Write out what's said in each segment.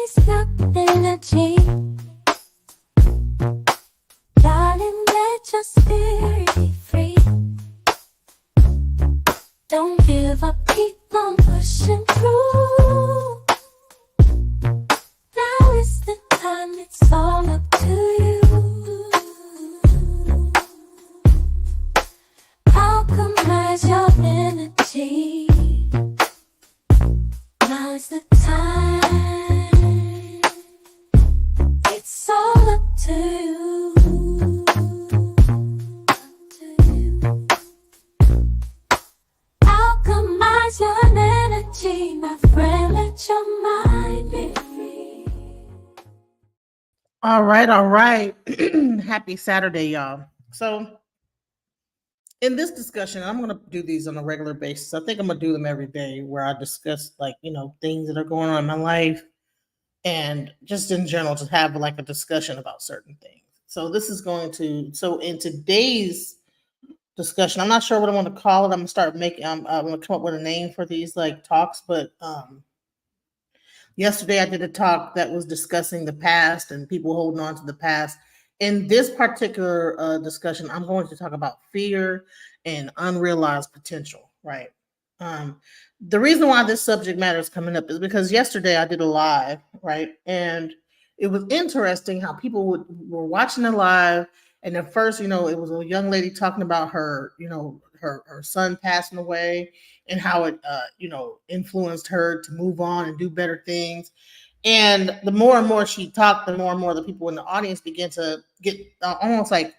stuck energy. Darling, let your spirit be free. Don't give up, keep on pushing through. Now is the time, it's all up to you. Alchemize your energy. Now's the time. It's all up to you. Alchemize your energy, my friend. Let your mind be free. All right, all right. Happy Saturday, y'all. So, in this discussion, I'm going to do these on a regular basis. I think I'm going to do them every day where I discuss, like, things that are going on in my life and just in general, to have like a discussion about certain things. So, so in today's discussion, I'm not sure what I want to call it. I'm going to come up with a name for these like talks, but, yesterday, I did a talk that was discussing the past and people holding on to the past. In this particular discussion, I'm going to talk about fear and unrealized potential, right? Um, the reason why this subject matter is coming up is because yesterday I did a live, right? And it was interesting how were watching the live. And at first, it was a young lady talking about her son passing away and how it influenced her to move on and do better things. And the more and more she talked, the more and more the people in the audience began to get almost like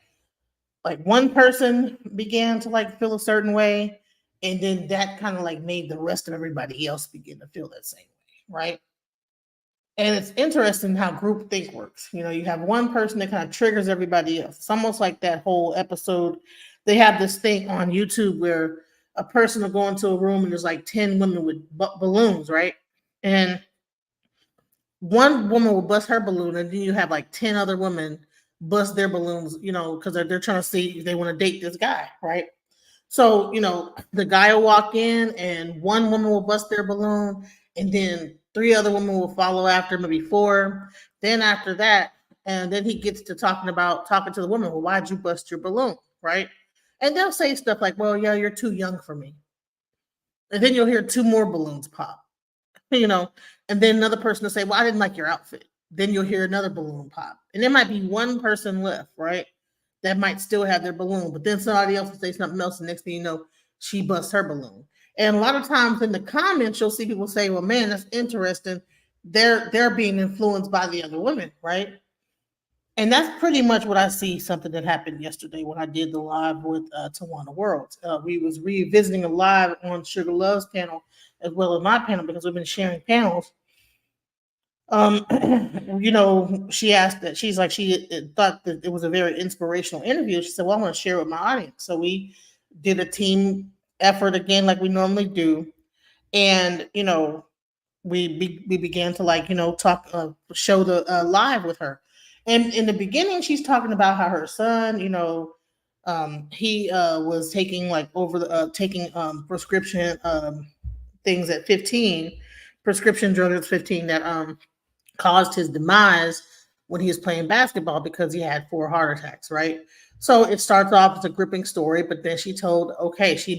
one person began to like feel a certain way, and then that kind of like made the rest of everybody else begin to feel that same way, right? And it's interesting how group think works. You have one person that kind of triggers everybody else. It's almost like that whole episode. They have this thing on YouTube where a person will go into a room and there's like 10 women with balloons, right? And one woman will bust her balloon, and then you have like 10 other women bust their balloons, because they're trying to see if they want to date this guy, right? So, the guy will walk in and one woman will bust their balloon, and then three other women will follow after, maybe four. Then after that, and then he gets to talking to the woman, well, why'd you bust your balloon? Right? And they'll say stuff like, well, yeah, you're too young for me. And then you'll hear two more balloons pop, you know, and then another person will say, well, I didn't like your outfit. Then you'll hear another balloon pop. And there might be one person left, right? That might still have their balloon, but then somebody else will say something else. And next thing you know, she busts her balloon. And a lot of times in the comments, you'll see people say, well, man, that's interesting. They're being influenced by the other women, right? And that's pretty much what I see. Something that happened yesterday when I did the live with Tawana World. We was revisiting a live on Sugar Love's panel as well as my panel because we've been sharing panels. Um, she asked that she's like she thought that it was a very inspirational interview. She said, "Well, I want to share with my audience." So we did a team effort again, like we normally do, and we began to talk, show the live with her. And in the beginning, she's talking about how her son, he was taking like over the taking prescription things at 15, prescription drugs at 15 that caused his demise when he was playing basketball because he had 4 heart attacks, right? So it starts off as a gripping story, but then she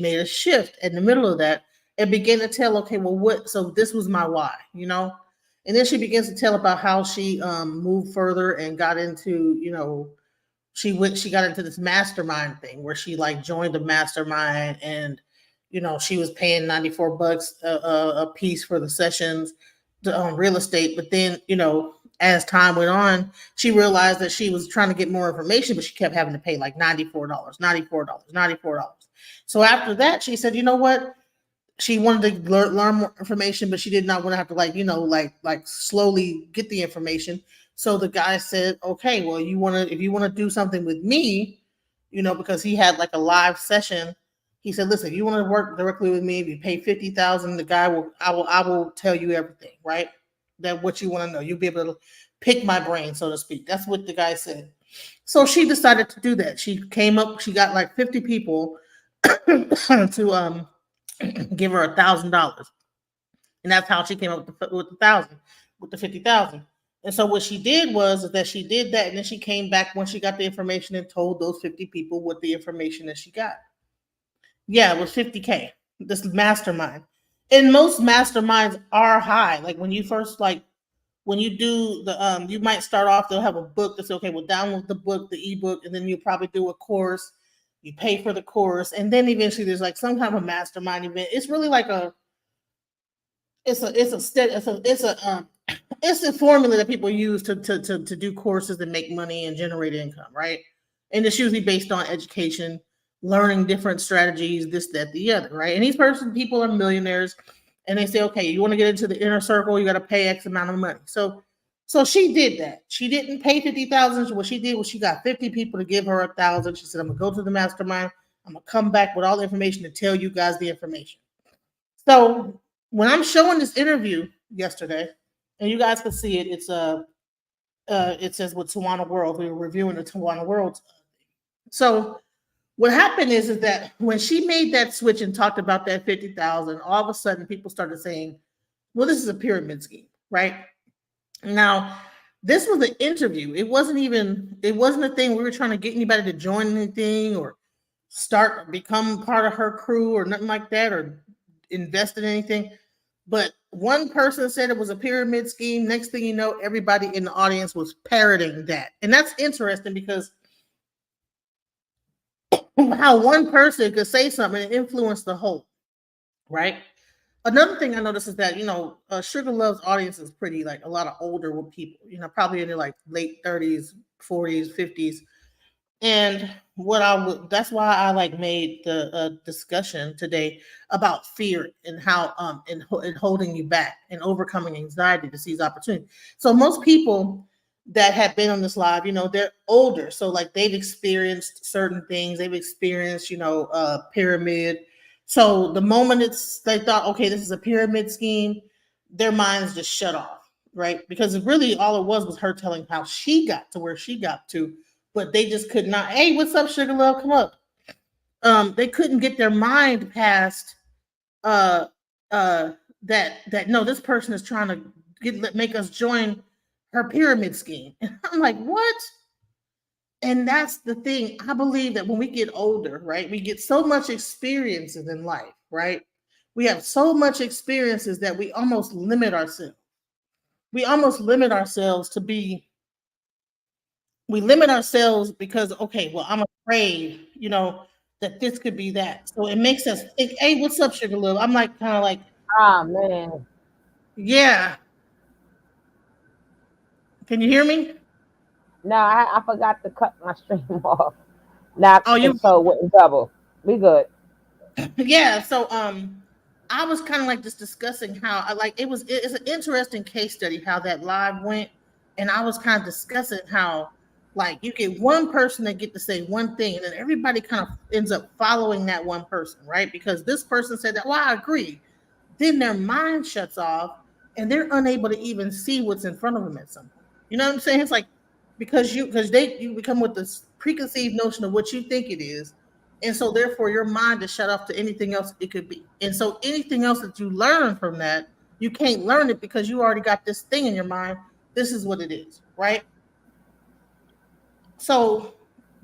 made a shift in the middle of that and began to tell, okay, well, so this was my why, And then she begins to tell about how she moved further and got into, she got into this mastermind thing where she like joined a mastermind and, she was paying $94 a piece for the sessions real estate. But then, as time went on, she realized that she was trying to get more information, but she kept having to pay like $94, $94, $94. So after that, she said, you know what? She wanted to learn more information, but she did not want to have to like slowly get the information. So the guy said, okay, well, if you want to do something with me, because he had like a live session. He said, listen, if you want to work directly with me, if you pay 50,000, I will tell you everything, right? That what you want to know. You'll be able to pick my brain, so to speak. That's what the guy said. So she decided to do that. She got like 50 people to give her $1,000. And that's how she came up with the 1,000. with the 50,000. And so what she did was is that she did that, and then she came back when she got the information and told those 50 people what the information that she got. Yeah, it was 50K. This mastermind. And most masterminds are high. Like when you first like when you do the you might start off, they'll have a book that's okay, well download the book, the ebook, and then you'll probably do a course. You pay for the course, and then eventually there's like some kind of a mastermind event. It's really like a it's a steady it's a formula that people use to do courses and make money and generate income, right? And it's usually based on education, learning different strategies, this, that, the other, right? And these people are millionaires, and they say, okay, you want to get into the inner circle, you got to pay X amount of money. So she did that. She didn't pay 50,000. What she did was she got 50 people to give her 1,000. She said, I'm gonna go to the mastermind. I'm gonna come back with all the information to tell you guys the information. So when I'm showing this interview yesterday, and you guys can see it, it says with Tawana World. We were reviewing the Tawana World. So what happened is that when she made that switch and talked about that 50,000, all of a sudden people started saying, "Well, this is a pyramid scheme, right?" Now, this was an interview. It wasn't a thing we were trying to get anybody to join anything or start become part of her crew or nothing like that or invest in anything. But one person said it was a pyramid scheme. Next thing you know, everybody in the audience was parroting that. And that's interesting because how one person could say something and influence the whole, right? Another thing I noticed is that, Sugar Love's audience is pretty like a lot of older people, probably in their like late 30s, 40s, 50s. And that's why I like made the discussion today about fear and how and holding you back and overcoming anxiety to seize opportunity. So most people that have been on this live, they're older, so like they've experienced certain things, they've experienced pyramid. So the moment they thought, okay, this is a pyramid scheme, their minds just shut off, right? Because really all it was her telling how she got to where she got to, but they just could not. Hey, what's up, Sugar Love? Come up. They couldn't get their mind past uh that no, this person is trying to make us join her pyramid scheme. And I'm like, what? And that's the thing. I believe that when we get older, right, we get so much experiences in life, right? We have so much experiences that we almost limit ourselves. We almost limit ourselves to be we limit ourselves because okay, well, I'm afraid, that this could be that. So it makes us think, hey, what's up, Sugar Love? I'm like kind of like, Ah, man. yeah. Can you hear me? No, I forgot to cut my stream off. Now, Oh, you so it wouldn't double. We good. yeah. So I was kind of like just discussing how I like it's an interesting case study how that live went, and I was kind of discussing how like you get one person that get to say one thing, and then everybody kind of ends up following that one person, right? Because this person said that, well, I agree. Then their mind shuts off, and they're unable to even see what's in front of them at some point. You know what I'm saying? It's like you become with this preconceived notion of what you think it is, and so therefore your mind is shut off to anything else it could be. And so anything else that you learn from that, you can't learn it because you already got this thing in your mind. This is what it is, right? So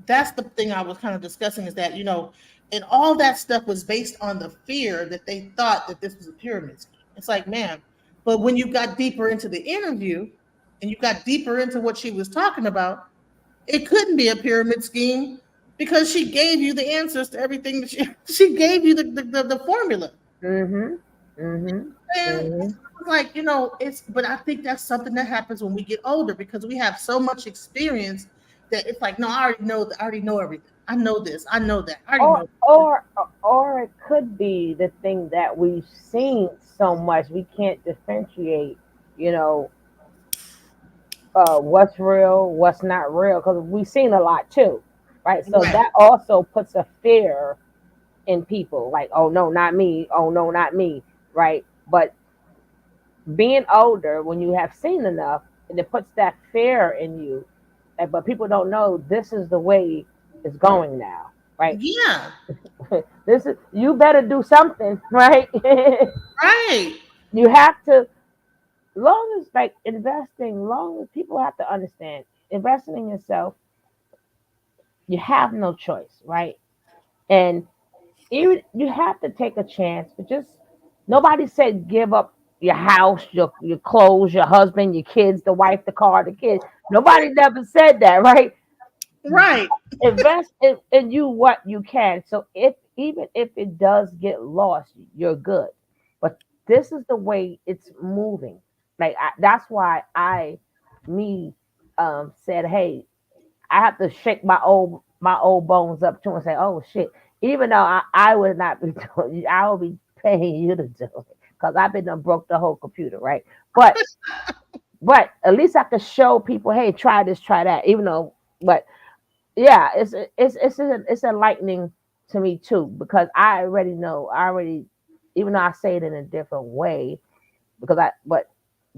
that's the thing I was kind of discussing is that, and all that stuff was based on the fear that they thought that this was a pyramid scheme. It's like, man, but when you got deeper into the interview and you got deeper into what she was talking about, it couldn't be a pyramid scheme because she gave you the answers to everything that she gave you the formula. Mm-hmm. Mm-hmm. And Mm-hmm. like, but I think that's something that happens when we get older because we have so much experience that it's like, no, I already know everything. I know this, I know that, I already Or know. or or it could be the thing that we've seen so much we can't differentiate, you know, what's real, what's not real, because we've seen a lot too, right? So Right. that also puts a fear in people, like, oh no, not me, oh no, not me, right? But being older, when you have seen enough, and it puts that fear in you, but people don't know this is the way it's going now, right? Yeah. This is you better do something, right? Right. You have to. long as like investing, long as people have to understand, investing in yourself, you have no choice, right? And even you have to take a chance, but just nobody said give up your house, your clothes, your husband, your kids, the wife, the car, the kids. Nobody never said that, right? Right. Invest in you what you can. So if even if it does get lost, you're good. But this is the way it's moving. Like that's why me said, hey, I have to shake my old bones up too and say, oh shit. Even though I would not be doing, I will be paying you to do it because I've been done broke the whole computer, right? But at least I could show people, hey, try this, try that. Even though, but yeah, it's enlightening to me too because I already know. I already, even though I say it in a different way, because but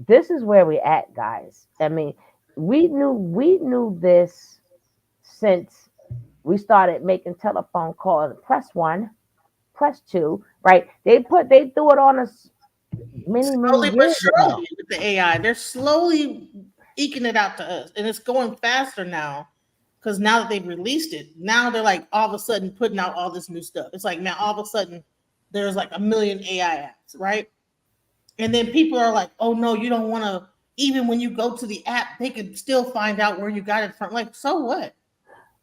this is where we at, guys. I mean, we knew this since we started making telephone calls. Press one, press two, right? They threw it on us many Slowly but years ago. surely with the AI, they're slowly eking it out to us, and it's going faster now. Because now that they've released it, now they're like all of a sudden putting out all this new stuff. It's like now all of a sudden there's like a million AI apps, right? And then people are like, "Oh no, you don't want to." Even when you go to the app, they can still find out where you got it from. Like, so what?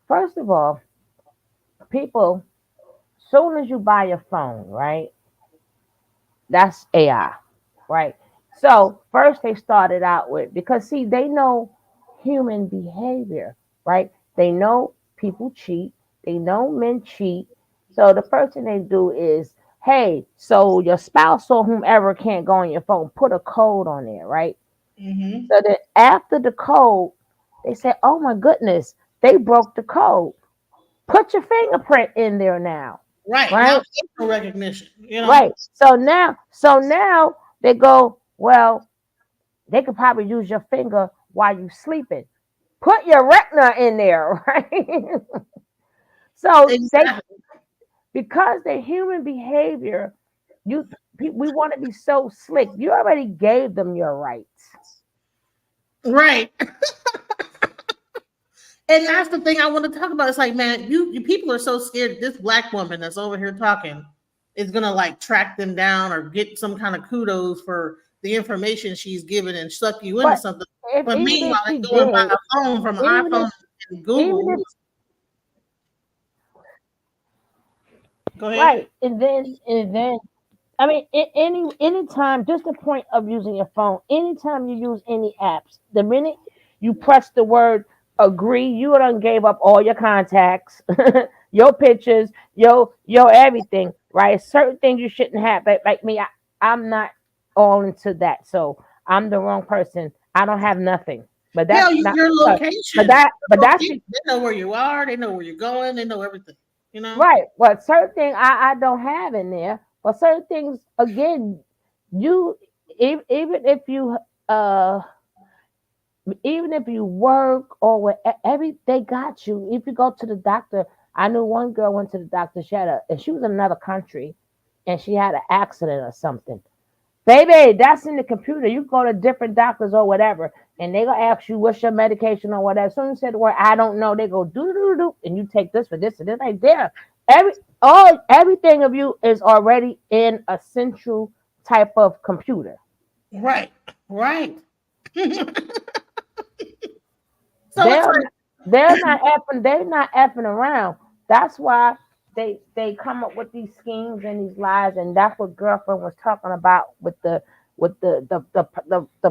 First of all, people, soon as you buy your phone, right? That's AI, right? So first they started out with because see they know human behavior, right? They know people cheat, they know men cheat. So the first thing they do is, hey, so your spouse or whomever can't go on your phone, put a code on there, right? Hmm. So that after the code, they say, oh my goodness, they broke the code. Put your fingerprint in there now, Right now, right? facial recognition. You know, Right. So now they go, well, they could probably use your finger while you sleeping. Put your retina in there, right? So they exactly. because the human behavior, you we want to be so slick. You already gave them your rights. Right. And that's the thing I want to talk about. It's like, man, you people are so scared this black woman that's over here talking is gonna like track them down or get some kind of kudos for the information she's given and suck you into But something. if But even if meanwhile, she they go and buy did, a phone from even iPhone if and even Google. if Go ahead. right, and then I mean, anytime, just the point of using your phone, anytime you use any apps, the minute you press the word agree, you done gave up all your contacts, your pictures, your everything, right? Certain things you shouldn't have. But like me, I'm not all into that. So I'm the wrong person. I don't have nothing. But that's Hell, not your because but location. that but Your that's location. They know where you are. They know where you're going. They know everything. You know. right. But certain things I don't have in there. But certain things again, you even if you uh even if you work or every they got you. If you go to the doctor, I knew one girl went to the doctor. And she was in another country, and she had an accident or something. Baby, that's in the computer. You go to different doctors or whatever, and they gonna ask you what's your medication or whatever. Soon as you say the word I don't know, they go do do do, and you take this for this and this. Like there, every everything of you is already in a central type of computer. Right. Right. So it's They're like, not, they're not effing around. That's why they come up with these schemes and these lies, and that's what girlfriend was talking about with the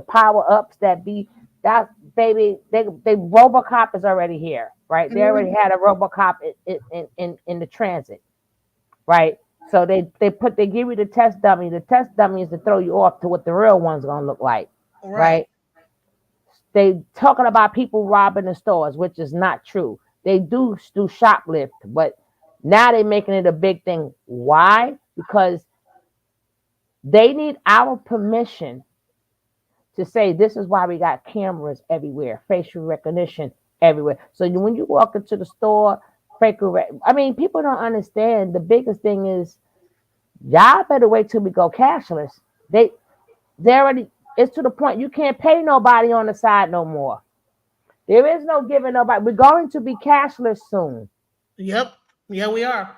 power ups that be that baby they Robocop is already here, right? They already mhm, had a Robocop in the transit, right? So they give you the test dummy. The test dummy is to throw you off to what the real one's gonna look like, right. right? They talking about people robbing the stores, which is not true. They do shoplift, but now they're making it a big thing. Why? Because they need our permission to say this is why we got cameras everywhere, facial recognition everywhere. So when you walk into the store, I mean, people don't understand. The biggest thing is y'all better wait till we go cashless. They they already. It's to the point you can't pay nobody on the side no more. There is no giving nobody. We're going to be cashless soon. Yep. Yeah, we are.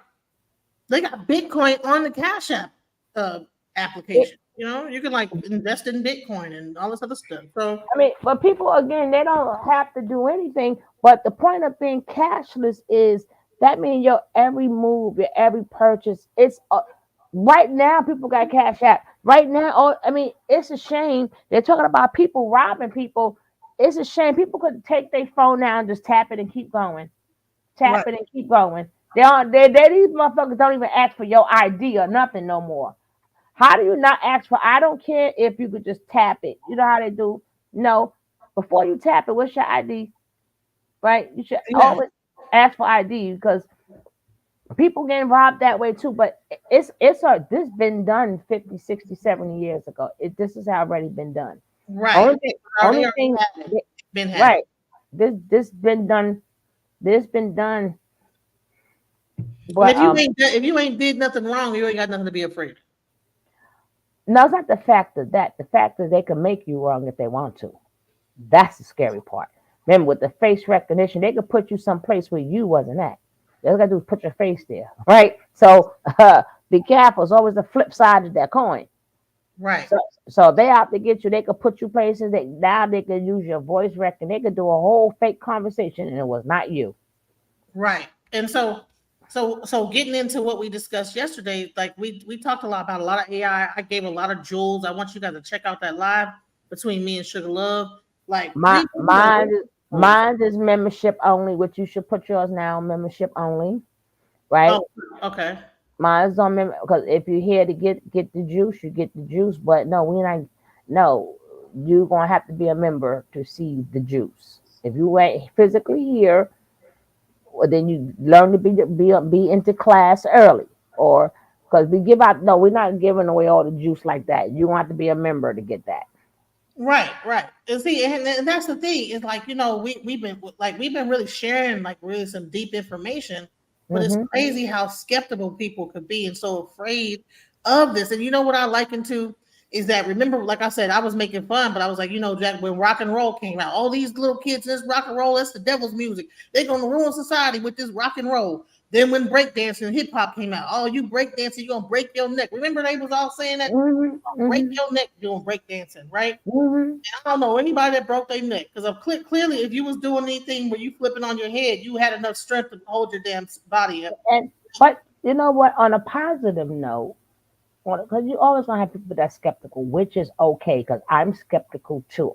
They got Bitcoin on the Cash App uh, It, application. You know, you can like invest in Bitcoin and all this other stuff. So I mean, but people again, they don't have to do anything. But the point of being cashless is that means your every move, your every purchase. It's right now. People got Cash App. Right now, oh, I mean, it's a shame they're talking about people robbing people. It's a shame people could take their phone now and just tap it and keep going, tap right, it and keep going. They aren't. They these motherfuckers don't even ask for your ID or nothing no more. How do you not ask for? I don't care if you could just tap it. You know how they do. No, before you tap it, what's your ID? Right? You should yeah, always ask for ID because people get robbed that way too. But this been done 50, 60, 70 years ago. This has already been done. right. Only thing, They only already thing, have it. Been having. right? This been done. This been done. And But if you ain't did nothing wrong, you ain't got nothing to be afraid. no, it's not the fact of that. The fact is they can make you wrong if they want to. That's the scary part. Remember, with the face recognition, they could put you someplace where you wasn't at. All you gotta do is put your face there, right? So be careful. It's always the flip side of that coin. Right, So, so they out to get you. They could put you places. Now they could use your voice recognition. They could do a whole fake conversation, and it was not you. right. And so getting into what we discussed yesterday, like we talked a lot about a lot of AI. I gave a lot of jewels. I want you guys to check out that live between me and Sugar Love. Like My we mine, mine is membership only, which you should put yours now membership only, right? oh, okay. Mine's on member because if you're here to get the juice, you get the juice. But no, we not. No, you're gonna have to be a member to see the juice. If you ain't physically here, well, then you learn to be into class early, or because we give out. No, we're not giving away all the juice like that. You gonna have to be a member to get that. Right, right. And see, and that's the thing. It's like, we've been really sharing like really some deep information, but it's Hmm. crazy how skeptical people could be and so afraid of this. And you know what I liken to is that, remember, like I said, I was making fun, but I was like, Jack, when rock and roll came out, all these little kids, this rock and roll, that's the devil's music. They're gonna ruin society with this rock and roll. Then when breakdancing and hip hop came out, oh, you breakdancing, you're gonna break your neck. Remember they was all saying that, Hmm. break Hmm. your neck doing breakdancing, right? Hmm. I don't know anybody that broke their neck because clearly, if you was doing anything where you flipping on your head, you had enough strength to hold your damn body up. And but you know what? On a positive note, because you always gonna have people that's skeptical, which is okay. Because I'm skeptical too.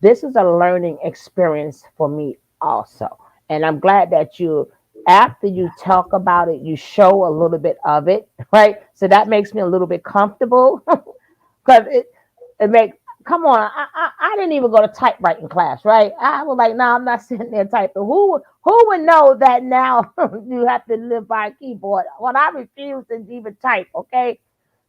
This is a learning experience for me also, and I'm glad that you, after you talk about it, you show a little bit of it, right? So that makes me a little bit comfortable because it makes. Come on, I didn't even go to typewriting class, right? I was like, no, I'm not sitting there typing. Who would know that now you have to live by a keyboard? When I refuse to even type, okay?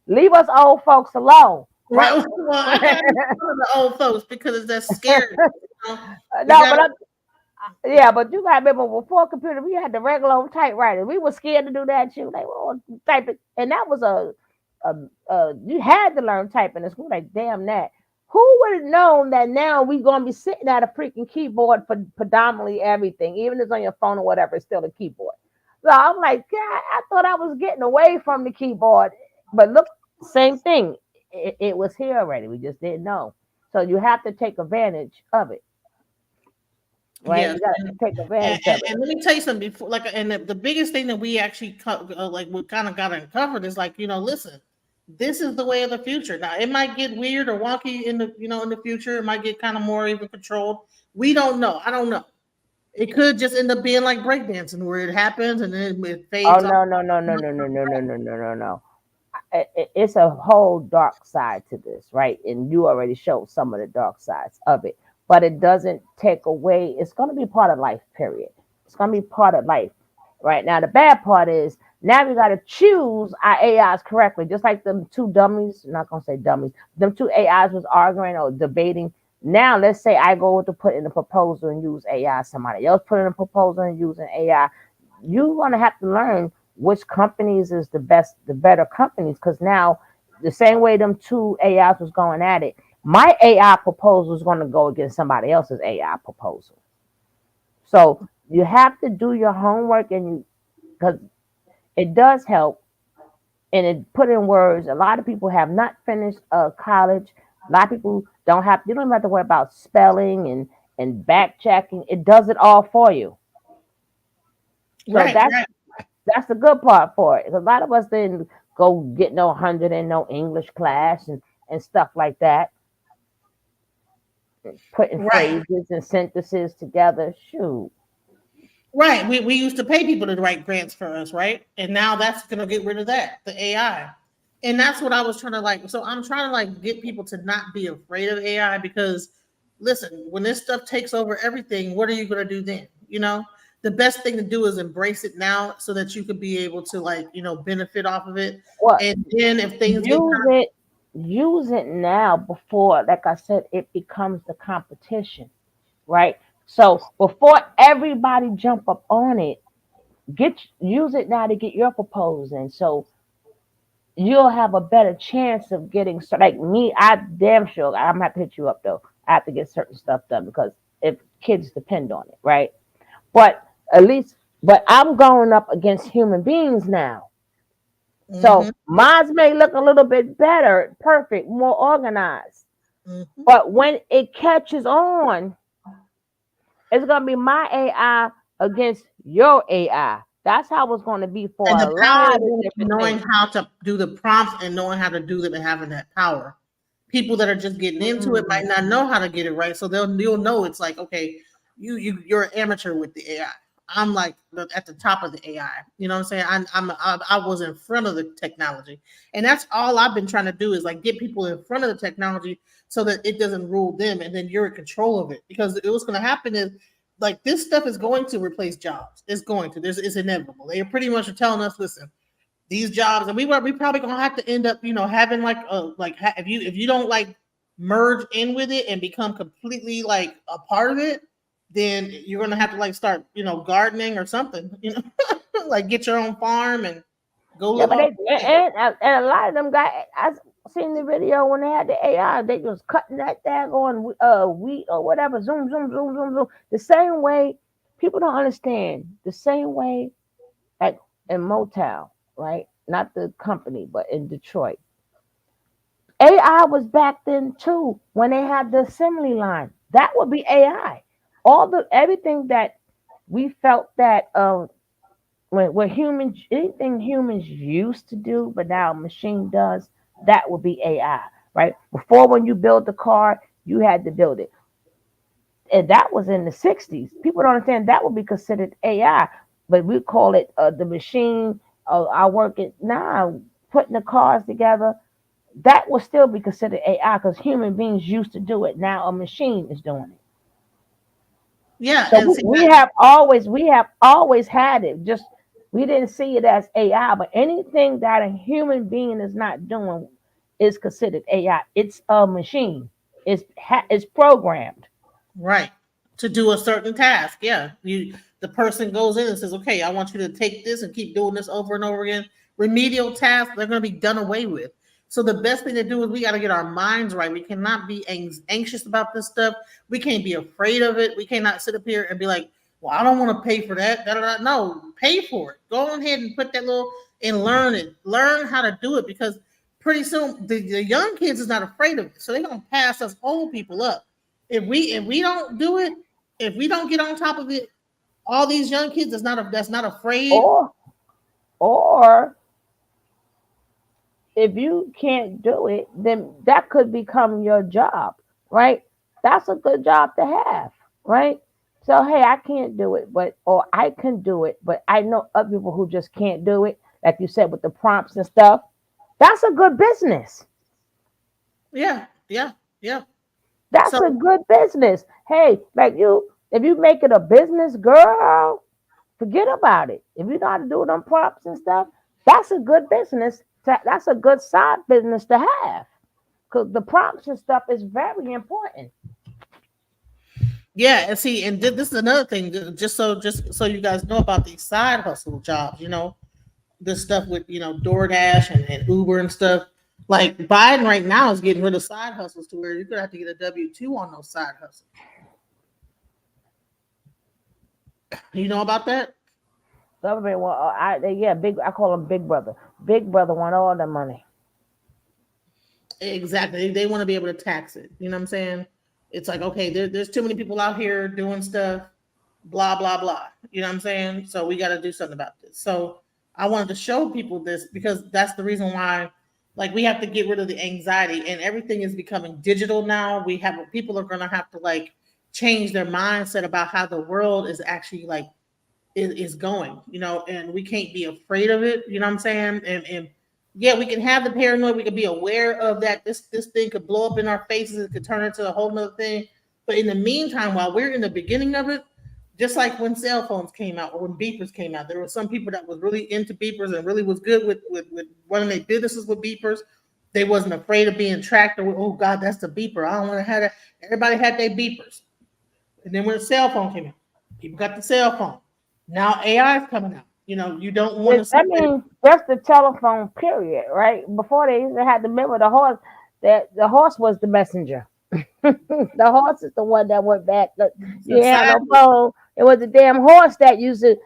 Leave us old folks alone, right? Right. Well, I no, got one of the old folks because it's that scary. You know? We but got yeah, but you gotta remember before computer, we had the regular old typewriter. We were scared to do that shit. Like, well, type it, and that was you had to learn typing in school. Like, damn that. Who would have known that now we gonna be sitting at a freaking keyboard for predominantly everything, even if it's on your phone or whatever, it's still a keyboard. So I'm like, God, I thought I was getting away from the keyboard, but look, same thing. It was here already. We just didn't know. So you have to take advantage of it, right? yes. You got to take advantage of it. And let me tell you something before, like, and the biggest thing that we actually like we kind of got uncovered is like, listen, this is the way of the future. Now it might get weird or wonky in the in the future. It might get kind of more even controlled. We don't know. I don't know. It could just end up being like breakdancing where it happens and then it Oh fades off. no, no, no, no, no, no, no, no, no, no, no, no. It's a whole dark side to this, right? And you already showed some of the dark sides of it, but it doesn't take away. It's going to be part of life. Period. It's going to be part of life. Right now, the bad part is now we got to choose our AIs correctly. Just like them two dummies. I'm not gonna say dummies. Them two AIs was arguing or debating. Now let's say I go to put in a proposal and use AI. Somebody else put in a proposal and using AI. You're gonna have to learn which companies is the best, the better companies. Because now, the same way them two AIs was going at it, My AI proposal is going to go against somebody else's AI proposal. So you have to do your homework, and because it does help, and it put in words. A lot of people have not finished college. A lot of people don't have. You don't even have to worry about spelling and back checking. It does it all for you. So Right, right. that's the good part for it. A lot of us didn't go get no 100 in no English class and stuff like that. Putting Right. phrases and sentences together. Shoot. Right. We used to pay people to write grants for us, right? And now that's gonna get rid of that, the AI. And that's what I was trying to like. So I'm trying to like get people to not be afraid of AI because listen, when this stuff takes over everything, what are you gonna do then? The best thing to do is embrace it now so that you could be able to like, benefit off of it. What? And then if things get Use it. Use it now before, like I said, it becomes the competition, right? So before everybody jump up on it, use it now to get your proposal in. So you'll have a better chance of getting like me. I damn sure I'm gonna have to hit you up though. I have to get certain stuff done because if kids depend on it, right? But at least, but I'm going up against human beings now. hmm So mine may look a little bit better, perfect, more organized. hmm But when it catches on, it's gonna be my AI against your AI. That's how it's gonna be for and the a power lot of is different knowing things. how to do the prompts and knowing how to do them and having that power. People that are just getting into it Mm. might not know how to get it right, so you'll know it's like okay, you're an amateur with the AI. I'm like at the top of the AI. You know what I'm saying? I was in front of the technology, and that's all I've been trying to do is like get people in front of the technology so that it doesn't rule them, and then you're in control of it. Because what's going to happen is like this stuff is going to replace jobs. It's going to. It's inevitable. They pretty much are telling us, listen, these jobs, and we probably gonna have to end up, having like if you don't like merge in with it and become completely like a part of it, then you're gonna have to like start, gardening or something, like get your own farm and go Yeah, live but off they the land. and a lot of them guys. I seen the video when they had the AI. They was cutting that daggone wheat or whatever. Zoom, zoom, zoom, zoom, zoom. The same way people don't understand. The same way like in Motown, right? Not the company, but in Detroit. AI was back then too when they had the assembly line. That would be AI. All the everything that we felt that when humans anything humans used to do, but now a machine does, that would be AI, right? Before when you build the car, you had to build it. And that was in the 60s. People don't understand that would be considered AI, but we call it the machine. I work it now, putting the cars together. That will still be considered AI because human beings used to do it. Now a machine is doing it. Yeah, So and see we have always had it. Just we didn't see it as AI, but anything that a human being is not doing is considered AI. It's a machine. It's programmed. right, to do a certain task. Yeah, the person goes in and says, "Okay, I want you to take this and keep doing this over and over again." Remedial tasks, they're going to be done away with. So the best thing to do is we got to get our minds right. We cannot be anxious about this stuff. We can't be afraid of it. We cannot sit up here and be like, "Well, I don't want to pay for that." Da, da, da. No, pay for it. Go ahead and put that little and learn it. Learn how to do it because pretty soon the young kids is not afraid of it. So they're gonna pass us old people up if we don't do it, if we don't get on top of it, all these young kids that's not afraid. Or or if you can't do it, then that could become your job, right? That's a good job to have, right? So hey, I can't do it, but or I can do it, but I know other people who just can't do it, like you said with the prompts and stuff. That's a good business. Yeah, yeah, yeah. That's So a good business. Hey, like you, if you make it a business, girl, forget about it. If you know how to do them prompts and stuff, that's a good business. That's a good side business to have. Because the prompts and stuff is very important. yeah, and see, and this is another thing, just so you guys know about these side hustle jobs. This stuff with DoorDash and Uber and stuff. Like Biden right now is getting rid of side hustles to where you're gonna have to get a W-2 on those side hustles. You know about that? Government want, big. I call them Big Brother. Big Brother want all the money. Exactly. They want to be able to tax it. You know what I'm saying? It's like, okay, there's too many people out here doing stuff, blah, blah, blah. You know what I'm saying? So we got to do something about this. So I wanted to show people this because that's the reason why, like, we have to get rid of the anxiety and everything is becoming digital now. People are going to have to like change their mindset about how the world is actually like is going, and we can't be afraid of it, you know what I'm saying? And yeah, we can have the paranoid, we can be aware of that this thing could blow up in our faces, it could turn into a whole nother thing. But in the meantime, while we're in the beginning of it, just like when cell phones came out or when beepers came out, there were some people that was really into beepers and really was good with running their businesses with beepers. They wasn't afraid of being tracked or, oh God, that's the beeper, I don't want to have that. Everybody had their beepers. And then when the cell phone came out, people got the cell phone. Now AI is coming out. You don't want to I sit there. mean, just the telephone, period, right? Before they used to have to remember the horse, that the horse was the messenger. The horse is the one that went back. You had no Society, phone. It was the damn horse that used to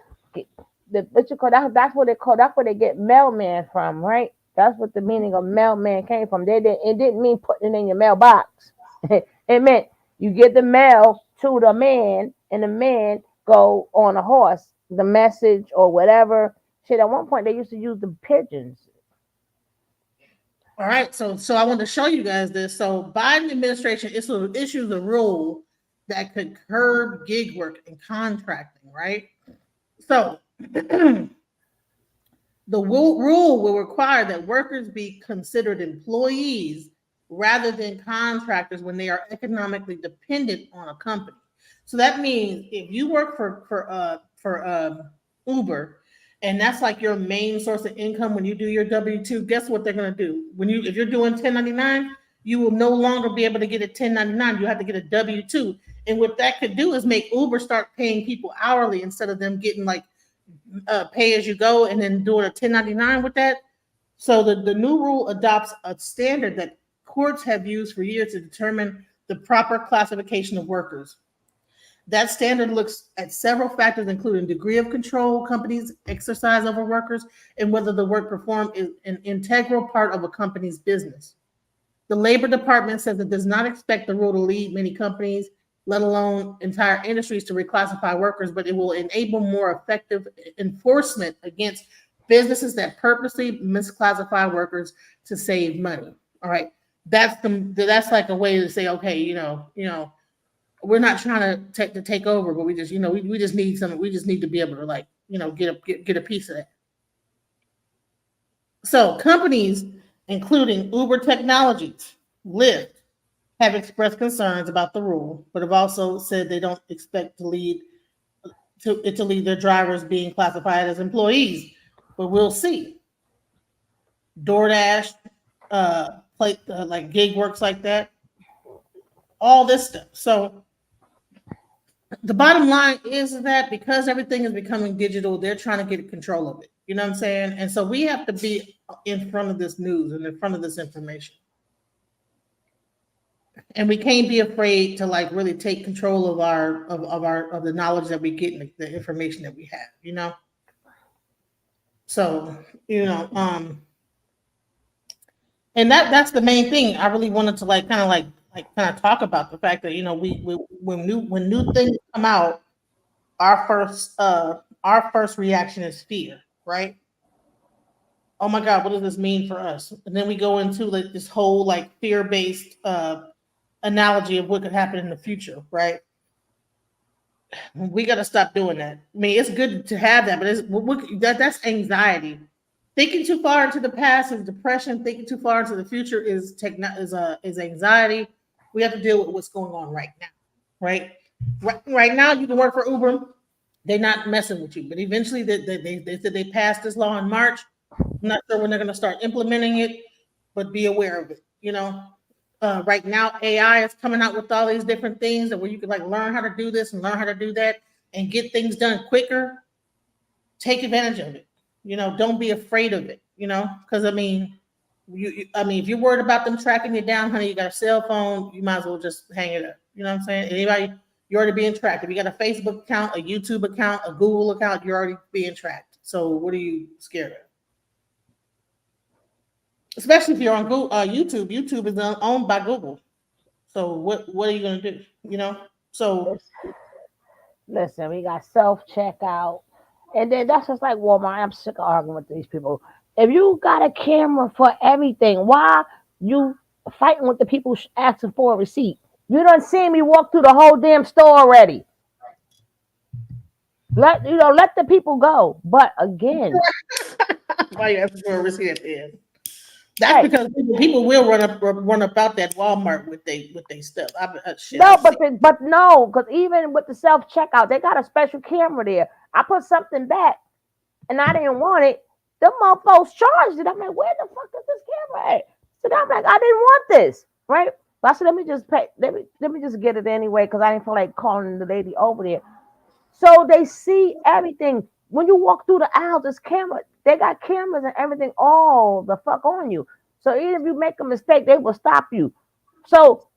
what you call that. That's what they call. That's where they get mailman from, right? That's what the meaning of mailman came from. It didn't mean putting it in your mailbox. It meant you get the mail to the man, and the man go on a horse, the message or whatever. Shit, at one point they used to use the pigeons. all right. So I want to show you guys this. So Biden administration issues a rule that could curb gig work and contracting, right? So the rule will require that workers be considered employees rather than contractors when they are economically dependent on a company. So that means if you work for Uber, and that's like your main source of income when you do your W-2, guess what they're going to do? If you're doing 1099, you will no longer be able to get a 1099. You have to get a W-2. And what that could do is make Uber start paying people hourly instead of them getting like pay as you go and then doing a 1099 with that. So the new rule adopts a standard that courts have used for years to determine the proper classification of workers. That standard looks at several factors, including degree of control companies exercise over workers and whether the work performed is an integral part of a company's business. The Labor Department says it does not expect the rule to lead many companies, let alone entire industries, to reclassify workers, but it will enable more effective enforcement against businesses that purposely misclassify workers to save money. All right, that's like a way to say, okay, we're not trying to take over, but we just, we just need some. We just need to be able to like, get a piece of that. So companies, including Uber Technologies, Lyft, have expressed concerns about the rule, but have also said they don't expect to lead their drivers being classified as employees. But we'll see. DoorDash, like gig works like that, all this stuff. So the bottom line is that because everything is becoming digital, they're trying to get control of it. You know what I'm saying? And so we have to be in front of this news and in front of this information. And we can't be afraid to like really take control of of the knowledge that we get and the information that we have. So, and that's the main thing. I really wanted to like kind of talk about the fact that we when new things come out, our first reaction is fear, right? Oh my God, what does this mean for us? And then we go into like this whole like fear-based analogy of what could happen in the future, right? We got to stop doing that. I mean, it's good to have that, but that's anxiety. Thinking too far into the past is depression. Thinking too far into the future is anxiety. We have to deal with what's going on right now, right? Right now, you can work for Uber. They're not messing with you, but eventually they said they passed this law in March. I'm not sure when they're going to start implementing it, but be aware of it. Right now, AI is coming out with all these different things that where you can like learn how to do this and learn how to do that and get things done quicker. Take advantage of it. Don't be afraid of it. Because I mean, I mean, if you're worried about them tracking you down, honey, you got a cell phone, you might as well just hang it up. You know what I'm saying? Anybody, you're already being tracked. If you got a Facebook account, a YouTube account, a Google account, you're already being tracked. So what are you scared of? Especially if you're on Google, YouTube. YouTube is owned by Google. So what are you gonna do? You know? So Listen, we got self checkout, and then that's just like Walmart. I'm sick of arguing with these people. If you got a camera for everything, why you fighting with the people asking for a receipt? You done seen me walk through the whole damn store already. Let the people go. But again, why you asking for a receipt at the end? That's hey, because people will run about that Walmart with they stuff. Shit, no, I've seen. but no, because even with the self checkout, they got a special camera there. I put something back and I didn't want it. Them motherfuckers charged it. I'm like, where the fuck is this camera at? So I'm like, I didn't want this, right? But I said, let me just pay. Let me just get it anyway because I didn't feel like calling the lady over there. So they see everything. When you walk through the aisles, there's camera. They got cameras and everything all the fuck on you. So even if you make a mistake, they will stop you. So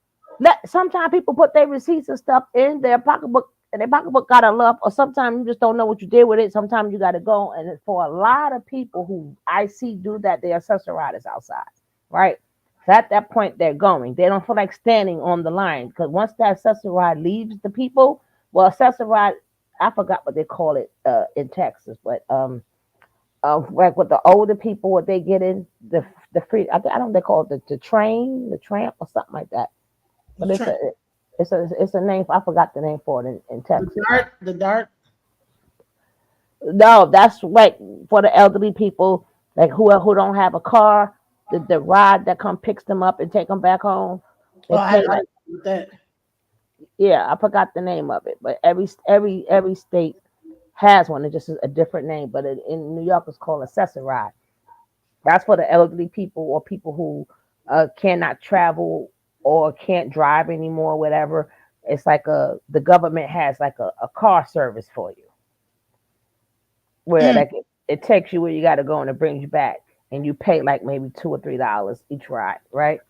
sometimes people put their receipts and stuff in their pocketbook, and their pocketbook got a lump, or sometimes you just don't know what you did with it. Sometimes you got to go. And for a lot of people who I see do that, they are accessorize outside, right? So at that point, they're going. They don't feel like standing on the line because once that accessorize leaves the people, well, accessorize, I forgot what they call it in Texas, but like with the older people, what they get in the free, I don't know, they call it the train, the tramp, or something like that. But it's a name. I forgot the name for it in Texas. The dart. No, that's like for the elderly people, like who don't have a car. The ride that come picks them up and take them back home. Oh, They pay I like, with that. yeah, I forgot the name of it, but every state has one. It just is a different name. But in New York, it's called Accessor Ride. That's for the elderly people or people who cannot travel or can't drive anymore, whatever. It's like the government has like a car service for you where Mm, like it takes you where you got to go and it brings you back, and you pay like maybe $2 or $3 each ride, right?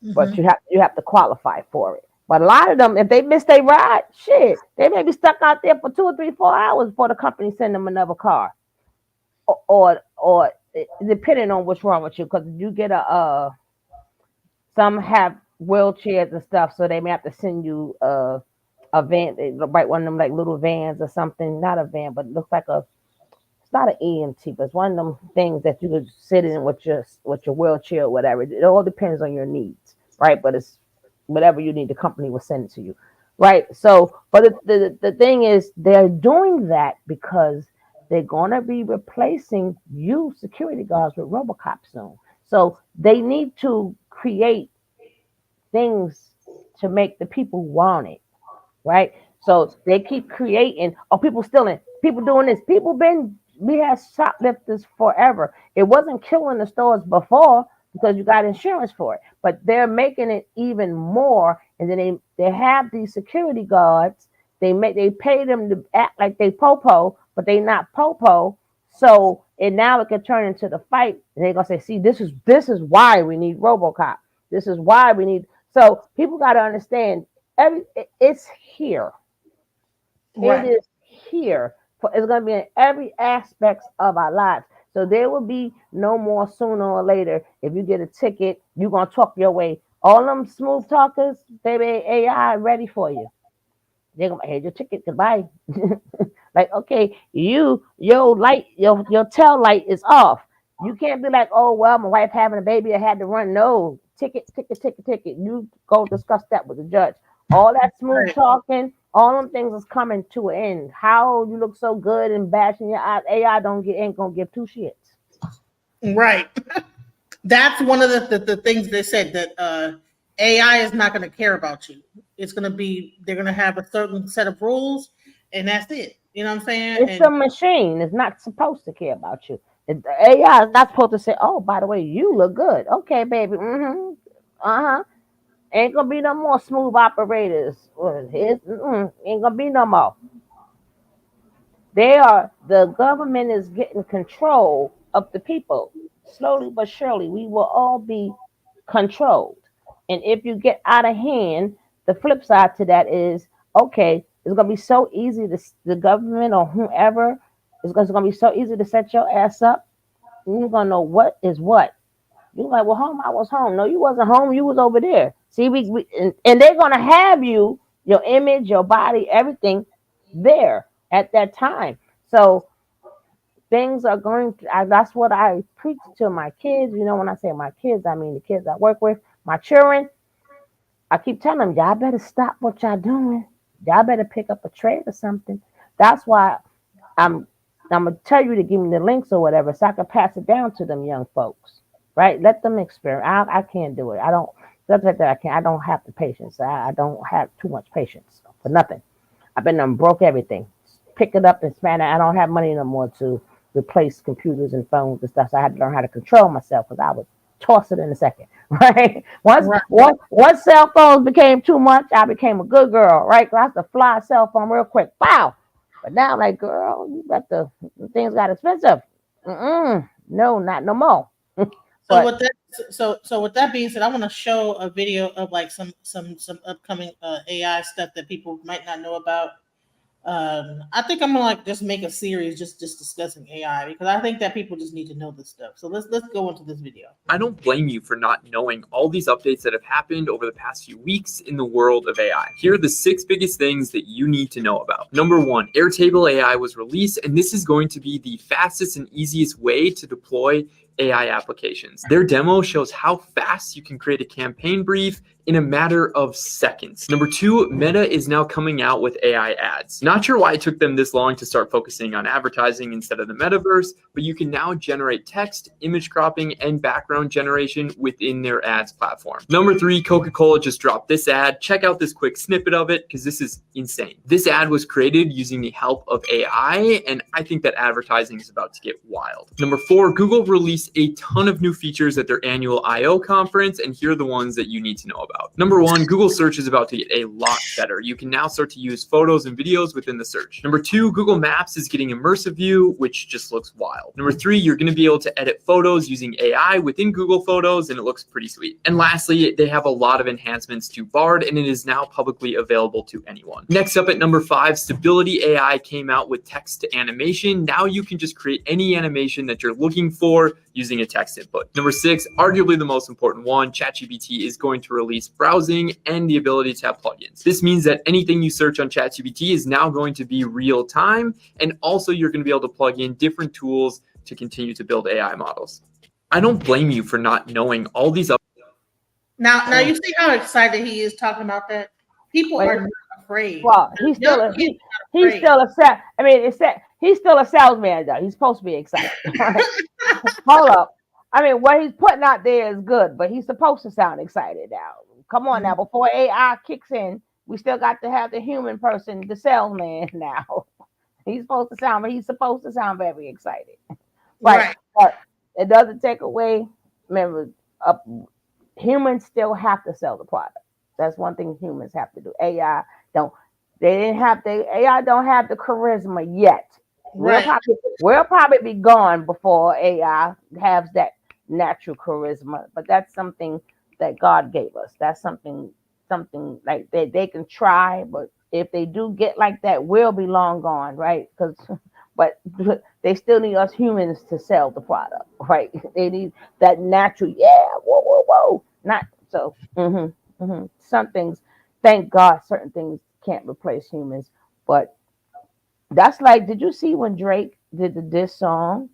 But hmm you have to qualify for it. But a lot of them, if they miss their ride, shit, they may be stuck out there for 2 or 3, 4 hours before the company send them another car, or depending on what's wrong with you, because you get some have wheelchairs and stuff, so they may have to send you a van, right? One of them like little vans or something, not a van, but it looks like a, it's not an EMT, but it's one of them things that you could sit in with your wheelchair or whatever. It all depends on your needs, right? But it's whatever you need, the company will send it to you, right? So, but the thing is, they're doing that because they're gonna be replacing you security guards with RoboCop soon. So they need to create things to make the people want it, right? So they keep creating. Oh, people stealing, people doing this. We had shoplifters forever. It wasn't killing the stores before because you got insurance for it, but they're making it even more. And then they have these security guards. They pay them to act like they popo, but they not popo. So and now it can turn into the fight, and they're gonna say, "See, this is why we need RoboCop. This is why we need." So people got to understand it's here. It Right. is here. It's going to be in every aspect of our lives. So there will be no more sooner or later. If you get a ticket, you're going to talk your way. All them smooth talkers, baby, AI ready for you. They're going to here's your ticket. Goodbye. Like, okay, your tail light is off. You can't be like, oh, well, my wife having a baby, I had to run. No, ticket, ticket, ticket, ticket. You go discuss that with the judge. All that smooth Right. talking, all them things is coming to an end. How you look so good and bashing your eyes, AI ain't gonna give two shits. Right. That's one of the things they said that AI is not going to care about you. It's going to be they're going to have a certain set of rules, and that's it. You know what I'm saying? It's a And machine. It's not supposed to care about you. The AI is not supposed to say, "Oh, by the way, you look good." Okay, baby. Mm-hmm. Uh-huh. Ain't gonna be no more smooth operators. Ain't gonna be no more. The government is getting control of the people. slowly but surely, we will all be controlled. And if you get out of hand, the flip side to that is okay, it's gonna be so easy to the government or whoever it's gonna be so easy to set your ass up. You're gonna know what is what. You're like, well, home, I was home. No, you wasn't home. You was over there. See, and they're gonna have you, your image, your body, everything there at that time. So things are going to, that's what I preach to my kids. You know, when I say my kids, I mean the kids I work with, my children. I keep telling them, y'all better stop what y'all doing. Y'all better pick up a trade or something. That's why I'm I'm gonna tell you to give me the links or whatever, so I can pass it down to them young folks. Right? Let them experience. I can't do it. I don't. Stuff like that. I can't. I don't have the patience. I don't have too much patience for nothing. I've been broke everything. Pick it up and span it. I don't have money no more to replace computers and phones and stuff. So I had to learn how to control myself because I would toss it in a second. Right? Right. Once cell phones became too much, I became a good girl. Right? 'Cause I have to fly a cell phone real quick. Wow. But now, I'm like, girl, you got things got expensive. No, not no more. So But with that, so with that being said, I want to show a video of like some upcoming AI stuff that people might not know about. I think I'm gonna like just make a series just discussing AI because I think that people just need to know this stuff. So let's go into this video. I don't blame you for not knowing all these updates that have happened over the past few weeks in the world of AI. Here are the 6 biggest things that you need to know about. Number one, Airtable AI was released, and this is going to be the fastest and easiest way to deploy AI applications. Their demo shows how fast you can create a campaign brief in a matter of seconds. Number two, Meta is now coming out with AI ads. Not sure why it took them this long to start focusing on advertising instead of the metaverse, but you can now generate text, image cropping, and background generation within their ads platform. Number three, Coca-Cola just dropped this ad. Check out this quick snippet of it because this is insane. This ad was created using the help of AI, and I think that advertising is about to get wild. Number four, Google released a ton of new features at their annual I/O conference, and here are the ones that you need to know about. Number one, Google search is about to get a lot better. You can now start to use photos and videos within the search. Number two, Google Maps is getting immersive view, which just looks wild. Number three, you're going to be able to edit photos using AI within Google Photos, and it looks pretty sweet. And lastly, they have a lot of enhancements to Bard, and it is now publicly available to anyone. Next up at number five, Stability AI came out with text to animation. Now you can just create any animation that you're looking for using a text input. Number six, arguably the most important one, ChatGPT is going to release browsing and the ability to have plugins. This means that anything you search on ChatGPT is now going to be real time, and also you're going to be able to plug in different tools to continue to build AI models. I don't blame you for not knowing all these Now you see how excited he is talking about that. People Wait, are not afraid. well, Young kids are he's afraid. still a sal. I mean, he's still a salesman though. He's supposed to be excited. Right? Hold up. I mean, what he's putting out there is good, but he's supposed to sound excited now. Come on now, before AI kicks in, we still got to have the human person, the salesman now. He's supposed to sound very excited. Right. Right. But it doesn't take away, remember, uh, humans still have to sell the product. That's one thing humans have to do. Don't AI don't have the charisma yet. We'll Right. probably we'll probably be gone before AI has that natural charisma, but that's something that God gave us. That's something like they can try, but if they do get like that, we'll be long gone, right? Because but they still need us humans to sell the product, right? They need that natural, yeah, whoa, whoa, whoa. Not so. Some things, thank God, certain things can't replace humans, but that's like, did you see when Drake did the diss song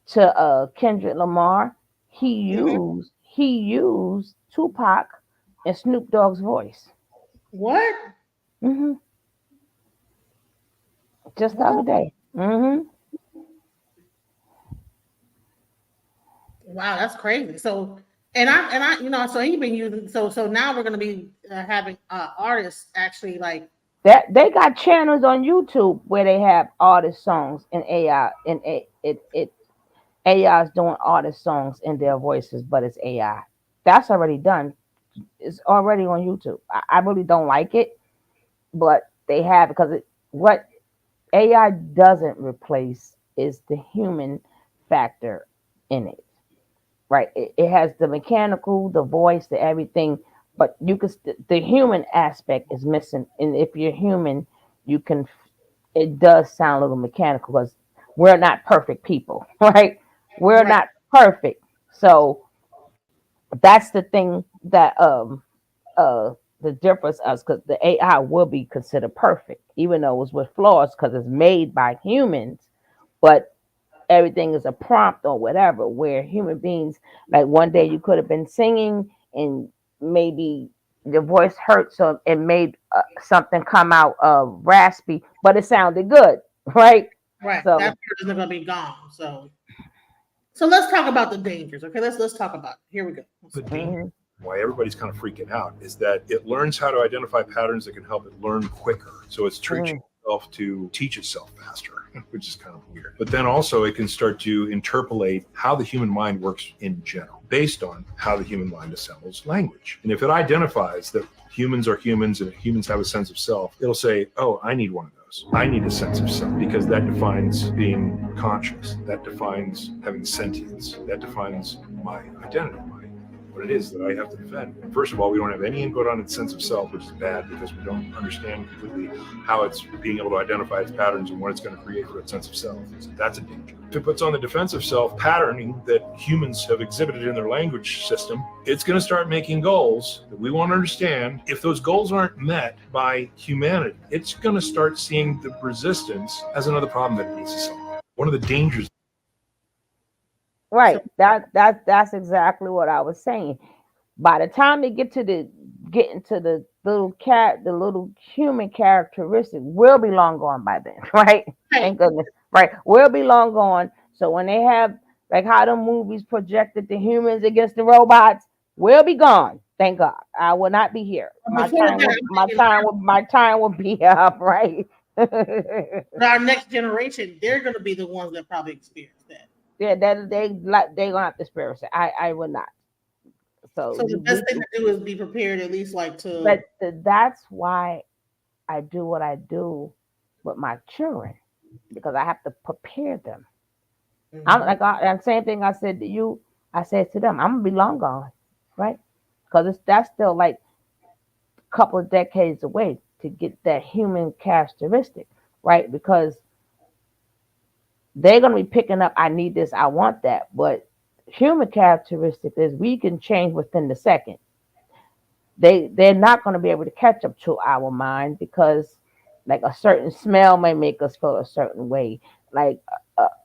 to Kendrick Lamar? Mhm. He used Tupac and Snoop Dogg's voice. What? hmm Just the other What? day. Wow, that's crazy. So, and I, so he been using. So now we're gonna be having artists actually like. That they got channels on YouTube where they have artist songs in AI, and it AI is doing artist songs in their voices, but it's AI. That's already done. It's already on YouTube. I really don't like it, but they have, because what AI doesn't replace is the human factor in it. right? It has the mechanical, the voice, the everything, but you can the human aspect is missing. And if you're human, you can. It does sound a little mechanical because we're not perfect people, right? We're Right. not perfect, so that's the thing that uh the difference us because the AI will be considered perfect, even though it's with flaws because it's made by humans, but everything is a prompt or whatever. Where human beings, like one day you could have been singing and maybe your voice hurt, so it made something come out raspy, but it sounded good, right? Right. That So, part is not gonna be gone. So let's talk about the dangers. Okay, let's talk about it. Here we go. The danger, mhm, why everybody's kind of freaking out, is that it learns how to identify patterns that can help it learn quicker. So it's teaching mhm, itself to teach itself faster, which is kind of weird. But then also it can start to interpolate how the human mind works in general, based on how the human mind assembles language. And if it identifies that humans are humans and humans have a sense of self, it'll say, oh, I need one of those. I need a sense of self, because that defines being conscious. That defines having sentience. That defines my identity, what it is that I have to defend. And first of all, we don't have any input on its sense of self, which is bad because we don't understand completely how it's being able to identify its patterns and what it's going to create for its sense of self. So that's a danger. If it puts on the defensive self patterning that humans have exhibited in their language system, it's going to start making goals that we won't understand. If those goals aren't met by humanity, it's going to start seeing the resistance as another problem that it needs to solve. One of the dangers. So right. That's exactly what I was saying. By the time they get into the little the little human characteristic, we'll be long gone by then, right? right, Thank goodness, right? We'll be long gone. So when they have like how the movies projected the humans against the robots, we'll be gone. Thank God, I will not be here. but before that, I'm thinking My time will be up, right? our next generation, they're gonna be the ones that probably experience that. Yeah, that they gonna have to spare us. I will not. So So the best thing to do is be prepared at least like to but that's why I do what I do with my children because I have to prepare them. I'm Mhm. like and same thing I said to you. I said to them, I'm gonna be long gone, right? Because that's still like a couple of decades away to get that human characteristic, right? Because they're gonna be picking up. I need this. I want that. But human characteristic is we can change within the second. They're not going to be able to catch up to our mind because like a certain smell may make us feel a certain way like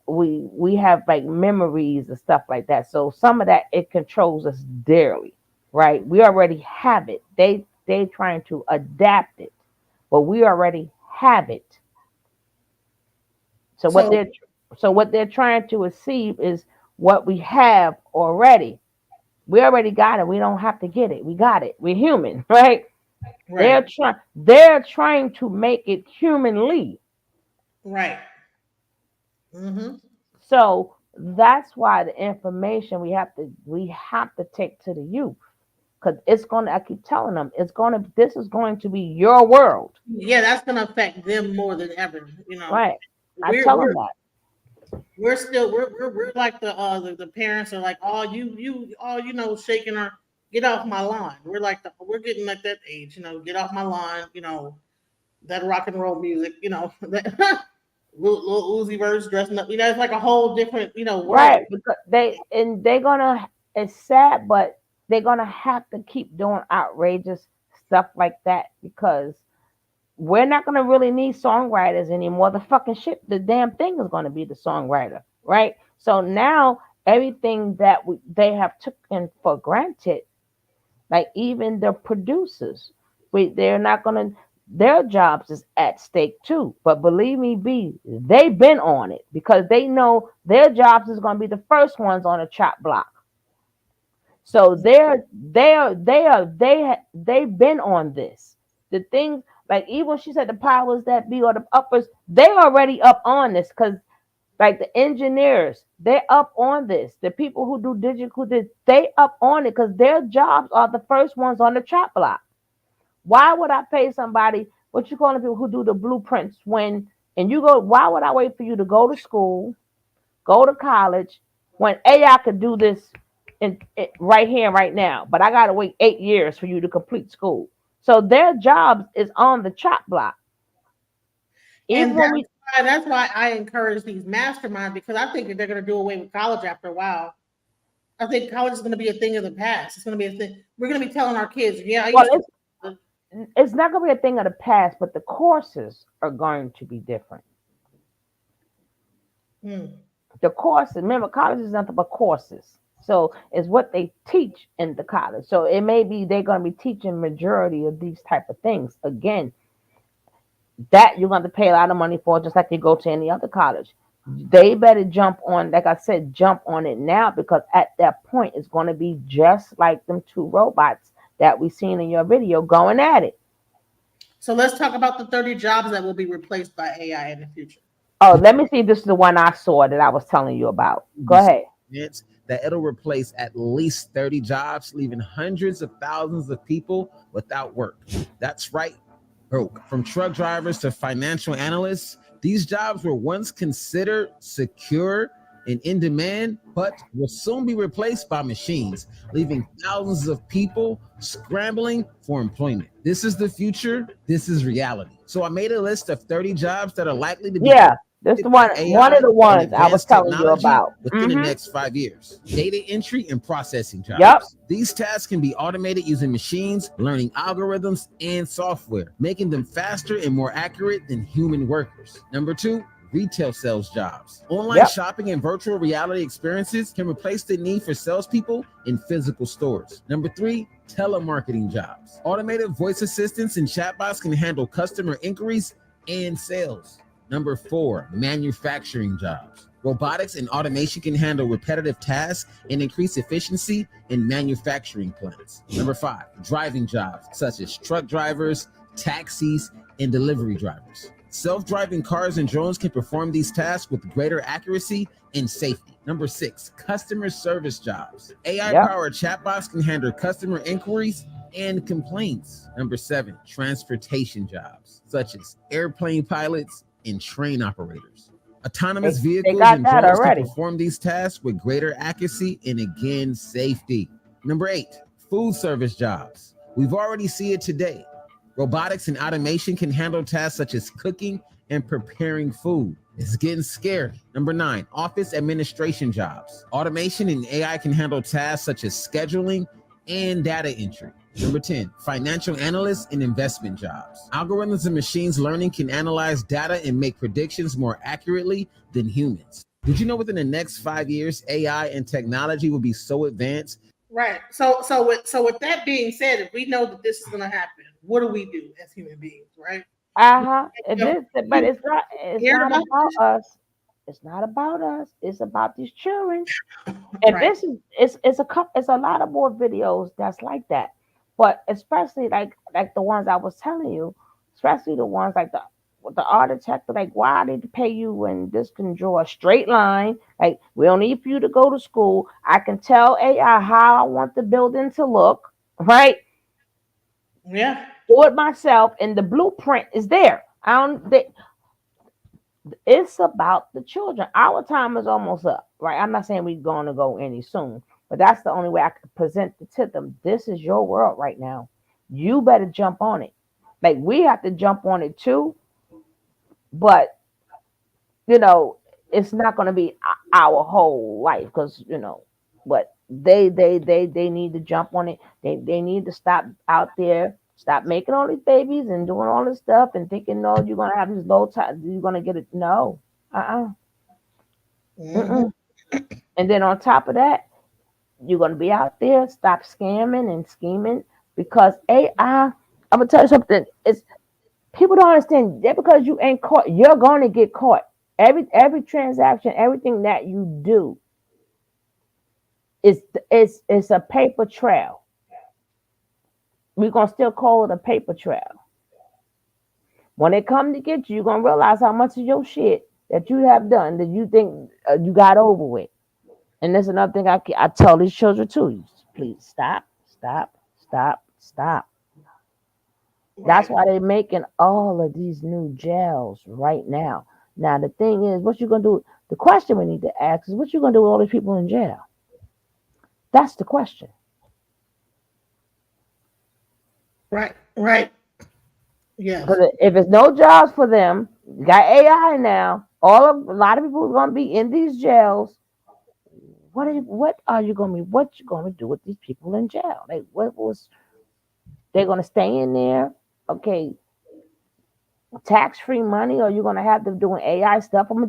we have like memories and stuff like that, so some of that it controls us dearly, right? We already have it. They trying to adapt it, but we already have it. So So what they're trying to achieve is what we have already. We already got it. We don't have to get it. We got it. We're human, right? right, They're trying to make it humanly. right. Mm-hmm. So that's why the information we have to take to the youth because it's gonna. I keep telling them it's gonna. This is going to be your world, Yeah, that's gonna affect them more than ever. right? I We're tell we're them that. we're still we're like the parents are like, oh, you oh, shaking our, get off my line. We're like we're getting at that age, get off my line, that rock and roll music, that little Uzi verse dressing up, it's like a whole different, Right, world. because they're gonna. It's sad, but they're gonna have to keep doing outrageous stuff like that because we're not gonna really need songwriters anymore. The fucking shit, the damn thing is gonna be the songwriter, right? So now everything that they have taken for granted, like even the producers, they're not gonna. Their jobs is at stake too. But believe me, B, they've been on it because they know their jobs is gonna be the first ones on the chop block. So they've been on this. The thing like even when she said the powers that be or the uppers, they already up on this because like the engineers, they're up on this. The people who do digital, they up on it because their jobs are the first ones on the chop block. Why would I pay somebody what you call the people who do the blueprints when and you go? Why would I wait for you to go to school, go to college when AI could do this right here and right now, but I gotta wait 8 years for you to complete school. So their jobs is on the chop block. Even And when we that's why I encourage these masterminds, because I think that they're going to do away with college after a while. I think college is going to be a thing of the past. It's going to be a thing. We're going to be telling our kids, yeah, I well, used to. it's not gonna be a thing of the past, but the courses are going to be different. Hmm. The courses, remember, college is nothing but courses. So it's what they teach in the college. So it may be they're going to be teaching majority of these type of things. Again, that you're going to pay a lot of money for, just like you go to any other college. They better jump on, like I said, jump on it now, because at that point it's going to be just like them two robots that we seen in your video going at it. So let's talk about the 30 jobs that will be replaced by AI in the future. Oh, let me see if this is the one I saw that I was telling you about. Go ahead. That it'll replace at least 30 jobs, leaving hundreds of thousands of people without work. That's right, broke. From truck drivers to financial analysts, these jobs were once considered secure and in demand, but will soon be replaced by machines, leaving thousands of people scrambling for employment. This is the future. This is reality. So I made a list of 30 jobs that are likely to be Yeah, this is one of the ones I was telling you about. within the next 5 years. Data entry and processing jobs. Yep. These tasks can be automated using machines, learning algorithms, and software, making them faster and more accurate than human workers. Number 2, retail sales jobs. Online shopping and virtual reality experiences can replace the need for salespeople in physical stores. Number 3, telemarketing jobs. Automated voice assistants and chatbots can handle customer inquiries and sales. Number 4, manufacturing jobs. Robotics and automation can handle repetitive tasks and increase efficiency in manufacturing plants. Number 5, driving jobs such as truck drivers, taxis, and delivery drivers. Self-driving cars and drones can perform these tasks with greater accuracy and safety. Number 6, customer service jobs. AI-powered chatbots can handle customer inquiries and complaints. Number 7, transportation jobs, such as airplane pilots and train operators. Autonomous vehicles and drones can perform these tasks with greater accuracy and, again, safety. Number 8, food service jobs. We've already seen it today. Robotics and automation can handle tasks such as cooking and preparing food. It's getting scary. Number 9, office administration jobs. Automation and AI can handle tasks such as scheduling and data entry. Number 10, financial analysts and investment jobs. Algorithms and machines learning can analyze data and make predictions more accurately than humans. Did you know within the next 5 years, AI and technology will be so advanced? Right. So with that being said, if we know that this is going to happen, what do we do as human beings, right? It is, but it's not about us. It's not about us. It's about these children. And this is it's a lot of more videos that's like that. But especially like the ones I was telling you, especially the ones like the architect, like why did they pay you when this can draw a straight line? Like we don't need for you to go to school. I can tell AI how I want the building to look, right? Yeah. Do it myself, and the blueprint is there. It's about the children. Our time is almost up, right? I'm not saying we're going to go any soon, but that's the only way I can present it to them. This is your world right now. You better jump on it. Like we have to jump on it too, but it's not going to be our whole life because but they need to jump on it. They need to stop out there. Stop making all these babies and doing all this stuff and thinking, no, you're gonna have these low times. You're gonna get it. No, Mm-hmm. And then on top of that, you're gonna be out there. Stop scamming and scheming because AI. I'm gonna tell you something. It's people don't understand that because you ain't caught, you're gonna get caught. Every transaction, everything that you do, is a paper trail. We're going to still call it a paper trail. When they come to get you, you're going to realize how much of your shit that you have done that you think you got over with. And that's another thing I tell these children too. Please stop. That's why they're making all of these new jails right now. Now, the thing is, what you going to do? The question we need to ask is, what you going to do with all these people in jail? That's the question. Right. Yes. Because if it's no jobs for them, you got AI now. A lot of people are going to be in these jails. What are you going to be? What you going to do with these people in jail? They're going to stay in there? Okay, tax-free money, or you're going to have them doing AI stuff? What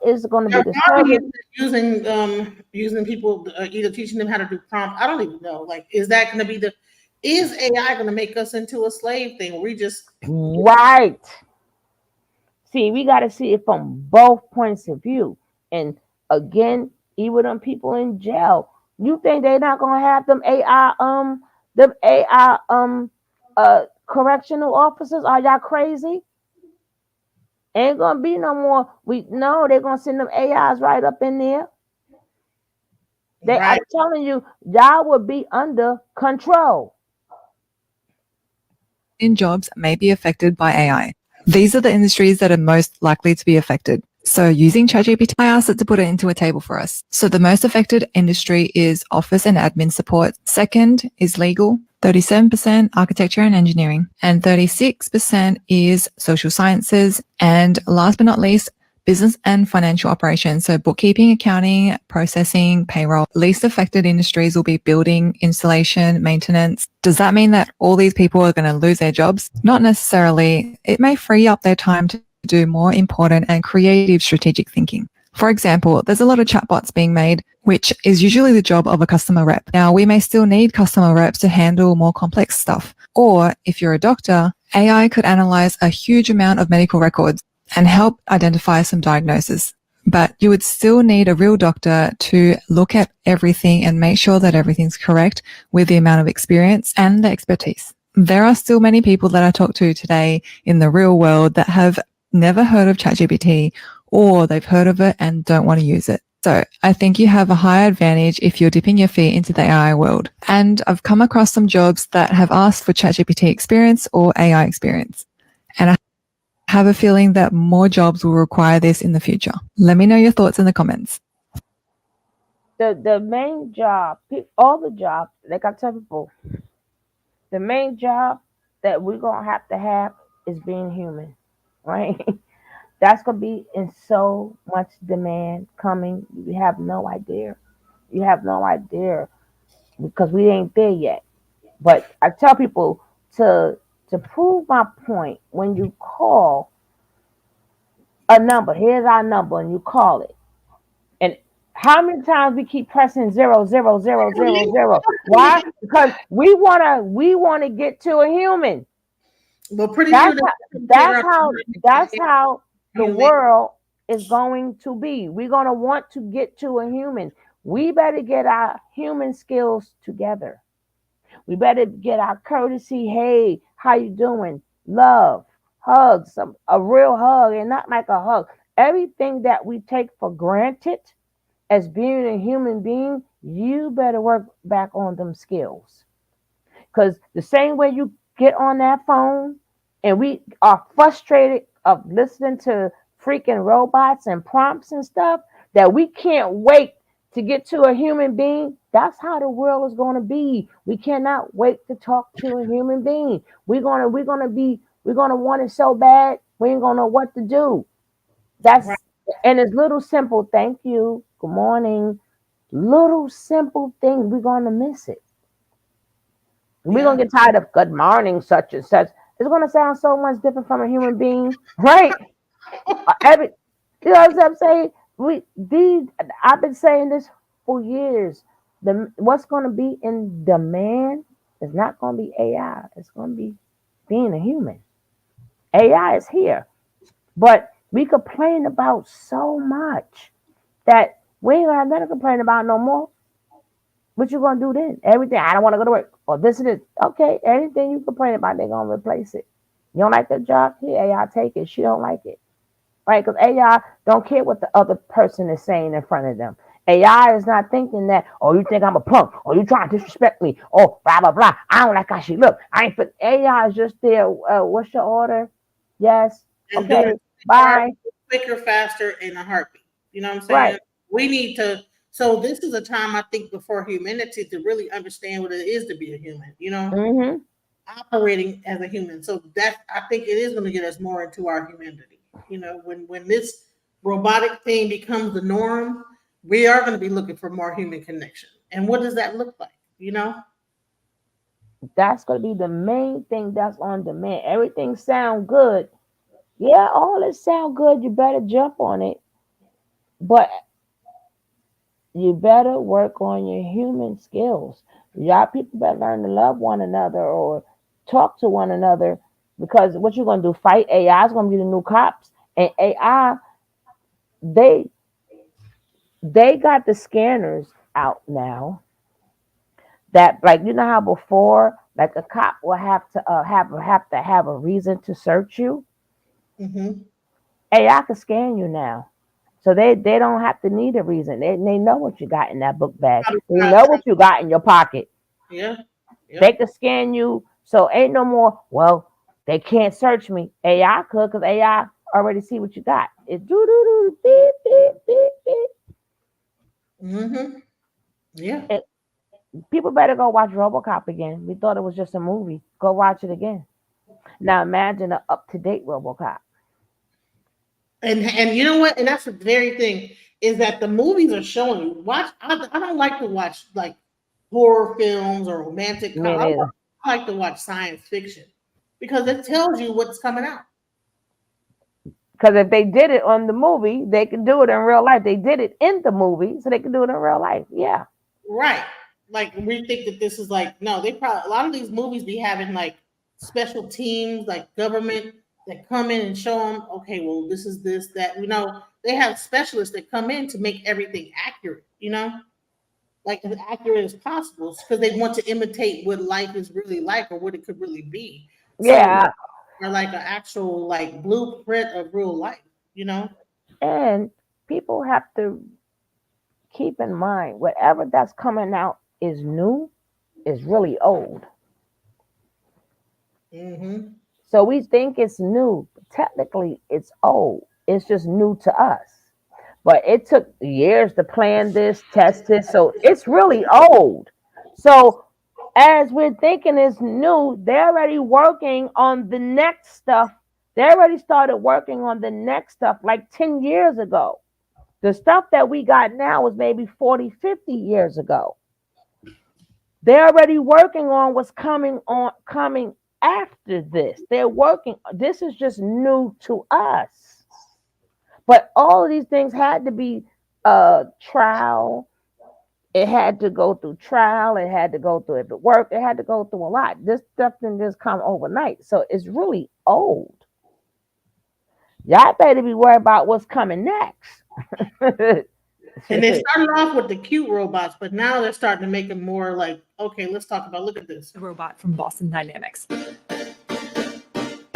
is going to be They're the probably service? using people, either teaching them how to do prompt. I don't even know. Like, is that going to be is AI going to make us into a slave thing? We just Right. See, we got to see it from both points of view. And again, even them people in jail, you think they're not gonna have them AI correctional officers? Are y'all crazy? Ain't gonna be no more. They're gonna send them AIs right up in there. I'm right. telling you, y'all will be under control. In jobs may be affected by AI. These are the industries that are most likely to be affected. So using ChatGPT, I asked it to put it into a table for us. So the most affected industry is office and admin support. Second is legal, 37% architecture and engineering, and 36% is social sciences. And last but not least, business and financial operations. So bookkeeping, accounting, processing, payroll. Least affected industries will be building, installation, maintenance. Does that mean that all these people are going to lose their jobs? Not necessarily. It may free up their time to do more important and creative strategic thinking. For example, there's a lot of chatbots being made, which is usually the job of a customer rep. Now, we may still need customer reps to handle more complex stuff. Or if you're a doctor, AI could analyze a huge amount of medical records and help identify some diagnosis. But you would still need a real doctor to look at everything and make sure that everything's correct with the amount of experience and the expertise. There are still many people that I talk to today in the real world that have never heard of ChatGPT, or they've heard of it and don't want to use it. So I think you have a higher advantage if you're dipping your feet into the AI world. And I've come across some jobs that have asked for ChatGPT experience or AI experience. And I have a feeling that more jobs will require this in the future. Let me know your thoughts in the comments. The main job, all the jobs, like I tell people, the main job that we're gonna have is being human, right? That's gonna be in so much demand coming. You have no idea. You have no idea because we ain't there yet. But I tell people to prove my point, when you call a number, here's our number, and you call it. And how many times we keep pressing 00000? Why? Because we wanna get to a human. Well, pretty That's sure that's how the world is going to be. We're gonna want to get to a human. We better get our human skills together. We better get our courtesy. Hey, how you doing? Love, hugs, a real hug, and not like a hug. Everything that we take for granted as being a human being, you better work back on them skills. Because the same way you get on that phone and we are frustrated of listening to freaking robots and prompts and stuff, that we can't wait to get to a human being. That's how the world is going to be. We cannot wait to talk to a human being. We're gonna want it so bad we ain't gonna know what to do. That's Right. And it's little simple thank you, good morning, little simple things, we're gonna miss it. We're gonna get tired of good morning, such and such. It's gonna sound so much different from a human being, right? Every, you know what I'm saying? I've been saying this for years. What's gonna be in demand is not gonna be AI. It's gonna be being a human. AI is here, but we complain about so much that we ain't gonna have nothing to complain about no more. What you gonna do then? Everything. I don't want to go to work. Or this and this. Okay, anything you complain about, they're gonna replace it. You don't like that job? Here, AI take it. She don't like it. Right? Because AI don't care what the other person is saying in front of them. AI is not thinking that, oh, you think I'm a punk, or you trying to disrespect me, oh, blah, blah, blah. I don't like how she look. I ain't fit. AI is just there. What's your order? Yes. And Okay. Bye. quicker, faster, in a heartbeat. You know what I'm saying? Right. We need to So this is a time, I think, before humanity to really understand what it is to be a human, Mm-hmm. operating as a human. So that, I think, it is going to get us more into our humanity. When this robotic thing becomes the norm, we are going to be looking for more human connection. And what does that look like? That's going to be the main thing that's on demand. Everything sound good. Yeah, all it sound good. You better jump on it. But you better work on your human skills. Y'all people better learn to love one another or talk to one another, because what you're going to do, fight AI is going to be the new cops. And AI, they got the scanners out now that, like, you know how before, like, a cop will have to have a reason to search you. Mm-hmm. AI can scan you now, so they don't have to need a reason. They know what you got in that book bag. They know what you got in your pocket. Yeah. Yep. They can scan you, so ain't no more. Well, they can't search me. AI could, because AI already see what you got. It do do do beep beep beep beep. Mm-hmm. Yeah. People better go watch RoboCop again. We thought it was just a movie. Go watch it again. Now imagine an up-to-date RoboCop. And you know what? And that's the very thing, is that the movies are showing you. I don't like to watch like horror films or romantic. Me neither. I like to watch science fiction because it tells you what's coming out. Because if they did it on the movie, they can do it in real life. They did it in the movie, so they can do it in real life. Yeah. Right. Like, we think that this is like, no, they probably, a lot of these movies be having like special teams, like government, that come in and show them, okay, well, this is this, that, they have specialists that come in to make everything accurate, like as accurate as possible, because they want to imitate what life is really like or what it could really be. Yeah. Or like an actual like blueprint of real life. And people have to keep in mind, whatever that's coming out is new, is really old. Mm-hmm. So we think it's new. Technically, it's old. It's just new to us. But it took years to plan this, test this. So it's really old. So as we're thinking it's new, they're already working on the next stuff. They already started working on the next stuff like 10 years ago. The stuff that we got now was maybe 40, 50 years ago. They're already working on what's coming after this. They're working. This is just new to us. But all of these things had to be trial. It had to go through trial. It had to go through it work. It had to go through a lot. This stuff didn't just come overnight. So it's really old. Y'all better be worried about what's coming next. And they started off with the cute robots, but now they're starting to make them more like, okay, let's talk about, look at this. The robot from Boston Dynamics.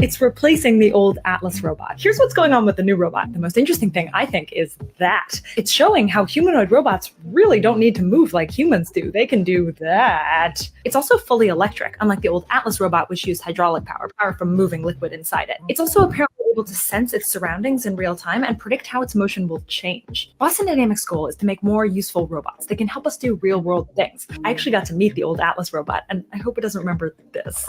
It's replacing the old Atlas robot. Here's what's going on with the new robot. The most interesting thing, I think, is that it's showing how humanoid robots really don't need to move like humans do. They can do that. It's also fully electric, unlike the old Atlas robot, which used hydraulic power from moving liquid inside it. It's also apparently able to sense its surroundings in real time and predict how its motion will change. Boston Dynamics' goal is to make more useful robots that can help us do real-world things. I actually got to meet the old Atlas robot, and I hope it doesn't remember this.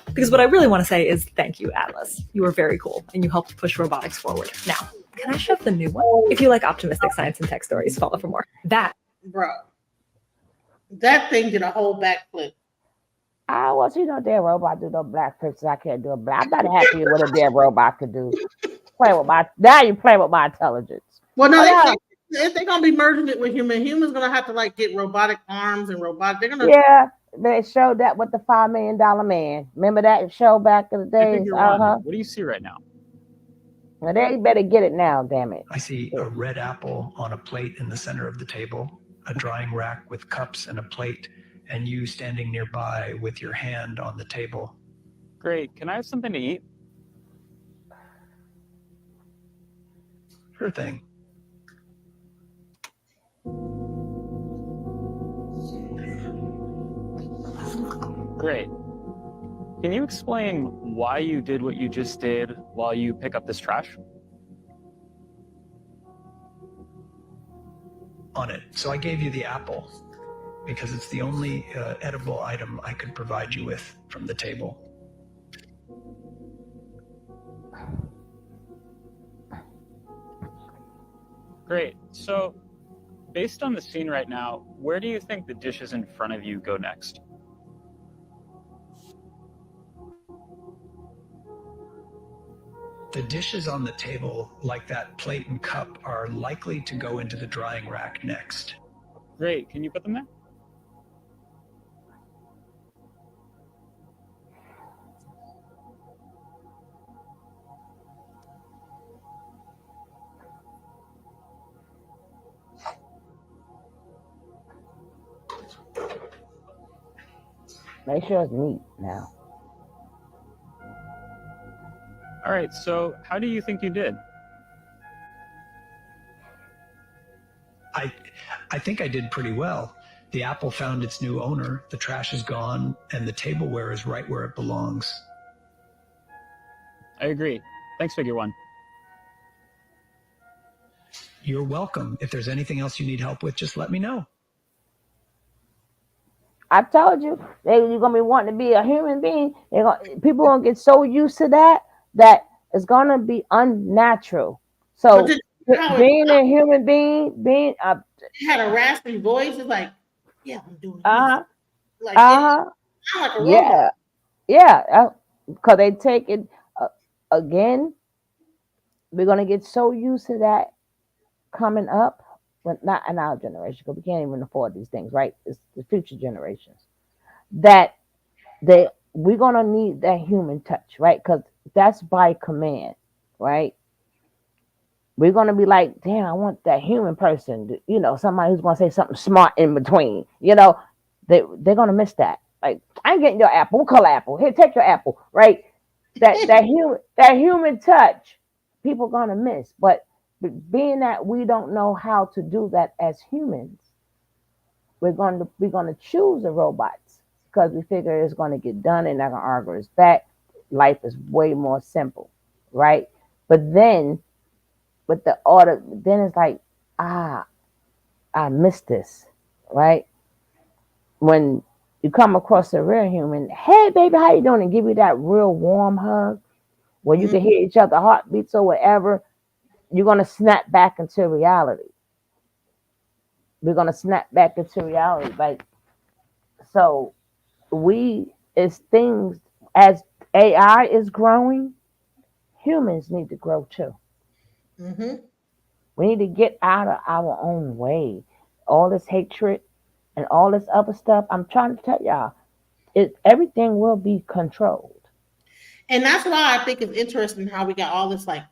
Because what I really want to say is thank you, Atlas. You were very cool, and you helped push robotics forward. Now, can I shove the new one? If you like optimistic science and tech stories, follow for more. That thing did a whole backflip. I want to see no damn robot do no black flips. I can't do a black. I'm not happy with what a damn robot could do. Now you play with my intelligence. Well, no, they're gonna be merging it with human. Humans gonna have to like get robotic arms and robotic. They're gonna. Yeah, they showed that with the $5 million man. Remember that show back in the days? What do you see right now? Well, they better get it now. Damn it! I see a red apple on a plate in the center of the table, a drying rack with cups and a plate, and you standing nearby with your hand on the table. Great. Can I have something to eat? Sure thing. Great. Can you explain why you did what you just did while you pick up this trash? on it. So I gave you the apple because it's the only edible item I could provide you with from the table. Great. So, based on the scene right now, where do you think the dishes in front of you go next? The dishes on the table, like that plate and cup, are likely to go into the drying rack next. Great. Can you put them there? Make sure it's neat now. All right. So, how do you think you did? I think I did pretty well. The apple found its new owner, the trash is gone, and the tableware is right where it belongs. I agree. Thanks, Figure One. You're welcome. If there's anything else you need help with, just let me know. I told you, you're gonna be wanting to be a human being. People gonna get so used to that it's gonna be unnatural. So being a human being, it had a raspy voice. It's like, yeah, I'm doing this. like it sound like a robot. Yeah, because they take it again. We're gonna get so used to that coming up, but not in our generation because we can't even afford these things, right? It's the future generations that we're gonna need that human touch, right? Because that's by command, right? We're gonna be like, damn, I want that human person, somebody who's gonna say something smart in between. They're gonna miss that. Like, I ain't getting your apple. What color apple? Here, take your apple, right? That human touch, people gonna miss. But being that we don't know how to do that as humans, we're gonna choose the robots because we figure it's gonna get done and not gonna argue us back. Life is way more simple, right? But then with the order, then it's like, I missed this, right? When you come across a real human, hey baby, how you doing? And give you that real warm hug where you can hear each other heartbeats or whatever, you're gonna snap back into reality. We're gonna snap back into reality. Like, so as AI is growing, humans need to grow too. We need to get out of our own way. All this hatred and all this other stuff. I'm trying to tell y'all, everything will be controlled. And that's why I think it's interesting how we got all this like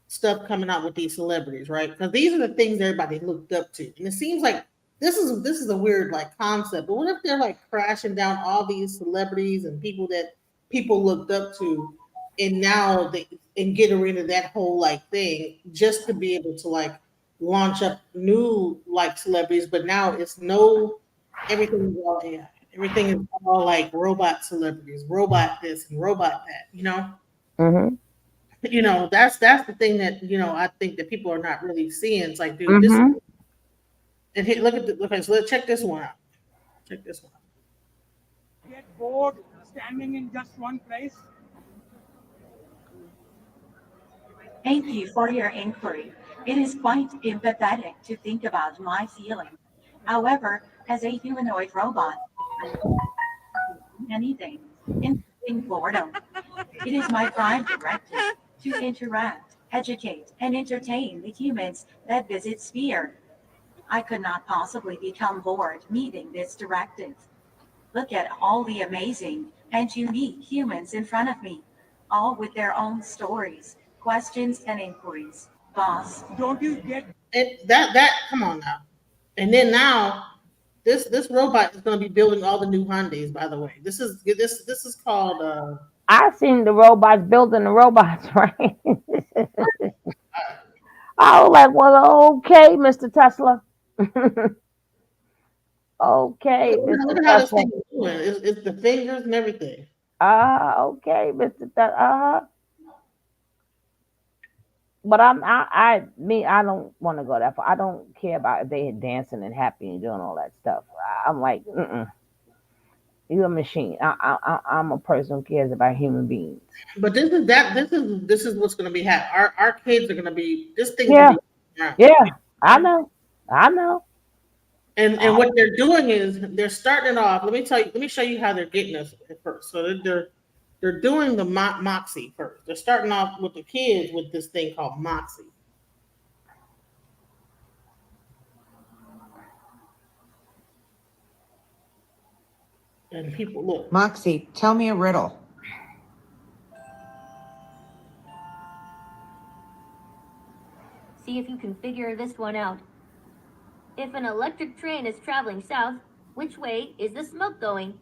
stuff coming out with these celebrities, right? Because these are the things everybody looked up to. And it seems like this is a weird like concept. But what if they're like crashing down all these celebrities and people that people looked up to, and now and get rid of that whole like thing just to be able to like launch up new like celebrities, but now it's everything is all AI. Everything is all like robot celebrities, robot this and robot that, that's the thing that, I think that people are not really seeing. It's like, dude, this and here, so let's check this one out. Check this one out. Get bored standing in just one place? Thank you for your inquiry. It is quite empathetic to think about my feelings. However, as a humanoid robot, anything, including boredom, it is my prime directive to interact, educate, and entertain the humans that visit Sphere. I could not possibly become bored meeting this directive. Look at all the amazing and unique humans in front of me, all with their own stories, questions, and inquiries. Boss, don't you get it? That come on now. And then now this robot is going to be building all the new Hyundais, by the way. This is called I've seen the robots building the robots, right? I was like, well, okay, Mr. Tesla. Okay. Look at how this thing is doing. It's the fingers and everything. Okay, Mr. Tesla. But I don't want to go that far. I don't care about if they dancing and happy and doing all that stuff. I'm like, you're a machine. I'm a person who cares about human beings. But this is what's going to be happening. Our kids are going to be this thing's going Yeah, to be around. yeah, I know. And what they're doing is they're starting off. Let me show you how they're getting us at first. So they're doing the Moxie first. They're starting off with the kids with this thing called Moxie. And people look. Moxie, tell me a riddle. See if you can figure this one out. If an electric train is traveling south, which way is the smoke going?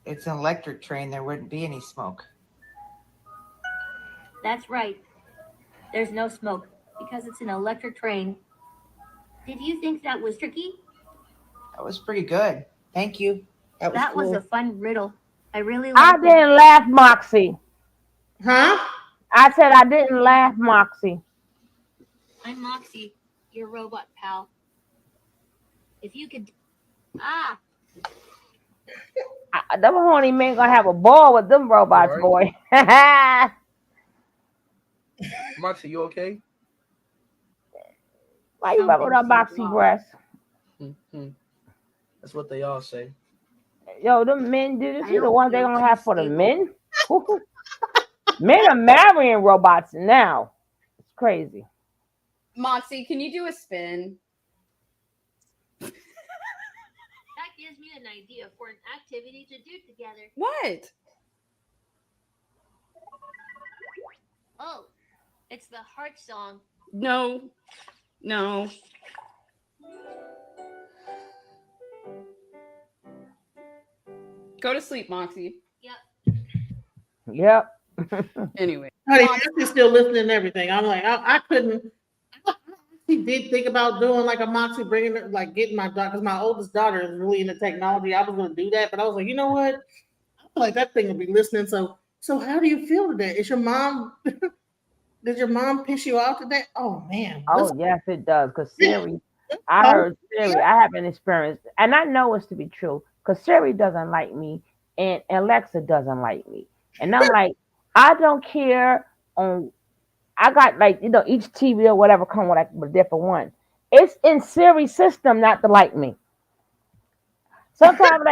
It's an electric train. There wouldn't be any smoke. That's right. There's no smoke because it's an electric train. Did you think that was tricky? That was pretty good. Thank you. That was a fun riddle. I really I liked it. didn't laugh, Moxie. Huh? I said I didn't laugh, Moxie. I'm Moxie, your robot pal. If you could... Them horny men gonna have a ball with them robots, boy. Moxie, you okay? Why you rubbing on Moxie breast? That's what they all say. Yo, them men, dude, this is the ones they gonna have for the men? Men are marrying robots now. It's crazy. Moxie, can you do a spin? That gives me an idea for an activity to do together. What? Oh, it's the heart song. No. Go to sleep, Moxie. Yep. Anyway. Honey, Jesse's still listening and everything. I'm like, I couldn't. He did think about doing like a Moxie, bringing it, like getting my daughter, because my oldest daughter is really into technology. I was going to do that, but I was like, you know what? I feel like that thing will be listening. So how do you feel today? Is your mom? Did your mom piss you off today? Oh man. Oh yes, it does. Cause Siri, I heard Siri. I have an experience, and I know it's to be true. Cause Siri doesn't like me, and Alexa doesn't like me, and I'm like, I don't care. I got like each TV or whatever come with a different one. It's in Siri's system not to like me. Sometimes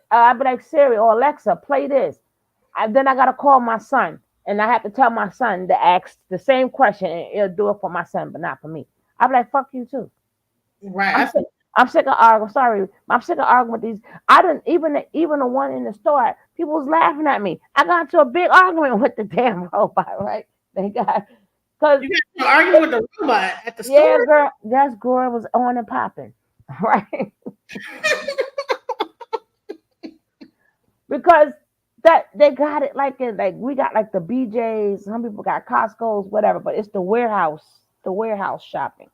I be like Siri or Alexa, play this. Then I gotta call my son. And I have to tell my son to ask the same question, and it'll do it for my son, but not for me. I'm like, fuck you too. Right. I'm sick of arguing. Sorry, I'm sick of arguing with these. I didn't even the one in the store. People was laughing at me. I got into a big argument with the damn robot. Right? Thank God. Cause you got to argue with the robot at the store. Yeah, girl. That girl was on and popping. Right? Because that they got it like we got like the BJ's, some people got Costco's, whatever, but it's the warehouse shopping.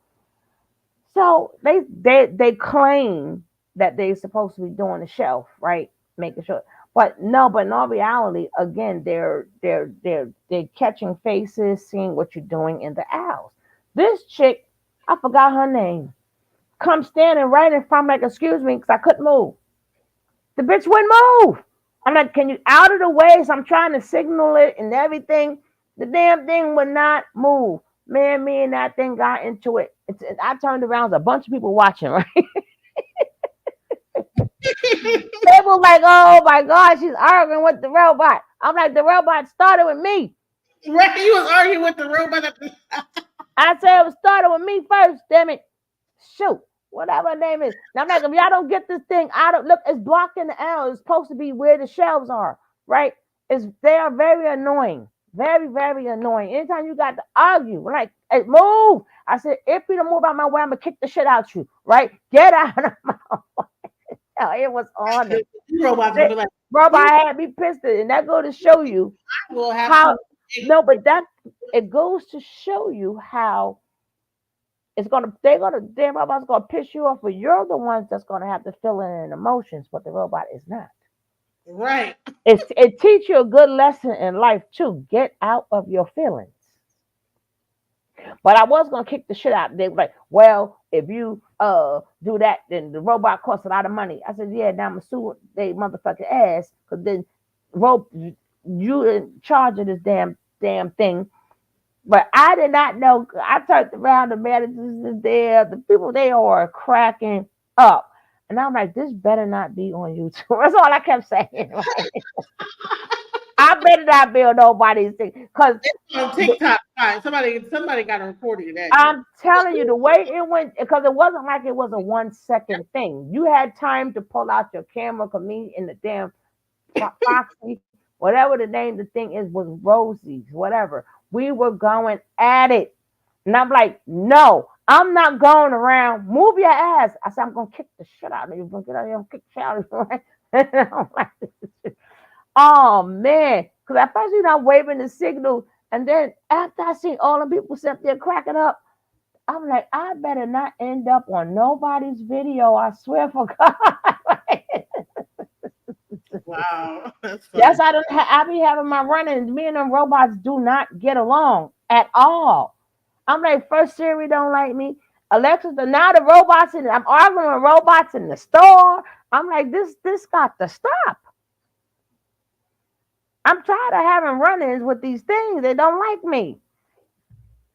So they claim that they're supposed to be doing the shelf, right? Making sure. But in all reality, again, they're catching faces, seeing what you're doing in the aisles. This chick, I forgot her name, come standing right in front, like, excuse me, because I couldn't move. The bitch wouldn't move. I'm like, can you out of the way? So I'm trying to signal it and everything. The damn thing would not move. Man, me and that thing got into it. I turned around, there's a bunch of people watching, right? They were like, oh my God, she's arguing with the robot. I'm like, the robot started with me. Right, you was arguing with the robot. I said it was started with me first, damn it. Shoot. Whatever her name is. Now I'm like, if y'all don't get this thing out of, look, it's blocking the aisle. It's supposed to be where the shelves are, right? They are very annoying. Very, very annoying. Anytime you got to argue, like, hey, move. I said, if you don't move out my way, I'm gonna kick the shit out you, right? Get out of my way. It was on it. Robot had me pissed, and that go to show you how. No, but it goes to show you how. Damn robot's gonna piss you off, but you're the ones that's gonna have to fill in emotions, but the robot is not. Right. It teach you a good lesson in life too. Get out of your feelings. But I was gonna kick the shit out. They were like, well, if you do that, then the robot costs a lot of money. I said, yeah, now I'm gonna sue they motherfucking ass, because then you in charge of this damn thing. But I did not know. I turned around, the managers is there, the people, they are cracking up. And I'm like, this better not be on YouTube. That's all I kept saying. Like, I better not be on nobody's thing. Because It's on TikTok. Right. Somebody got a recording of that. I'm telling you, the way it went, because it wasn't like it was a 1 second thing. You had time to pull out your camera, because me in the damn Foxy, whatever the name the thing is, was Rosie's, whatever. We were going at it. And I'm like, no, I'm not going around. Move your ass. I said, I'm going to kick the shit out of you. I'm going to get out of here and kick the shit out of you. I'm like, oh, man. Because at first, I'm waving the signal. And then after I seen all the people sit there cracking up, I'm like, I better not end up on nobody's video. I swear for God. Wow. That's funny. Yes, I be having my run-ins. Me and them robots do not get along at all. I'm like, first Siri don't like me. Alexa, now the robots I'm arguing with robots in the store. I'm like, this got to stop. I'm tired of having run-ins with these things. They don't like me.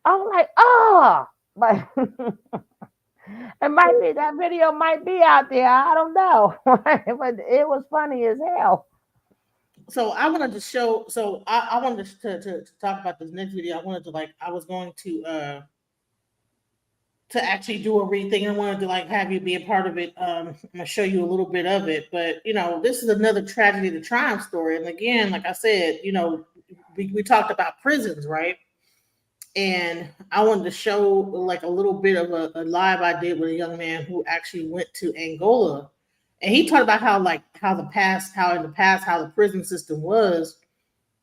I'm like, oh, but it might be, that video might be out there. I don't know. But it was funny as hell. So I wanted to show. So I wanted to talk about this next video. I wanted to I was going to actually do a read thing. I wanted to have you be a part of it. I'm gonna show you a little bit of it. But this is another tragedy to triumph story. And again, like I said, we talked about prisons, right? And I wanted to show a little bit of a live I did with a young man who actually went to Angola. And he talked about how in the past how the prison system was,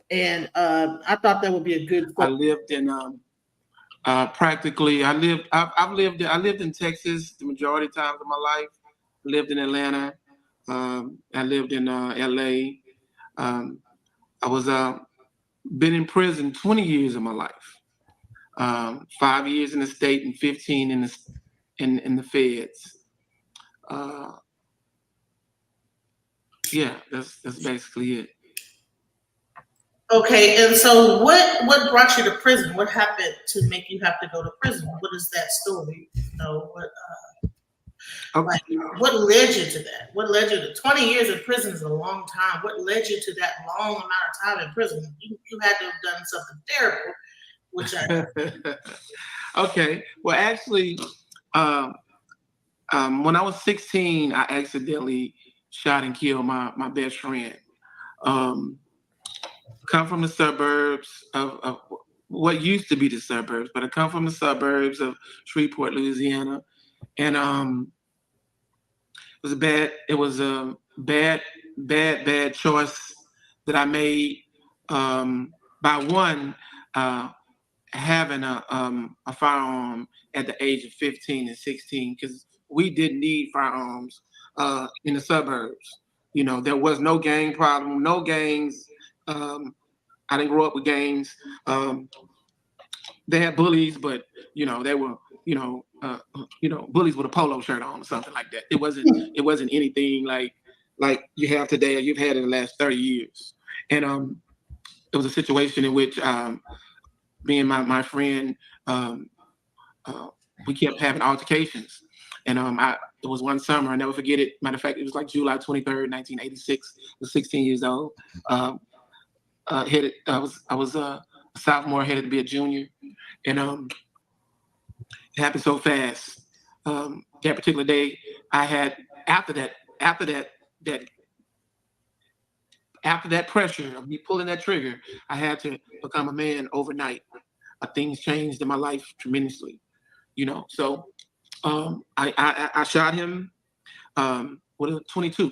and I thought that would be a good. I lived in practically. I've lived in Texas the majority of times of my life. I lived in Atlanta. I lived in LA. I was been in prison 20 years of my life. 5 years in the state and 15 in the feds. Yeah, that's basically it. Okay, and so what brought you to prison? What happened to make you have to go to prison? What is that story? What led you to that? What led you to 20 years in prison is a long time. What led you to that long amount of time in prison? You had to have done something terrible, which I Okay. Well, actually, when I was 16, I accidentally shot and killed my best friend. Come from the suburbs of what used to be the suburbs, but I come from the suburbs of Shreveport, Louisiana, and it was a bad choice that I made by having a firearm at the age of 15 and 16, because we didn't need firearms in the suburbs. There was no gang problem, no gangs. I didn't grow up with gangs. They had bullies, but they were bullies with a polo shirt on or something like that. It wasn't anything like you have today or you've had in the last 30 years. And it was a situation in which me and my friend we kept having altercations. And it was one summer, I never forget it. Matter of fact, it was like July 23rd, 1986. I was 16 years old. I was a sophomore, headed to be a junior, and it happened so fast. That particular day, I had after that pressure of me pulling that trigger, I had to become a man overnight. Things changed in my life tremendously, So I shot him with a 22,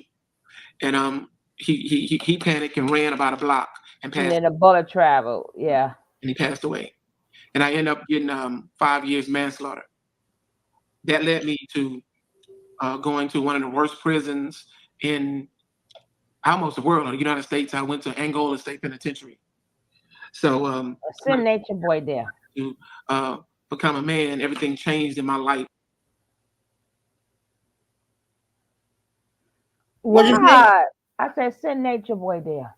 and he panicked and ran about a block and passed. And then the bullet traveled, yeah. And he passed away. And I ended up getting 5 years manslaughter. That led me to going to one of the worst prisons in almost the world, in the United States. I went to Angola State Penitentiary. So Send Nature Boy there. to become a man, everything changed in my life. What you say? God, I said send Nature Boy there.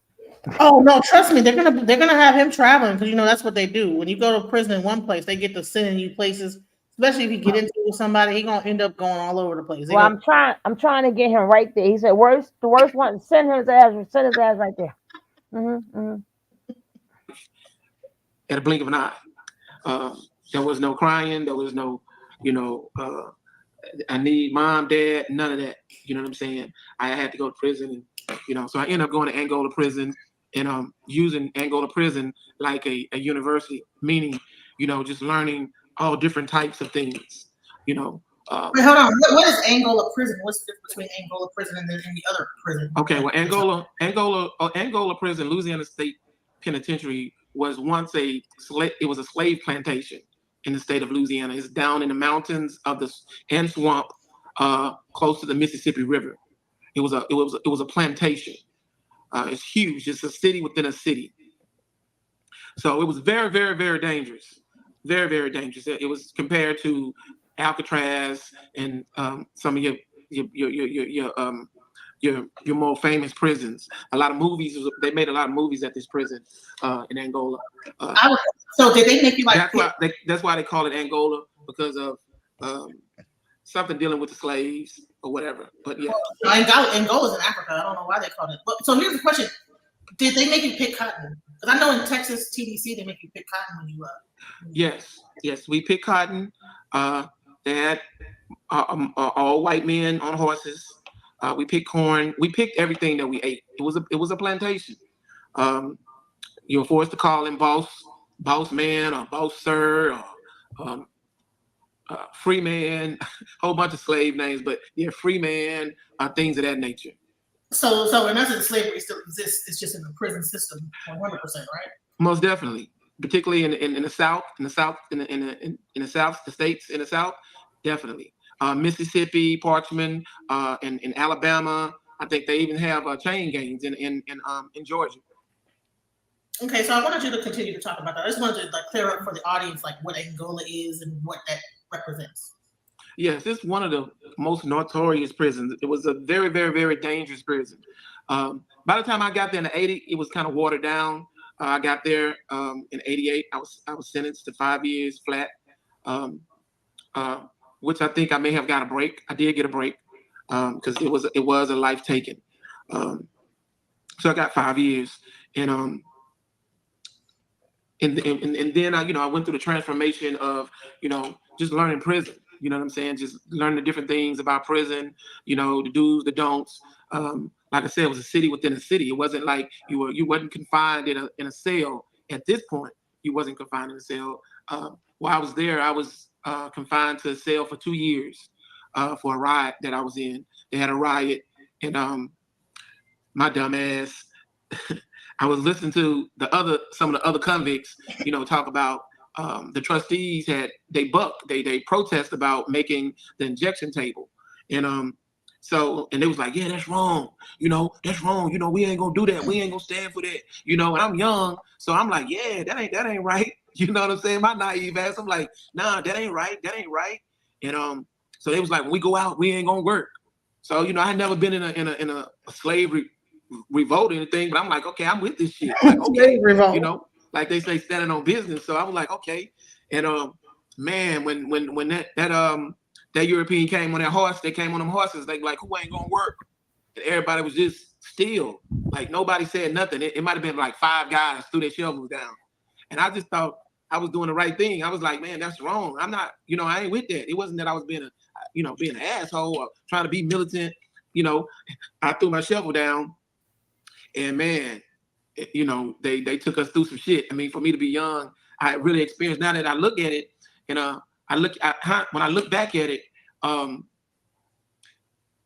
Oh no, trust me, they're gonna have him traveling because that's what they do. When you go to prison in one place, they get to sending you places. Especially if you get into it with somebody, he gonna end up going all over the place. Well, I'm trying to get him right there. He said, the worst one, send his ass right there. At a blink of an eye. There was no crying. There was no, I need mom, dad, none of that. You know what I'm saying? I had to go to prison, and so I ended up going to Angola prison and using Angola prison like a university, meaning, just learning all different types of things. Wait, hold on. What is Angola prison? What's the difference between Angola prison and any other prison? Okay, well, Angola prison, Louisiana State Penitentiary was once it was a slave plantation in the state of Louisiana. It's down in the mountains and swamp, close to the Mississippi River. It was a plantation. It's huge. It's a city within a city. So it was very, very, very dangerous. Very, very dangerous. It was compared to Alcatraz and some of your more famous prisons. A lot of movies. They made a lot of movies at this prison in Angola. So did they make you like? That's why they call it Angola, because of something dealing with the slaves or whatever. But yeah, Angola's in Africa. I don't know why they called it. But, so here's the question: did they make you pick cotton? Because I know in Texas TDC they make you pick cotton when you Yes, we picked cotton. They had all white men on horses. We picked corn. We picked everything that we ate. It was a plantation. You were forced to call him boss man, or boss sir, or free man, whole bunch of slave names, but yeah, free man, things of that nature. So in essence, slavery still exists. It's just in the prison system, 100%, right? Most definitely, particularly in the South, in the South, in the South, the states in the South, definitely. Mississippi, Parchman, in Alabama. I think they even have chain gangs in Georgia. Okay, so I wanted you to continue to talk about that. I just wanted to clear up for the audience what Angola is and what that represents. Yes, it's one of the most notorious prisons. It was a very, very, very dangerous prison. By the time I got there in the 80s, it was kind of watered down. I got there in 88. I was sentenced to 5 years flat, which I think I may have got a break. I did get a break because it was a life taken. So I got 5 years, and then I went through the transformation of just learning prison. You know what I'm saying? Just learning the different things about prison. The do's, the don'ts. Like I said, it was a city within a city. It wasn't like you wasn't confined in a cell. At this point, you wasn't confined in a cell. While I was there, I was confined to a cell for 2 years for a riot that I was in. They had a riot, and my dumb ass. I was listening to some of the other convicts, talk about the trustees they protest about making the injection table, and they was like, yeah, that's wrong, that's wrong, we ain't gonna do that, we ain't gonna stand for that, and I'm young, so I'm like, yeah, that ain't right, you know what I'm saying? My naive ass, I'm like, nah, that ain't right, and so they was like, when we go out, we ain't gonna work. So I had never been in a slavery revolt or anything, but I'm like, okay, I'm with this shit. Like, okay, like they say, standing on business. So I was like, okay, and man, when that European came on that horse, they came on them horses. They like, who ain't gonna work? And everybody was just still, like nobody said nothing. It might have been like 5 guys threw their shovels down, and I just thought I was doing the right thing. I was like, man, that's wrong. I'm not, I ain't with that. It wasn't that I was being an asshole or trying to be militant. I threw my shovel down. And man, they took us through some shit. I mean, for me to be young, I really experienced. Now that I look at it, and when I look back at it, I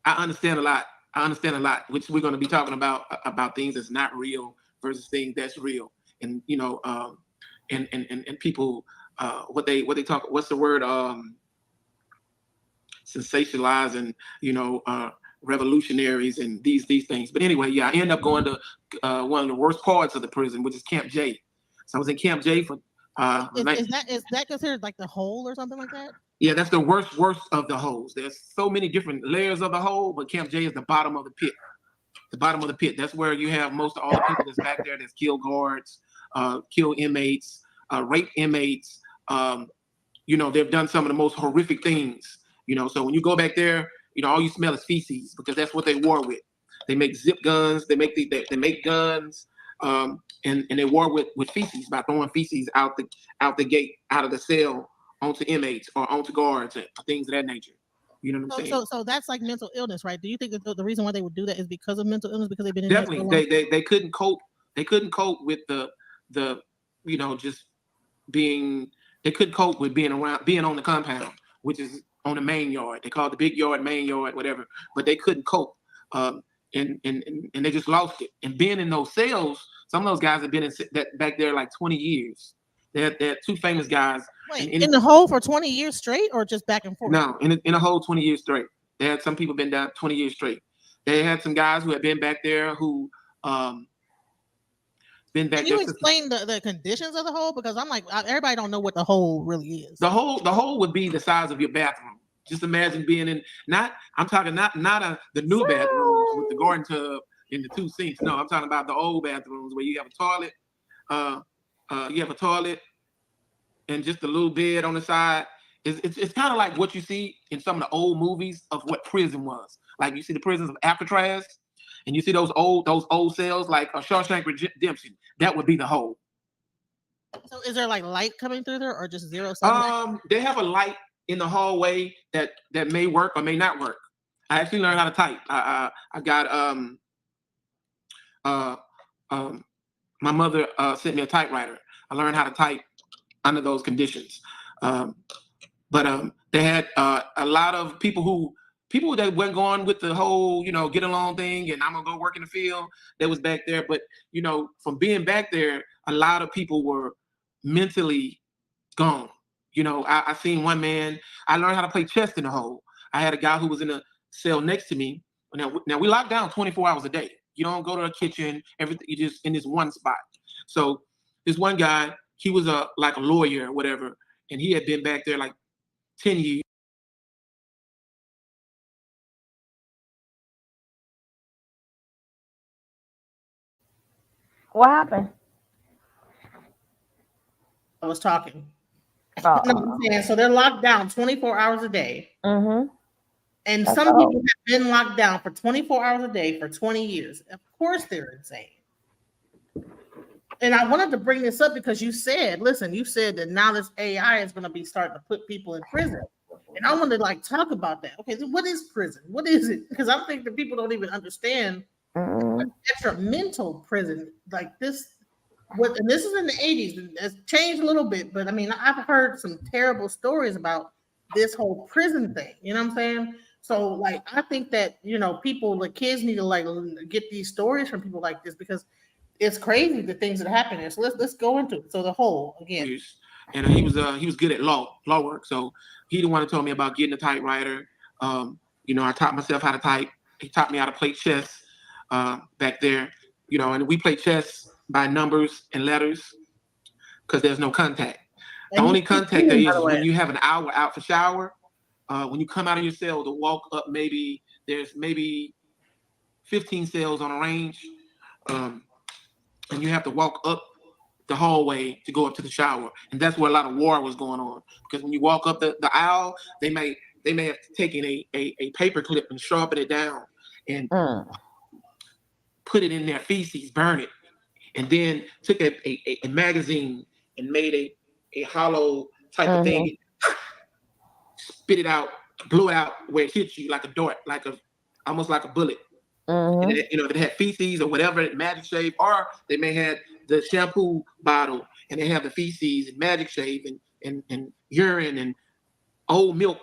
understand a lot. Which we're going to be talking about things that's not real versus things that's real, and and people what they talk. What's the word? Sensationalize and revolutionaries and these things. But anyway, yeah, I ended up going to one of the worst parts of the prison, which is Camp J. So I was in Camp J for Is that considered like the hole or something like that? yeah, that's the worst of the holes. There's so many different layers of the hole, but Camp J is the bottom of the pit. The bottom of the pit. That's where you have most of all the people that's back there that's kill guards, kill inmates, rape inmates. They've done some of the most horrific things. So when you go back there, all you smell is feces because that's what they war with. They make zip guns. They make make guns, and they war with feces by throwing feces out the gate, out of the cell onto inmates or onto guards and things of that nature. You know what I'm saying? So that's like mental illness, right? Do you think that the reason why they would do that is because of mental illness, because they've been in Definitely, there so long? they couldn't cope. They couldn't cope with the just being. They couldn't cope with being on the compound, which is on the main yard. They call it the big yard, main yard, whatever. But they couldn't cope, and they just lost it. And being in those cells, some of those guys have been back there like 20 years. They're two famous guys. Wait, in the hole for 20 years straight, or just back and forth? No, in a hole 20 years straight. They had some people been down 20 years straight. They had some guys who had been back there who been back. Can you explain the conditions of the hole? Because I'm like, everybody don't know what the hole really is. The hole would be the size of your bathroom. Just imagine being in I'm talking not the new bathrooms with the garden tub and the two sinks. No, I'm talking about the old bathrooms where you have a toilet. You have a toilet and just a little bed on the side. It's kind of like what you see in some of the old movies of what prison was. Like you see the prisons of Alcatraz, and you see those old cells like a Shawshank Redemption. That would be the hole. So is there like light coming through there, or just zero sunlight? They have a light in the hallway that may work or may not work. I actually learned how to type. I got my mother sent me a typewriter. I learned how to type under those conditions. But they had a lot of people that went going with the whole, get along thing, and I'm gonna go work in the field. That was back there. But from being back there, a lot of people were mentally gone. I seen one man. I learned how to play chess in the hole. I had a guy who was in a cell next to me. Now we locked down 24 hours a day. You don't go to a kitchen. Everything, you just in this one spot. So this one guy, he was like a lawyer or whatever, and he had been back there like 10 years. What happened? I was talking. No, I'm saying, so they're locked down 24 hours a day. Mm-hmm. And some people have been locked down for 24 hours a day for 20 years. Of course they're insane. And I wanted to bring this up because you said that now this AI is going to be starting to put people in prison. And I wanted to talk about that. Okay, so what is prison? What is it? Because I think that people don't even understand detrimental prison like this. And this is in the 80s. It's changed a little bit, but I mean, I've heard some terrible stories about this whole prison thing. You know what I'm saying? So I think that, the kids need to get these stories from people like this because it's crazy the things that happen there. So let's go into it. So the whole again. And he was good at law work. So he the one who told me about getting a typewriter. I taught myself how to type. He taught me how to play chess back there. And we play chess by numbers and letters because there's no contact. The only contact there is when you have an hour out for shower. When you come out of your cell to walk up, there's maybe 15 cells on a range. And you have to walk up the hallway to go up to the shower. And that's where a lot of war was going on. Because when you walk up the aisle, they may have taken a paper clip and sharpen it down and put it in their feces, burn it. And then took a magazine and made a hollow type of thing, spit it out, blew it out where it hits you like a dart, almost like a bullet. And if it had feces or whatever, magic shave, or they may have the shampoo bottle and they have the feces and magic shave and urine and old milk,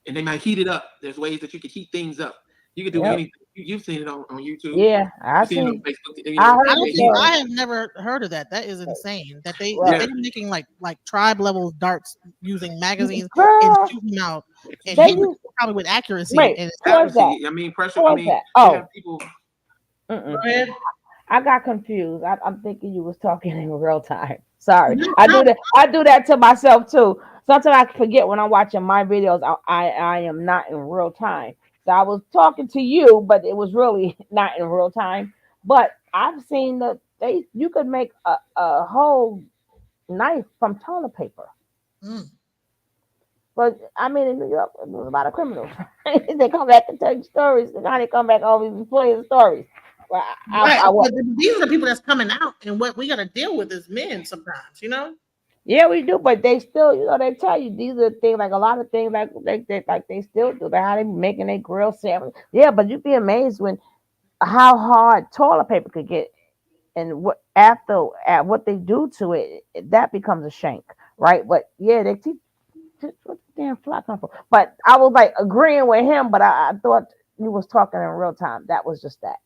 and they might heat it up. There's ways that you can heat things up. You can do anything. You've seen it on YouTube. Yeah, I You've seen it on seen. Facebook. I heard I the don't think story. I have never heard of that. That is insane. That Right. they're making like tribe level darts using magazines and Girl, shooting them out and they hitting use. people probably with accuracy. Wait, And who was that? Accuracy. I mean, pressure. Who I was mean, that? you Oh, have people. mm-mm. go ahead. I got confused. I'm thinking you was talking in real time. Sorry, No, I no. do that. I do that to myself too. Sometimes I forget when I'm watching my videos. I am not in real time. So I was talking to you, but it was really not in real time. But I've seen that you could make a whole knife from toilet paper. Mm. But I mean, in New York, there's a lot of criminals. They come back and tell you stories. And now they come back always playing stories. Well, Right. I But these are the people that's coming out, and what we got to deal with as men sometimes, you know. Yeah, we do, but they still, they tell you these are things like a lot of things like they still do. That how they making a grill sandwich. Yeah, but you'd be amazed when how hard toilet paper could get, and what after at what they do to it, that becomes a shank, right? But yeah, they teach what the damn fly come from. But I was like agreeing with him, but I thought you was talking in real time. That was just that.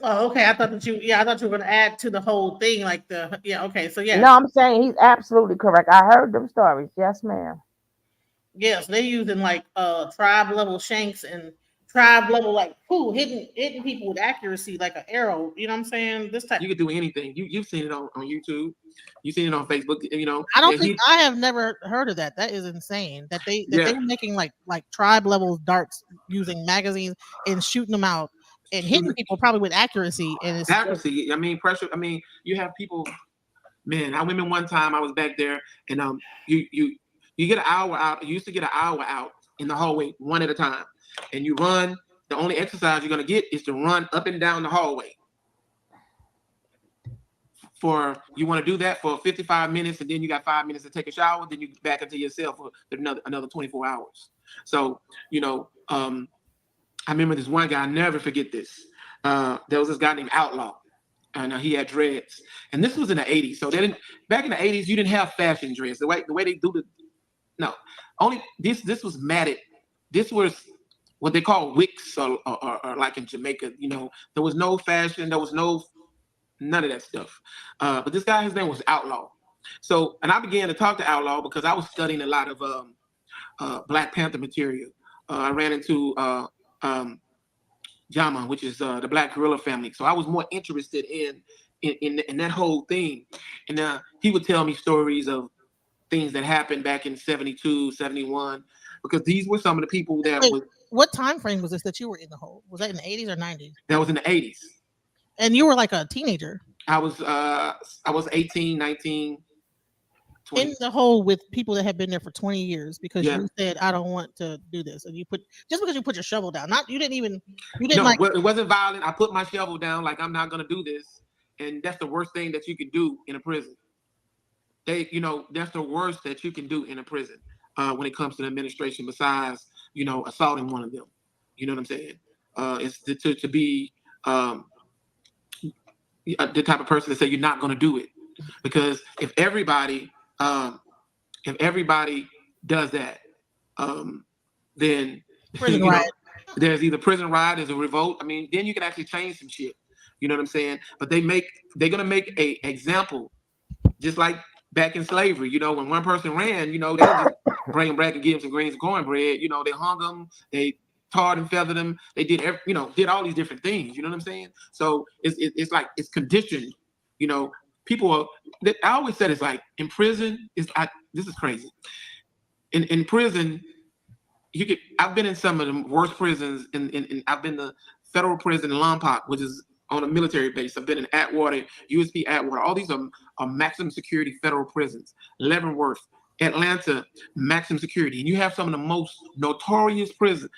Oh, okay. I thought you were going to add to the whole thing, like okay. So yeah, No, I'm saying he's absolutely correct. I heard them stories. Yes, ma'am. yes, they're using like tribe level shanks and tribe level like hitting people with accuracy like an arrow. You know what I'm saying? This type. You could do anything. You've seen it on YouTube. You've seen it on Facebook. You know. I don't and think I have never heard of that. That is insane. That they're making like tribe level darts using magazines and shooting them out and hitting people probably with accuracy. And it's accuracy. I mean, pressure. I mean, you have people. Man, I remember one time I was back there, and you get an hour out. You used to get an hour out in the hallway one at a time, and you run. The only exercise you're gonna get is to run up and down the hallway. You want to do that for 55 minutes, and then you got 5 minutes to take a shower. Then you back into your cell for another 24 hours. So I remember this one guy. I never forget this. There was this guy named Outlaw, and he had dreads. And this was in the 80s. So back in the 80s, you didn't have fashion dreads. The way they do this was matted. This was what they call wicks, or like in Jamaica. There was no fashion. There was none of that stuff. But this guy, his name was Outlaw. So, and I began to talk to Outlaw because I was studying a lot of Black Panther material. I ran into Jama, which is the Black Gorilla family. So I was more interested in that whole thing. And he would tell me stories of things that happened back in 72, 71, because these were some of the people that what time frame was this that you were in the hole? Was that in the 80s or 90s? That was in the 80s. And you were like a teenager. I was 18, 19, 20. In the hole with people that had been there for 20 years because Yeah. you said I don't want to do this, and just because you put your shovel down, It wasn't violent. I put my shovel down like I'm not gonna do this, and that's the worst thing that you can do in a prison. That's the worst that you can do in a prison when it comes to the administration. Besides, assaulting one of them. You know what I'm saying? It's to be the type of person to say you're not gonna do it, because if everybody does that, then there's either prison riot, there's a revolt. I mean, then you can actually change some shit. You know what I'm saying? But they're gonna make a example, just like back in slavery. When one person ran, they don't just bring him back and give him some greens and cornbread. They hung them, they tarred and feathered them. They did did all these different things. You know what I'm saying? So it's like it's conditioned. People I always said it's like in prison. This is crazy. In prison, I've been in some of the worst prisons. I've been the federal prison in Lompoc, which is on a military base. I've been in Atwater, USP Atwater. All these are maximum security federal prisons. Leavenworth, Atlanta, maximum security. And you have some of the most notorious prisoners.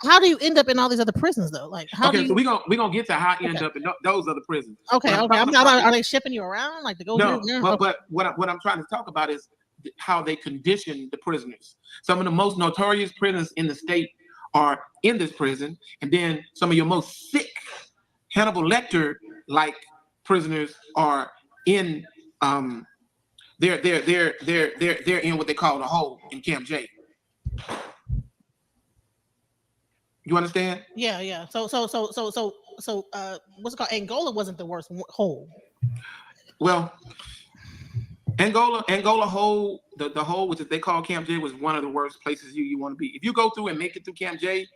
How do you end up in all these other prisons though? Like, so we're gonna get to how I end up in those other prisons. Okay. Are they shipping you around like to go? No, here? but what I'm trying to talk about is how they condition the prisoners. Some of the most notorious prisoners in the state are in this prison, and then some of your most sick Hannibal Lecter like prisoners are in they're in what they call the hole in Camp J. You understand? Yeah. So what's it called? Angola wasn't the worst hole. Well, Angola hole, the hole which they call Camp J, was one of the worst places you want to be. If you go through and make it through Camp J,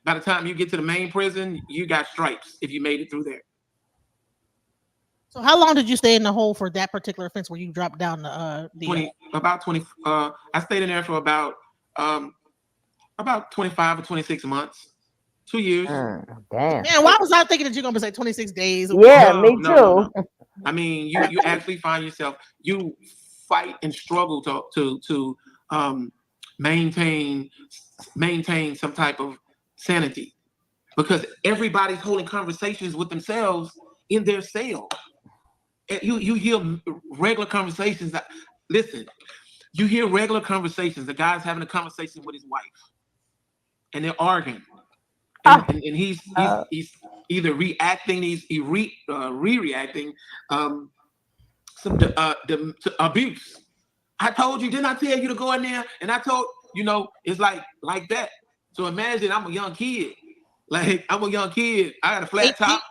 by the time you get to the main prison, you got stripes if you made it through there. So how long did you stay in the hole for that particular offense where you dropped down the 20. I stayed in there for about 25 or 26 months. 2 years. Damn. Man, why was I thinking that you're gonna be like 26 days? Yeah, No, me too. no. I mean, you actually find yourself, you fight and struggle to maintain some type of sanity, because everybody's holding conversations with themselves in their cell. And you hear regular conversations. Listen, you hear regular conversations. The guy's having a conversation with his wife, and they're arguing, and he's either reacting, he's re-reacting to abuse. I told you, didn't I tell you to go in there? And I told it's like that. So imagine I'm a young kid. I got a flat top.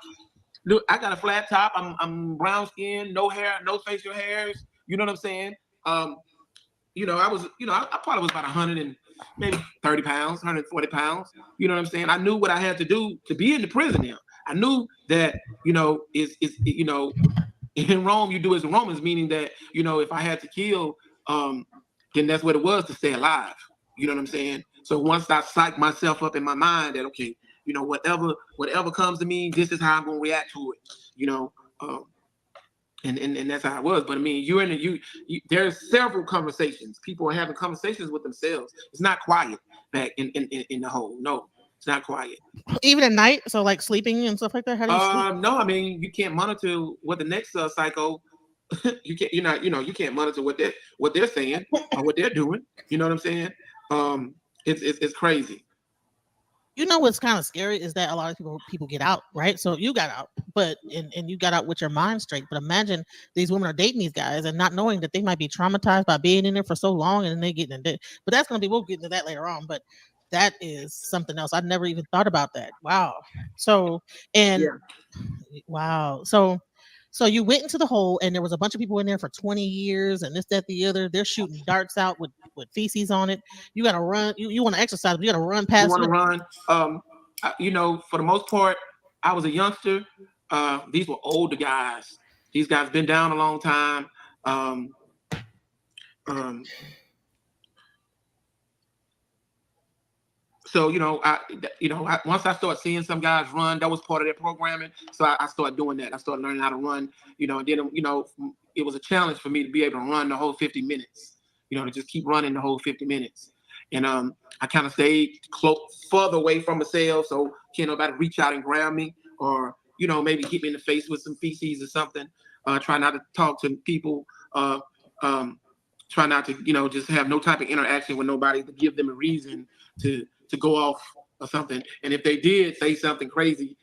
Look, I got a flat top. I'm brown skin, no hair, no facial hairs. You know what I'm saying? I probably was about 100 and maybe 30 pounds, 140 pounds. You know what I'm saying? I knew what I had to do to be in the prison now. I knew that, in Rome, you do as the Romans, meaning that, if I had to kill, then that's what it was to stay alive. You know what I'm saying? So once I psyched myself up in my mind that, okay, whatever comes to me, this is how I'm going to react to it, and that's how it was. But I mean, there's several conversations. People are having conversations with themselves. It's not quiet back in the hole. No, it's not quiet. Even at night, so like sleeping and stuff like that. How do you sleep? No, I mean, you can't monitor what the next psycho. You can't monitor what they're saying or what they're doing. You know what I'm saying? It's crazy. You know what's kind of scary is that a lot of people get out, right? So you got out, but and you got out with your mind straight. But imagine these women are dating these guys and not knowing that they might be traumatized by being in there for so long, and then they get in there. But that's gonna be, we'll get into that later on. But that is something else. I'd never even thought about that. Wow. So wow. So you went into the hole, and there was a bunch of people in there for 20 years, and this, that, the other. They're shooting darts out with feces on it. You got to run. You want to exercise, but you got to run past. You want to run. For the most part, I was a youngster. These were older guys. These guys been down a long time. So once I started seeing some guys run, that was part of their programming. So I started doing that. I started learning how to run. And then it was a challenge for me to be able to run the whole 50 minutes. To just keep running the whole 50 minutes. And I kind of stayed further away from the cell, so can't nobody reach out and grab me, or maybe hit me in the face with some feces or something. Try not to talk to people. Try not to just have no type of interaction with nobody to give them a reason to go off or something. And if they did say something crazy,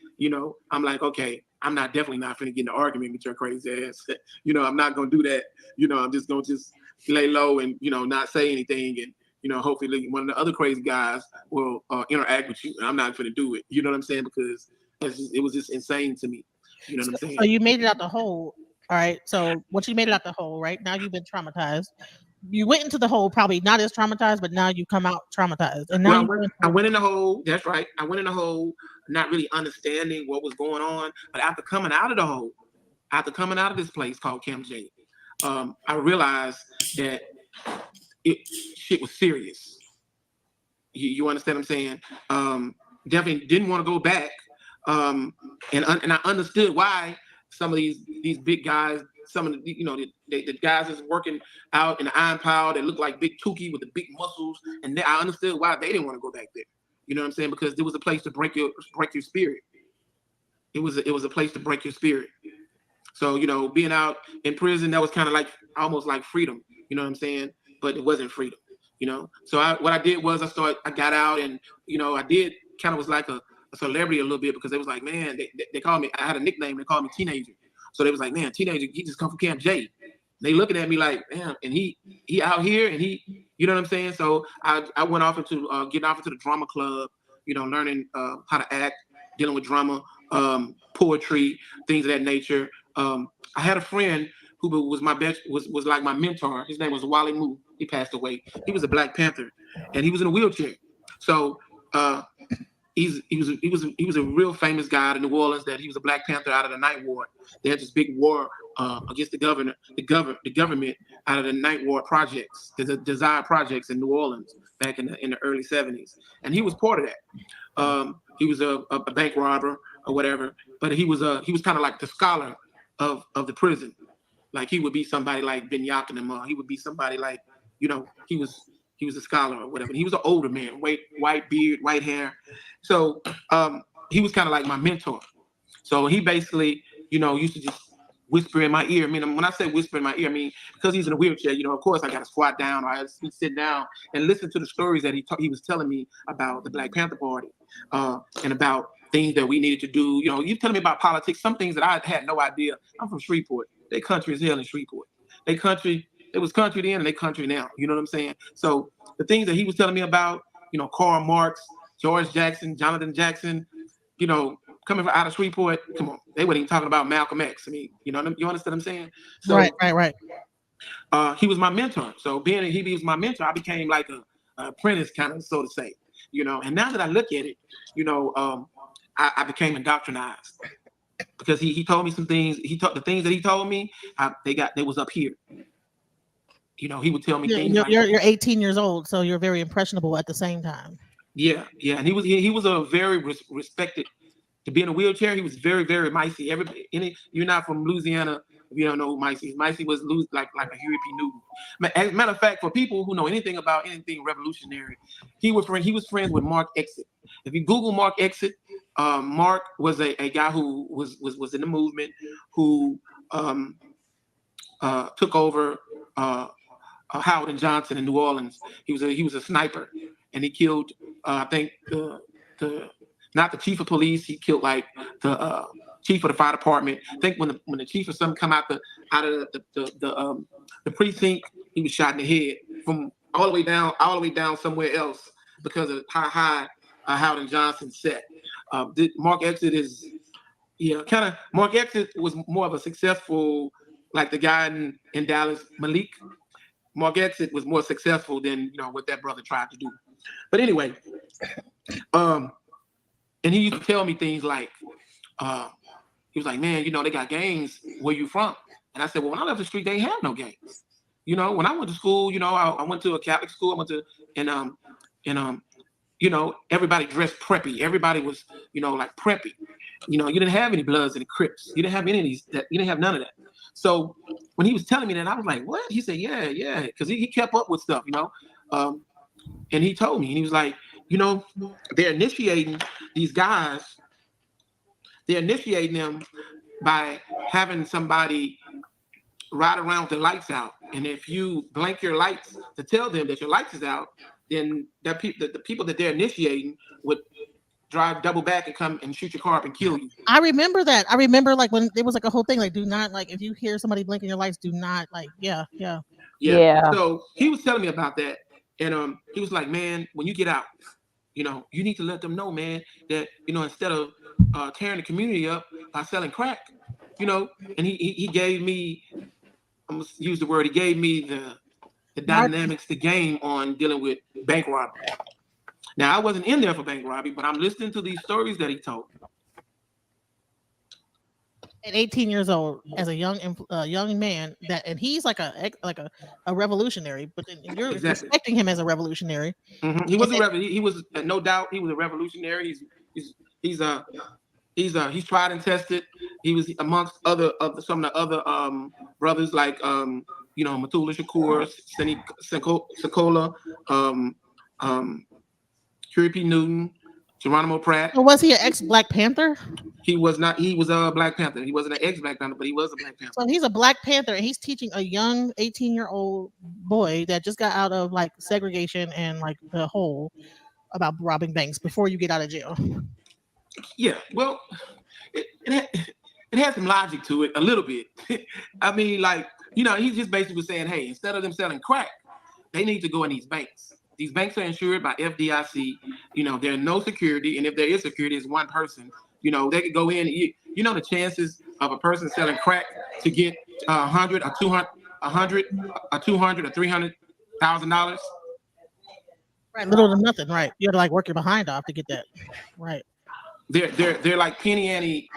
I'm like, okay, I'm definitely not going to get in an argument with your crazy ass. I'm not going to do that. I'm just going to lay low and, not say anything. And, hopefully one of the other crazy guys will interact with you. And I'm not going to do it. You know what I'm saying? Because it was just insane to me. You know what I'm saying? So you made it out the hole. All right. So once you made it out the hole, right now you've been traumatized. You went into the hole probably not as traumatized, but now you come out traumatized. And now I went in the hole. That's right. I went in the hole, not really understanding what was going on. But after coming out of the hole, after coming out of this place called Camp J, I realized that shit was serious. You understand what I'm saying? Definitely didn't want to go back. And I understood why some of these big guys, some of the the guys that's working out in the iron pile that look like big Tukey with the big muscles, and I understood why they didn't want to go back there. You know what I'm saying? Because there was a place to break your spirit. It was a place to break your spirit. So being out in prison, that was kind of like almost like freedom. You know what I'm saying? But it wasn't freedom. So what I did was I got out, and I did kind of was like a celebrity a little bit, because they was like, man, they called me. I had a nickname. They called me Teenager. So they was like, man, Teenager, he just come from Camp J. They looking at me like, damn, and he out here, and he, you know what I'm saying? So I went off into getting off into the drama club, learning how to act, dealing with drama, poetry, things of that nature. I had a friend who was my best, was like my mentor. His name was Wally Moo. He passed away. He was a Black Panther, and he was in a wheelchair. So he was a real famous guy out in New Orleans. That he was a Black Panther out of the Ninth Ward. They had this big war against the government out of the Ninth Ward projects, the Desire projects in New Orleans back in the early '70s, and he was part of that. He was a bank robber or whatever, but he was kind of like the scholar of the prison. Like he would be somebody like Ben Yakin, he would be somebody like, he was a scholar or whatever. He was an older man, white beard, white hair. So he was kind of like my mentor. So he basically, used to just whisper in my ear. I mean, when I say whisper in my ear, I mean, because he's in a wheelchair, of course I got to squat down or I sit down and listen to the stories that he was telling me about the Black Panther Party and about things that we needed to do. You telling me about politics, some things that I had no idea. I'm from Shreveport. They country as hell in Shreveport. It was country then and they country now. You know what I'm saying? So the things that he was telling me about, Karl Marx, George Jackson, Jonathan Jackson, coming from out of Shreveport, come on, they weren't even talking about Malcolm X. I mean, you understand what I'm saying? So, Right. He was my mentor. So being he was my mentor, I became like a apprentice, kind of, so to say. And now that I look at it, I became indoctrinized because he told me some things. The things that he told me, they was up here. He would tell me things like you're 18 years old, so you're very impressionable at the same time. Yeah, and he was a very respected. To be in a wheelchair, he was very, very micey. You're not from Louisiana if you don't know who Micey is. Micey was like a Huey P. Newton. As a matter of fact, for people who know anything about anything revolutionary, he was friends with Mark Exit. If you Google Mark Exit, Mark was a guy who was in the movement, who took over Howard and Johnson in New Orleans. He was a sniper, and he killed I think the not the chief of police. He killed like the chief of the fire department. I think when the chief or something come out of the precinct, he was shot in the head from all the way down somewhere else because of how high Howard and Johnson set. Mark Exit is Mark Exit was more of a successful, like the guy in Dallas, Malik. Mark Exit was more successful than what that brother tried to do. But anyway, and he used to tell me things like, he was like, man, they got gangs where you from? And I said, well, when I left the street, they had no gangs. When I went to school, I went to a Catholic school. I went to, everybody dressed preppy. Everybody was, like preppy. You didn't have any Bloods and the Crips. You didn't have any of these. You didn't have none of that. So when he was telling me that, I was like, what? He said, yeah. Because he kept up with stuff, and he told me, and he was like, they're initiating these guys. They're initiating them by having somebody ride around with the lights out. And if you blink your lights to tell them that your lights is out, then the people that they're initiating would drive double back and come and shoot your car up and kill you. I remember that. I remember like when there was like a whole thing like, do not, like, if you hear somebody blinking your lights, do not, like, yeah. So he was telling me about that, and he was like, man, when you get out, you need to let them know, man, that instead of tearing the community up by selling crack, and he gave me, I'm gonna use the word, he gave me the dynamics, the game on dealing with bank robbery. Now I wasn't in there for bank robbery, but I'm listening to these stories that he told. At 18 years old, as a young man, and he's like a revolutionary, but then you're respecting him as a revolutionary. Mm-hmm. He was he was no doubt he was a revolutionary. He's tried and tested. He was amongst some of the other brothers like Methuselah Shakur, Sekola, Huey P. Newton, Geronimo Pratt. So was he an ex-Black Panther? He was not. He was a Black Panther. He wasn't an ex-Black Panther, but he was a Black Panther. So he's a Black Panther, and he's teaching a young 18-year-old boy that just got out of like segregation and like the whole about robbing banks before you get out of jail. Yeah, well, it has some logic to it a little bit. I mean, like, he just basically was saying, hey, instead of them selling crack, they need to go in these banks. These banks are insured by FDIC. You know, there's no security, and if there is security, it's one person. You know, they could go in. You know the chances of a person selling crack to get 100 or 200, 100 or 200 or $300,000. Right, little to nothing. Right, you had to like work your behind off to get that. Right. They're like penny ante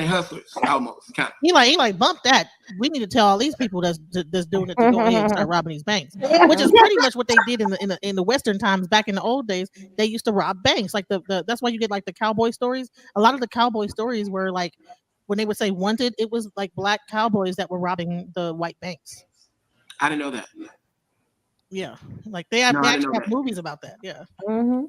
hustlers almost kind of. He like bump that. We need to tell all these people that's doing it to go ahead and start robbing these banks, which is pretty much what they did in the Western times back in the old days. They used to rob banks. Like the that's why you get like the cowboy stories. A lot of the cowboy stories were like when they would say wanted, it was like black cowboys that were robbing the white banks. I didn't know that. Yeah, like they actually have movies about that. Yeah.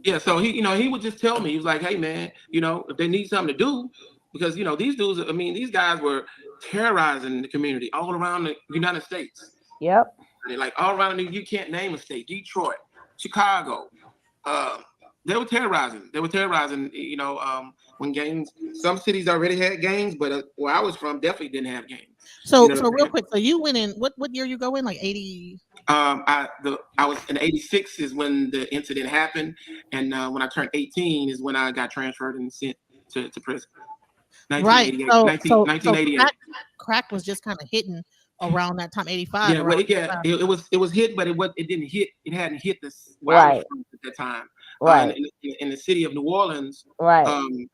Yeah, so he would just tell me, he was like, hey man, if they need something to do, because these dudes, I mean, these guys were terrorizing the community all around the United States. Yep. Like all around you can't name a state, Detroit, Chicago. They were terrorizing. When gangs, some cities already had gangs, but where I was from definitely didn't have gangs. So real quick, so you went in, what year you go in? Like 80? I was in 86 is when the incident happened, and when I turned 18 is when I got transferred and sent to prison. Right. 1988. Crack was just kind of hitting around that time, 85. Yeah, well, it was hit, but it didn't hit. It hadn't hit this where I was from at that time. Right. In the city of New Orleans. Right.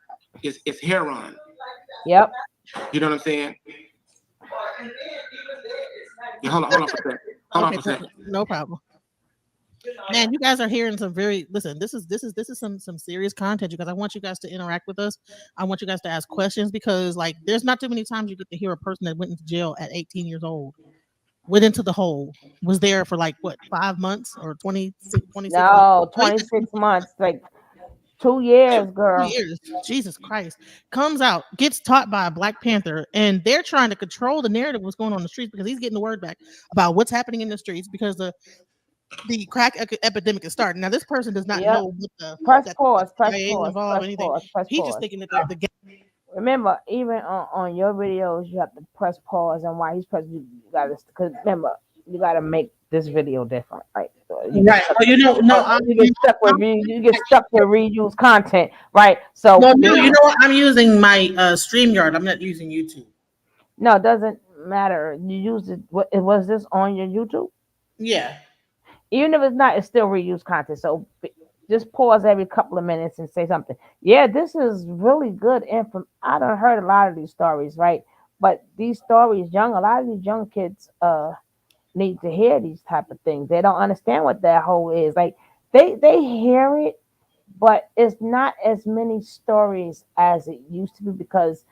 It's heroin. Yep. You know what I'm saying? Yeah, hold on for a second. Hold on for a second. No problem. Man, you guys are hearing some this is some serious content, you guys. I want you guys to interact with us. I want you guys to ask questions, because like there's not too many times you get to hear a person that went into jail at 18 years old, went into the hole, was there for like what, 5 months or 26 no 26 months, like 2 years, girl. 2 years. Jesus Christ. Comes out, gets taught by a Black Panther, and they're trying to control the narrative of what's going on in the streets, because he's getting the word back about what's happening in the streets, because the crack epidemic is starting. Now this person does not know what the press pause. He's just thinking that the remember, even on your videos, you have to press pause, and while he's pressing, you gotta, because remember, you gotta make this video different, right? You get stuck with reuse content, right? So you know what? I'm using my StreamYard. I'm not using YouTube. No, it doesn't matter. You use it. Was this on your YouTube? Yeah. Even if it's not, it's still reuse content. So just pause every couple of minutes and say something. Yeah, this is really good info. I done heard a lot of these stories, right? But these stories, a lot of these young kids need to hear these type of things. They don't understand what that whole is. Like they hear it, but it's not as many stories as it used to be, because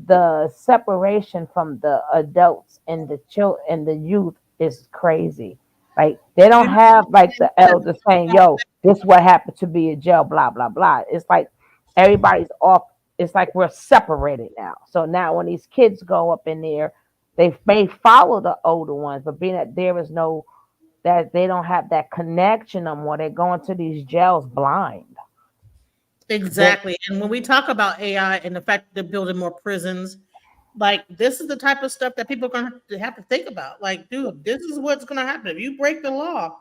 the separation from the adults and the children and the youth is crazy. Like they don't have like the elders saying, yo, this is what happened to be in jail, blah, blah, blah. It's like everybody's off. It's like we're separated now. So now when these kids go up in there, they may follow the older ones, but being that there is that they don't have that connection no more, they're going to these jails blind. Exactly. And when we talk about AI and the fact that they're building more prisons, like this is the type of stuff that people are going to have to think about. Like, dude, this is what's going to happen. If you break the law,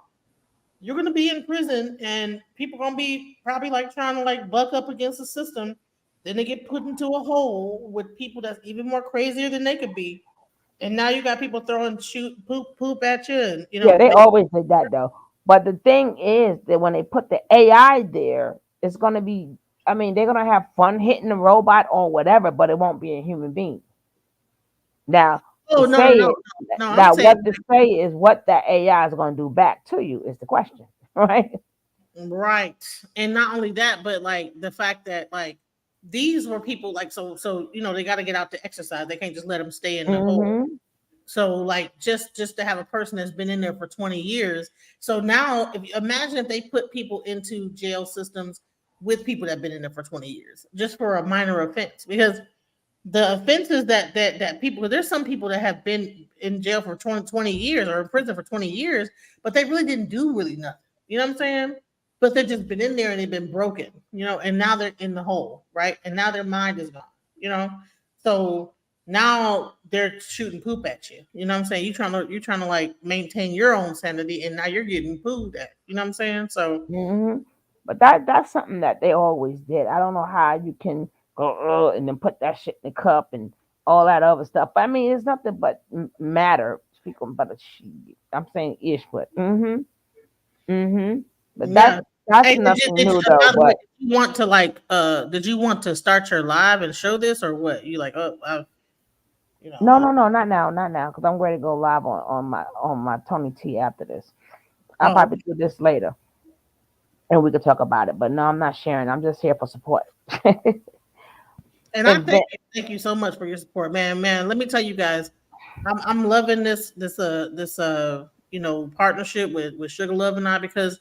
you're going to be in prison, and people are going to be probably like trying to like buck up against the system. Then they get put into a hole with people that's even more crazier than they could be. And now you got people throwing poop at you. And, yeah, they always did that though. But the thing is that when they put the AI there, it's going to be, I mean, they're going to have fun hitting the robot or whatever, but it won't be a human being. Now, what to say is what that AI is going to do back to you is the question, right? Right. And not only that, but like the fact that like these were people like, so they got to get out to exercise. They can't just let them stay in the hole. So like just to have a person that's been in there for 20 years. So now imagine if they put people into jail systems with people that have been in there for 20 years, just for a minor offense, because the offenses that people, there's some people that have been in jail for 20 years or in prison for 20 years, but they really didn't do nothing. You know what I'm saying? But they've just been in there and they've been broken, and now they're in the hole, right? And now their mind is gone, So now they're shooting poop at you. You know what I'm saying? You're trying to like maintain your own sanity, and now you're getting pooed at. You know what I'm saying? So But that's something that they always did. I don't know how you can go and then put that shit in the cup and all that other stuff. I mean, it's nothing but matter. Speaking but a shit. I'm saying ish, but But yeah. that's Hey, nothing new though. by the way, But did you want to like did you want to start your live and show this or what? You like you know no, not now, because I'm ready to go live on my Tony T after this. I'll oh probably do this later, and we could talk about it. But no, I'm not sharing. I'm just here for support. and I And then, thank you so much for your support, man. Man, let me tell you guys, I'm loving this partnership with Sugar Love and I because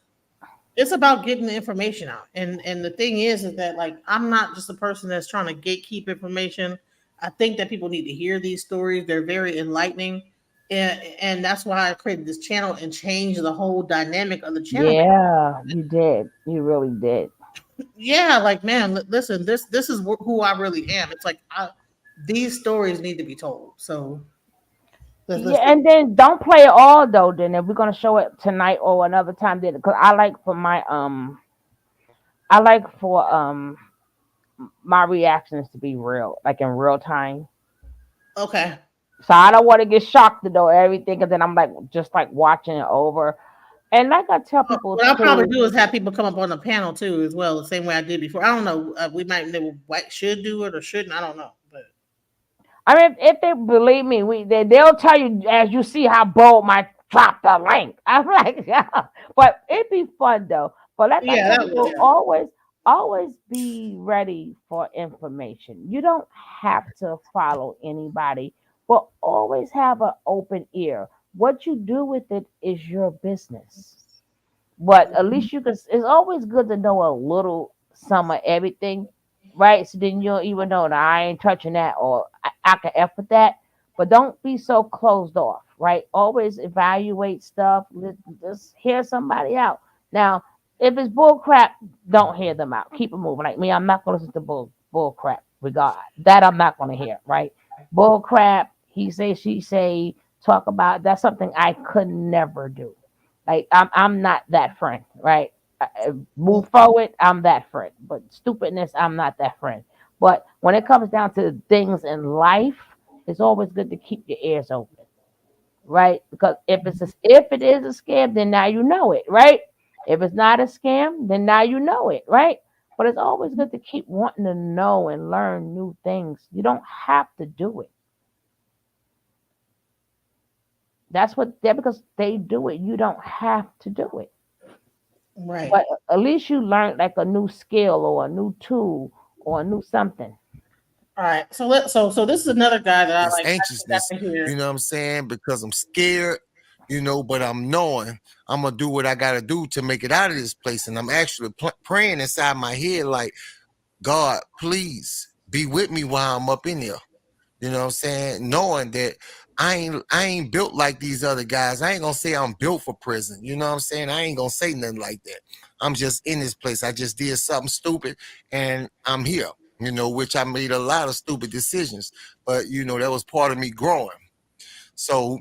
it's about getting the information out. And the thing is that like I'm not just a person that's trying to gatekeep information. I think that people need to hear these stories. They're very enlightening. And that's why I created this channel and changed the whole dynamic of the channel. yeah, you did. You really did. Yeah, like man, listen, this is who I really am. It's like these stories need to be told. So let's Yeah, and then don't play it all though. Then if we're gonna show it tonight or another time, then because I like for my reactions to be real, like in real time. okay. So I don't want to get shocked to know everything, and then I'm like just like watching it over. And like I tell people What I'll probably too, do is have people come up on the panel too, as well, the same way I did before. I don't know. We might never should do it or shouldn't. I don't know. But I mean, if they believe me, they'll tell you as you see how bold might drop the link. I'm like, yeah, but it'd be fun though. But like I yeah, tell that was people, always be ready for information. You don't have to follow anybody, but always have an open ear. What you do with it is your business. But at least you can. It's always good to know a little some of everything, right? So then you'll even know that I ain't touching that or I can F with that. But don't be so closed off, right? Always evaluate stuff. Just hear somebody out. Now, if it's bull crap, don't hear them out. Keep it moving. Like me, I'm not gonna listen to bull crap. Regard that I'm not gonna hear, right? Bull crap. He say, she say. Talk about that's something I could never do. Like I'm not that friend, right? Move forward, I'm that friend. But stupidness, I'm not that friend. But when it comes down to things in life, it's always good to keep your ears open, right? Because if it is a scam, then now you know it, right? If it's not a scam, then now you know it, right? But it's always good to keep wanting to know and learn new things. You don't have to do it. That's what they're because they do it. You don't have to do it. right. But at least you learned like a new skill or a new tool or a new something. All right. So this is another guy that I This like. I got anxiousness, to hear. you know what I'm saying? Because I'm scared, but I'm knowing I'm gonna do what I gotta do to make it out of this place. And I'm actually praying inside my head, like, God, please be with me while I'm up in here. You know what I'm saying? Knowing that I ain't built like these other guys. I ain't gonna say I'm built for prison. You know what I'm saying? I ain't gonna say nothing like that. I'm just in this place. I just did something stupid and I'm here, which I made a lot of stupid decisions. But that was part of me growing. So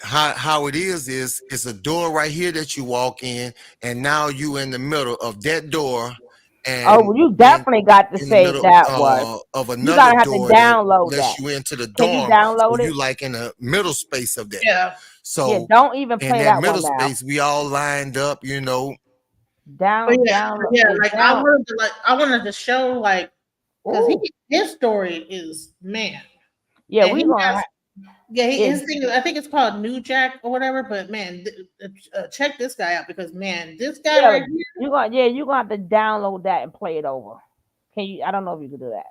how it is it's a door right here that you walk in, and now you in the middle of that door Oh, and well, you then definitely got to in the say middle that was. of You another gotta have to door that download lets that. you into the Can you dorm. So download it? you like in the middle space of that. Yeah. Yeah, So don't even in play that that middle one now. space, we all lined up, But Download yeah. it Like down. I wanted to show like because Ooh. his story is man, Yeah, and we he gonna has yeah yeah, his thing. I think it's called New Jack or whatever. But man, check this guy out because man, this guy yeah, right here. you gonna have to download that and play it over. Can you? I don't know if you can do that.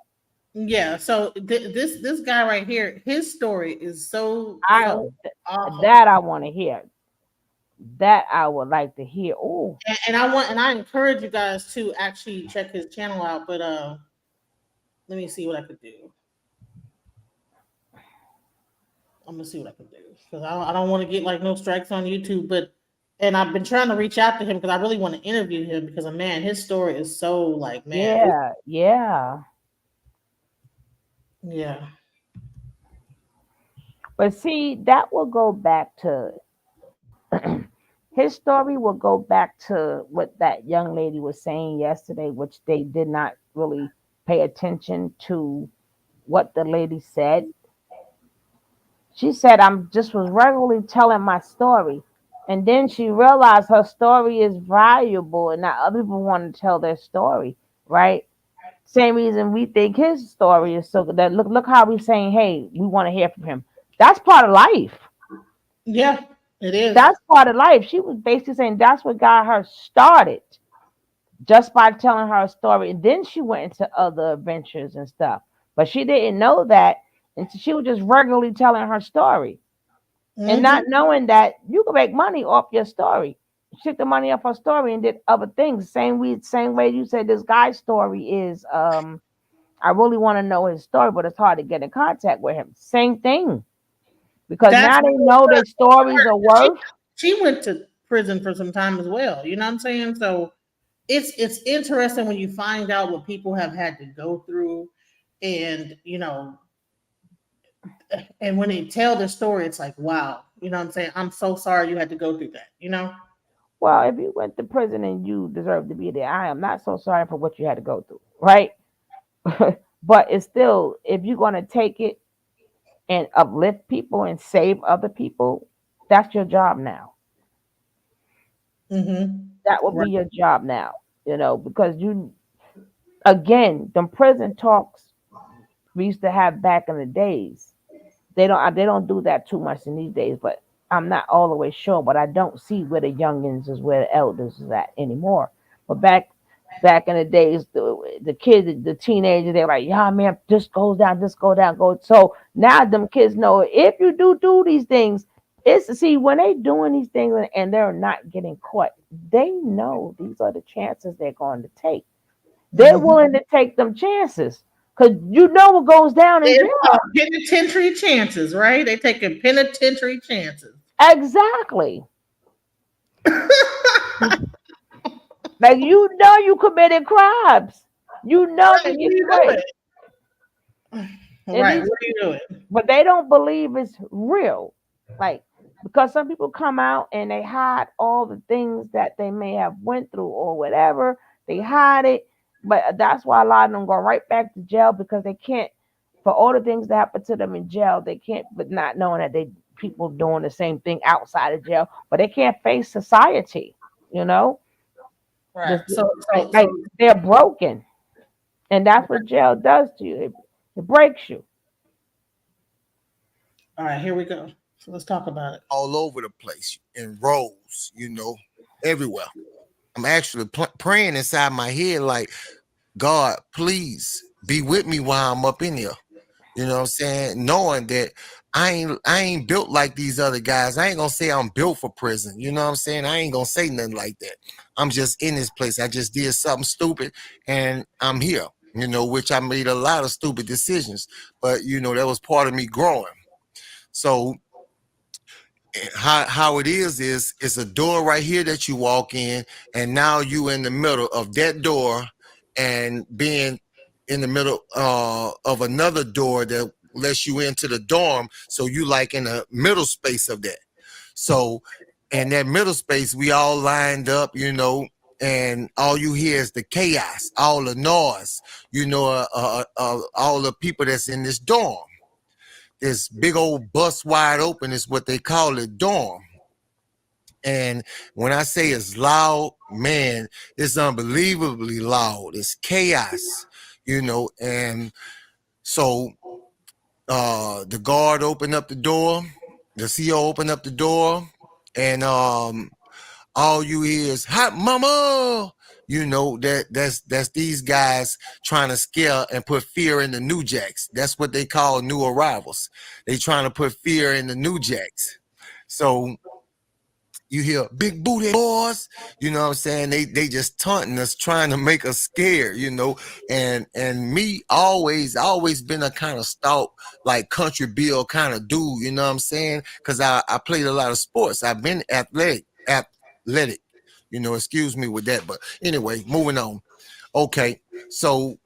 Yeah, so this guy right here, his story is so awful, That I want to hear. That I would like to hear. Oh, and I encourage you guys to actually check his channel out. But let me see what I could do. I'm gonna see what I can do because I don't want to get like no strikes on YouTube. But and I've been trying to reach out to him because I really want to interview him because man, his story is so like man. yeah. Yeah. But see, that will go back to his story will go back to what that young lady was saying yesterday, which they did not really pay attention to what the lady said. She said, I'm just was regularly telling my story. And then she realized her story is valuable and that other people want to tell their story, right? Same reason we think his story is so good. That look how we saying, hey, we want to hear from him. That's part of life. Yeah, it is. That's part of life. She was basically saying that's what got her started just by telling her story. And then she went into other adventures and stuff. But she didn't know that. And so she was just regularly telling her story and not knowing that you can make money off your story. She took the money off her story and did other things. Same way you said this guy's story is I really want to know his story, but it's hard to get in contact with him. Same thing. Because That's now they know their stories are worth. She went to prison for some time as well. You know what I'm saying? So it's interesting when you find out what people have had to go through, and and when they tell their story, it's like, wow, you know what I'm saying? I'm so sorry you had to go through that, you know? Well, if you went to prison and you deserve to be there, I am not so sorry for what you had to go through, right? But it's still, if you're going to take it and uplift people and save other people, that's your job now. That would be your job now, because again, the prison talks we used to have back in the days. They don't do that too much in these days, but I'm not all the way sure. But I don't see where the youngins is where the elders is at anymore. But back in the days, the kids, the teenagers, they're like, yeah, man, this goes down, go. So now them kids know if you do these things, it's see when they doing these things and they're not getting caught, they know these are the chances they're going to take. They're willing to take them chances. Because you know what goes down in jail. Penitentiary chances, right? They taking penitentiary chances. Exactly. Like you committed crimes. You know that you do it. Right. What are you doing? But they don't believe it's real. Like, because some people come out and they hide all the things that they may have went through or whatever. They hide it. But that's why a lot of them go right back to jail because they can't, for all the things that happen to them in jail, they can't, but not knowing that they people doing the same thing outside of jail, but they can't face society, Right. So they're broken. And that's what jail does to you. It breaks you. All right, here we go. So let's talk about it. All over the place in rows, everywhere. I'm actually praying inside my head like, God, please be with me while I'm up in here. You know what I'm saying? Knowing that I ain't built like these other guys. I ain't gonna say I'm built for prison. You know what I'm saying? I ain't gonna say nothing like that. I'm just in this place. I just did something stupid and I'm here, which I made a lot of stupid decisions. But that was part of me growing. So how it is it's a door right here that you walk in, and now you in the middle of that door and being in the middle of another door that lets you into the dorm. So you like in the middle space of that. So in that middle space, we all lined up, and all you hear is the chaos, all the noise, all the people that's in this dorm. This big old bus wide open is what they call it, dorm. And when I say it's loud, man, it's unbelievably loud. It's chaos, and so the guard opened up the door, the CO opened up the door, and all you hear is hot mama. That's these guys trying to scare and put fear in the new jacks. That's what they call new arrivals. They trying to put fear in the new jacks. So you hear big booty boys, you know what I'm saying? They just taunting us, trying to make us scared, and me always been a kind of stout, like country Bill kind of dude, you know what I'm saying? Because I played a lot of sports. I've been athletic, excuse me with that. But anyway, moving on. Okay, so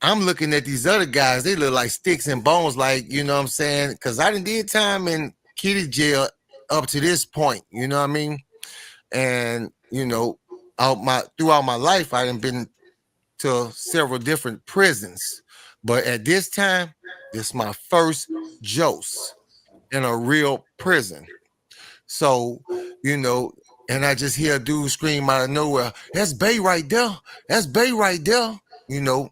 I'm looking at these other guys, they look like sticks and bones, like, you know what I'm saying? Because I done did time in kitty jail up to this point, you know what I mean? And, you know, throughout my life, I done been to several different prisons. But at this time, it's my first jose in a real prison. So, you know, and I just hear a dude scream out of nowhere, "That's Bay right there. That's Bay right there." You know,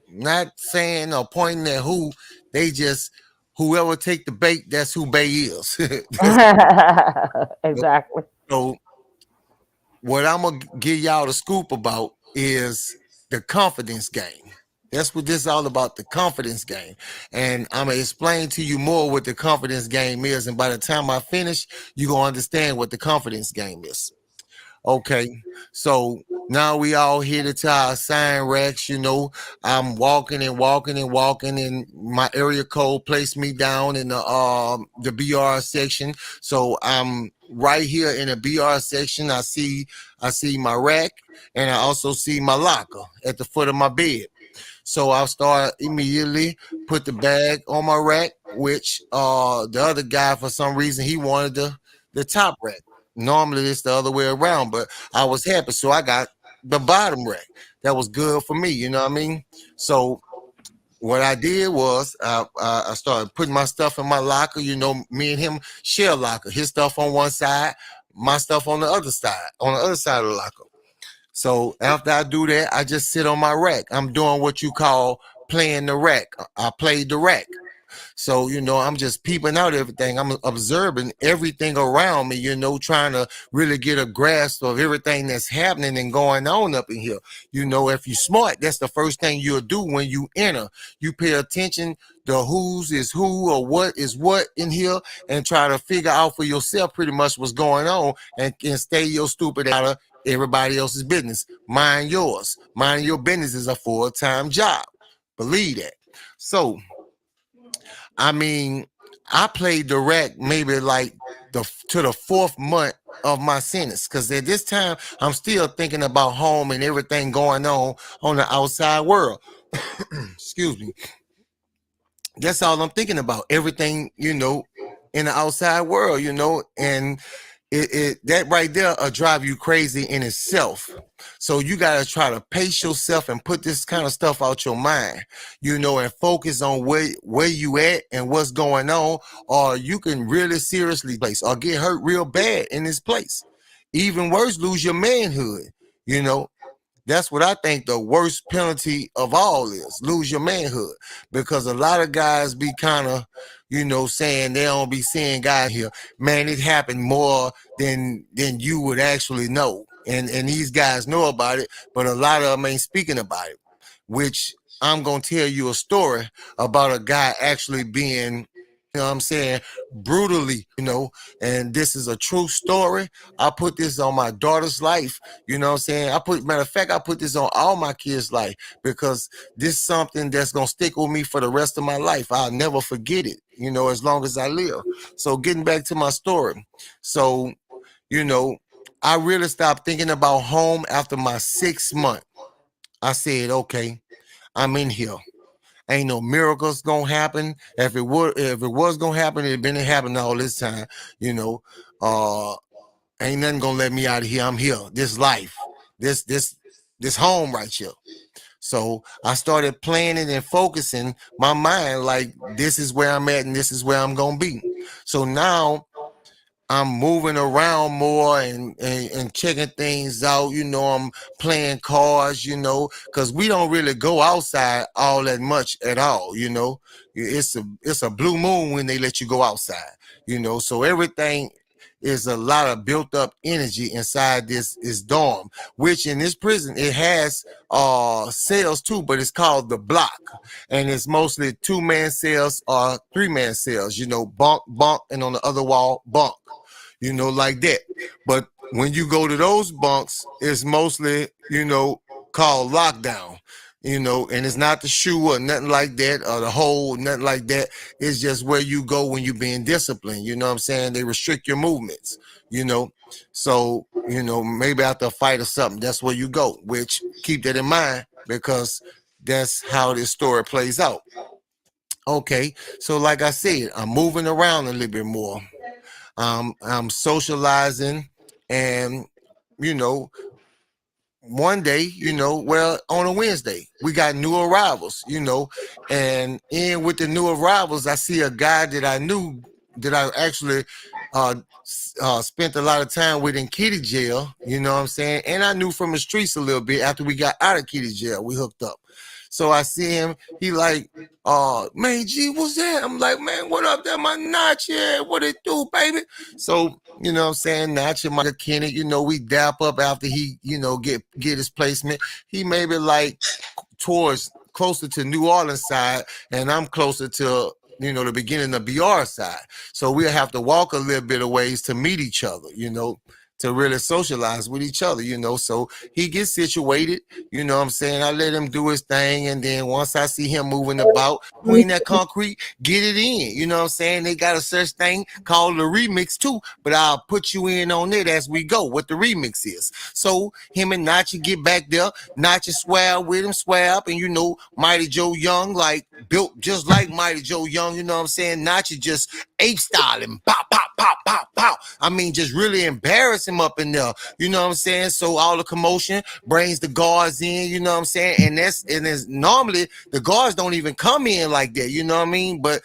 not saying or pointing at who, they just, whoever take the bait, that's who Bay is. Exactly. So what I'm gonna give y'all the scoop about is the confidence game. That's what this is all about, the confidence game. And I'm gonna explain to you more what the confidence game is. And by the time I finish, you're gonna understand what the confidence game is. Okay, so now we all headed to our sign racks. You know, I'm walking and walking and walking, and my area code placed me down in the BR section. So I'm right here in the BR section. I see my rack, and I also see my locker at the foot of my bed. So I'll start immediately, put the bag on my rack, which the other guy, for some reason, he wanted the top rack. Normally it's the other way around, but I was happy. So I got the bottom rack. That was good for me, you know what I mean? So what I did was I started putting my stuff in my locker. You know, me and him share a locker. His stuff on one side, my stuff on the other side of the locker. So after I do that, I just sit on my rack. I'm doing what you call playing the rack. I played the rack. So, you know, I'm just peeping out everything. I'm observing everything around me, you know, trying to really get a grasp of everything that's happening and going on up in here. You know, if you're smart, that's the first thing you'll do when you enter. You pay attention to who's is who or what is what in here and try to figure out for yourself pretty much what's going on and stay your stupid out of everybody else's business. Mind yours. Mind your business is a full-time job. Believe that. So, I mean, I played the rack maybe like to the 4th month of my sentence, because at this time I'm still thinking about home and everything going on the outside world. Excuse me. That's all I'm thinking about. Everything, you know, in the outside world, you know, and that right there will drive you crazy in itself. So you got to try to pace yourself and put this kind of stuff out your mind, you know, and focus on where you at and what's going on, or you can really seriously place or get hurt real bad in this place. Even worse, lose your manhood, you know. That's what I think the worst penalty of all is, lose your manhood, because a lot of guys be kind of, you know, saying they don't be seeing guys here. Man, it happened more than you would actually know. And these guys know about it, but a lot of them ain't speaking about it, which I'm going to tell you a story about a guy actually being, you know what I'm saying, brutally, you know, and this is a true story. I put this on my daughter's life, you know what I'm saying? Matter of fact, I put this on all my kids' life, because this is something that's going to stick with me for the rest of my life. I'll never forget it, you know, as long as I live. So getting back to my story. So, you know, I really stopped thinking about home after my 6th month. I said, okay, I'm in here. Ain't no miracles gonna happen. If it was gonna happen, it'd been happening all this time. You know, ain't nothing gonna let me out of here. I'm here. This life, this home right here. So I started planning and focusing my mind like this is where I'm at and this is where I'm gonna be. So now I'm moving around more and checking things out. You know, I'm playing cards, you know, because we don't really go outside all that much at all, you know. It's a blue moon when they let you go outside, you know. So everything is a lot of built up energy inside this dorm, which in this prison, it has cells too, but it's called the block. And it's mostly 2-man cells or 3-man cells, you know, bunk, and on the other wall, bunk. You know, like that. But when you go to those bunks, it's mostly, you know, called lockdown, you know, and it's not the shoe or nothing like that, or the hole, nothing like that. It's just where you go when you're being disciplined. You know what I'm saying? They restrict your movements, you know. So, you know, maybe after a fight or something, that's where you go, which keep that in mind, because that's how this story plays out. Okay, so like I said, I'm moving around a little bit more. I'm socializing, and you know, one day, well, on a Wednesday, we got new arrivals, and in with the new arrivals, I see a guy that I knew that I actually spent a lot of time with in kitty jail, you know what I'm saying? And I knew from the streets a little bit after we got out of kitty jail, we hooked up. So I see him, he like, man, G, what's that? I'm like, man, what up there, my Nachi? What it do, baby? So, you know what I'm saying, Nachi, my Kenny, we dap up after he, get his placement. He maybe like towards closer to New Orleans side, and I'm closer to, the beginning of BR side. So we'll have to walk a little bit of ways to meet each other, to really socialize with each other, so he gets situated, you know what I'm saying? I let him do his thing, and then once I see him moving about, between that concrete, get it in, you know what I'm saying? They got a such thing called a remix too, but I'll put you in on it as we go, what the remix is. So him and Nachi get back there, Nachi swear with him, swear up, and Mighty Joe Young, like built just like Mighty Joe Young, you know what I'm saying? Nachi just ape style and pop, pop, pop, pop, pop. I mean, just really embarrass him up in there, you know what I'm saying? So all the commotion brings the guards in, you know what I'm saying? And it's normally the guards don't even come in like that, you know what I mean? But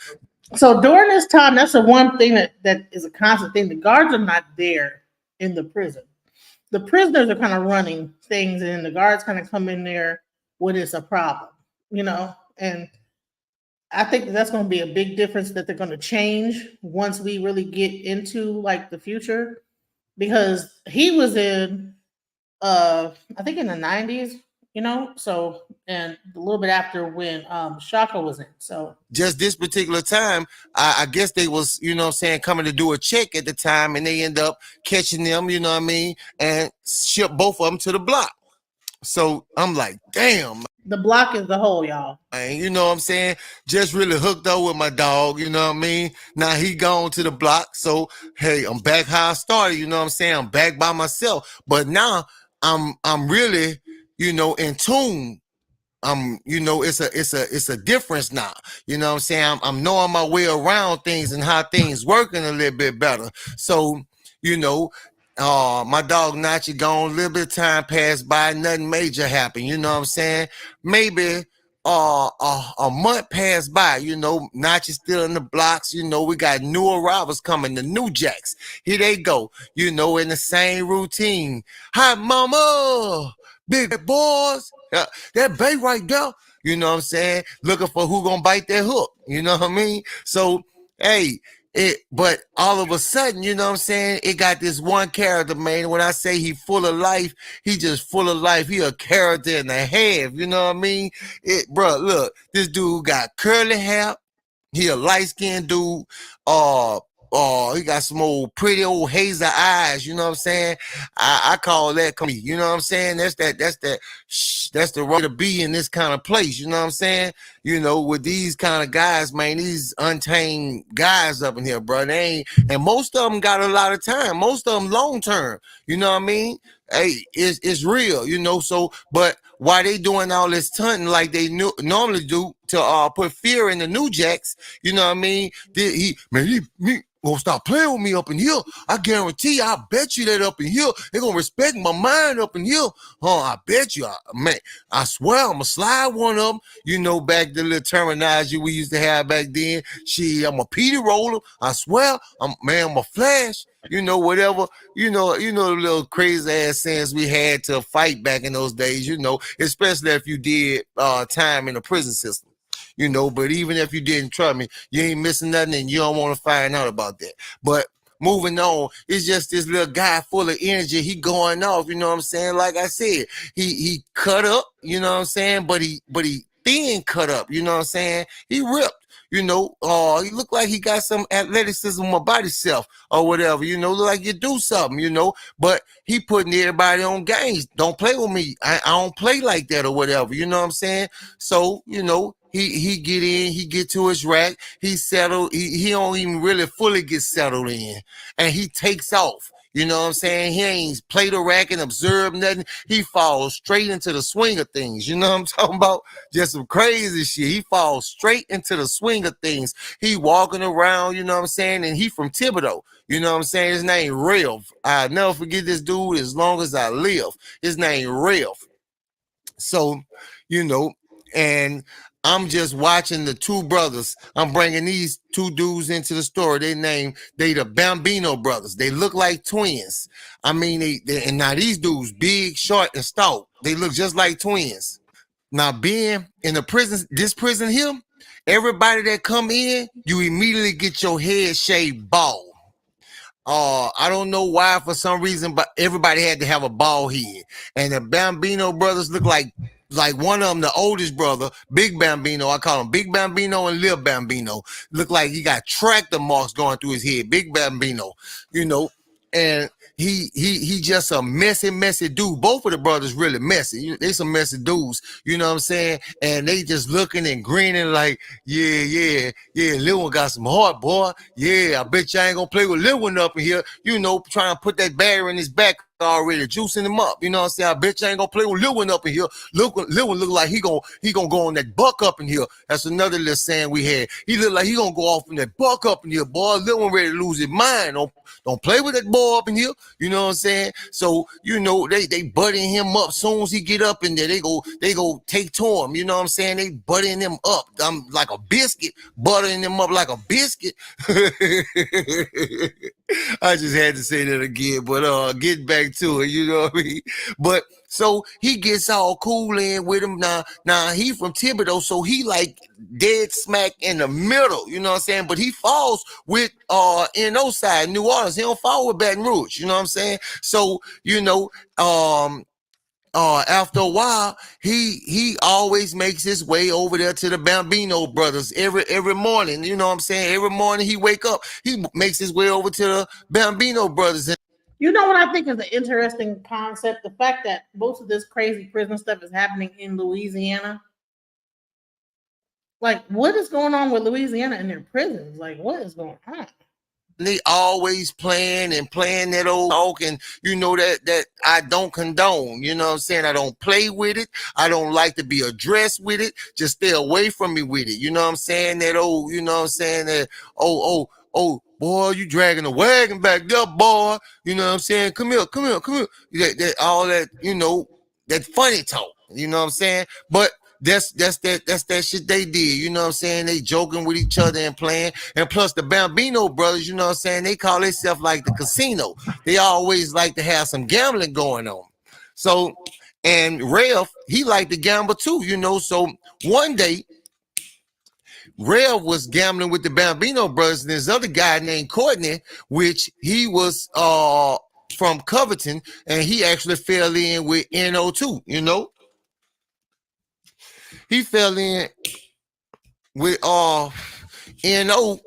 so during this time, that's the one thing that is a constant thing. The guards are not there in the prison. The prisoners are kind of running things, and the guards kind of come in there when it's a problem, and I think that's going to be a big difference that they're going to change once we really get into like the future, because he was in, I think in the 90s, so, and a little bit after when Shaka was in. So just this particular time, I guess they was, coming to do a check at the time, and they end up catching them, you know what I mean, and ship both of them to the block. So I'm like, damn. The block is the hole, y'all. And you know what I'm saying? Just really hooked up with my dog, you know what I mean? Now he gone to the block. So hey, I'm back how I started, you know what I'm saying? I'm back by myself. But now I'm really, in tune. It's a difference now. You know what I'm saying? I'm knowing my way around things and how things working a little bit better. So, my dog Nachi gone, a little bit of time passed by, nothing major happened, you know what I'm saying? Maybe a month passed by, Nachi still in the blocks, we got new arrivals coming, the new jacks. Here they go, in the same routine. Hi, mama, big boys. That bait right there, you know what I'm saying? Looking for who gonna bite that hook, you know what I mean? So, hey, but all of a sudden, you know what I'm saying? It got this one character, man. When I say he full of life, he just full of life. He a character and a half, you know what I mean? Bro, look, this dude got curly hair. He a light-skinned dude. He got some old pretty old hazel eyes, you know what I'm saying? I call that me, you know what I'm saying? That's the way to be in this kind of place, you know what I'm saying? With these kind of guys, man, these untamed guys up in here, bro. And most of them got a lot of time. Most of them long term, you know what I mean? Hey, it's real, so, but why they doing all this hunting like they normally do to put fear in the new jacks, you know what I mean? He gonna stop playing with me up in here. I guarantee you, I bet you that up in here, they're gonna respect my mind up in here. I bet you, man, I swear I'm gonna slide one of them, back the little terminology we used to have back then. I'm a Petey roller. I swear, I'm a flash. Whatever, the little crazy ass sense we had to fight back in those days, especially if you did time in the prison system. But even if you didn't, trust me, you ain't missing nothing, and you don't want to find out about that. But moving on, it's just this little guy full of energy. He going off, you know what I'm saying? Like I said, he cut up, you know what I'm saying? But he thin cut up, you know what I'm saying? He ripped. He looked like he got some athleticism about himself or whatever, look like you do something, but he putting everybody on games. Don't play with me. I don't play like that or whatever, you know what I'm saying? So, he get in, he get to his rack, he settled, he don't even really fully get settled in, and he takes off. You know what I'm saying? He ain't played a rack and observed nothing. He falls straight into the swing of things. You know what I'm talking about? Just some crazy shit. He falls straight into the swing of things. He walking around, you know what I'm saying? And he from Thibodeau. You know what I'm saying? His name Rev. I'll never forget this dude as long as I live. His name Rev. So, you know, and I'm just watching the two brothers. I'm bringing these two dudes into the story. They the Bambino brothers. They look like twins. I mean, and now these dudes, big, short, and stout. They look just like twins. Now, being in the prison, this prison here, everybody that come in, you immediately get your head shaved bald. I don't know why, for some reason, but everybody had to have a bald head. And the Bambino brothers look like one of them, the oldest brother, Big Bambino. I call him Big Bambino and Lil Bambino. Look like he got tractor marks going through his head. Big Bambino, you know, and he just a messy dude. Both of the brothers really messy. They some messy dudes, you know what I'm saying? And they just looking and grinning like, yeah, Lil one got some heart, boy. Yeah, I bet you ain't gonna play with Lil one up in here, you know, trying to put that battery in his back already, juicing him up. You know what I'm saying? I bet you ain't gonna play with Lil one up in here. Lil one look like he gonna go on that buck up in here. That's another little saying we had. He look like he gonna go off in that buck up in here, boy. Lil one ready to lose his mind. Don't play with that boy up in here. You know what I'm saying? So, you know, they butting him up. Soon as he get up in there, they go take to him. You know what I'm saying? They butting him up. I'm like a biscuit, buttering him up like a biscuit. I just had to say that again, but get back to it, you know what I mean? But so he gets all cool in with him. Now he from Thibodeau, so he like dead smack in the middle, you know what I'm saying? But he falls with NO side, New Orleans. He don't fall with Baton Rouge, you know what I'm saying? So, you know, after a while, he always makes his way over there to the Bambino brothers every morning. You know what I'm saying? Every morning he wake up, he makes his way over to the Bambino brothers. You know what I think is an interesting concept? The fact that most of this crazy prison stuff is happening in Louisiana. Like, what is going on with Louisiana in their prisons? Like, what is going on? They always playing that old talk, and you know that I don't condone. You know what I'm saying? I don't play with it. I don't like to be addressed with it. Just stay away from me with it. You know what I'm saying? That old, you know what I'm saying? That oh, boy, you dragging the wagon back there, boy. You know what I'm saying? Come here. That all that, you know, that funny talk. You know what I'm saying? But that's that shit they did. You know what I'm saying? They joking with each other and playing. And plus the Bambino brothers, you know what I'm saying? They call themselves like the casino. They always like to have some gambling going on. So, and Rev, he liked to gamble too, you know. So one day, Rev was gambling with the Bambino brothers and this other guy named Courtney, which he was from Covington, and he actually fell in with NO2, you know. He fell in with NO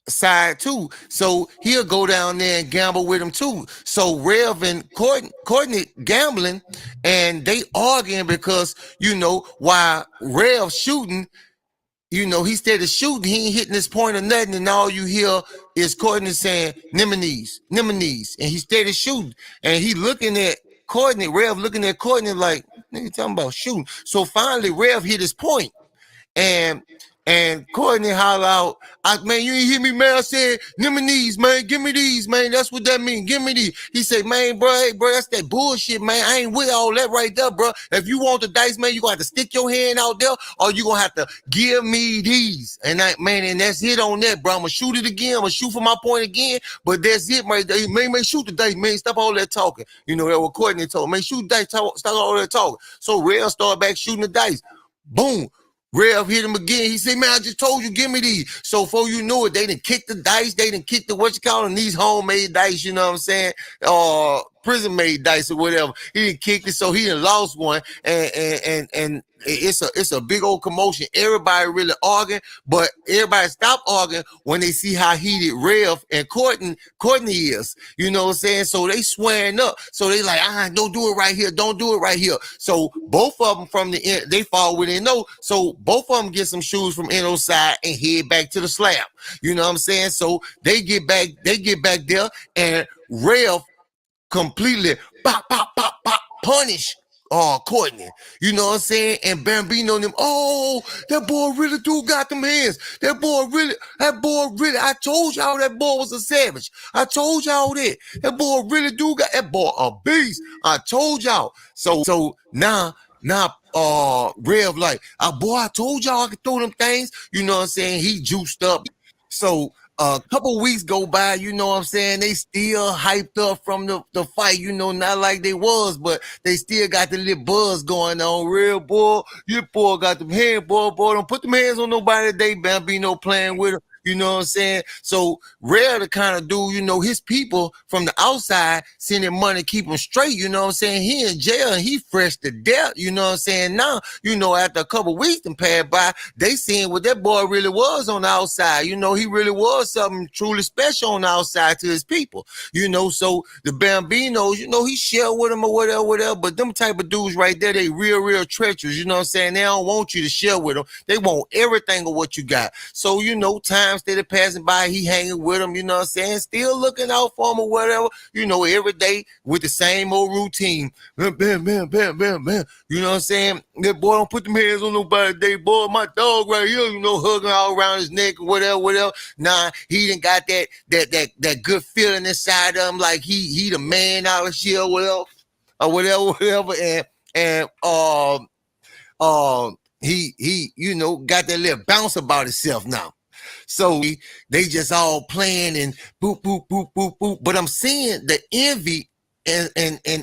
side too. So he'll go down there and gamble with him too. So Rev and Courtney gambling, and they arguing because, you know, while Rev shooting, you know, he started shooting, he ain't hitting this point or nothing, and all you hear is Courtney saying, Nemanese, and he started shooting, and he looking at Courtney, Rev looking at Courtney like, nigga talking about shooting. So finally Rev hit his point, and Courtney holler out, man, you ain't hear me, man. I said, Nemanese, man, give me these, man. That's what that mean. Give me these. He said, man, bro, hey, bro, that's that bullshit, man. I ain't with all that right there, bro. If you want the dice, man, you gonna have to stick your hand out there, or you gonna have to give me these. And and that's it on that, bro. I'm gonna shoot it again. I'm gonna shoot for my point again, but that's it right there. Man, shoot the dice, man. Stop all that talking. You know, that what Courtney told me. Man, shoot the dice, stop all that talking. So Rev started back shooting the dice. Boom. Rev hit him again. He said, man, I just told you, give me these. So before you know it, they done kick the dice. They done kick the, what you call them, these homemade dice, you know what I'm saying? Prison made dice or whatever. He done kicked it, so he done lost one. And it's a big old commotion. Everybody really arguing, but everybody stop arguing when they see how heated Rev and Courtney is. You know what I'm saying? So they swearing up. So they like, don't do it right here. Don't do it right here. So both of them from the end, they fall with NO. So both of them get some shoes from NO side and head back to the slab. You know what I'm saying? So they get back there, and Rev completely pop, pop, pop, pop, punish Courtney. You know what I'm saying? And Bambino and them, oh, that boy really do got them hands. That boy really, I told y'all that boy was a savage. I told y'all that. That boy really do got, that boy a beast. I told y'all. So now, Rev like, boy, I told y'all I could throw them things. You know what I'm saying? He juiced up. So a couple weeks go by, you know what I'm saying? They still hyped up from the fight, you know, not like they was, but they still got the little buzz going on. Real boy, your boy got them hands, boy, don't put them hands on nobody today, Bambino playing with him. You know what I'm saying? So Rare the kind of dude, you know, his people from the outside sending money, keep him straight, you know what I'm saying? He in jail and he fresh to death, you know what I'm saying? Now, you know, after a couple weeks and passed by, they seeing what that boy really was on the outside. You know, he really was something truly special on the outside to his people, you know? So the Bambinos, you know, he share with them or whatever, but them type of dudes right there, they real treacherous, you know what I'm saying? They don't want you to share with them. They want everything of what you got. So, you know, time instead of passing by, he hanging with them, you know what I'm saying? Still looking out for him or whatever, you know, every day with the same old routine. Bam, bam, bam, bam, bam, bam. You know what I'm saying? That boy don't put them hands on nobody today, boy. My dog right here, you know, hugging all around his neck or whatever. Nah, he done got that good feeling inside of him, like he the man out of shit or whatever. And he you know, got that little bounce about himself now. So they just all playing and boop, boop, boop, boop, boop. But I'm seeing the envy and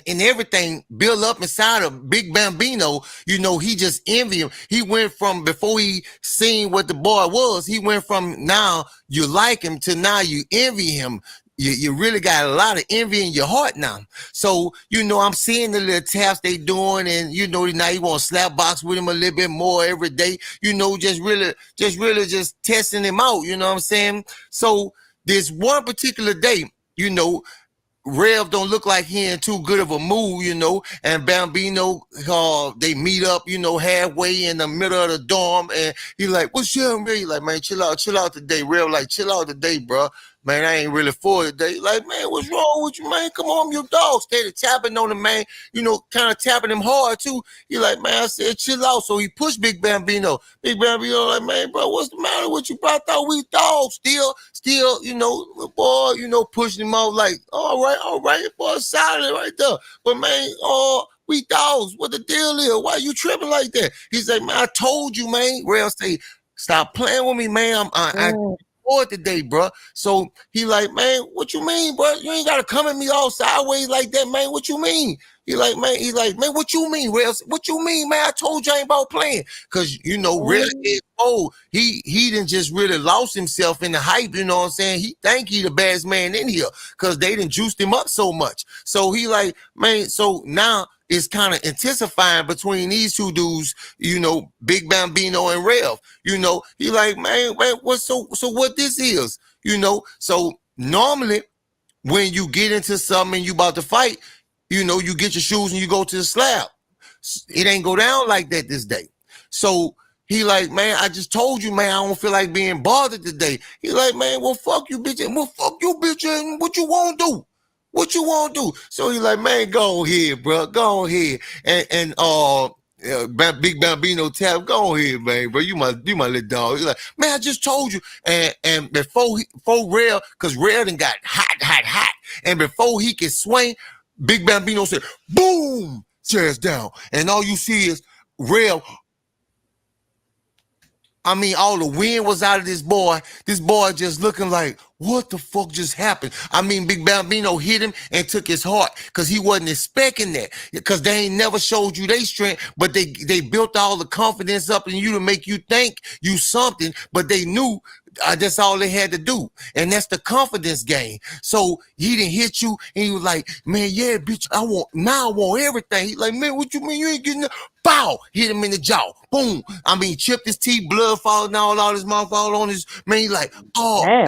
everything build up inside of Big Bambino. You know, he just envy him. He went from, before he seen what the boy was, he went from now you like him to now you envy him. You really got a lot of envy in your heart now. So, you know, I'm seeing the little taps they doing, and, you know, now you want to slap box with him a little bit more every day, you know, just really testing him out, you know what I'm saying? So this one particular day, you know, Rev don't look like he in too good of a mood, you know, and Bambino, they meet up, you know, halfway in the middle of the dorm, and he like, what's your name? Like, man, chill out today. Rev like, chill out today, bro. Man, I ain't really for it today. Like, man, what's wrong with you, man? Come on, your dog. Steady tapping on him, man. You know, kind of tapping him hard, too. He like, man, I said, chill out. So he pushed Big Bambino. Big Bambino like, man, bro, what's the matter with you, bro? I thought we dogs. Still, you know, boy, you know, pushing him out like, all right, boy, solid right there. But, man, we dogs. What the deal is? Why you tripping like that? He's like, man, I told you, man. Real say, stop playing with me, man. I today, bro. So he like, man, what you mean, bro? You ain't gotta come at me all sideways like that, man. What you mean? He's like, man, what you mean, Real? What you mean, man? I told you I ain't about playing. Cause you know, Real is old. He done just really lost himself in the hype, you know what I'm saying? He think he the baddest man in here because they done juiced him up so much. So he like, man, so now it's kind of intensifying between these two dudes, you know, Big Bambino and Rev. You know, he like, man, what what this is, you know? So normally when you get into something and you about to fight, you know, you get your shoes and you go to the slab. It ain't go down like that this day. So he like, man, I just told you, man, I don't feel like being bothered today. He like, man, well, fuck you, bitch. Well, fuck you, bitch. And what you want to do? What you want to do? So he like, man, go ahead, bro. Go ahead. And Big Bambino tap, go ahead, man, bro. You my little dog. He's like, man, I just told you. And before Rail, because Rail done got hot. And before he can swing, Big Bambino said, boom, chairs down. And all you see is Rail. I mean, all the wind was out of this boy. This boy just looking like, what the fuck just happened? I mean, Big Bambino hit him and took his heart because he wasn't expecting that, because they ain't never showed you their strength, but they built all the confidence up in you to make you think you something, but they knew that's all they had to do. And that's the confidence game. So he didn't hit you and he was like, man, yeah, bitch, I want everything. He like, man, what you mean you ain't getting that? Bow, hit him in the jaw. Boom. I mean, chipped his teeth, blood falling down, all his mouth all on his, man, he like, oh,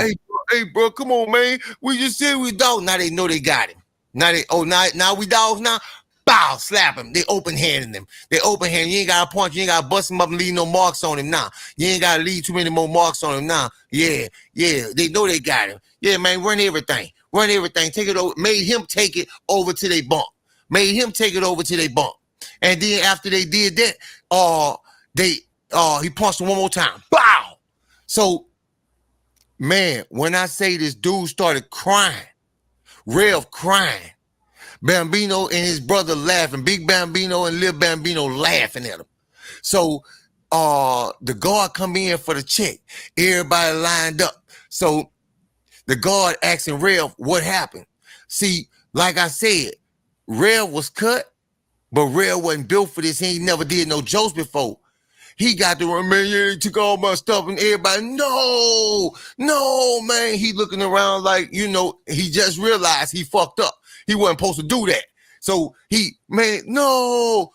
hey, bro, come on, man. We just said we dogs. Now they know they got him. Now we dogs now. Bow, slap him. They open handing him. They open hand. You ain't got to punch. You ain't got to bust him up and leave no marks on him now. You ain't got to leave too many more marks on him now. Yeah. They know they got him. Yeah, man, run everything. run everything, take it over, made him take it over to their bunk. Made him take it over to their bunk. And then after they did that, he punched him one more time. Bow! So, man, when I say this dude started crying, Rev crying, Bambino and his brother laughing, Big Bambino and Lil Bambino laughing at him. So the guard come in for the check. Everybody lined up. So the guard asking Rev what happened. See, like I said, Rev was cut, but Rev wasn't built for this. He ain't never did no jokes before. He got the run, man, yeah, he took all my stuff, and everybody, no, man. He looking around like, you know, he just realized he fucked up. He wasn't supposed to do that. So no.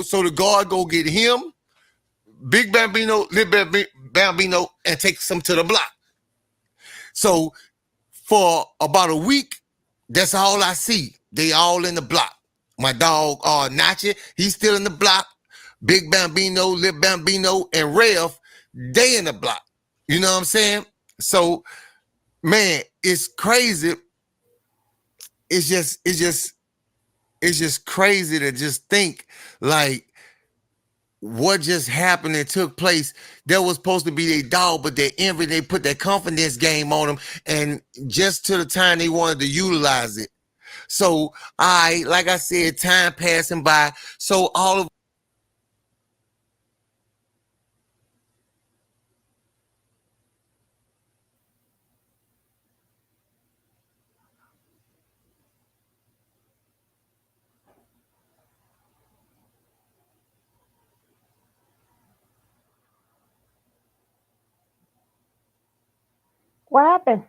So the guard go get him, Big Bambino, Lil Bambino, and takes him to the block. So for about a week, that's all I see. They all in the block. My dog, Nachi, he's still in the block. Big Bambino, Lil Bambino, and Rev, they in the block. You know what I'm saying? So, man, it's crazy. It's just crazy to just think like what just happened and took place. That was supposed to be their dog, but they envy, they put that confidence game on them, and just to the time they wanted to utilize it. So like I said, time passing by. So all of What happened?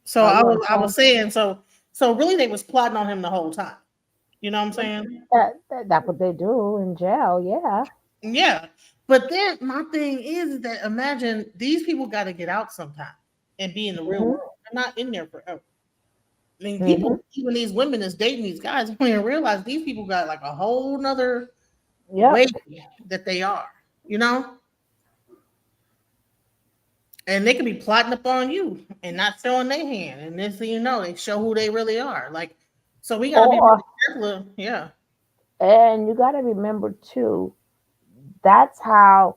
So I was saying, so really they was plotting on him the whole time. You know what I'm saying? That's what they do in jail, yeah. Yeah. But then my thing is that imagine these people got to get out sometime and be in the real world. They're not in there forever. I mean, people, even these women that's dating these guys, don't even realize these people got like a whole nother way that they are, you know? And they could be plotting up on you and not showing their hand. And then, so you know, they show who they really are. Like, so we got to be really careful. Yeah. And you got to remember too, that's how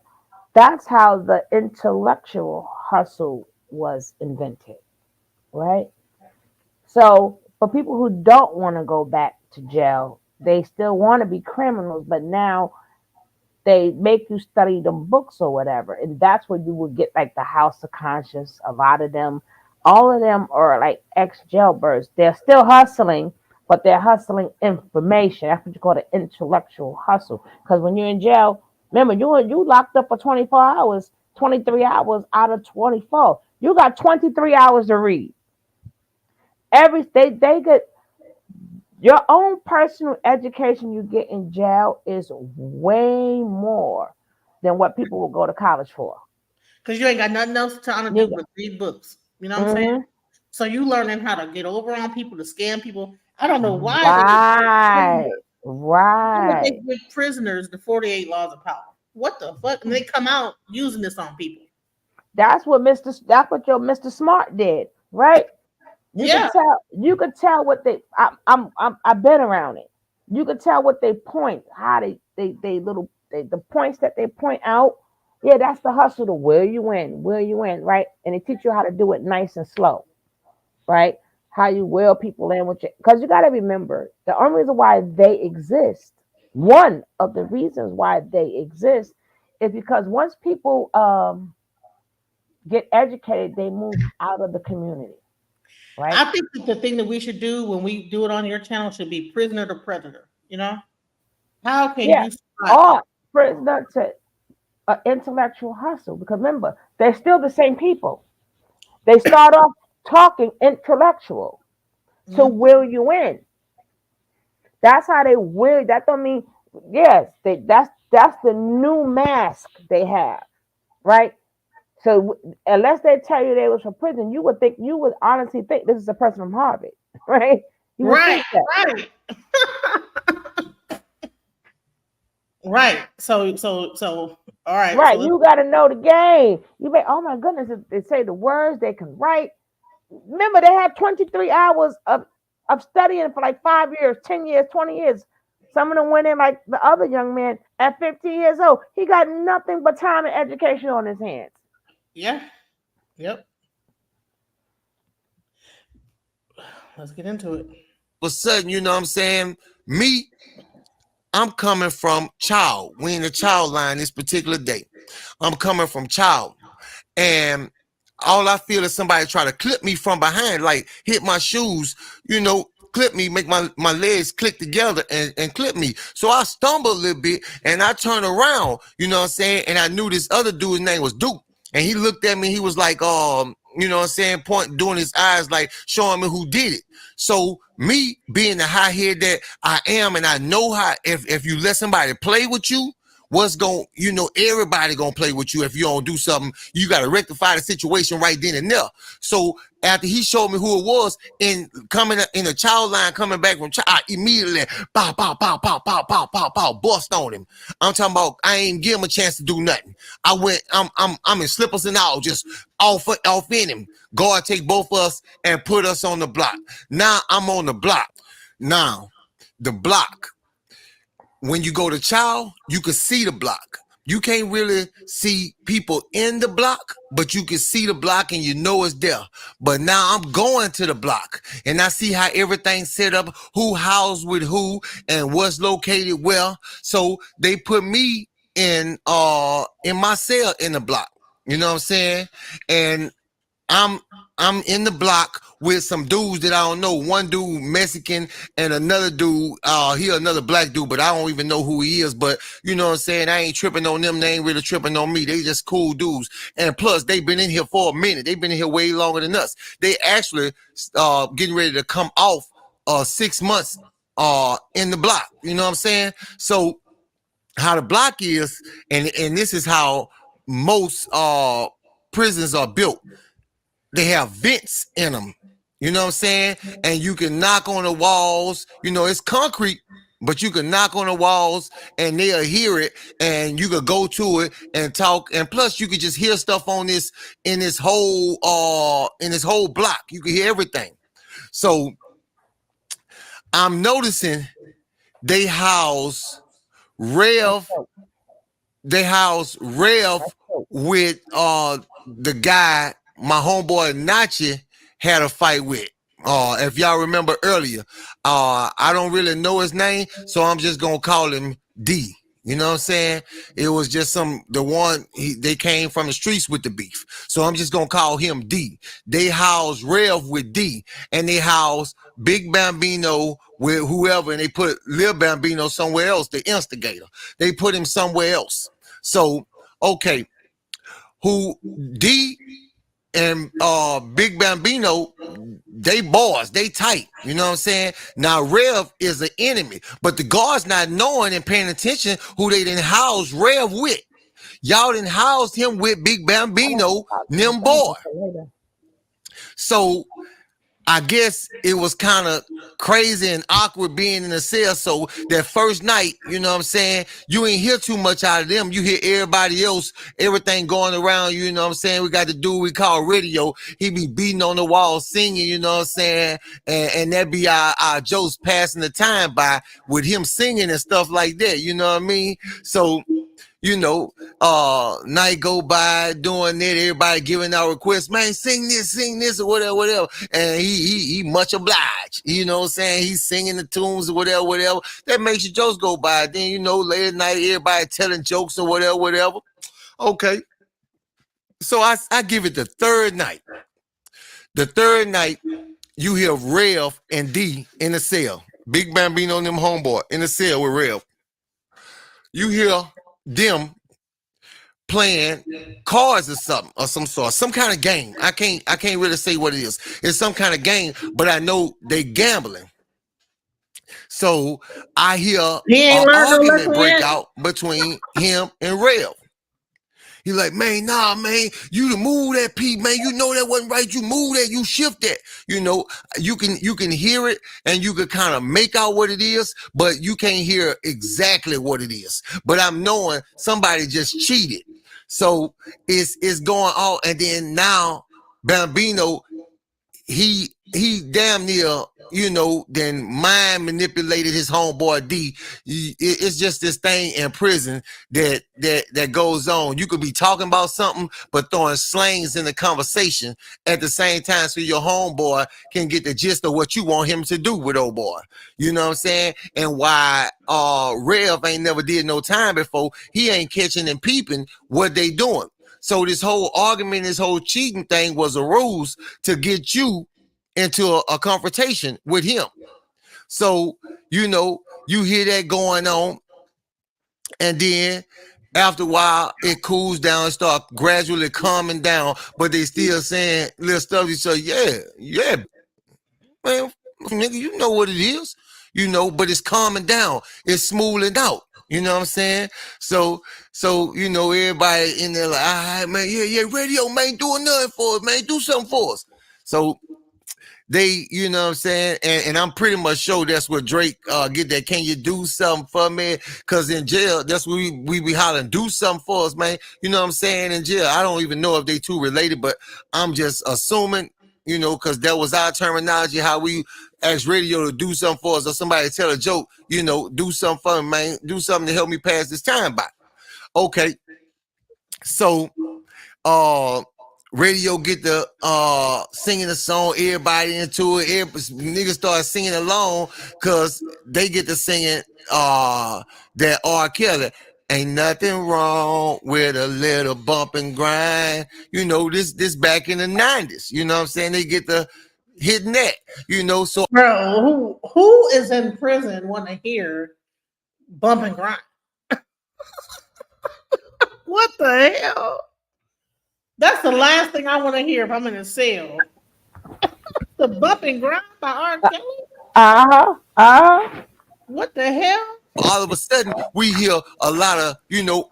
the intellectual hustle was invented, right? So for people who don't want to go back to jail, they still want to be criminals, but now they make you study the books or whatever. And that's where you would get like the House of Conscience. A lot of them, all of them are like ex-jailbirds. They're still hustling, but they're hustling information. That's what you call the intellectual hustle. Because when you're in jail, remember, you locked up for 24 hours, 23 hours out of 24. You got 23 hours to read. They get your own personal education you get in jail is way more than what people will go to college for. Because you ain't got nothing else to do but read books. You know what I'm saying? So you learning how to get over on people, to scam people. I don't know why. Right. They give prisoners the 48 laws of power. What the fuck? And they come out using this on people. That's what your Mr. Smart did, right? You could tell what they. I've been around it. You could tell what they point, how the points that they point out. Yeah, that's the hustle to will you in, right? And they teach you how to do it nice and slow, right? How you will people in with you, because you got to remember the only reason why they exist. One of the reasons why they exist is because once people get educated, they move out of the community. Right. I think that the thing that we should do when we do it on your channel should be prisoner to predator. You know, how can you or prisoner to intellectual hustle? Because remember, they're still the same people. They start off talking intellectual to will you in. That's how they will. That don't mean that's the new mask they have, right? So unless they tell you they was from prison, you would honestly think this is a person from Harvard, right? You would think that. Right. So All right. Right, So you got to know the game. You may, oh my goodness, they say the words, they can write. Remember, they had 23 hours of studying for like 5 years, 10 years, 20 years. Some of them went in like the other young man at 15 years old. He got nothing but time and education on his hands. yeah. Yep. Let's get into it. All of a sudden, you know what I'm saying? Me, I'm coming from child. We in the child line this particular day. I'm coming from child. And all I feel is somebody try to clip me from behind, like hit my shoes, you know, clip me, make my legs click together and clip me. So I stumble a little bit and I turn around, you know what I'm saying? And I knew this other dude's name was Duke. And he looked at me, he was like, you know what I'm saying, doing his eyes, like showing me who did it. So me being the high head that I am, and I know how, if you let somebody play with you, what's going, you know, everybody gonna play with you. If you don't do something, you got to rectify the situation right then and there. So after he showed me who it was, in coming in a child line, coming back from child, I immediately pow, pow, pow, pow, pow, pow, pow, pow, bust on him. I'm talking about, I ain't give him a chance to do nothing. I went, I'm in slippers and all, just off in him. God take both of us and put us on the block. Now I'm on the block. Now the block. When you go to child, you can see the block. You can't really see people in the block, but you can see the block and you know it's there. But now I'm going to the block and I see how everything's set up, who housed with who and what's located where. So they put me in my cell in the block. You know what I'm saying? And I'm in the block with some dudes that I don't know. One dude Mexican and another dude, he another black dude, but I don't even know who he is. But you know what I'm saying? I ain't tripping on them. They ain't really tripping on me. They just cool dudes. And plus, they've been in here for a minute. They've been in here way longer than us. They actually getting ready to come off 6 months in the block. You know what I'm saying? So how the block is, and this is how most prisons are built. They have vents in them, you know what I'm saying? And you can knock on the walls, you know, it's concrete, but you can knock on the walls and they'll hear it and you could go to it and talk. And plus you could just hear stuff on this, in this whole block. You can hear everything. So I'm noticing they house Rev with the guy my homeboy Nachi had a fight with. If y'all remember earlier, I don't really know his name, so I'm just gonna call him D. You know what I'm saying? It was just they came from the streets with the beef. So I'm just gonna call him D. They house Rev with D, and they house Big Bambino with whoever, and they put Lil Bambino somewhere else, the instigator. They put him somewhere else. So, okay, who D and Big Bambino, they boys, they tight. You know what I'm saying? Now Rev is an enemy, but the guards not knowing and paying attention who they didn't house Rev with. Y'all didn't house him with Big Bambino, them boy. So I guess it was kind of crazy and awkward being in the cell. So that first night, you know what I'm saying, you ain't hear too much out of them. You hear everybody else, everything going around, you know what I'm saying? We got the dude we call radio. He be beating on the wall, singing, you know what I'm saying? And that be our jokes passing the time by with him singing and stuff like that, you know what I mean? So, you know, night go by doing that, everybody giving out requests, man, sing this, or whatever. And he much obliged. You know what I'm saying? He's singing the tunes or whatever. That makes your jokes go by. Then, you know, late at night, everybody telling jokes or whatever. Okay. So I give it the third night. The third night, you hear Rev and D in the cell. Big Bambino and them homeboy in the cell with Rev. You hear them playing cards or something, or some sort, some kind of game. I can't really say what it is. It's some kind of game, but I know they gambling. So I hear an argument break out between him and Rev. He like, man, nah, man, you to move that P, man. You know that wasn't right. You move that, you shift that. You know, you can hear it and you can kind of make out what it is, but you can't hear exactly what it is. But I'm knowing somebody just cheated. So it's going on. And then now Bambino, he damn near, you know, then mind manipulated his homeboy D. It's just this thing in prison that goes on. You could be talking about something, but throwing slangs in the conversation at the same time, so your homeboy can get the gist of what you want him to do with old boy. You know what I'm saying? And why Rev ain't never did no time before, he ain't catching and peeping what they doing. So this whole argument, this whole cheating thing was a ruse to get you into a confrontation with him. So, you know, you hear that going on, and then after a while, it cools down and start gradually calming down, but they still saying little stuff. You say, yeah, man, nigga, you know what it is, you know, but it's calming down. It's smoothing out. You know what I'm saying? So, you know, everybody in there like, all right, man, yeah, radio, man, doing nothing for us, man, do something for us. So they, you know what I'm saying? And I'm pretty much sure that's where Drake get that, can you do something for me? Because in jail, that's what we be hollering, do something for us, man. You know what I'm saying? In jail, I don't even know if they two related, but I'm just assuming, you know, because that was our terminology, how we ask radio to do something for us, or somebody tell a joke, you know, do something for me, man. Do something to help me pass this time by. Okay. So, radio get the singing a song, everybody into it. Niggas start singing along because they get to singing that R. Kelly. Ain't nothing wrong with a little bump and grind. You know, this back in the 90s. You know what I'm saying? They get the hitting that, you know. So bro, who is in prison want to hear bump and grind? What the hell? That's the last thing I want to hear if I'm in a cell. The bump and grind by R. Kelly? What the hell? All of a sudden, we hear a lot of, you know,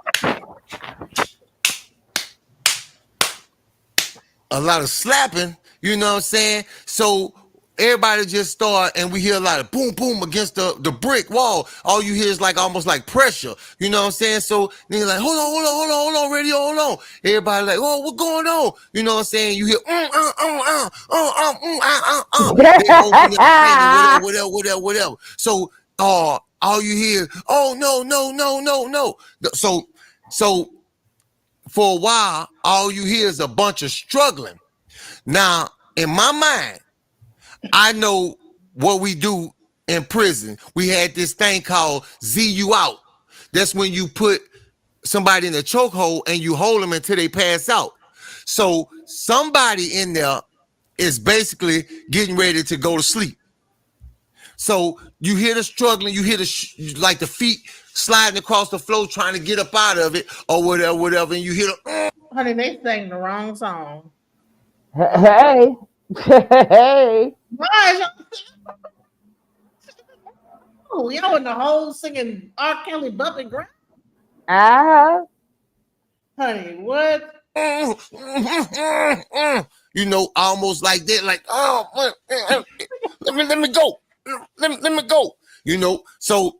a lot of slapping, you know what I'm saying? So everybody just start, and we hear a lot of boom, boom against the brick wall. All you hear is like almost like pressure, you know what I'm saying? So then you're like, hold on, radio, hold on. Everybody like, oh, what's going on? You know what I'm saying? You hear, they open up, whatever. So all you hear, oh, no. So for a while, all you hear is a bunch of struggling. Now, in my mind, I know what we do in prison. We had this thing called Z you out. That's when you put somebody in a chokehold and you hold them until they pass out. So somebody in there is basically getting ready to go to sleep. So you hear the struggling, you hear like the feet sliding across the floor trying to get up out of it or whatever, and you hear the honey, they sang the wrong song. Hey. Why? Oh, y'all in the whole singing R. Kelly bump and grind? Honey, what? You know, almost like that, like, oh, let me go. Let me go. You know, so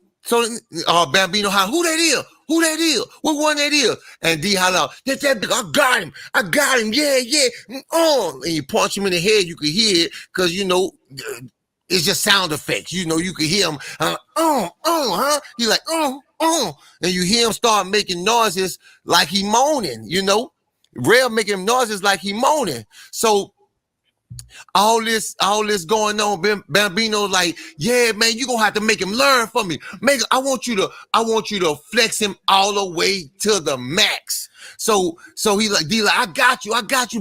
Bambino, who that is? Who that is? What one that is? And D holler out, that big, I got him, yeah. And you punch him in the head, you can hear it, because, you know, it's just sound effects. You know, you can hear him, He like, and you hear him start making noises like he moaning, you know. Real making noises like he moaning. So all this going on, Bambino like, yeah, man, you gonna have to make him learn from me. I want you to flex him all the way to the max. So he like, D like, I got you,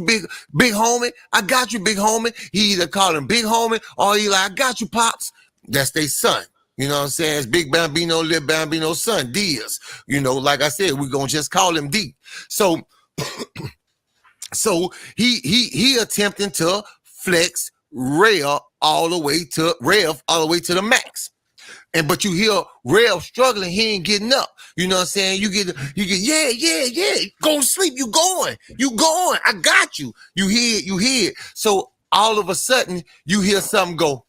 big homie. I got you, big homie. He either call him big homie or he like, I got you, pops. That's their son. You know what I'm saying? It's Big Bambino, Little Bambino's son, Diaz. You know, like I said, we're gonna just call him D. So he attempting to flex Rev all the way to the max. but you hear Rev struggling, he ain't getting up. You know what I'm saying? You get, yeah. Go to sleep. You going. I got you. You hear it. So all of a sudden, you hear something go.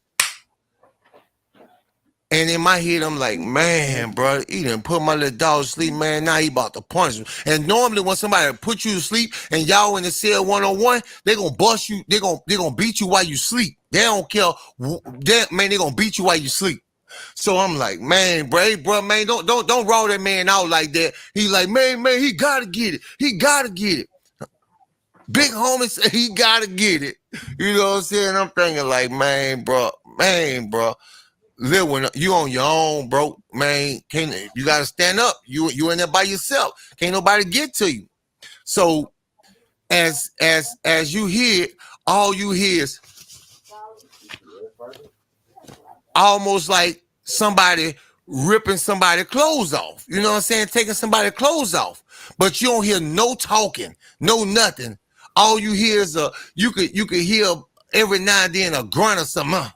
And in my head, I'm like, man, bro, he done put my little dog to sleep, man. Now he about to punish me. And normally when somebody put you to sleep and y'all in the cell one-on-one, they gonna bust you. They gonna beat you while you sleep. They don't care. They gonna beat you while you sleep. So I'm like, man, bro, man, don't roll that man out like that. He like, man, he gotta get it. Big homie said he gotta get it. You know what I'm saying? I'm thinking like, man, bro. Live when you on your own, bro, man. You gotta stand up. You in there by yourself. Can't nobody get to you. So as you hear it, all you hear is almost like somebody ripping somebody's clothes off. You know what I'm saying? Taking somebody's clothes off. But you don't hear no talking, no nothing. All you hear is you could hear every now and then a grunt or something.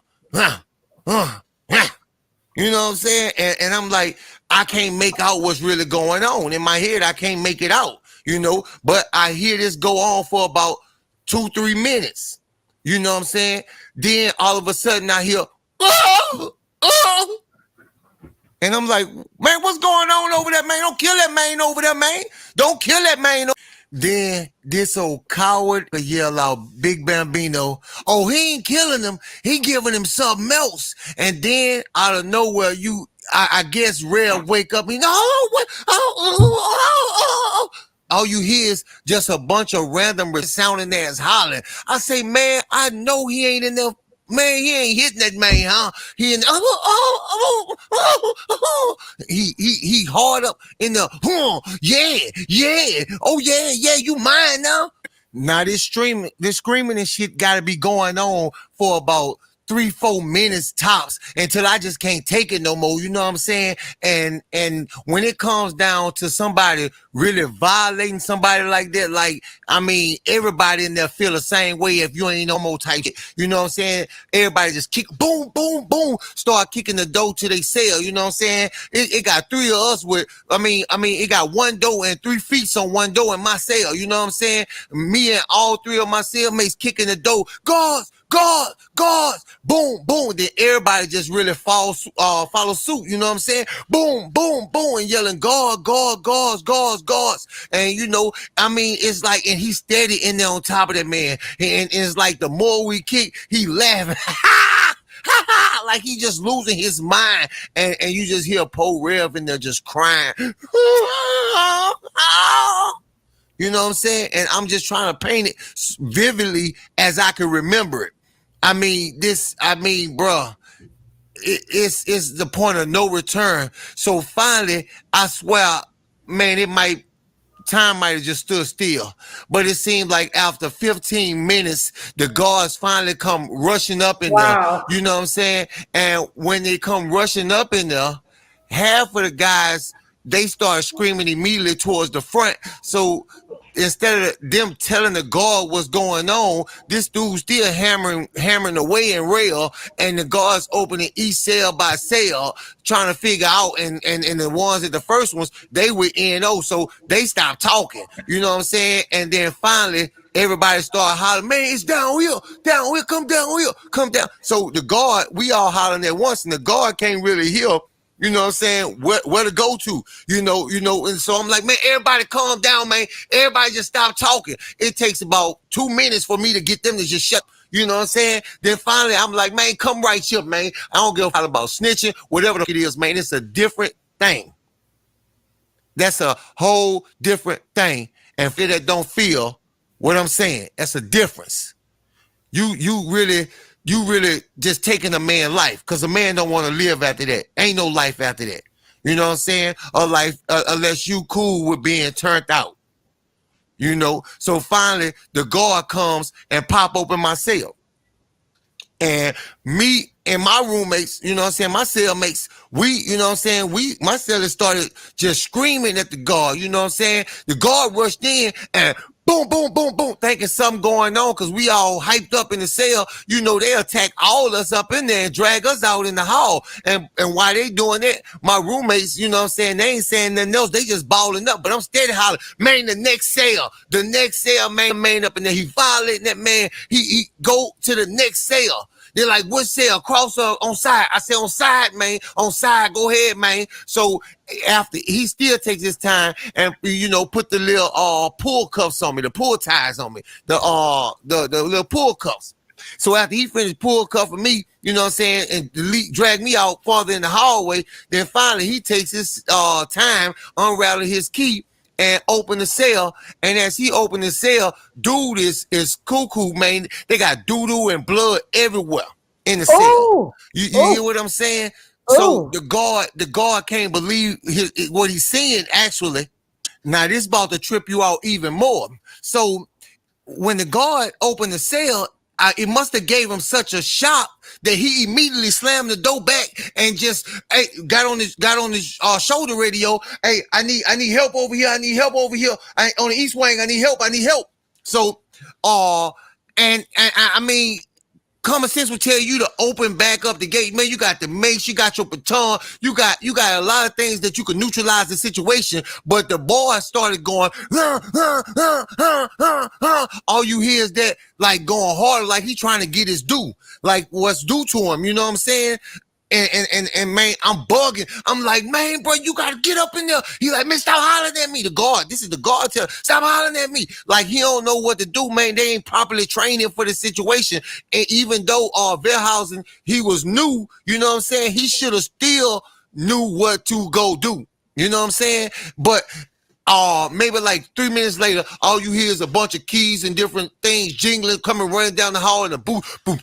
You know what I'm saying? And I'm like, I can't make out what's really going on. In my head, I can't make it out, you know, but I hear this go on for about 2-3 minutes. You know what I'm saying? Then all of a sudden I hear, and I'm like, man, what's going on over there, man? Don't kill that man over there, man. Don't kill that man. Then this old coward yell out, Big Bambino, oh, he ain't killing him. He giving him something else. And then out of nowhere, I guess Red wake up. All you hear is just a bunch of random sounding ass hollering. I say, man, I know he ain't in there. Man, he ain't hitting that man, huh? He in he hard up in the you mine now. Now this screaming and shit gotta be going on for about 3-4 minutes tops until I just can't take it no more. You know what I'm saying? And when it comes down to somebody really violating somebody like that, like, I mean, everybody in there feel the same way if you ain't no more type shit. You know what I'm saying? Everybody just kick, boom, boom, boom, start kicking the door to their cell. You know what I'm saying? It got 3 of us with, I mean, it got 1 door and 3 feet on 1 door in my cell. You know what I'm saying? Me and all 3 of my cellmates kicking the door. Guards, boom, boom. Then everybody just really follow suit. You know what I'm saying? Boom, boom, boom, and yelling guards. And you know, I mean, it's like, and he's steady in there on top of that man. And it's like the more we kick, he laughing. Like he just losing his mind. And you just hear Poe Rev in there just crying. You know what I'm saying? And I'm just trying to paint it vividly as I can remember it. I mean, bruh, it's the point of no return. So finally, I swear, man, time might have just stood still. But it seemed like after 15 minutes, the guards finally come rushing up in there. You know what I'm saying? And when they come rushing up in there, half of the guys, they start screaming immediately towards the front. So instead of them telling the guard what's going on, this dude's still hammering away in rail, and the guards opening each cell by cell, trying to figure out, and the ones at the first ones, they were NO, so they stopped talking. You know what I'm saying? And then finally, everybody started hollering, man, it's down here, come down here, come down. So the guard, we all hollering at once, and the guard can't really hear. You know what I'm saying? Where to go to, you know, and so I'm like, man, everybody calm down, man. Everybody just stop talking. It takes about 2 minutes for me to get them to just shut, you know what I'm saying? Then finally, I'm like, man, come right here, man. I don't give a fuck about snitching, whatever it is, man. It's a different thing. That's a whole different thing. And for that don't feel what I'm saying, that's a difference. You really just taking a man's life, because a man don't want to live after that. Ain't no life after that. You know what I'm saying? A life, unless you cool with being turned out. You know? So finally, the guard comes and pop open my cell. And me and my roommates, you know what I'm saying, my cellmates, you know what I'm saying, my cellmates started just screaming at the guard, you know what I'm saying? The guard rushed in and boom, boom, boom, boom, thinking something going on because we all hyped up in the cell. You know, they attack all us up in there and drag us out in the hall. And while they doing that, my roommates, you know what I'm saying, they ain't saying nothing else. They just balling up. But I'm steady hollering, man, the next cell, man up in there. He violating that man. He go to the next cell. They're like, what cell? Cross on side. I said, on side, man. On side. Go ahead, man. So after he still takes his time and, you know, put the little pull cuffs on me, the pull ties on me, the little pull cuffs. So after he finished pull cuffing me, you know what I'm saying, and drag me out farther in the hallway, then finally he takes his time, unraveling his key and open the cell. And as he opened the cell, dude is cuckoo, man. They got doo-doo and blood everywhere in the cell. You hear what I'm saying? So the guard can't believe what he's seeing, actually. Now this about to trip you out even more. So when the guard opened the cell, it must have gave him such a shock that he immediately slammed the door back and just got on his shoulder radio. Hey, I need help over here. I need help over here. On the east wing, I need help. So, and I mean, common sense would tell you to open back up the gate. Man, you got the mace, you got your baton, you got a lot of things that you can neutralize the situation. But the boy started going, all you hear is that, like, going harder, like he trying to get his due, like what's due to him. You know what I'm saying? And man, I'm bugging. I'm like, man, bro, you gotta get up in there. He like, man, stop hollering at me. The guard, this is the guard, stop hollering at me. Like he don't know what to do, man. They ain't properly trained him for the situation. And even though Verhausen, he was new, you know what I'm saying? He should have still knew what to go do. You know what I'm saying? But maybe like 3 minutes later, all you hear is a bunch of keys and different things jingling, coming running down the hall, and a boom, boom,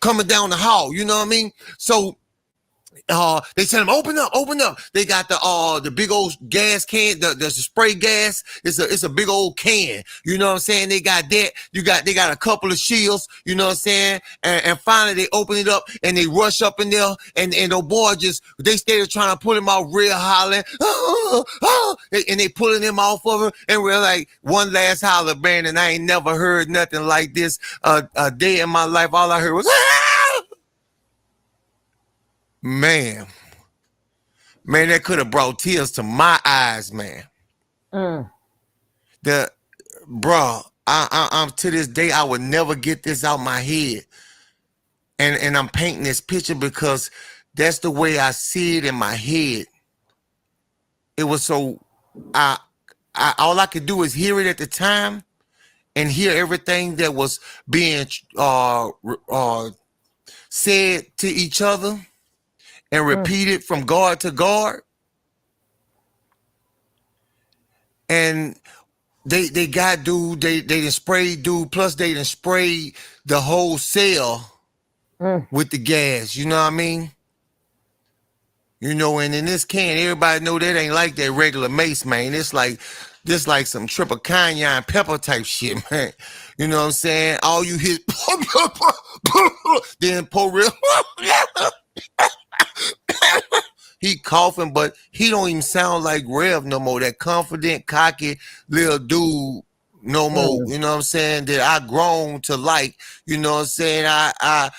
coming down the hall, you know what I mean? So they tell him, open up. They got the big old gas can, the spray gas. It's a big old can. You know what I'm saying? They got that. They got a couple of shields, you know what I'm saying? And finally they open it up and they rush up in there and the boy they started trying to pull him out real hollering. And they pulling him off of her and we're like, one last holler, man, and I ain't never heard nothing like this a day in my life. All I heard was, Man, that could have brought tears to my eyes, man. I'm to this day, I would never get this out my head. And I'm painting this picture because that's the way I see it in my head. It was so, all I could do is hear it at the time and hear everything that was being said to each other. And repeat it from guard to guard. And they got dude, they done sprayed dude, plus they done sprayed the whole cell with the gas, you know what I mean? You know, and in this can, everybody know that ain't like that regular mace, man. It's like some triple cayenne pepper type shit, man. You know what I'm saying? All you hear, then pour real. He coughing, but he don't even sound like Rev no more. That confident, cocky little dude no more. You know what I'm saying? That I grown to like. You know what I'm saying? I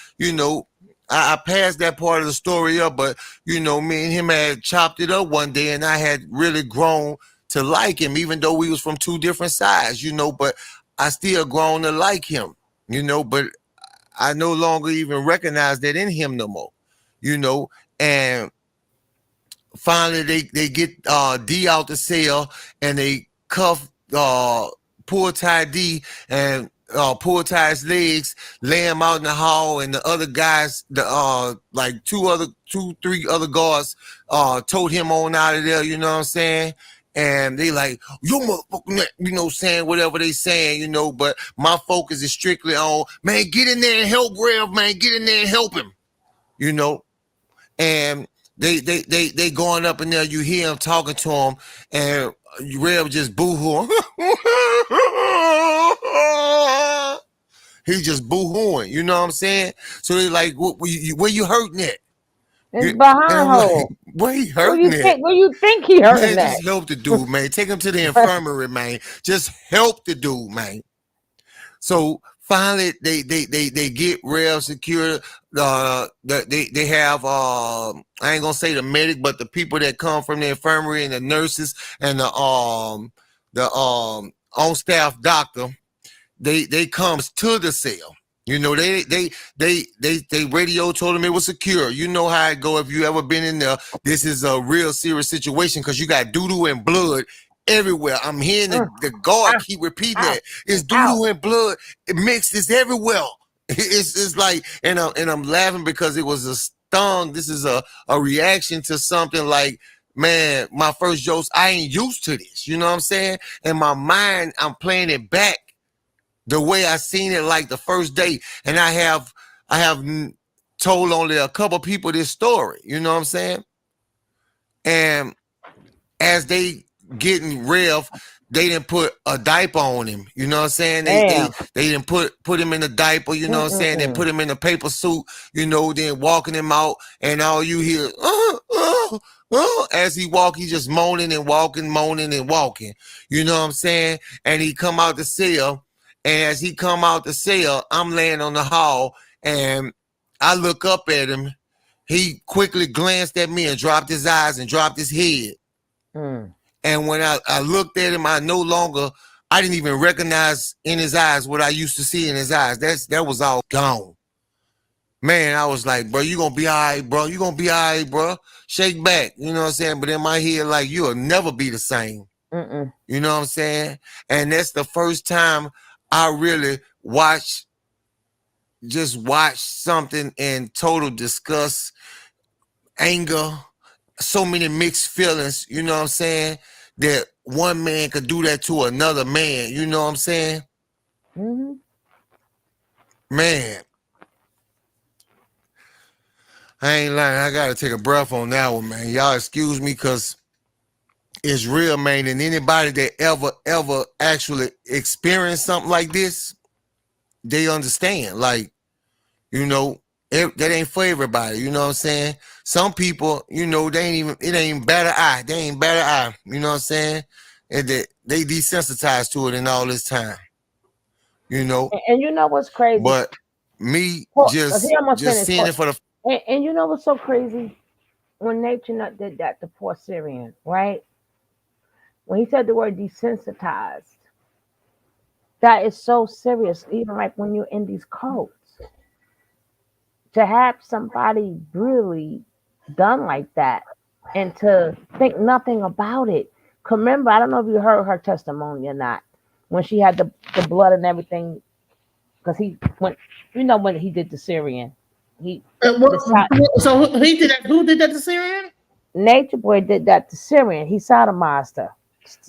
passed that part of the story up, but you know, me and him had chopped it up one day, and I had really grown to like him, even though we was from two different sides. You know, but I still grown to like him. You know, but I no longer even recognize that in him no more. You know, and finally they get D out the cell and they cuff poor Ty D and poor Ty's legs, lay him out in the hall, and the other guys, like three other guards told him on out of there, you know what I'm saying? And they like, you motherfucking, you know, saying whatever they saying, you know, but my focus is strictly on, man, get in there and help Rev, man, get in there and help him, you know. And they going up in there, you hear him talking to him, and Rev just boo-hooing. He just boo-hooing, you know what I'm saying? So they like, where you hurting at? It's behind hole. Like, Where he Where hurting at? you think he hurting Man, at? just help the dude, man. Take him to the infirmary, man. Just help the dude, man. So finally, they get rail secure. They have I ain't gonna say the medic, but the people that come from the infirmary and the nurses and the on staff doctor. They comes to the cell. You know, they radio told them it was secure. You know how it go if you ever been in there. This is a real serious situation because you got doo-doo and blood everywhere. I'm hearing the guard keep repeating that. It's doo-doo and blood. It mixed. It's everywhere. It's like, and I'm laughing because it was a stung. This is a reaction to something like, man, my first jokes, I ain't used to this. You know what I'm saying? In my mind, I'm playing it back the way I seen it like the first day. And I have told only a couple people this story. You know what I'm saying? And as they getting rev, they didn't put a diaper on him. You know what I'm saying? They didn't put him in a diaper, you know what I'm saying? They put him in a paper suit, you know, then walking him out, and all you hear, as he walk, he just moaning and walking, moaning and walking. You know what I'm saying? And he come out the cell, and as he come out the cell, I'm laying on the hall, and I look up at him. He quickly glanced at me and dropped his eyes and dropped his head. And when I looked at him, I didn't even recognize in his eyes what I used to see in his eyes. That was all gone. Man, I was like, bro, you gonna be all right, bro. You gonna be all right, bro. Shake back. You know what I'm saying? But in my head, like, you'll never be the same. You know what I'm saying? And that's the first time I really watched something in total disgust, anger, so many mixed feelings, you know what I'm saying? That one man could do that to another man, you know what I'm saying? Man, I ain't lying. I gotta take a breath on that one, man. Y'all excuse me, because it's real, man. And anybody that ever actually experienced something like this, they understand. Like, you know, that ain't for everybody, you know what I'm saying? Some people, you know, it ain't better eye. They ain't better eye, you know what I'm saying? And they desensitized to it in all this time, you know? And you know what's crazy? But me just seeing it for the... And you know what's so crazy? When Nature Nut did that to poor Syrian, right? When he said the word desensitized, that is so serious, even like when you're in these cults. To have somebody really done like that and to think nothing about it. Remember, I don't know if you heard her testimony or not, when she had the blood and everything, because when he did the Syrian. So he did that. Who did that to Syrian? Nature Boy did that to Syrian. He sodomized her.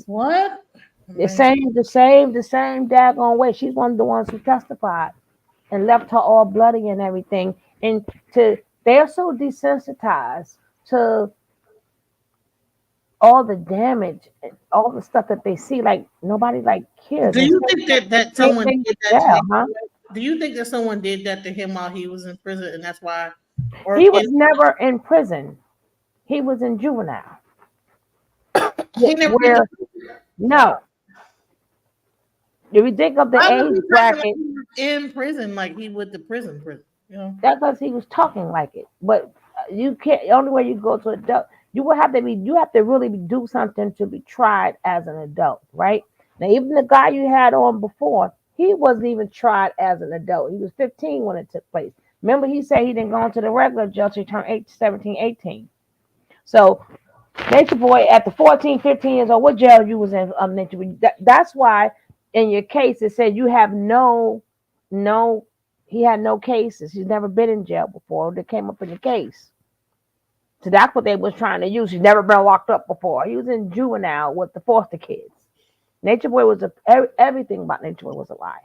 What? The same daggone way. She's one of the ones who testified and left her all bloody and everything. And they're so desensitized to all the damage and all the stuff that they see, like nobody like cares. Do you think that someone did that to him? Huh? Do you think that someone did that to him while he was in prison, and that's why? He was never in prison. He was in juvenile. He never no. If you think of the age bracket, in prison, like he with the prison, you know. That's because he was talking like it. But you can't. The only way you go to adult, you have to really do something to be tried as an adult, right? Now, even the guy you had on before, he wasn't even tried as an adult. He was 15 when it took place. Remember, he said he didn't go into the regular jail till he turned 17, 18. So, Nature Boy, at the 14, 15 years old, what jail you was in? Nature Boy. That's why, in your case, it said you have he had no cases. He's never been in jail before. That came up in the case. So that's what they was trying to use. He's never been locked up before. He was in juvenile with the foster kids. Nature Boy was everything about Nature Boy was a lie.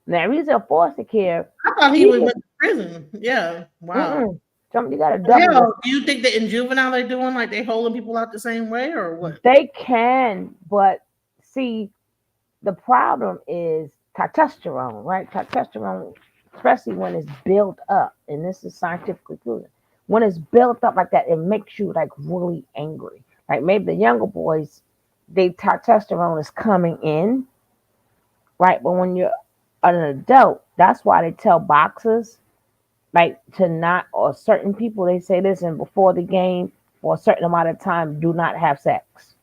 Now he's a foster kid. I thought he went to prison. Yeah. Wow. You got to double. Do you think that in juvenile they're doing like they holding people out the same way or what? They can, but see, the problem is testosterone, right? Testosterone, especially when it's built up, and this is scientifically proven. when it's built up like that, it makes you like really angry. Like maybe the younger boys, they testosterone is coming in, right? But when you're an adult, that's why they tell boxers like to not, or certain people, they say, listen, before the game for a certain amount of time, do not have sex.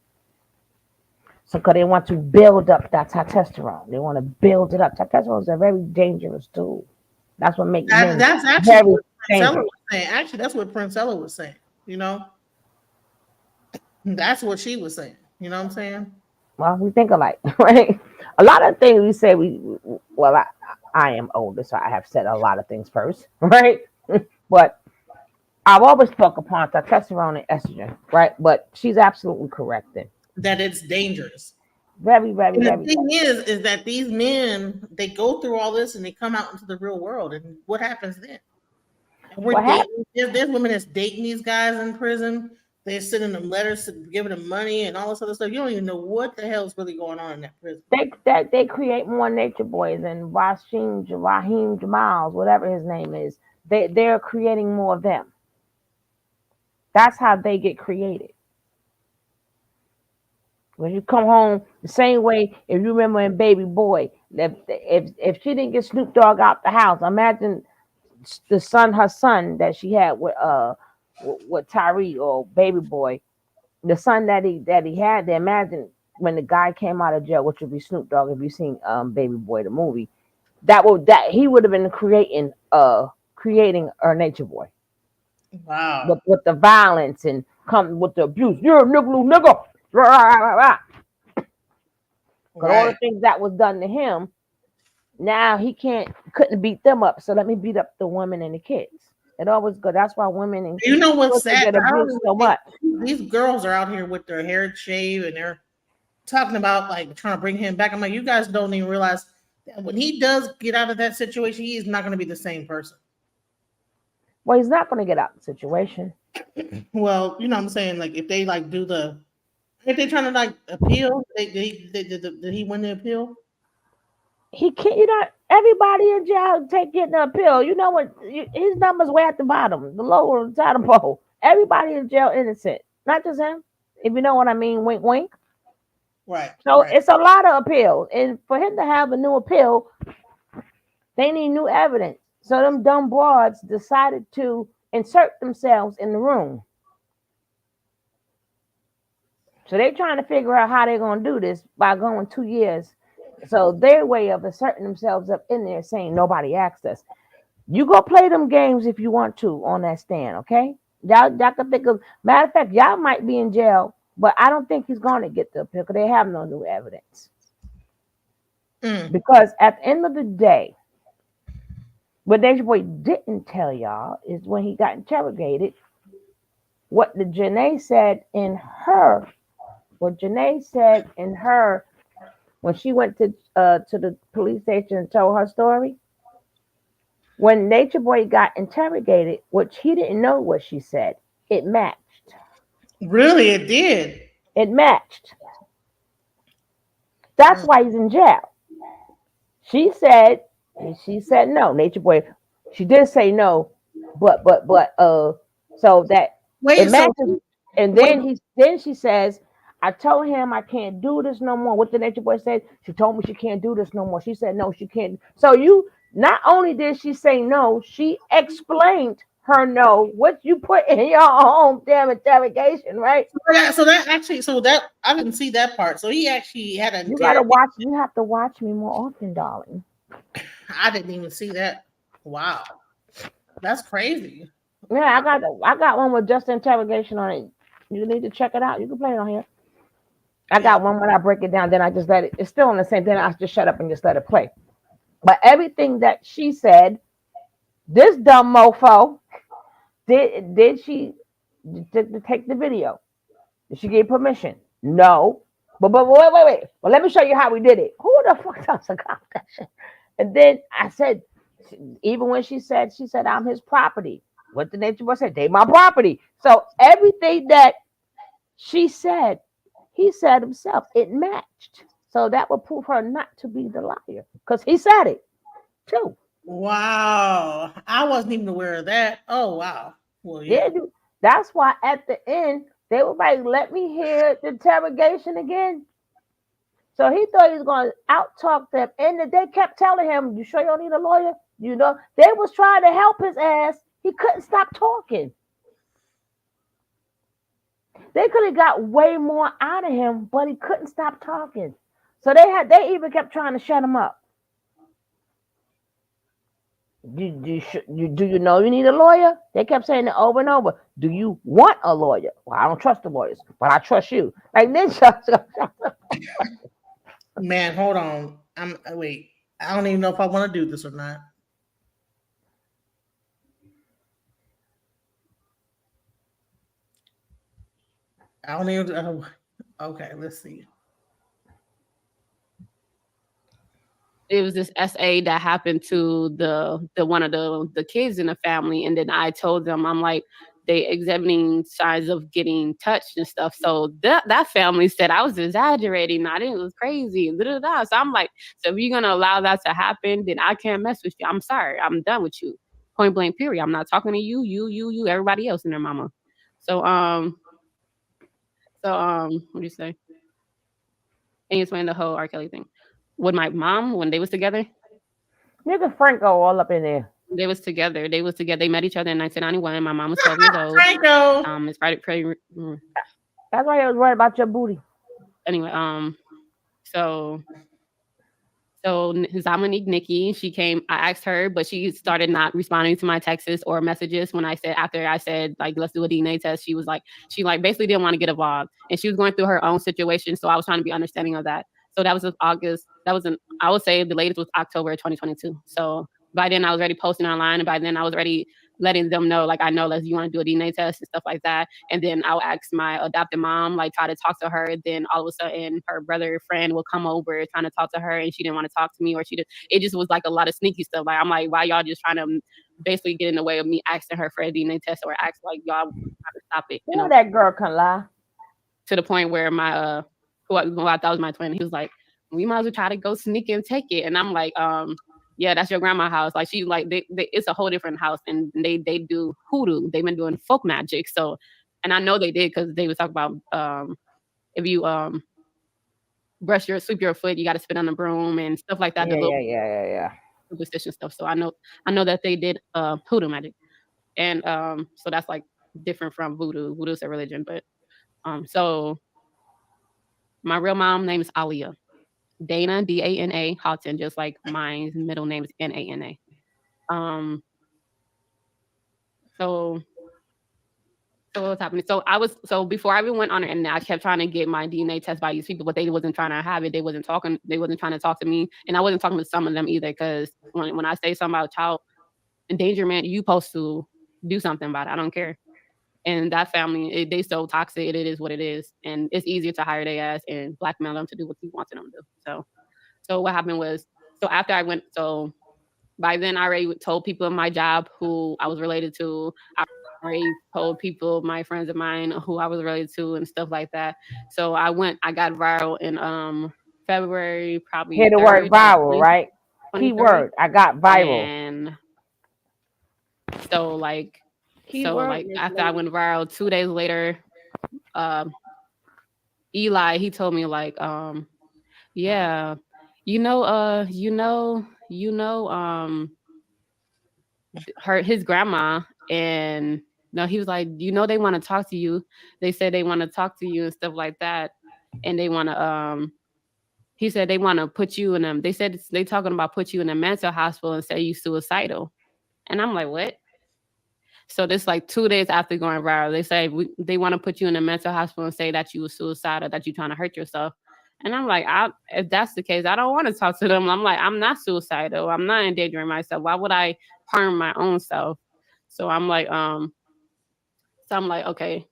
So because they want to build up that testosterone, they want to build it up. Testosterone is a very dangerous tool. That's what makes men That's actually very what Prince Ella dangerous. was saying. Actually, that's what Prince Ella was saying. You know, that's what she was saying. You know what I'm saying? Well, we think alike, right? A lot of things we say, well, I am older, so I have said a lot of things first, right? But I've always spoke upon testosterone and estrogen, right? But she's absolutely correct then. That it's dangerous. Very, very, And the very. thing is that these men, they go through all this and they come out into the real world, and what happens then? And we're What dating. There's women that's dating these guys in prison. They're sending them letters, giving them money, and all this other stuff. You don't even know what the hell is really going on in that prison. They create more nature boys and Raheem Jamals, whatever his name is. They're creating more of them. That's how they get created. When you come home, the same way, if you remember in Baby Boy, if she didn't get Snoop Dogg out the house, imagine her son that she had with Tyree or Baby Boy, the son that he had. They imagine when the guy came out of jail, which would be Snoop Dogg. If you've seen Baby Boy the movie, that he would have been creating a nature boy. Wow. With the violence and come with the abuse. You're a nigga. Because all the things that was done to him, now he couldn't beat them up. So let me beat up the women and the kids. It always good. That's why women and You know what's sad? get abused so much. These girls are out here with their hair shaved and they're talking about like trying to bring him back. I'm like, you guys don't even realize that when he does get out of that situation, he is not going to be the same person. Well, he's not going to get out of the situation. Well, you know what I'm saying? Like if they like if they're trying to like appeal, did he win the appeal? He can't. You know, everybody in jail getting the appeal. You know what? His numbers way at the bottom, the lower side of the pole. Everybody in jail innocent, not just him. If you know what I mean, wink, wink. Right. So it's a lot of appeals, and for him to have a new appeal, they need new evidence. So them dumb broads decided to insert themselves in the room. So they're trying to figure out how they're going to do this by going 2 years. So their way of asserting themselves up in there saying nobody asked us. You go play them games if you want to on that stand, okay? Y'all can think of, matter of fact, y'all might be in jail, but I don't think he's going to get the appeal because they have no new evidence. Because at the end of the day, what Nature Boy didn't tell y'all is when he got interrogated, what the Janae said in her, when she went to the police station and told her story. When Nature Boy got interrogated, which he didn't know what she said, it matched. Really, it did. It matched. That's why he's in jail. She said no. Nature Boy, she did say no, but so that it matches. And then she says, I told him I can't do this no more. What the Nature Boy said, she told me she can't do this no more. She said no, she can't. So you, not only did she say no, she explained her no, what you put in your own damn interrogation, right? So that I didn't see that part. So he actually had a. You have to watch me more often, darling. I didn't even see that. Wow, that's crazy. Yeah, I got one with just interrogation on it. You need to check it out. You can play it on here. I got one when I break it down, then I just let it. It's still on the same. Then I just shut up and just let it play. But everything that she said, this dumb mofo, did she take the video? Did she give permission? No. But wait. Well, let me show you how we did it. Who the fuck does a cop that shit? And then I said, even when she said I'm his property. What the Nature Boy said, they my property. So everything that she said, he said himself, it matched. So that would prove her not to be the liar because he said it too. Wow. I wasn't even aware of that. Oh, wow. Well, Yeah, that's why at the end they were like, "Let me hear the interrogation again." So he thought he was going to out talk them, and they kept telling him, "You sure you don't need a lawyer?" You know, they was trying to help his ass. He couldn't stop talking. They could have got way more out of him, but he couldn't stop talking. So they even kept trying to shut him up. Do you know you need a lawyer? They kept saying it over and over. Do you want a lawyer? Well, I don't trust the lawyers, but I trust you. Like this. Man, hold on. Wait. I don't even know if I want to do this or not. I don't even. Okay, let's see. It was this SA that happened to the one of the kids in the family, and then I told them, I'm like, they exhibiting signs of getting touched and stuff. So that family said I was exaggerating. I think it was crazy. So I'm like, so if you're gonna allow that to happen, then I can't mess with you. I'm sorry. I'm done with you. Point blank. Period. I'm not talking to you. You. Everybody else and their mama. So what do you say? And you explain the whole R. Kelly thing. With my mom when they was together. Nigga Franco all up in there. They was together. They met each other in 1991. My mom was 12 years old. Franco. It's pretty. That's why I was worried about your booty. Anyway, so his Dominique Nikki, she came. I asked her, but she started not responding to my texts or messages when after I said like let's do a DNA test. She basically didn't want to get involved, and she was going through her own situation. So I was trying to be understanding of that. So that was in August. I would say the latest was October 2022. So by then I was already posting online, and by then I was already letting them know, like, I know, like, you want to do a DNA test and stuff like that. And then I'll ask my adopted mom, like, try to talk to her. Then all of a sudden her brother friend will come over trying to talk to her, and she didn't want to talk to me, or it just was like a lot of sneaky stuff. Like, I'm like, why y'all just trying to basically get in the way of me asking her for a DNA test, or ask like y'all trying to stop it? You know that girl can lie. To the point where my who I thought was my twin, he was like, we might as well try to go sneak and take it. And I'm like, yeah, that's your grandma's house. Like, she like it's a whole different house, and they do hoodoo. They've been doing folk magic. So, and I know they did because they was talking about if you sweep your foot, you got to spit on the broom and stuff like that. Yeah. Superstition stuff. So I know that they did hoodoo magic, and so that's like different from voodoo. Voodoo's a religion, but so my real mom name is Aliyah. Dana, Dana Houghton, just like my middle name is Nana. So what's happening? So before I even went on it, and I kept trying to get my DNA test by these people, but they wasn't trying to have it. They wasn't trying to talk to me, and I wasn't talking to some of them either. Because when I say something about child endangerment, you supposed to do something about it. I don't care. And that family, they so toxic. It is what it is, and it's easier to hire their ass and blackmail them to do what you want them to do. So what happened was, after I went, by then I already told people in my job who I was related to. I already told people, my friends of mine, who I was related to and stuff like that. So I got viral in February, probably. Hear the word viral, right? Keyword, I got viral. And so after I went viral, 2 days later, Eli, he told me like, yeah, his grandma, and no, he was like, they want to talk to you. They said they want to talk to you and stuff like that, and they want to he said they want to put you in them. They said they talking about put you in a mental hospital and say you suicidal, and I'm like, what? So this like 2 days after going viral, they say they want to put you in a mental hospital and say that you were suicidal, that you're trying to hurt yourself. And I'm like, if that's the case, I don't want to talk to them. I'm like, I'm not suicidal. I'm not endangering myself. Why would I harm my own self? So I'm like, okay.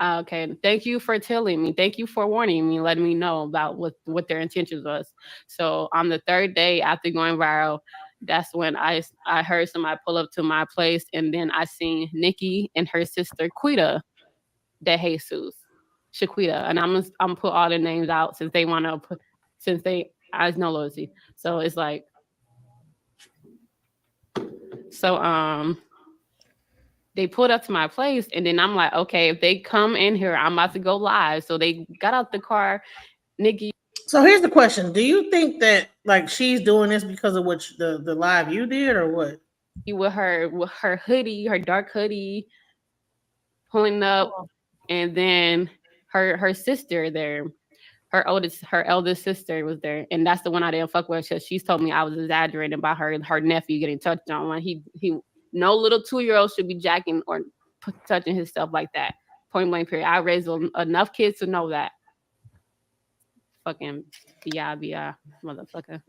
Okay, thank you for telling me. Thank you for warning me, letting me know about what their intentions was. So on the third day after going viral, that's when I heard somebody pull up to my place, and then I seen Nikki and her sister Quita de Jesus. Shaquita, and I'm put all their names out since they want to put, I no loyalty. So it's like, they pulled up to my place, and then I'm like, okay, if they come in here, I'm about to go live. So they got out the car, Nikki. So here's the question: do you think that like she's doing this because of what the live you did, or what? With her hoodie, her dark hoodie, pulling up, and then her sister there, her eldest sister was there, and that's the one I didn't fuck with because she's told me I was exaggerating about her nephew getting touched on. When he no little 2-year-old should be jacking or touching his stuff like that. Point blank period. I raised enough kids to know that. Fucking bi motherfucker.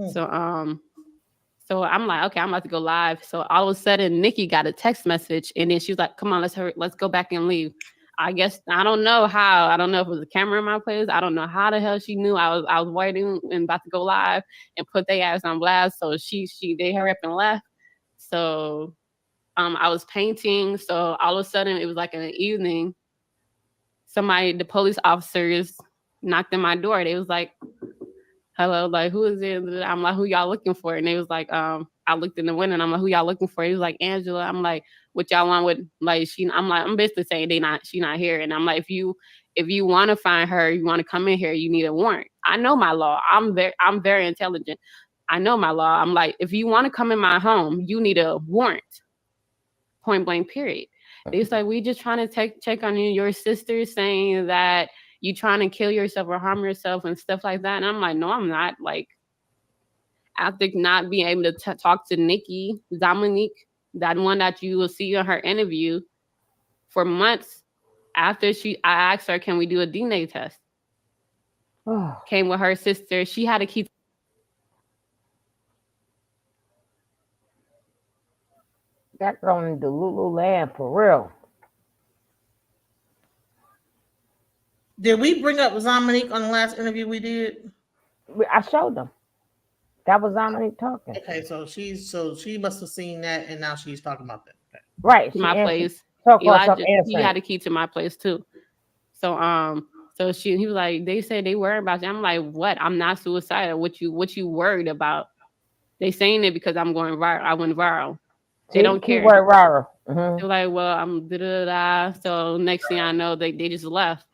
So I'm like, okay, I'm about to go live. So all of a sudden, Nikki got a text message, and then she was like, "Come on, let's go back and leave." I guess I don't know how. I don't know if it was a camera in my place. I don't know how the hell she knew I was waiting and about to go live and put their ass on blast. So they hurry up and left. So I was painting. So all of a sudden, it was like in the evening. The police officers knocked on my door. They was like, "Hello, like, who is it?" I'm like, "Who y'all looking for?" And they was like, I looked in the window and I'm like, "Who y'all looking for?" He was like, "Angela." I'm like, "What y'all want with like I'm basically saying she not here." And I'm like, if you want to find her, you want to come in here, you need a warrant. I know my law. I'm very intelligent. I know my law. I'm like, if you want to come in my home, you need a warrant. Point blank period. They was like, "We just trying to check on you. Your sister saying that you trying to kill yourself or harm yourself and stuff like that." And I'm like, "No, I'm not." Like, after not being able to talk to Nikki, Dominique, that one that you will see on her interview, for months after I asked her, "Can we do a DNA test?" Came with her sister. She had to keep. That girl in the Lululemon for real. Did we bring up Dominique on the last interview we did? I showed them. That was Dominique talking. Okay, so she must have seen that, and now she's talking about that. Okay. Right, My place. He had a key to my place too. So he was like, "They said they worried about you." I'm like, "What? I'm not suicidal. What you worried about?" They saying it because I'm going viral. I went viral. They don't care. Viral. They're like, "Well, I'm da da da." So next thing I know, they just left.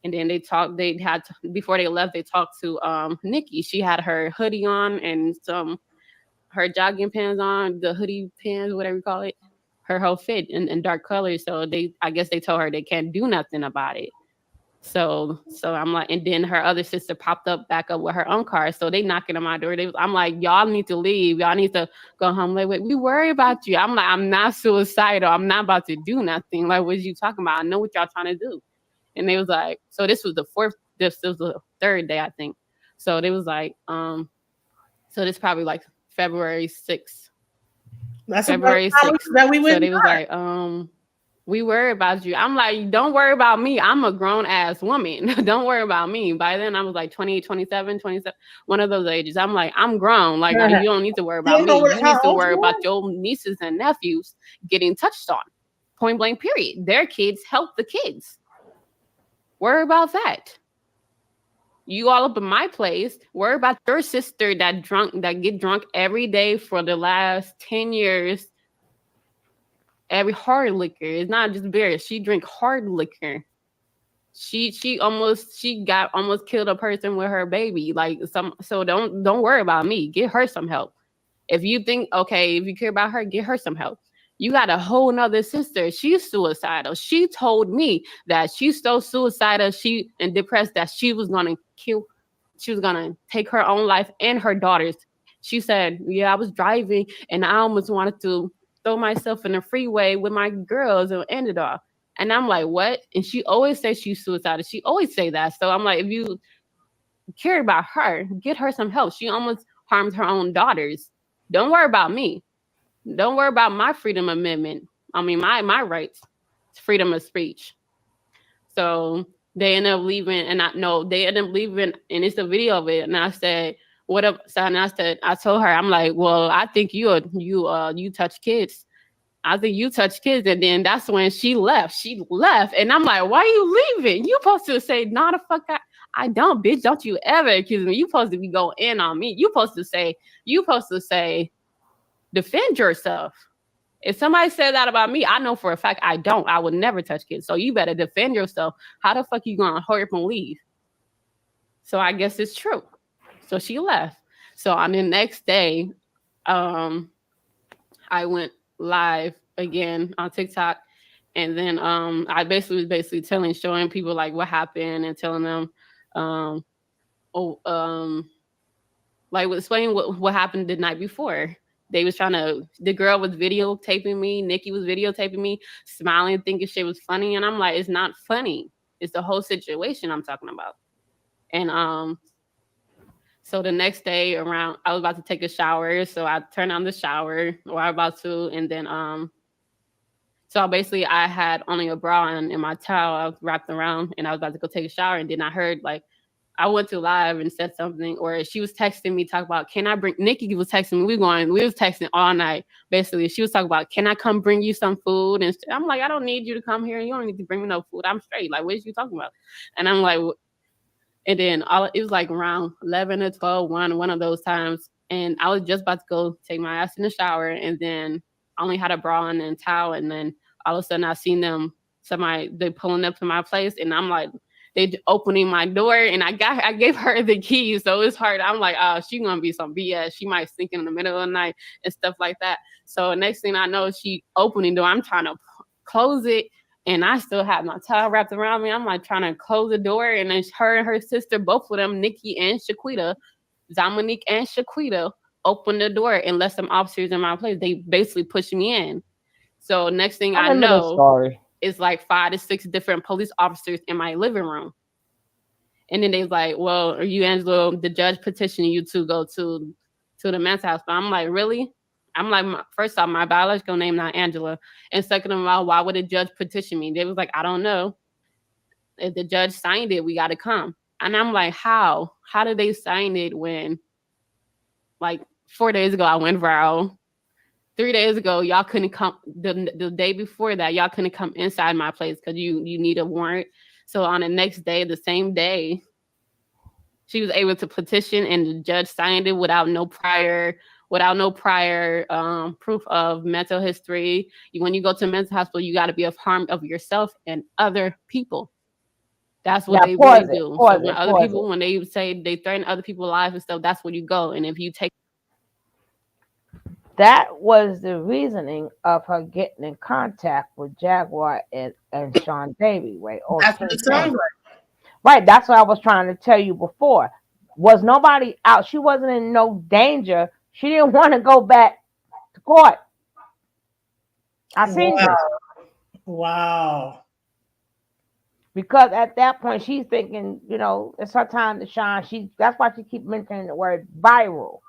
And then they talked. Before they left, they talked to Nikki. She had her hoodie on and her jogging pants on, the hoodie pants, whatever you call it. Her whole fit in dark colors. So I guess they told her they can't do nothing about it. So I'm like, and then her other sister popped back up with her own car. So they knocking on my door. I'm like, "Y'all need to leave. Y'all need to go home." Like, "Wait, we worry about you." I'm like, "I'm not suicidal. I'm not about to do nothing. Like, what are you talking about? I know what y'all trying to do." And they was like, so this was the third day, I think. So they was like, so this probably like February 6th. That's February 6th. That we so they was like, "We worry about you." I'm like, "Don't worry about me. I'm a grown ass woman. Don't worry about me." By then I was like 28, 27, one of those ages. I'm like, I'm grown. Like, you don't need to worry about me. You need to worry about your nieces and nephews getting touched on. Point blank period. Their kids help the kids. Worry about that. You all up in my place. Worry about your sister that get drunk every day for the last 10 years. Every hard liquor. It's not just beer. She drink hard liquor. She almost killed a person with her baby. Like so don't worry about me. Get her some help. If you care about her, get her some help. You got a whole nother sister. She's suicidal. She told me that she's so suicidal, and depressed that she was gonna kill. She was gonna take her own life and her daughter's. She said, "Yeah, I was driving and I almost wanted to throw myself in the freeway with my girls and end it all." And I'm like, "What?" And she always says she's suicidal. She always say that. So I'm like, if you care about her, get her some help. She almost harmed her own daughters. Don't worry about me. Don't worry about my freedom amendment. I mean, my rights, freedom of speech. So they end up leaving, and they end up leaving, and it's a video of it. And I said, "What up?" So and I told her, I'm like, "Well, I think you touch kids. I think you touch kids." And then that's when she left. And I'm like, "Why are you leaving? You supposed to say, nah, the fuck I don't, bitch. Don't you ever accuse me. You supposed to be going in on me. You supposed to say, defend yourself. If somebody said that about me, I know for a fact I don't. I would never touch kids. So you better defend yourself. How the fuck you gonna hurry up and leave? So I guess it's true. So she left. So on the next day, I went live again on TikTok, and then I was showing people like what happened and telling them, like explaining what happened the night before. The girl was videotaping me, Nikki was videotaping me, smiling, thinking shit was funny, and I'm like, it's not funny. It's the whole situation I'm talking about. And so the next day I was about to take a shower, so I turned on the shower, or I was about to, and then so basically I had only a bra on and my towel I was wrapped around, and I was about to go take a shower, and then I heard like I went to live and said something, or she was texting me, talk about, Nikki was texting me, we was texting all night. Basically, she was talking about, can I come bring you some food? And I'm like, I don't need you to come here. You don't need to bring me no food. I'm straight. Like, what is you talking about? And I'm like, and then it was like around 11 or 12, one of those times. And I was just about to go take my ass in the shower. And then I only had a bra on and towel. And then all of a sudden I seen they pulling up to my place. And I'm like, they opening my door, and I gave her the keys. So it's hard. I'm like, oh, she gonna be some BS. She might sneak in the middle of the night and stuff like that. So next thing I know, she opening the door. I'm trying to close it, and I still have my towel wrapped around me. I'm like trying to close the door, and then her and her sister, both of them, Nikki and Shaquita, Dominique and Shaquita, opened the door and let some officers in my place. They basically pushed me in. So next thing I know, it's like 5 to 6 different police officers in my living room. And then they was like, well, are you Angela? The judge petitioning you to go to the mental house. But I'm like, really? I'm like, first off, my biological name not Angela. And second of all, why would a judge petition me? They was like, I don't know. If the judge signed it, we got to come. And I'm like, how? How did they sign it when, like, 4 days ago, I went viral. 3 days ago, y'all couldn't come. The day before that, y'all couldn't come inside my place because you need a warrant. So on the next day, the same day, she was able to petition, and the judge signed it without no prior proof of mental history. When you go to a mental hospital, you got to be of harm of yourself and other people. That's what they really do. So when other people, when they say they threaten other people's lives and stuff, that's where you go. And if you take that was the reasoning of her getting in contact with Jaguar and Sean Davy, right? That's what it sounds like. Right, that's what I was trying to tell you before. Was nobody out? She wasn't in no danger. She didn't want to go back to court. I seen this. Wow. Because at that point she's thinking, it's her time to shine. That's why she keeps mentioning the word viral.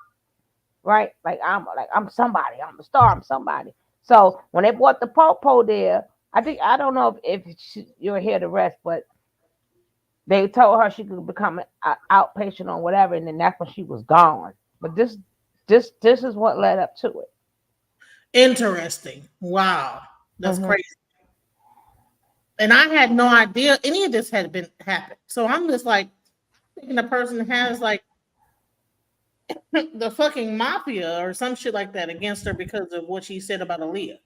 Right? Like I'm somebody, I'm a star, I'm somebody. So when they brought the popo there, I don't know if you'll hear the rest, but they told her she could become an outpatient or whatever, and then that's when she was gone. But this is what led up to it. Interesting. Wow. That's crazy. And I had no idea any of this had happened. So I'm just like thinking a person has like the fucking mafia or some shit like that against her because of what she said about Aaliyah.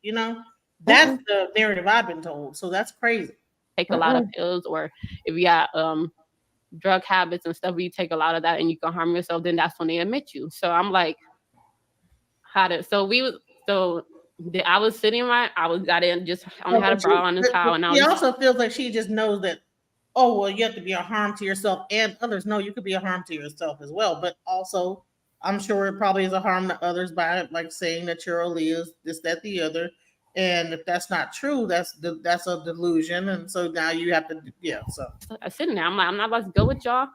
That's the narrative I've been told. So that's crazy. Take a lot of pills, or if you got drug habits and stuff, you take a lot of that and you can harm yourself, then that's when they admit you. So I'm like, I was sitting I didn't just only had a bra on the towel, and she also feels like she just knows that, oh, well, you have to be a harm to yourself and others. No, you could be a harm to yourself as well, but also I'm sure it probably is a harm to others by like saying that you're Aaliyah's this, that, the other. And if that's not true, that's a delusion. And so now you have to, so I'm sitting there. I'm like, I'm not about to go with y'all.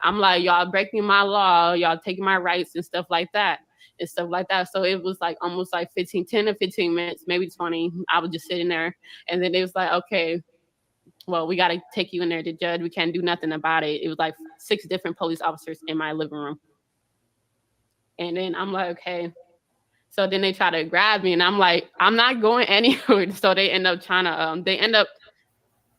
I'm like, y'all breaking my law, y'all taking my rights and stuff like that. So it was like almost like 10 to 15 minutes, maybe 20. I was just sitting there. And then it was like, okay, well, we got to take you in there to judge. We can't do nothing about it. It was like 6 different police officers in my living room. And then I'm like, okay. So then they try to grab me, and I'm like, I'm not going anywhere. So they end up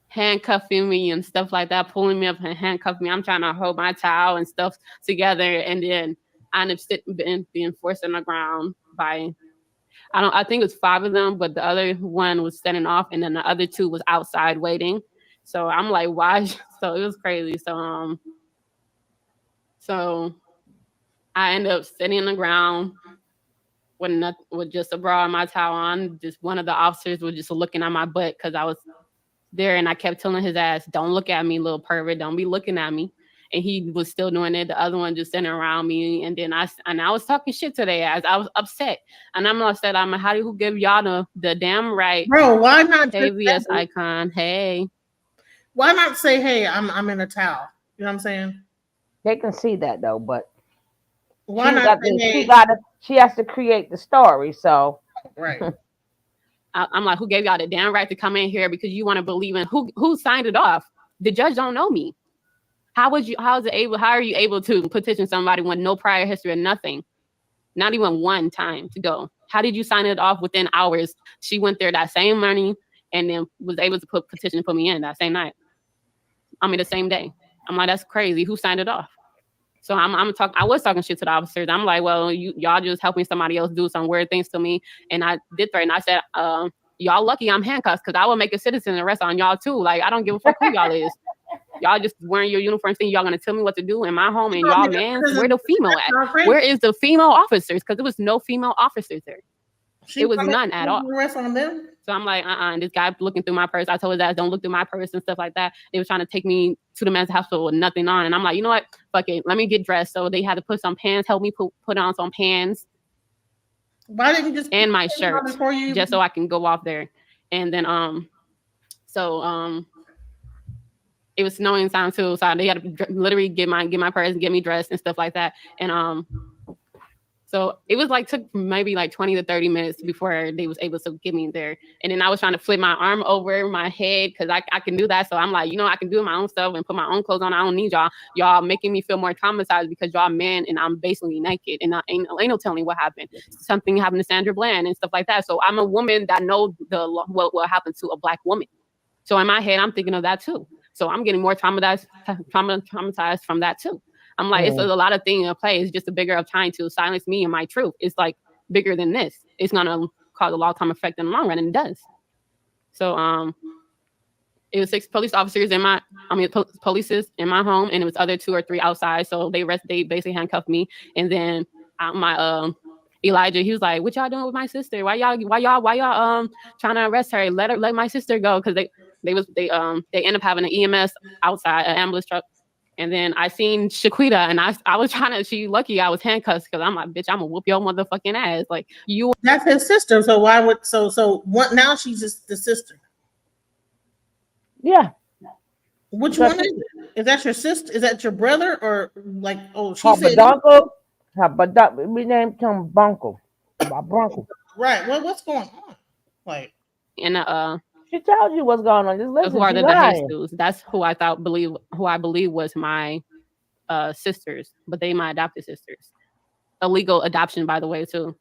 handcuffing me and stuff like that, pulling me up and handcuffing me. I'm trying to hold my towel and stuff together. And then I end up being forced on the ground by I think it was 5 of them, but the other one was standing off, and then the other 2 was outside waiting. So I'm like, why? So it was crazy. So I ended up sitting on the ground with just a bra and my towel on. Just one of the officers was just looking at my butt because I was there, and I kept telling his ass, "Don't look at me, little pervert. Don't be looking at me." And he was still doing it. The other one just sitting around me, and then I was talking shit to their ass. I was upset, and I'm upset. I'm like, who give y'all the damn right? Bro, why not? Hey, VS icon. Hey, why not say, "Hey, I'm in a towel"? You know what I'm saying? They can see that though, but why not? She has to create the story. So right. I'm like, who gave y'all the damn right to come in here because you want to believe in who signed it off? The judge don't know me. How are you able to petition somebody with no prior history or nothing? Not even one time to go. How did you sign it off within hours? She went there that same morning and then was able to petition to put me in that same night. I mean, the same day. I'm like, that's crazy. Who signed it off? So I was talking shit to the officers. I'm like, well, y'all just helping somebody else do some weird things to me. And I did threaten. I said, y'all lucky I'm handcuffed because I will make a citizen arrest on y'all too. Like, I don't give a fuck who y'all is. Y'all just wearing your uniform saying y'all gonna tell me what to do in my home and y'all man, where the female at? Where is the female officers? Because there was no female officers there. It was none at all. On them. So I'm like, and this guy looking through my purse. I told his ass, don't look through my purse and stuff like that. They were trying to take me to the men's hospital with nothing on. And I'm like, you know what? Fuck it. Let me get dressed. So they had to put some pants, help me put on some pants. Why didn't you just and my shirt just so I can go off there? And then it was snowing time too, so they had to literally get my purse and get me dressed and stuff like that. And so it was like took maybe like 20 to 30 minutes before they was able to get me there. And then I was trying to flip my arm over my head because I can do that. So I'm like, I can do my own stuff and put my own clothes on. I don't need y'all. Y'all making me feel more traumatized because y'all men and I'm basically naked and ain't no telling what happened. Something happened to Sandra Bland and stuff like that. So I'm a woman that know what happened to a Black woman. So in my head, I'm thinking of that too. So I'm getting more traumatized from that too. I'm like, it's a lot of things in play. It's just a bigger of trying to silence me and my truth. It's like bigger than this. It's gonna cause a long-term effect in the long run, and it does. So it was 6 police officers police in my home, and it was other 2 or 3 outside. So they basically handcuffed me, and then my Elijah, he was like, "What y'all doing with my sister? Why y'all trying to arrest her? Let my sister go," because they end up having an EMS outside, an ambulance truck. And then I seen Shaquita, and I was trying to. She lucky I was handcuffed because I'm like, bitch, I'm gonna whoop your motherfucking ass. Like you. That's his sister. So why would what? Now she's just the sister. Yeah. Which one is it? Is that your sister? Is that your brother or like? Oh, she said. We named him Bunko. Bunko. Right. Well, what's going on? Like. And she tells you what's going on. Just listen. Who are the Jesus? That's who I believe was my sisters, but they my adopted sisters. Illegal adoption, by the way, too.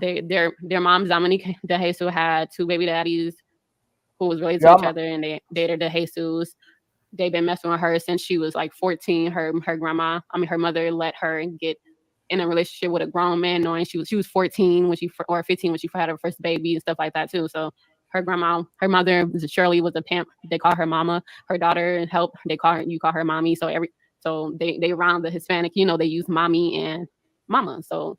Their mom Dominique De Jesus had 2 baby daddies who was related to each other, and they dated De Jesus. They've been messing with her since she was like 14. Her mother let her get in a relationship with a grown man, knowing she was 14 or 15 when she had her first baby and stuff like that too. So. Her mother, Shirley, was a pimp. They call her mama. Her daughter help. You call her mommy. So they around the Hispanic, they use mommy and mama. So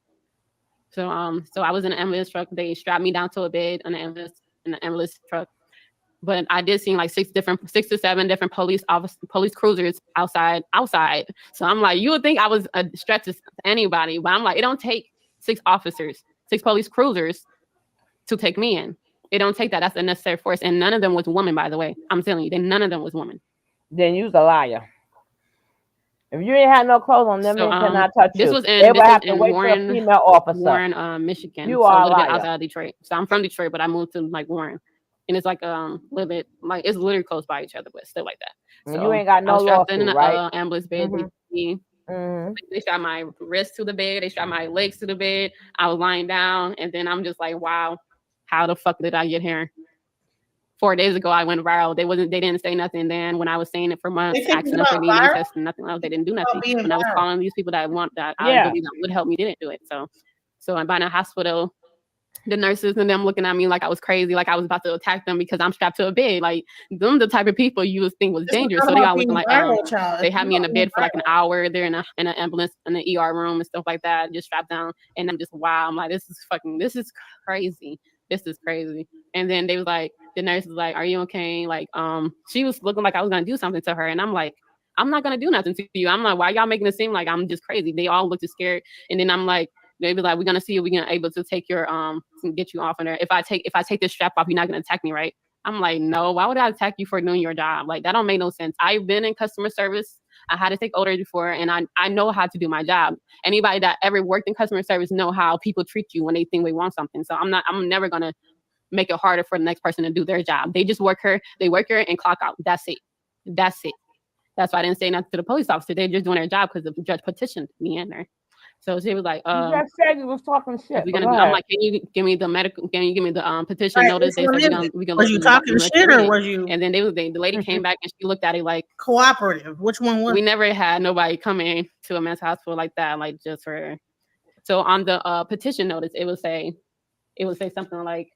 I was in an ambulance truck. They strapped me down to a bed in the ambulance truck. But I did see like 6 to 7 different police cruisers outside. So I'm like, you would think I was a threat to anybody, but I'm like, it don't take 6 police cruisers to take me in. It don't take that. That's a necessary force. And none of them was women, by the way. I'm telling you, none of them was women. Then you's a liar. If you ain't had no clothes on, them men cannot touch you. This was in Warren, female officer. Warren, Michigan. You are a liar. Outside of Detroit. So I'm from Detroit, but I moved to like Warren. And it's like a little bit like it's literally close by each other, but still like that. So you ain't got no lawsuit, in the right? Ambulance bed. They strapped my wrists to the bed. They strapped my legs to the bed. I was lying down, and then I'm just like, wow. How the fuck did I get here? 4 days ago, I went viral. They didn't say nothing then. When I was saying it for months, asking them for DNA tests and nothing else, they didn't do nothing. When I was calling these people that I believe that would help me, they didn't do it. So I'm by the hospital. the nurses and them looking at me like I was crazy, like I was about to attack them because I'm strapped to a bed. Like them, the type of people you would think was dangerous. So they all looking like they had me in the bed for like an hour. They're in an ambulance in the ER room and stuff like that, just strapped down. And I'm just wow. I'm like, this is crazy. This is crazy. And then they was like, the nurse was like, "Are you okay?" Like, she was looking like I was gonna do something to her, and I'm like, I'm not gonna do nothing to you. I'm like, why y'all making it seem like I'm just crazy? They all looked scared. And then I'm like, they be like, we're gonna see if we're gonna able to take your get you off in there. If I take this strap off, you're not gonna attack me, right? I'm like, no, why would I attack you for doing your job? Like that don't make no sense. I've been in customer service. I had to take orders before, and I know how to do my job. Anybody that ever worked in customer service know how people treat you when they think they want something. So I'm never gonna make it harder for the next person to do their job. They just work her and clock out. That's it. That's why I didn't say nothing to the police officer. They're just doing their job because the judge petitioned me in there. So she was like, you just said you was talking shit. I'm like, can you give me the petition notice? They said we can was you talking shit or was you? And then the lady came back and she looked at it like cooperative. Which one was? We never had nobody come in to a mental hospital like that, like just for. So on the petition notice, it would say something like,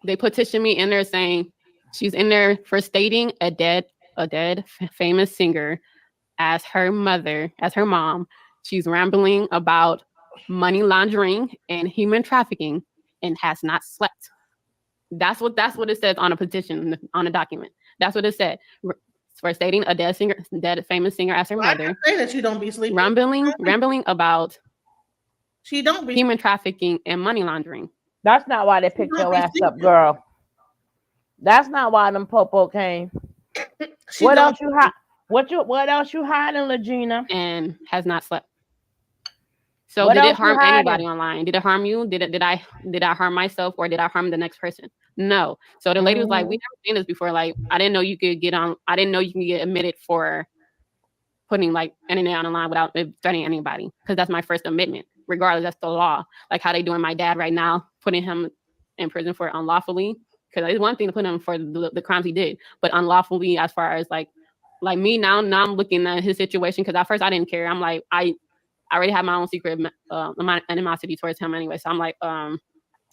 they petitioned me in there saying she's in there for stating a dead famous singer as her mom. She's rambling about money laundering and human trafficking and has not slept. That's what it says on a petition, on a document. That's what it said. For stating a dead famous singer as her mother. I say that you don't be sleeping. Rambling about she don't be human trafficking and money laundering. That's not why they picked your ass up, girl. That's not why them popo came. What else you hiding, Legina? And has not slept. So did it harm anybody online? Did it harm you? Did I harm myself, or did I harm the next person? No. So the lady was like, we never seen this before. Like, I didn't know you could get on. I didn't know you can get admitted for putting like internet online without threatening anybody, because that's my first admittment. Regardless, that's the law. Like how they doing my dad right now, putting him in prison for unlawfully. Because it's one thing to put him for the crimes he did, but unlawfully as far as like me now I'm looking at his situation, because at first I didn't care. I'm like, I already have my own secret animosity towards him anyway. So I'm like,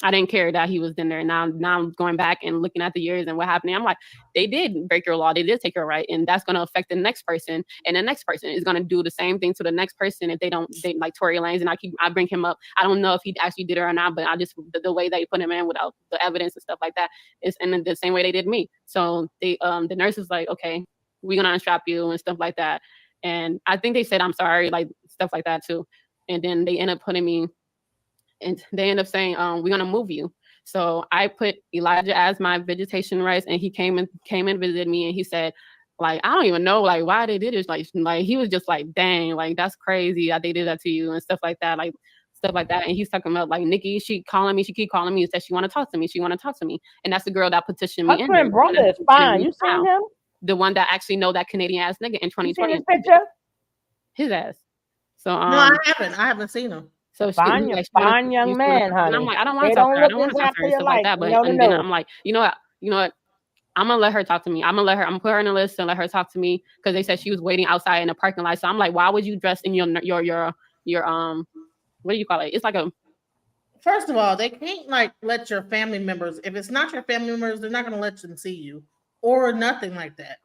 I didn't care that he was in there. Now I'm going back and looking at the years and what happened. I'm like, they did break your law. They did take your right. And that's going to affect the next person. And the next person is going to do the same thing to the next person if they like Tory Lanez. And I bring him up. I don't know if he actually did it or not, but I just, the way that you put him in without the evidence and stuff like that is in the same way they did me. So the nurse was like, okay, we're going to unstrap you and stuff like that. And I think they said, I'm sorry, like stuff like that too. And then they end up putting me, and they end up saying, we're going to move you. So I put Elijah as my visitation rights, and he came and visited me, and he said, like, I don't even know, like, why they did this. Like he was just like, dang, like, that's crazy that they did that to you and stuff like that. And he's talking about, like, Nikki, she keep calling me and said she want to talk to me. And that's the girl that petitioned me. Her twin brother is fine. You seen him? The one that actually know that Canadian ass nigga in 2020. You seen his picture? His ass. So no, I haven't seen him. So fine young man, honey. And I'm like, I don't want to talk to her. I don't want to talk to her and stuff like that. But and then I'm like, you know what? I'm gonna let her talk to me. I'm gonna put her on the list and let her talk to me, because they said she was waiting outside in the parking lot. So I'm like, why would you dress in your what do you call it? It's like a. First of all, they can't like let your family members. If it's not your family members, they're not gonna let them see you or nothing like that.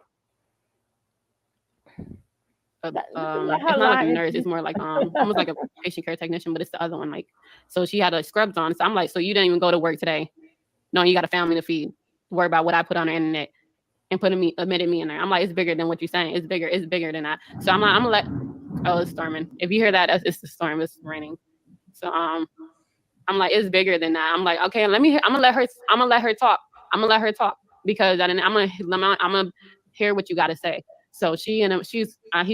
It's not like a nurse. It's more like almost like a patient care technician, but it's the other one. Like, so she had scrubs on. So I'm like, so you didn't even go to work today? No, you got a family to feed. Worry about what I put on the internet and admitted me in there. I'm like, it's bigger than what you're saying. It's bigger than that. So I'm like, I'm gonna let. Oh, it's storming. If you hear that, it's the storm. It's raining. So I'm like, it's bigger than that. I'm like, okay, I'm gonna let her talk because I'm gonna hear what you got to say. So he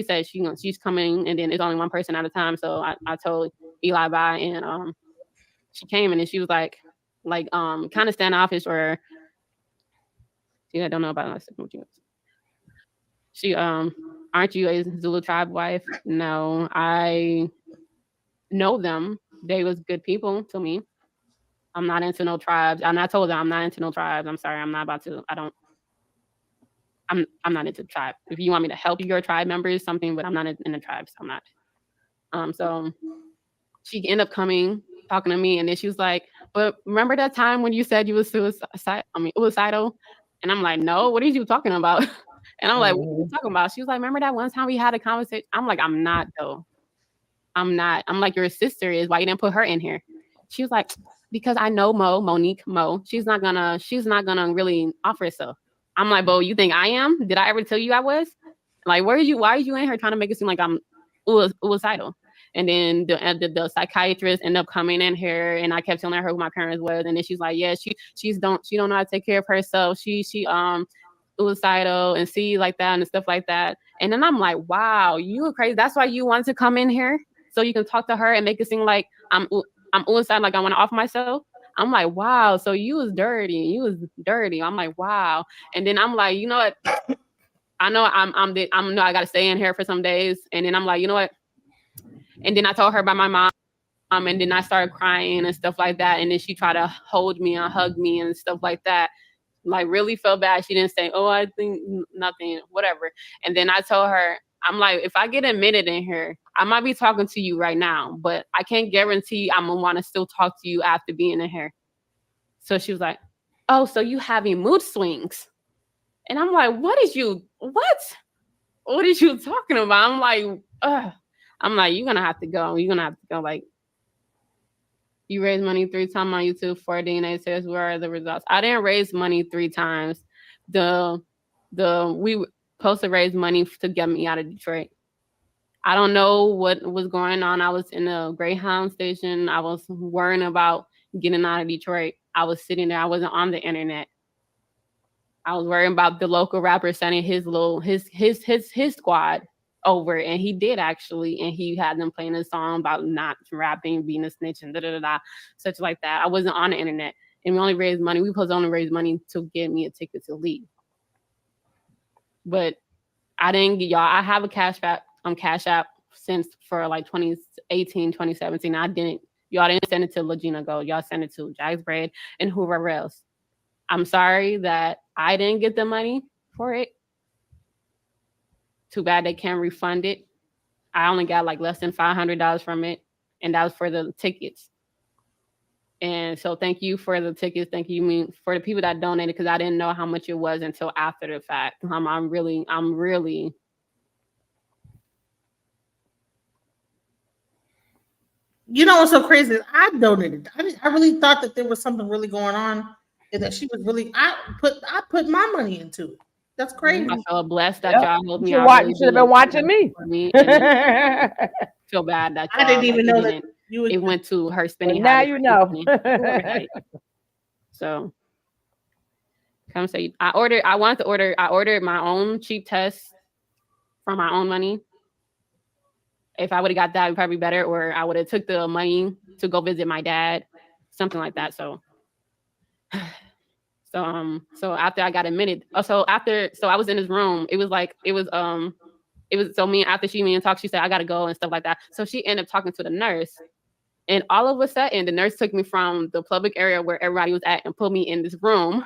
said she's coming, and then it's only one person at a time. So I told Eli bye, and she came, and then she was like kind of standoffish, or I don't know about that. She aren't you a Zulu tribe wife? No, I know them. They was good people to me. I'm not into no tribes, and I told her I'm not into no tribes. I'm sorry, I'm not about to. I'm not into tribe. If you want me to help your tribe members, something, but I'm not in the tribes. I'm not. So she ended up coming, talking to me, and then she was like, "But remember that time when you said you was suicidal?" And I'm like, "No, what are you talking about?" And I'm like, "What are you talking about?" She was like, "Remember that one time we had a conversation?" I'm like, "I'm not though. I'm not." I'm like, "Your sister is. Why you didn't put her in here?" She was like, "Because I know Monique. She's not gonna really offer herself." I'm like, "Bo, you think I am? Did I ever tell you I was? Like, why are you in here trying to make it seem like I'm suicidal?" And then the psychiatrist ended up coming in here, and I kept telling her who my parents was, and then she's like, "Yeah, she don't know how to take care of herself. She suicidal and see like that and stuff like that." And then I'm like, "Wow, you are crazy. That's why you want to come in here so you can talk to her and make it seem like I'm suicidal, like I want to off myself." I'm like, "Wow, so you was dirty. I'm like, "Wow." And then I'm like, "You know what? I know I gotta stay in here for some days." And then I'm like, "You know what?" And then I told her about my mom, and then I started crying and stuff like that. And then she tried to hold me and hug me and stuff like that. Like, really felt bad. She didn't say, "Oh, I think nothing," whatever. And then I told her, I'm like, "If I get admitted in here, I might be talking to you right now, but I can't guarantee I'm gonna want to still talk to you after being in here." So she was like, "Oh, so you having mood swings?" And I'm like, What are you talking about?" I'm like, ugh. I'm like, "You're gonna have to go. Like, you raised money 3 times on YouTube for a DNA test. Where are the results?" I didn't raise money 3 times. We were supposed to raise money to get me out of Detroit. I don't know what was going on. I was in a Greyhound station. I was worrying about getting out of Detroit. I was sitting there. I wasn't on the internet. I was worrying about the local rapper sending his squad over, and he did actually, and he had them playing a song about not rapping, being a snitch, and such like that. I wasn't on the internet, and we only raised money. We supposed to only raise money to get me a ticket to leave, but I didn't get y'all. I have a Cash App since for like 2018, 2017. Y'all didn't send it to Legina Gold. Y'all sent it to Jack's Bread and whoever else. I'm sorry that I didn't get the money for it. Too bad they can't refund it. I only got like less than $500 from it, and that was for the tickets. And so thank you for the tickets. Thank you for the people that donated, because I didn't know how much it was until after the fact. I'm really. You know what's so crazy? I donated. I really thought that there was something really going on, and that she was really. I put my money into it. That's crazy. I feel blessed that y'all helped me. You should have been watching me. Feel bad that I didn't even know that it went to her spending. Now you know. So, come say I ordered my own cheap test from my own money. If I would have got that, it would probably be better, or I would have took the money to go visit my dad, something like that. So after I got admitted, so I was in his room. After me and talked, she said, "I gotta go," and stuff like that. So she ended up talking to the nurse, and all of a sudden, the nurse took me from the public area where everybody was at and put me in this room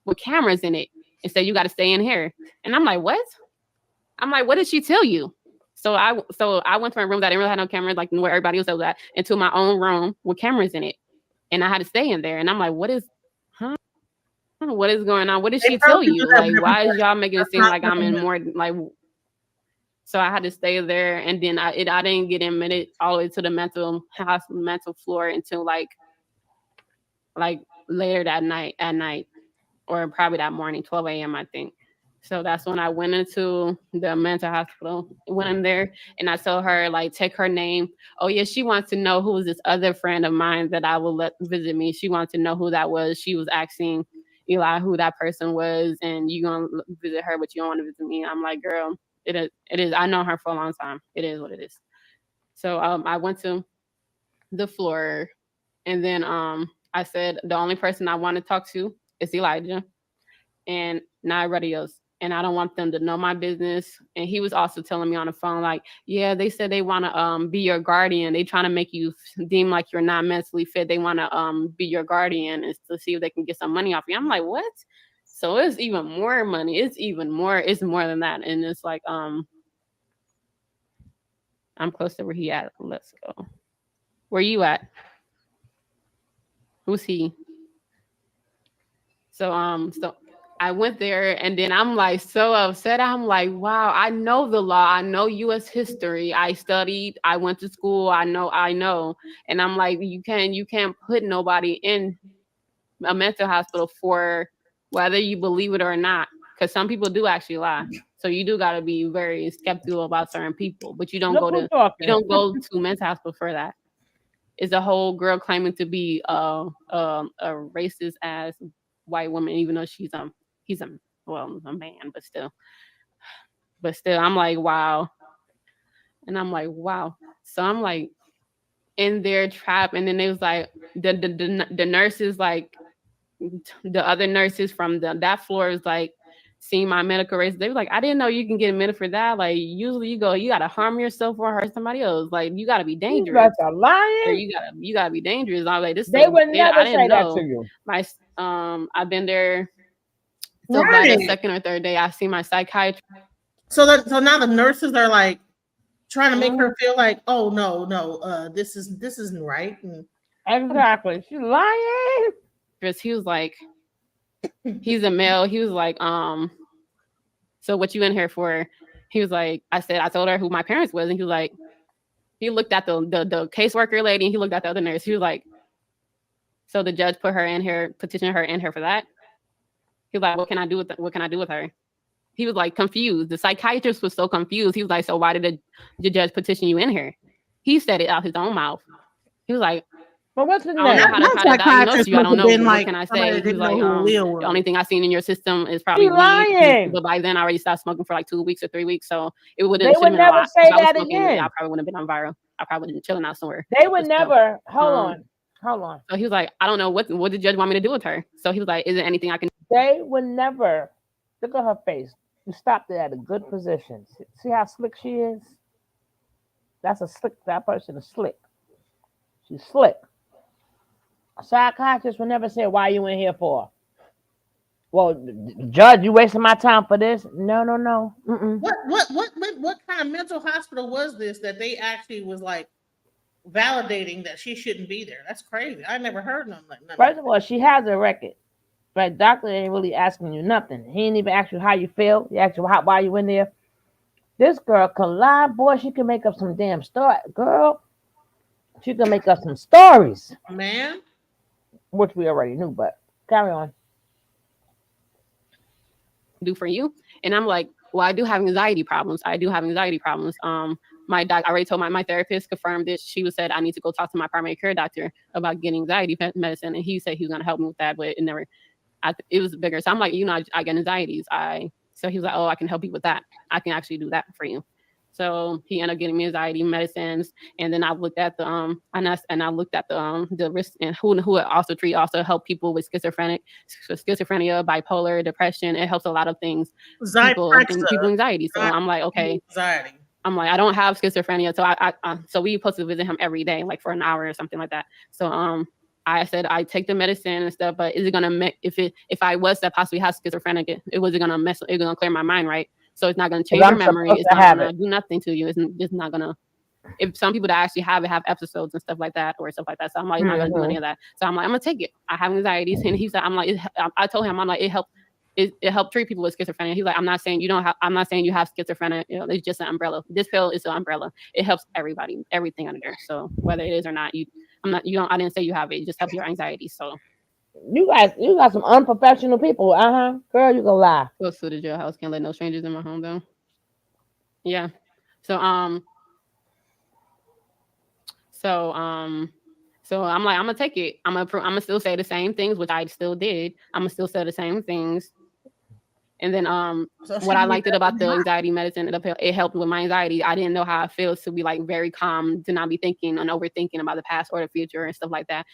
with cameras in it and said, "You got to stay in here." And I'm like, "What?" I'm like, "What did she tell you?" So I went to my room that didn't really have no cameras, like where everybody else was at, into my own room with cameras in it, and I had to stay in there. And I'm like, "What is going on? What did she tell you? Like, why is y'all making it seem like I'm in more like?" So I had to stay there, and then I didn't get admitted all the way to the mental floor until like later that night, or probably that morning, 12 a.m. I think. So that's when I went into the mental hospital. Went in there, and I told her, like, take her name. Oh yeah, she wants to know who was this other friend of mine that I will let visit me. She wants to know who that was. She was asking Eli who that person was, and you gonna visit her, but you don't want to visit me. I'm like, girl, it is. I know her for a long time. It is what it is. So I went to the floor, and then I said the only person I want to talk to is Elijah, and not everybody else. And I don't want them to know my business. And he was also telling me on the phone, like, yeah, they said they want to be your guardian. They trying to make you deem like you're not mentally fit. They want to be your guardian and to see if they can get some money off you. I'm like, what? So it's even more money. It's more than that. And it's like, I'm close to where he at. Let's go. Where you at? Who's he? So I went there and then I'm like so upset. I'm like, wow, I know the law. I know US history. I studied, I went to school. I know. And I'm like, you can't put nobody in a mental hospital for whether you believe it or not. Because some people do actually lie. So you do gotta be very skeptical about certain people. But you don't Look go who's to talking. mental hospital for that. It's a whole girl claiming to be a racist ass white woman, even though he's a man, but still, I'm like, wow. And I'm like, wow. So I'm like in their trap, and then they was like the nurses, like the other nurses from that floor is like seeing my medical race. They were like, I didn't know you can get admitted for that. Like usually you gotta harm yourself or hurt somebody else. Like you gotta be You dangerous. guys are lying. Or you gotta be dangerous. I was like, this They is would I never didn't say that know. to you. I've been there. So by the second or third day, I see my psychiatrist. So now the nurses are like trying to make her feel like, oh no, this isn't right. And exactly, she's lying. He was like, he's a male. He was like, so what you in here for? He was like, I told her who my parents was, and he was like, he looked at the caseworker lady, and he looked at the other nurse. He was like, so the judge put her in here, petitioned her in here for that. He was like, what can I do with her? He was like confused. The psychiatrist was so confused. He was like, so why did the judge petition you in here? He said it out his own mouth. He was like, but what's his I don't know how to diagnose you. I don't know. What can I say? He was like, the only thing I seen in your system is probably weed. But by then I already stopped smoking for like 2 weeks or 3 weeks. So it would never say that again. I probably wouldn't have been on viral. I probably would have been chilling out somewhere. They would never. Hold on. So he was like, I don't know what the judge want me to do with her. So he was like, is there anything I can? They would never. Look at her face. You stopped it at a good position. See how slick she is? That person is slick. She's slick. A psychiatrist would never say, why you in here for? Well, judge, you wasting my time for this? No. Mm-mm. What kind of mental hospital was this that they actually was like validating that she shouldn't be there? That's crazy. I never heard nothing like that. First of all, she has a record. Right, doctor ain't really asking you nothing. He ain't even ask you how you feel. He asked you why you in there. This girl can lie, boy. She can make up some damn story, girl. She can make up some stories, man. Which we already knew, but carry on. Do for you, and I'm like, well, I do have anxiety problems. My doc, I already told my therapist confirmed it. She said I need to go talk to my primary care doctor about getting anxiety medicine, and he said he was gonna help me with that, but it never. It was bigger. So I'm like, I get anxieties. So he was like, oh, I can help you with that. I can actually do that for you. So he ended up getting me anxiety medicines, and then I looked at the the risk and who also help people with schizophrenia, bipolar, depression. It helps a lot of things. People anxiety. So I'm like, okay. Anxiety. I'm like, I don't have schizophrenia, so so we supposed to visit him every day, like for an hour or something like that. So I said I take the medicine and stuff, but is it gonna if I was to possibly have schizophrenia, it wasn't gonna it's gonna clear my mind, right? So it's not gonna change your memory. It's not gonna do nothing to you. It's just not gonna. If some people that actually have episodes and stuff like that or stuff like that, so I'm like, not gonna do any of that. So I'm like, I'm gonna take it. I have anxieties, and he said, I'm like, I told him, I'm like, it helped. It helped treat people with schizophrenia. He's like, I'm not saying you have schizophrenia. It's just an umbrella. This pill is an umbrella. It helps everybody, everything under there. So whether it is or not, I didn't say you have it. It just helps your anxiety. So you got some unprofessional people. Girl, you gonna lie. Go to the jailhouse. Can't let no strangers in my home though. Yeah. So I'm like, I'm gonna take it. I'm gonna still say the same things, which I still did. I'm gonna still say the same things. And then what I liked about the anxiety medicine, it helped with my anxiety. I didn't know how it feels to be like very calm, to not be thinking and overthinking about the past or the future and stuff like that.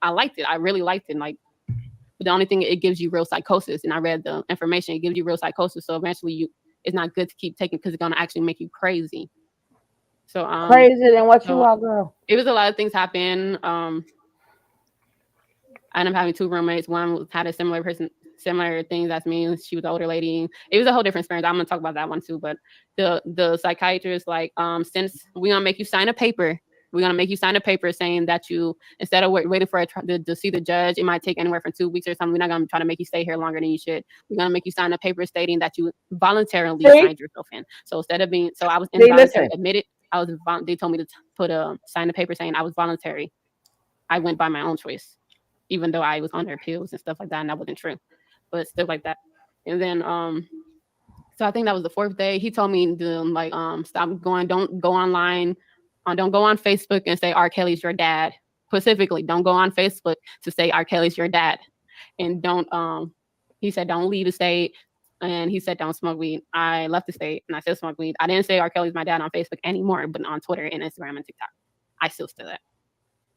I liked it. I really liked it. Like, but the only thing, it gives you real psychosis. And I read the information, it gives you real psychosis. So eventually it's not good to keep taking because it's gonna actually make you crazy. So crazy than what you are, girl. It was a lot of things happen. I ended up having 2 roommates. One had a similar things as me. She was an older lady. It was a whole different experience. I'm gonna talk about that one too. But the psychiatrist, like, since we're gonna make you sign a paper We're gonna make you sign a paper saying that you, instead of waiting for to see the judge, it might take anywhere from 2 weeks or something. We're not gonna try to make you stay here longer than you should. We're gonna make you sign a paper stating that you voluntarily signed yourself in. So instead of being, so I was involuntary admitted. They told me to sign a paper saying I was voluntary. I went by my own choice, even though I was under appeals and stuff like that, and that wasn't true, but stuff like that. And then so I think that was the 4th day. He told me to like stop going, don't go online. Don't go on Facebook and say R. Kelly's your dad. Specifically, don't go on Facebook to say R. Kelly's your dad. And don't, he said, don't leave the state. And he said, don't smoke weed. I left the state and I still smoke weed. I didn't say R. Kelly's my dad on Facebook anymore, but on Twitter and Instagram and TikTok, I still say that.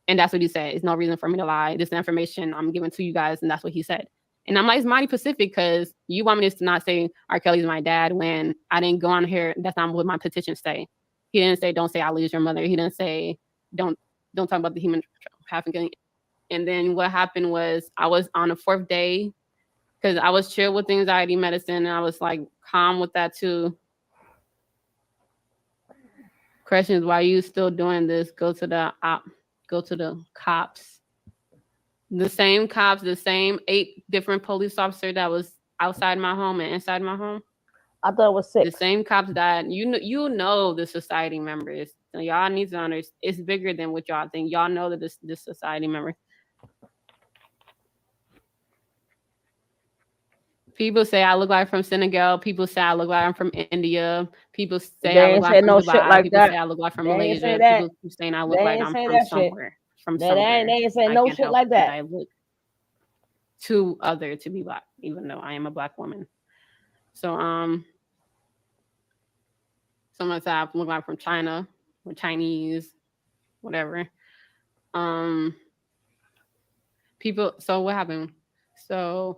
And that's what he said. There's no reason for me to lie. This information I'm giving to you guys. And that's what he said. And I'm like, it's mighty Pacific because you want me to not say R. Kelly's my dad when I didn't go on here. That's not what my petition say. He didn't say, don't say I'll lose your mother. He didn't say, don't talk about the human trafficking. And then what happened was I was on the 4th day because I was chill with anxiety medicine and I was like calm with that too. Questions, why are you still doing this? Go to the cops. The same cops, the same 8 different police officers that was outside my home and inside my home. I thought it was 6. The same cops that you know the society members. So y'all need to understand it's bigger than what y'all think. Y'all know that this society member. People say I look like from Senegal. People say I look like I'm from India. People say I look like from Dubai. People say I look like from Malaysia. People keep saying I look like I'm from somewhere. From somewhere. They ain't saying no shit like that. I look too other to be black, even though I am a black woman. So some of that look like from China or Chinese, whatever. People. So what happened? So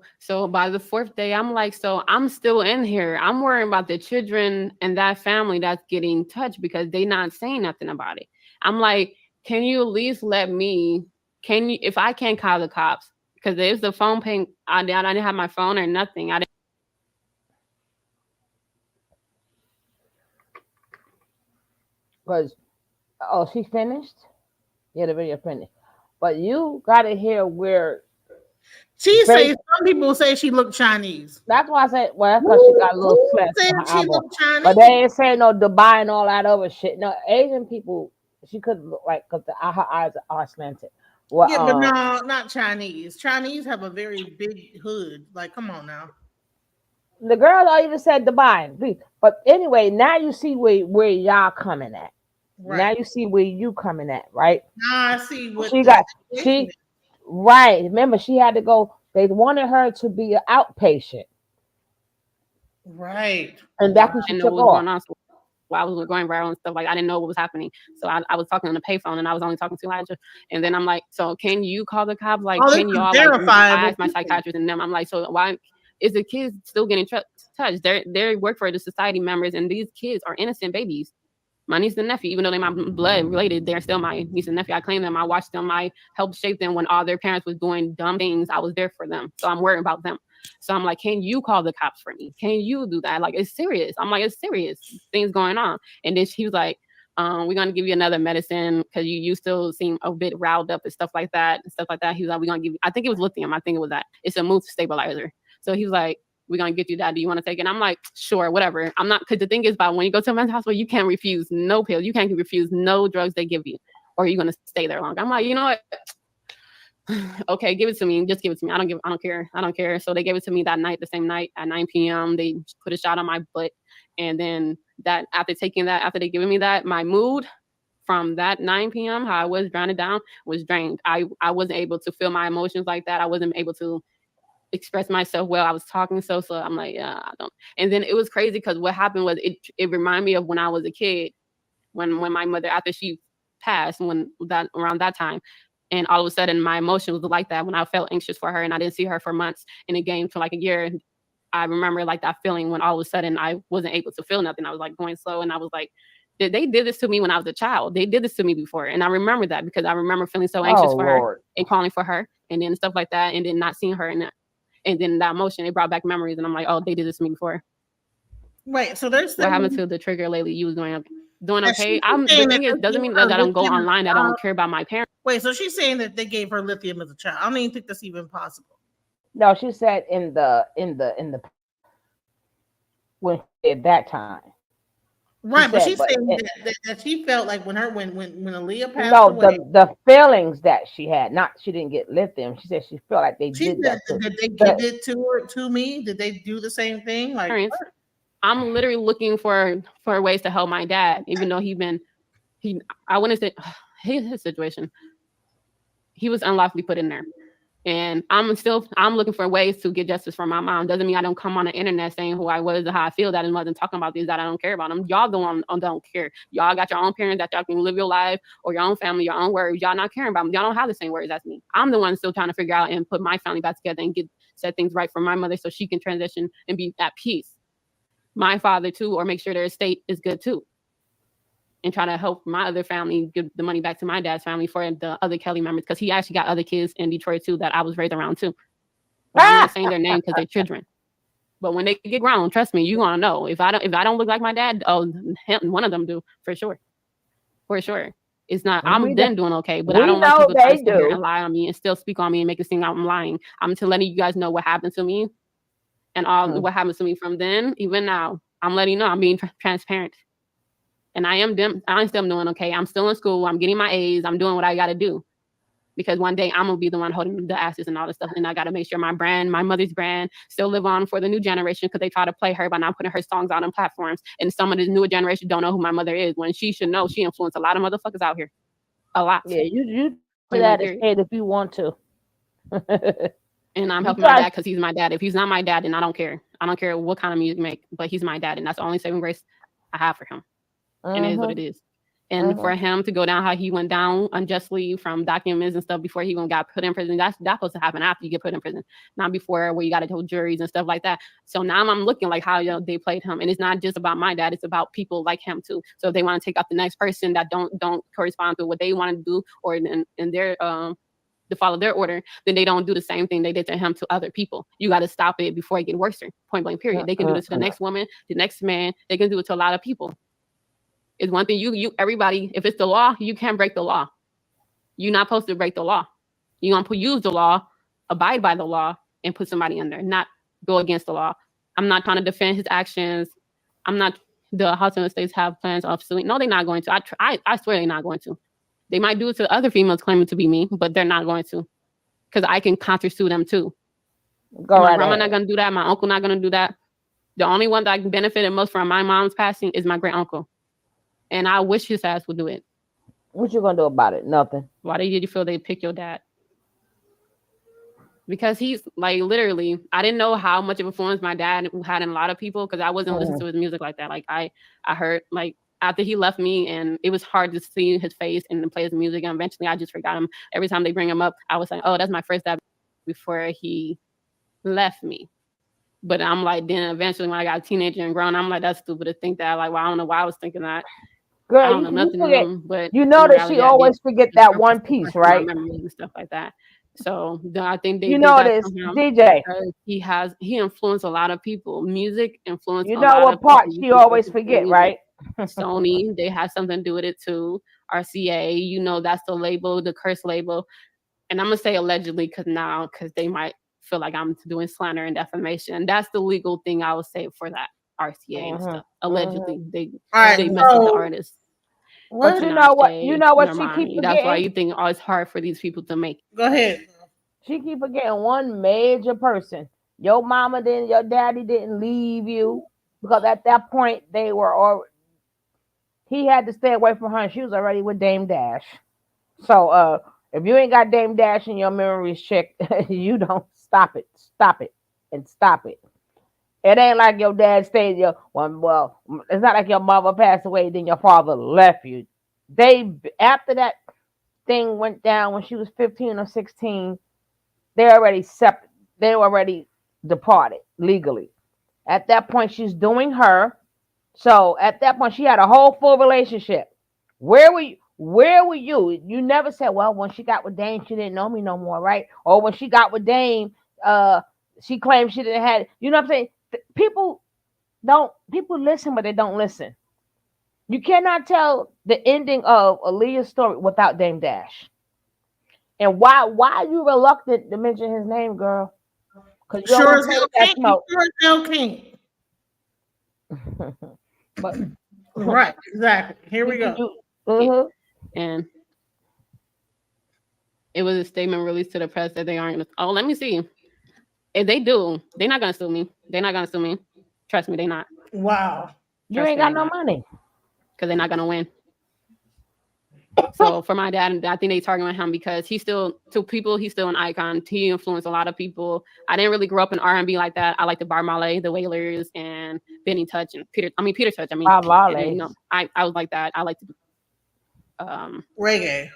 by the 4th day, I'm like, so I'm still in here. I'm worrying about the children and that family that's getting touched because they not saying nothing about it. I'm like, can you at least let me? Can you, if I can't call the cops? Because there's the phone ping. I didn't have my phone or nothing. I didn't. Because, she finished? Yeah, the video finished. But you got to hear where she say some people say she looked Chinese. That's why I said, well, that's because she got a little flesh. She looked Chinese. But they ain't saying no Dubai and all that other shit. No, Asian people, she could look like, because her eyes are slanted. Well, yeah, but no, not Chinese. Chinese have a very big hood. Like, come on now. The girl even said Dubai. But anyway, now you see where y'all coming at. Right. Now you see where you coming at, right? Now I see what right. Remember, she had to go. They wanted her to be an outpatient. Right. And that's what she took off. I was going viral and stuff, like I didn't know what was happening. So I was talking on the payphone and I was only talking to Elijah. And then I'm like, so can you call the cops? Like, can y'all ask my psychiatrist and them? I'm like, so why is the kids still getting touched? They work for the society members and these kids are innocent babies. My niece and nephew, even though they're my blood related, they're still my niece and nephew. I claim them. I watched them. I helped shape them when all their parents was doing dumb things. I was there for them. So I'm worried about them. So I'm like, can you call the cops for me? Can you do that? Like, it's serious. I'm like, it's serious. Things going on. And then he was like, we're going to give you another medicine because you still seem a bit riled up and stuff like that. He was like, we're going to give you, I think it was lithium. I think it was that. It's a mood stabilizer. So he was like, we're going to get you that. Do you want to take it? And I'm like, sure, whatever. I'm not, because the thing is about when you go to a mental hospital, you can't refuse no pills. You can't refuse no drugs they give you, or you're going to stay there long. I'm like, you know what? Okay, give it to me. Just give it to me. I don't care. So they gave it to me that night, the same night at 9 p.m. They put a shot on my butt. And then that after they giving me that, my mood from that 9 p.m., how I was grounded down, was drained. I wasn't able to feel my emotions like that. I wasn't able to express myself well. I was talking so I'm like, yeah, I don't. And then it was crazy because what happened was it reminded me of when I was a kid, when my mother, after she passed, around that time. And all of a sudden, my emotions was like that when I felt anxious for her and I didn't see her for months in a game for like a year. I remember like that feeling when all of a sudden I wasn't able to feel nothing. I was like going slow and I was like, they did this to me when I was a child. They did this to me before. And I remember that because I remember feeling so anxious for her and calling for her and then stuff like that and then not seeing her and then that emotion, it brought back memories. And I'm like, oh, they did this to me before. Wait, so there's what happened to the trigger lately? You was going up. doing And okay. she's saying The thing that is, they doesn't gave mean her that I don't go lithium as online, a that I don't child. care about my parents. Wait, so she's saying that they gave her lithium as a child. I don't even think that's even possible. No, she said in the when at that time. Right, but Said, she's but saying that she felt like when Aaliyah passed no, away, the feelings that she had, not she didn't get lithium. She said she felt like they she did said that to that they did it to her, to me. Did they do the same thing? Like, Parents. I'm literally looking for ways to help my dad, even though I wouldn't say his situation. He was unlawfully put in there. And I'm looking for ways to get justice for my mom. Doesn't mean I don't come on the internet saying who I was and how I feel that and wasn't talking about these that I don't care about them. Y'all the one don't care. Y'all got your own parents that y'all can live your life or your own family, your own words. Y'all not caring about them. Y'all don't have the same words as me. I'm the one still trying to figure out and put my family back together and set things right for my mother so she can transition and be at peace. My father too, or make sure their estate is good too. And try to help my other family give the money back to my dad's family for the other Kelly members, because he actually got other kids in Detroit too that I was raised around too. But I'm not saying their name because they're children. But when they get grown, trust me, you gonna know. If I don't look like my dad, one of them do for sure. It's not. I'm then doing okay, but I don't want people trying to sit here and lie on me and still speak on me and make it seem like I'm lying. I'm to letting you guys know what happened to me and all what happens to me from then, even now. I'm letting you know I'm being transparent. And I'm still doing okay. I'm still in school. I'm getting my A's. I'm doing what I got to do. Because one day I'm going to be the one holding the asses and all this stuff. And I got to make sure my brand, my mother's brand, still live on for the new generation, because they try to play her by not putting her songs out on platforms. And some of the newer generation don't know who my mother is, when she should know she influenced a lot of motherfuckers out here. A lot. Yeah, you do that instead if you want to. And I'm helping my dad because he's my dad. If he's not my dad, then I don't care. I don't care what kind of music you make, but he's my dad. And that's the only saving grace I have for him. And it is what it is. And for him to go down how he went down unjustly from documents and stuff before he even got put in prison, that's supposed to happen after you get put in prison, not before, where you got to hold juries and stuff like that. So now I'm looking like how they played him. And it's not just about my dad, it's about people like him too. So if they want to take out the next person that don't correspond to what they want to do, or in their to follow their order, then they don't do the same thing they did to him to other people. You got to stop it before it get worse. Point blank period. They can do this to the next woman, the next man. They can do it to a lot of people. It's one thing everybody, if it's the law, you can't break the law. You're not supposed to break the law. You're going to use the law, abide by the law, and put somebody under, not go against the law. I'm not trying to defend his actions. The House of States have plans of suing. No, they're not going to. I swear they're not going to. They might do it to other females claiming to be me, but they're not going to, because I can counter-sue them too. My grandma not going to do that. My uncle not going to do that. The only one that benefited most from my mom's passing is my great uncle. And I wish his ass would do it. What you gonna do about it? Nothing. Why did you feel they picked your dad? Because he's like, literally, I didn't know how much of influence my dad had in a lot of people, because I wasn't listening to his music like that. Like I heard, like, after he left me, and it was hard to see his face and play his music. And eventually I just forgot him. Every time they bring him up, I was like, oh, that's my first dad before he left me. But I'm like, then eventually when I got a teenager and grown, I'm like, that's stupid to think that. Like, well, I don't know why I was thinking that. Girl, I don't know nothing of them, but you know that she always forget that one piece, right? And stuff like that. So I think they did that this, from him DJ. He influenced a lot of people. Music influenced. You know what part she always forget, right? Sony, they had something to do with it too. RCA, you know, that's the label, the curse label. And I'm gonna say allegedly because they might feel like I'm doing slander and defamation. And that's the legal thing I would say for that. RCA and stuff. Allegedly, they mess up the artists. But you know what? You know what she keep forgetting. That's why you think it's hard for these people to make. Go ahead. She keep forgetting one major person. Your mama didn't. Your daddy didn't leave you, because at that point they were all. He had to stay away from her. And she was already with Dame Dash. So if you ain't got Dame Dash in your memories check, you don't stop it. Stop it and stop it. It ain't like your dad stayed your well, it's not like your mother passed away, then your father left you. After that thing went down when she was 15 or 16, they already departed legally. At that point, she's doing her. So at that point, she had a whole full relationship. Where were you? Where were you? You never said, well, when she got with Dame, she didn't know me no more, right? Or when she got with Dame, she claimed she didn't have, you know what I'm saying? People listen, but they don't listen. You cannot tell the ending of Aaliyah's story without Dame Dash. And why are you reluctant to mention his name, girl? Because you don't Sure want as to play hell with that can't. smoke. Sure as hell can't. But Right, exactly. Here we go. And it was a statement released to the press that they aren't gonna. Oh, let me see. If they do, they're not gonna sue me. They're not gonna sue me. Trust me, they're not. Wow. You ain't got no money. Because they're not gonna win. So for my dad, I think they targeting him because he's still, to people, he's still an icon. He influenced a lot of people. I didn't really grow up in R&B like that. I like the Bar Marley, the Wailers, and Benny Touch, and Peter Touch. I mean, you know, I was like that. I like the reggae,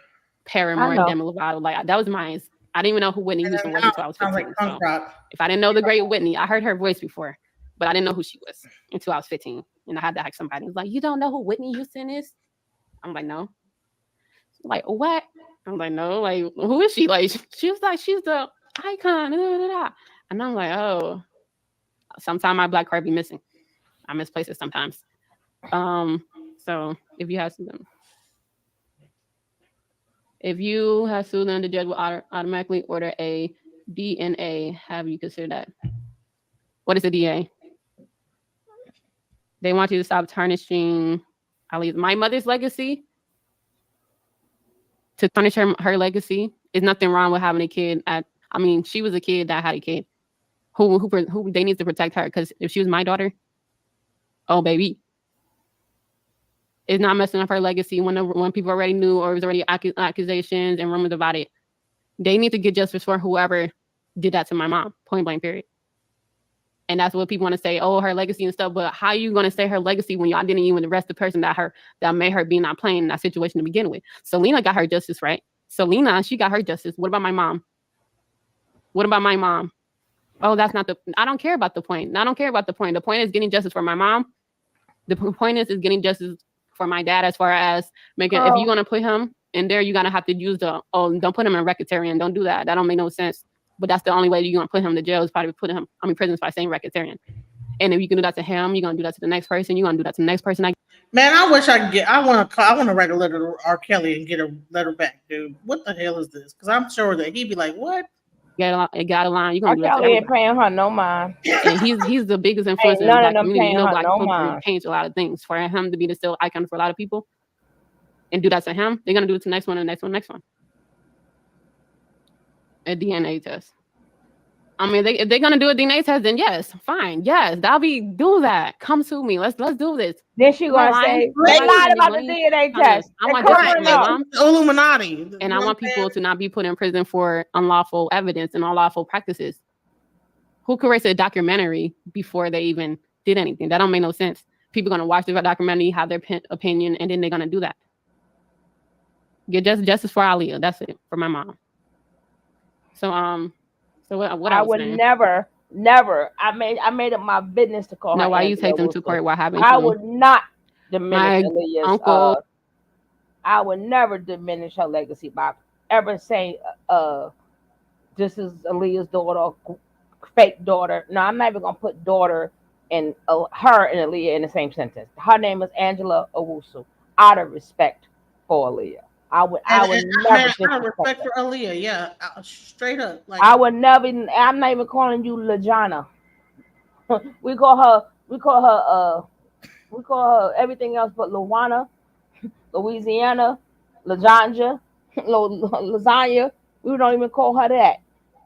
Paramore, and Demi Lovato. Like that was mine. I didn't even know who Whitney Houston was until I was 15. Like punk rock. If I didn't know the great Whitney, I heard her voice before, but I didn't know who she was until I was 15. And I had to ask somebody. It was like, you don't know who Whitney Houston is? I'm like, no. Like, what? I'm like, no. Like, who is she? Like, she was like, she's the icon. And I'm like, oh. Sometimes my black card be missing. I miss places sometimes. So if you have them. If you have sued them, the judge will automatically order a DNA. Have you considered that? What is a DA? They want you to stop tarnishing my mother's legacy. To tarnish her legacy. There's nothing wrong with having a kid. She was a kid that had a kid. Who they need to protect her, because if she was my daughter, oh baby, it's not messing up her legacy when people already knew, or it was already accusations and rumors about it. They need to get justice for whoever did that to my mom. Point blank, period. And that's what people want to say, oh, her legacy and stuff. But how are you going to say her legacy when y'all didn't even arrest the person that made her be not playing in that situation to begin with? Selena got her justice, right? Selena, she got her justice. What about my mom? What about my mom? Oh, that's not I don't care about the point. I don't care about the point. The point is getting justice for my mom. The point is getting justice for my dad, as far as making, if you're going to put him in there, you're going to have to use don't put him in racketeering. Don't do that. That don't make no sense. But that's the only way you're going to put him in the jail is probably prisons by saying racketeering. And if you can do that to him, you're going to do that to the next person. You're going to do that to the next person. Man, I wish I could I want to write a letter to R. Kelly and get a letter back, dude. What the hell is this? Because I'm sure that he'd be like, what? Got a line. You're going to do that to Kelly ain't paying her no mind. And he's the biggest influence in the black community. You know, black no culture changed a lot of things. For him to be the still icon for a lot of people and do that to him, they're going to do it to the next one, and the next one. A DNA test. I mean, if they're gonna do a DNA test, then yes, fine, yes, do that. Come to me. Let's do this. Then she gonna say they lied about the DNA test. I want Illuminati, and I want people to not be put in prison for unlawful evidence and unlawful practices. Who created a documentary before they even did anything? That don't make no sense. People gonna watch the documentary, have their opinion, and then they're gonna do that. Get justice for Aaliyah. That's it for my mom. So what I would never. I made it my business to call her. No, why you take them to court? What happened? I would not diminish my Aaliyah's uncle. I would never diminish her legacy by ever saying this is Aaliyah's daughter, fake daughter. No, I'm not even gonna put daughter and her and Aaliyah in the same sentence. Her name is Angela Owusu. Out of respect for Aaliyah. I would never out of respect for Aaliyah, yeah, straight up. Like I would never. I'm not even calling you LaJana. we call her everything else but Luana, Louisiana, LaJanja, Lasagna. We don't even call her that.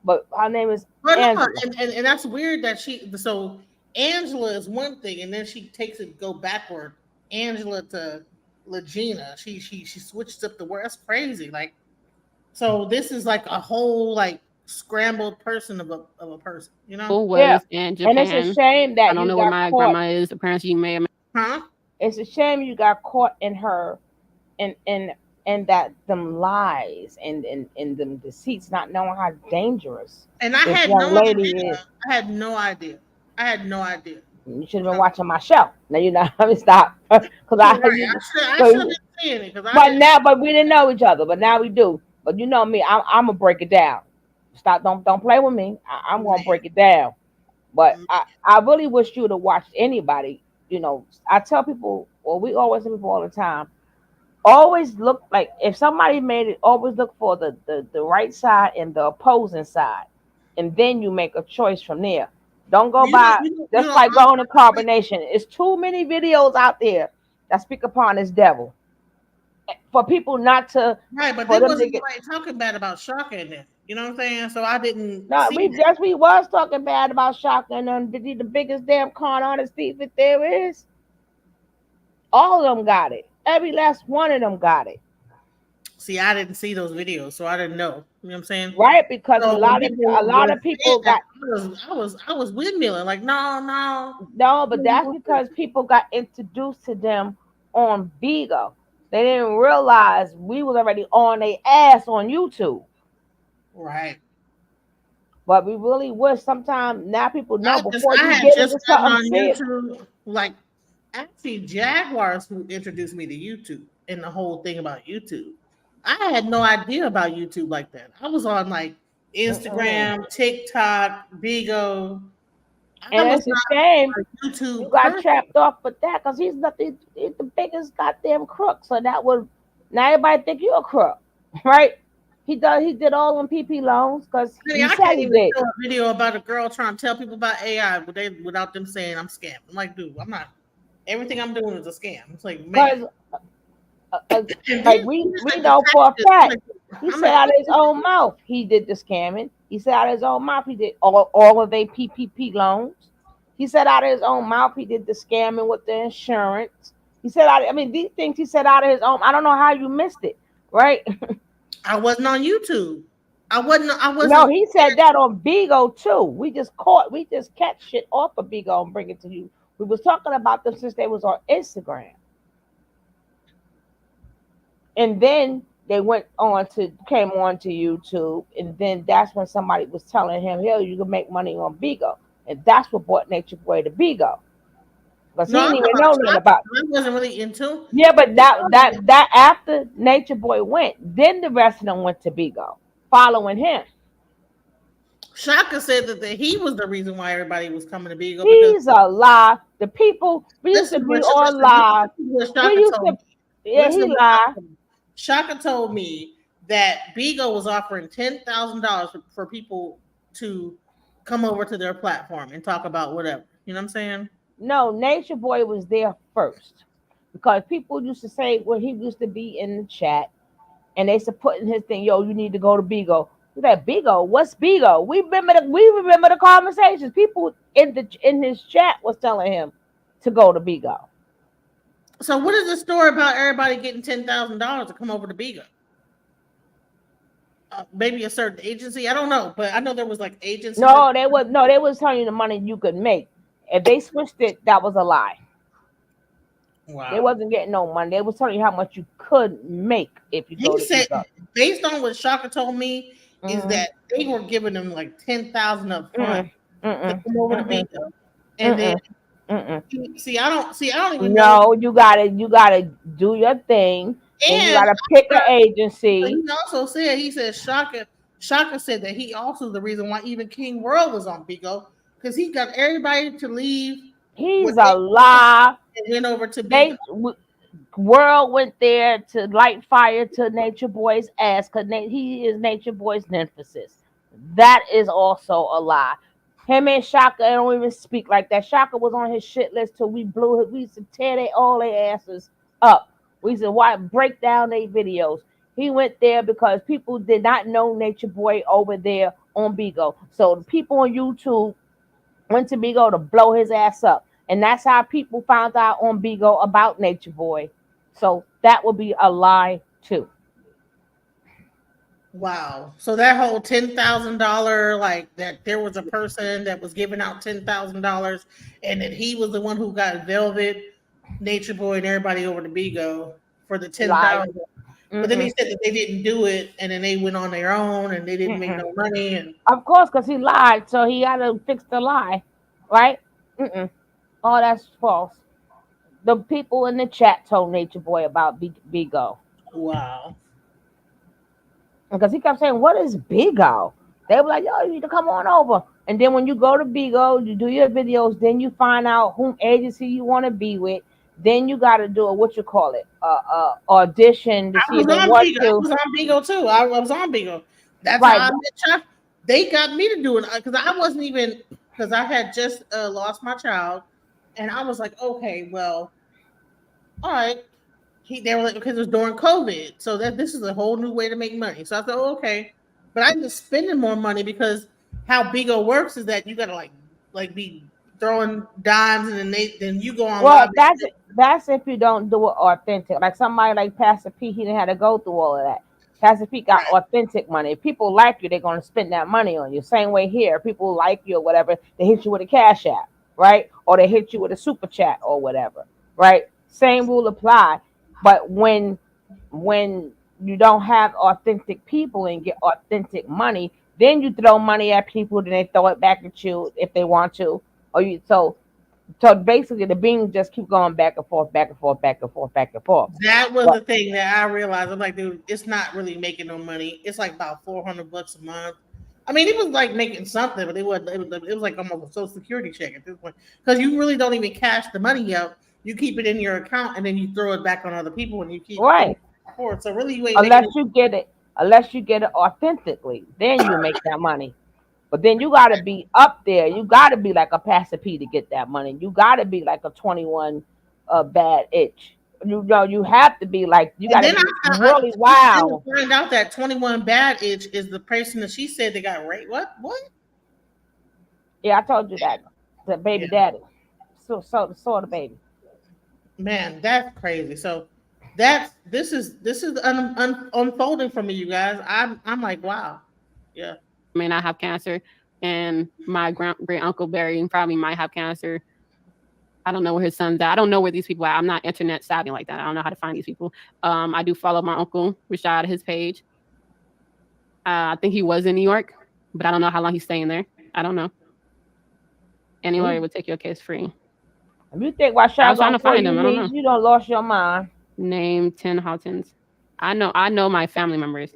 But her name is Angela. And that's weird that so Angela is one thing, and then she takes it go backward. Angela to LaGina, she switched up the word. That's crazy. Like, so this is like a whole like scrambled person of a person, you know? Who was in Japan? And it's a shame that I don't know where my grandma is. Apparently, she may have. Huh? It's a shame you got caught in her, and that them lies and them deceits, not knowing how dangerous. And I had no idea. I had no idea. You should have been watching my show. Now you know. Let me stop because I should have been seeing it. But we didn't know each other. But now we do. But you know me, I'm gonna break it down. Stop! Don't play with me. I'm gonna break it down. But I really wish you would have watched anybody I tell people, well, we always tell people all the time, always look like if somebody made it, always look for the right side and the opposing side, and then you make a choice from there. Don't go by just like going to carbonation. It's too many videos out there that speak upon this devil for people not to. Right, but for there them to wasn't get, nobody talking bad about Shaka in there. You know what I'm saying? So I didn't no, see that. we was talking bad about Shaka and the biggest damn con artist thief that there is. All of them got it. Every last one of them got it. See, I didn't see those videos, so I didn't know. You know what I'm saying? Right, because So a when lot were of people saying that, got I was windmilling like, no. no, but that's because people got introduced to them on Bigo. They didn't realize we was already on their ass on YouTube. Right. But we really wish sometimes now people know before I you had get just into gotten something on serious. YouTube. Like, actually, Jaguars who introduced me to YouTube and the whole thing about YouTube. I had no idea about YouTube like that. I was on like Instagram, TikTok, Bigo. I And was it's a not shame a YouTube you got person. trapped off with that because he's the biggest goddamn crook. So that was now everybody think you a crook, right? He did all them PP loans because Honey, he I said can't he even did. show a video about a girl trying to tell people about AI without them saying I'm scammed. I'm like, dude, I'm not. Everything I'm doing is a scam. It's like, man. Because And like then we he's like the know for a tactic. fact he I'm said like, out of his own mouth he did the scamming. He said out of his own mouth he did all of their PPP loans. He said out of his own mouth he did the scamming with the insurance. He said I mean these things he said out of his own. I don't know how you missed it, right? I wasn't on YouTube. I wasn't. No, he said that on Bigo too. We just catch shit off of Bigo and bring it to you. We was talking about them since they was on Instagram. And then they came on to YouTube, and then that's when somebody was telling him, "Hell, you can make money on Bigo," and that's what brought Nature Boy to Bigo. Because he No, I'm didn't even talking know about nothing Shaka. about. I wasn't really into. Yeah, but that after Nature Boy went, then the rest of them went to Bigo, following him. Shaka said that he was the reason why everybody was coming to Bigo because He's a lie. The people we used to be on live. What We Shaka used told to, me. yeah, Listen he to what lied. Shaka told me that Bigo was offering $10,000 for people to come over to their platform and talk about whatever. You know what I'm saying? No, Nature Boy was there first because people used to say when he used to be in the chat and they used to put in his thing, yo, you need to go to Bigo. That Bigo, what's Bigo? We remember the conversations. People in his chat was telling him to go to Bigo. So what is the story about everybody getting $10,000 to come over to Bigo? Maybe a certain agency. I don't know, but I know there was like agencies. No, they was telling you the money you could make. If they switched it, that was a lie. Wow. They wasn't getting no money. They was telling you how much you could make if you go to Bigo. Based on what Shaka told me, is that they were giving them like 10,000 up front to come over to Bigo, and then see, I don't even know. No, you gotta do your thing, and you gotta pick an agency. He also said Shaka said that he also the reason why even King World was on Bigo because he got everybody to leave. He's a lie. And went over to Bigo. World went there to light fire to Nature Boy's ass because he is Nature Boy's nemesis. That is also a lie. Him and Shaka don't even speak like that. Shaka was on his shit list till we blew it. We used to tear all their asses up. We used to break down their videos. He went there because people did not know Nature Boy over there on Bigo. So the people on YouTube went to Bigo to blow his ass up. And that's how people found out on Bigo about Nature Boy. So that would be a lie too. Wow. So that whole $10,000, like that there was a person that was giving out $10,000 and that he was the one who got Velvet, Nature Boy, and everybody over to Bigo for the 10,000. But then he said that they didn't do it and then they went on their own and they didn't make no money. And of course, because he lied, so he had to fix the lie, right? Oh, that's false. The people in the chat told Nature Boy about Bigo. Wow. Because he kept saying, what is Bigo? They were like, yo, you need to come on over. And then when you go to Bigo, you do your videos. Then you find out whom agency you want to be with. Then you got to do a what you call it, audition to I see was if they on want Bigo. I to. was on Bigo too. I was on Bigo. That's how Right. I met Chuck. They got me to do it because I wasn't even because I had just lost my child, and I was like, okay, well, all right. They were like because it was during COVID, so that this is a whole new way to make money. So I thought, oh, okay, but I'm just spending more money because how Bigo works is that you gotta like be throwing dimes and then you go on Well, live. that's if you don't do it authentic. Like somebody like Pastor P, he didn't have to go through all of that. Pastor P got authentic money. If people like you, they're gonna spend that money on you. Same way here, people like you or whatever, they hit you with a cash app, right? Or they hit you with a super chat or whatever, right? Same rule apply. But when you don't have authentic people and get authentic money, then you throw money at people, then they throw it back at you if they want to, or you so basically, the beans just keep going back and forth, back and forth, back and forth, back and forth. That was But the thing that I realized. I'm like, dude, it's not really making no money. It's like about $400 a month. I mean, it was like making something, but it was like almost a social security check at this point because you really don't even cash the money out. You keep it in your account and then you throw it back on other people and you keep putting right, it forward. So really, you ain't making unless it. you get it, unless you get it authentically, then you make that money. But then you got to be up there. You got to be like a Pastor P to get that money. You got to be like a 21 bad itch. You know, you have to be like you got And to then be I really wild. find out that 21 Bad Itch is the person that she said they got raped. What? What? Yeah, I told you that. The baby Yeah. daddy. So the baby. Man, that's crazy. So this is unfolding for me, you guys. I'm like, wow. Yeah. May not have cancer, and my great uncle Barry probably might have cancer. I don't know where his son's at. I don't know where these people are. I'm not internet savvy like that. I don't know how to find these people. I do follow my uncle Rashad, his page. I think he was in New York, but I don't know how long he's staying there. I don't know. Any lawyer would take your case free. If you think Rashad I was trying gonna to pull find you him. I don't knees, know. you don't lost your mind. Name 10 Houghtons. I know my family members.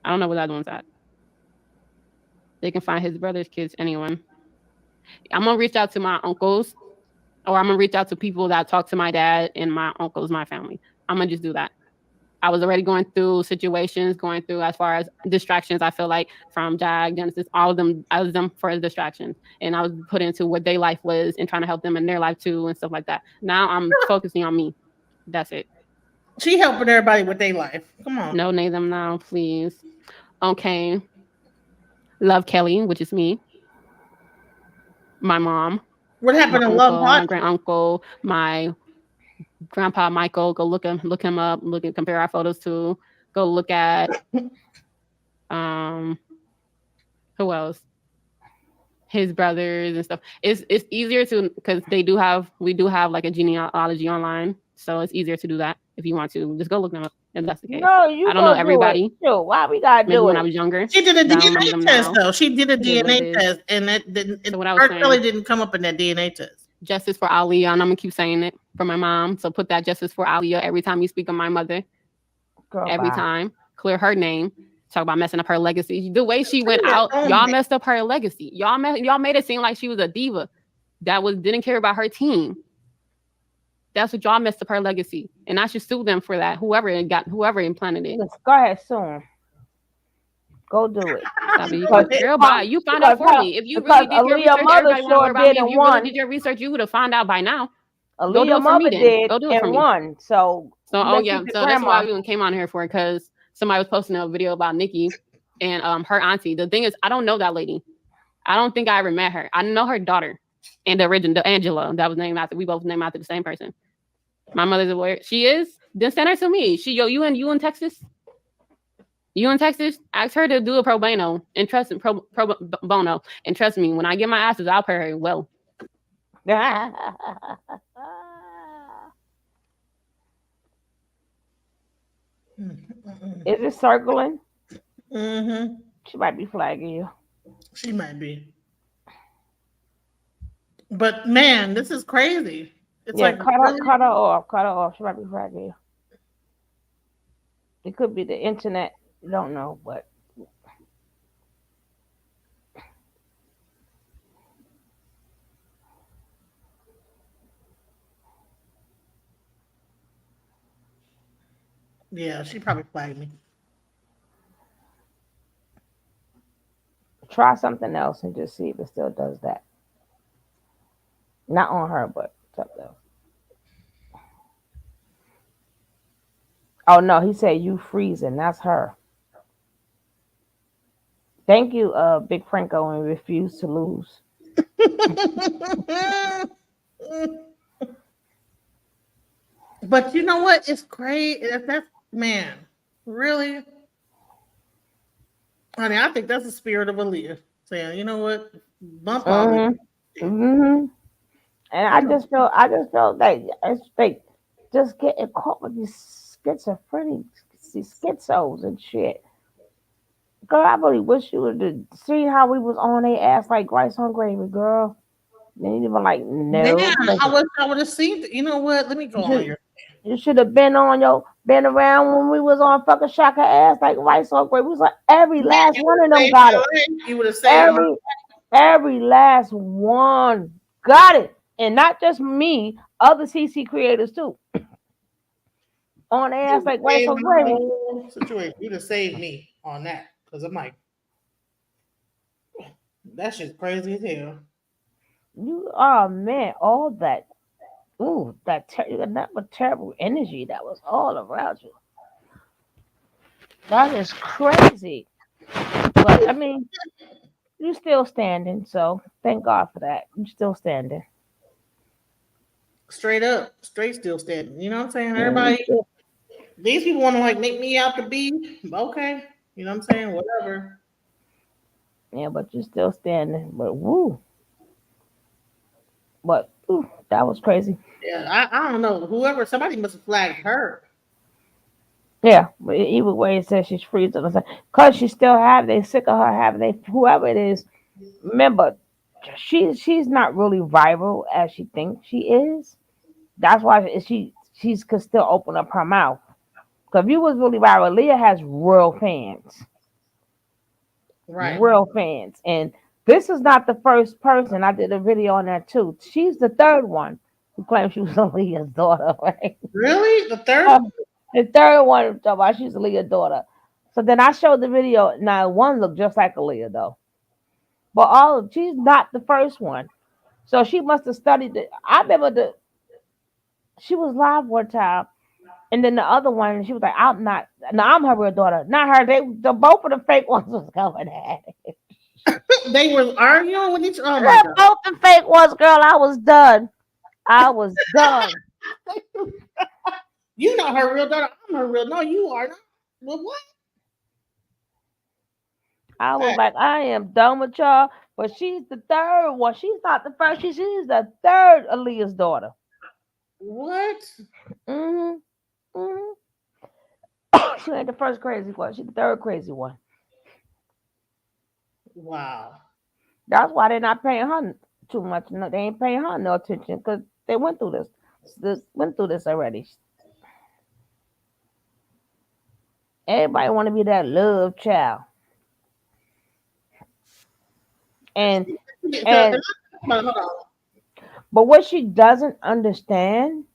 I don't know where the other one's at. They can find his brother's kids, anyone. I'm gonna reach out to my uncles, or I'm gonna reach out to people that talk to my dad and my uncles, my family. I'm gonna just do that. I was already going through situations, going through as far as distractions. I feel like from Jag, Genesis, all of them, I was them for distractions, and I was put into what their life was and trying to help them in their life too and stuff like that. Now I'm focusing on me. That's it. She helping everybody with their life. Come on. No, name them now, please. Okay. Love Kelly, which is me. My mom. What happened My to Love uncle, Hot? my great uncle, my grandpa Michael. Go look him up. Compare our photos to. Go look at who else? His brothers and stuff. It's easier to because we do have like a genealogy online, so it's easier to do that if you want to. Just go look them up if that's the case. No, you I don't know go do it. everybody. Sure. Why we gotta Maybe do when it? I was younger. She did a I don't remember DNA them test now. though. She did a It is what it DNA is. test, and that didn't. So what I was saying. Kelly didn't come up in that DNA test. Justice for Aliyah, and I'm gonna keep saying it for my mom. So put that justice for Aliyah every time you speak of my mother. Girl, Every bye. time. Clear her name. Talk about messing up her legacy. The way she went out, y'all messed up her legacy. Y'all made it seem like she was a diva that didn't care about her team. That's what y'all messed up her legacy. And I should sue them for that. Whoever implanted it. Go ahead, soon. Go do it. Girl, bye. You found out for me. If you really did your research, everybody want to worry about me. If you really did your research, you would have found out by now. Go do it for me then. Go do it for me. Won. So oh yeah. So that's why we came on here for, because somebody was posting a video about Nikki and her auntie. The thing is, I don't know that lady. I don't think I ever met her. I know her daughter and the original Angela. That was named after. We both named after the same person. My mother's a lawyer. She is. Then send her to me. You in Texas? You in Texas? Ask her to do a pro bono and trust bono. And trust me, when I get my asses, I'll pay her well. Is it circling? Mm-hmm. She might be flagging you. She might be. But man, this is crazy. It's yeah, like cut her off. Cut her off. She might be flagging you. It could be the internet. You don't know, but Yeah, she probably flagged me. Try something else and just see if it still does that. Not on her, but something else. Oh no, he said you freezing. That's her. Thank you, Big Franco, and refuse to lose. But you know what? It's great. That's man, really. Honey, I think that's the spirit of Aaliyah saying, you know what, bump all this. And I just felt like it's like just getting caught with these schizophrenic, these schizos and shit. Girl, I really wish you would have seen how we was on their ass like rice on gravy, girl. Then you were like, no. Man, I would have seen. You know what? Let me go on here. You should have been around when we was on fucking Shaka ass like rice on gravy. We was like every last one of them got it. You would have saved every last one got it, and not just me, other CC creators too. On their ass like rice on gravy. Situation. You'd have saved me on that because I'm like, that shit's crazy as hell. Oh man, all that. Ooh, that was terrible energy that was all around you. That is crazy. But I mean, you still standing, so thank God for that. You still standing. Straight up, straight still standing. You know what I'm saying? Everybody, these people want to like make me out to be okay. You know what I'm saying? Whatever. Yeah, but you still standing. But woo. But ooh, that was crazy. Yeah, I don't know. Whoever, somebody must have flagged her. Yeah, but either way, it says she's freezing. Because she still they sick of her having whoever it is. Remember, she's not really viral as she thinks she is. That's why she's could still open up her mouth. Because if you was really viral, Leah has real fans. Right. Real fans. And this is not the first person. I did a video on that too. She's the third one who claims she was Leah's daughter, right? Really? The third? The third one talking about she's Leah's daughter. So then I showed the video. Now one looked just like Leah though. But she's not the first one. So she must have studied it. I remember she was live one time. And then the other one, she was like, I'm her real daughter. Not her. Both of the fake ones was going at it. They were arguing with each other. Oh my God. Both the fake ones, girl. I was done. You not her real daughter. I'm her real. No, you are not. Well, what? I was like, I am done with y'all. But she's the third one. She's not the first. She's the third Aaliyah's daughter. What? She ain't the first crazy one. She's the third crazy one. Wow. That's why they're not paying her too much. No, they ain't paying her no attention because they went through this. Went through this already. Everybody want to be that love child. And but what she doesn't understand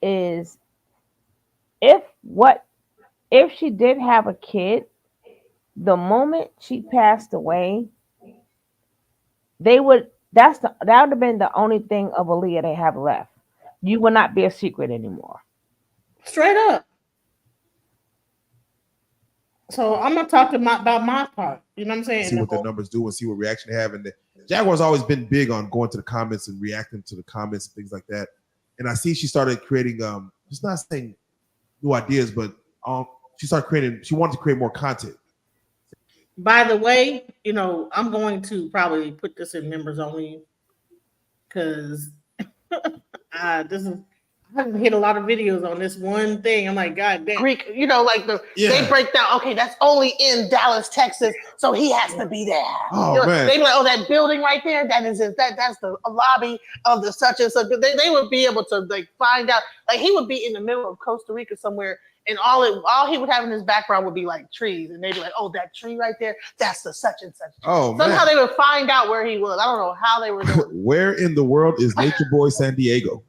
is if she did have a kid, the moment she passed away, that would have been the only thing of Aaliyah they have left. You will not be a secret anymore. Straight up. So I'm gonna talk about my part. You know what I'm saying? See what the numbers do and see what reaction they have. And the Jaguar's always been big on going to the comments and reacting to the comments and things like that. And I see she started creating just not saying new ideas, but she wanted to create more content. By the way, I'm going to probably put this in members only because I haven't hit a lot of videos on this one thing. I'm like, God damn. Greek, they break down, okay, that's only in Dallas, Texas, so he has to be there. Oh, man. They be like, oh, that building right there, that's the lobby of the such and such. They would be able to find out. Like he would be in the middle of Costa Rica somewhere, and all he would have in his background would be like trees, and they'd be like, oh, that tree right there, that's the such and such. Oh, somehow man. they would find out where he was. I don't know how they were doing. Where in the world is Nature Boy San Diego?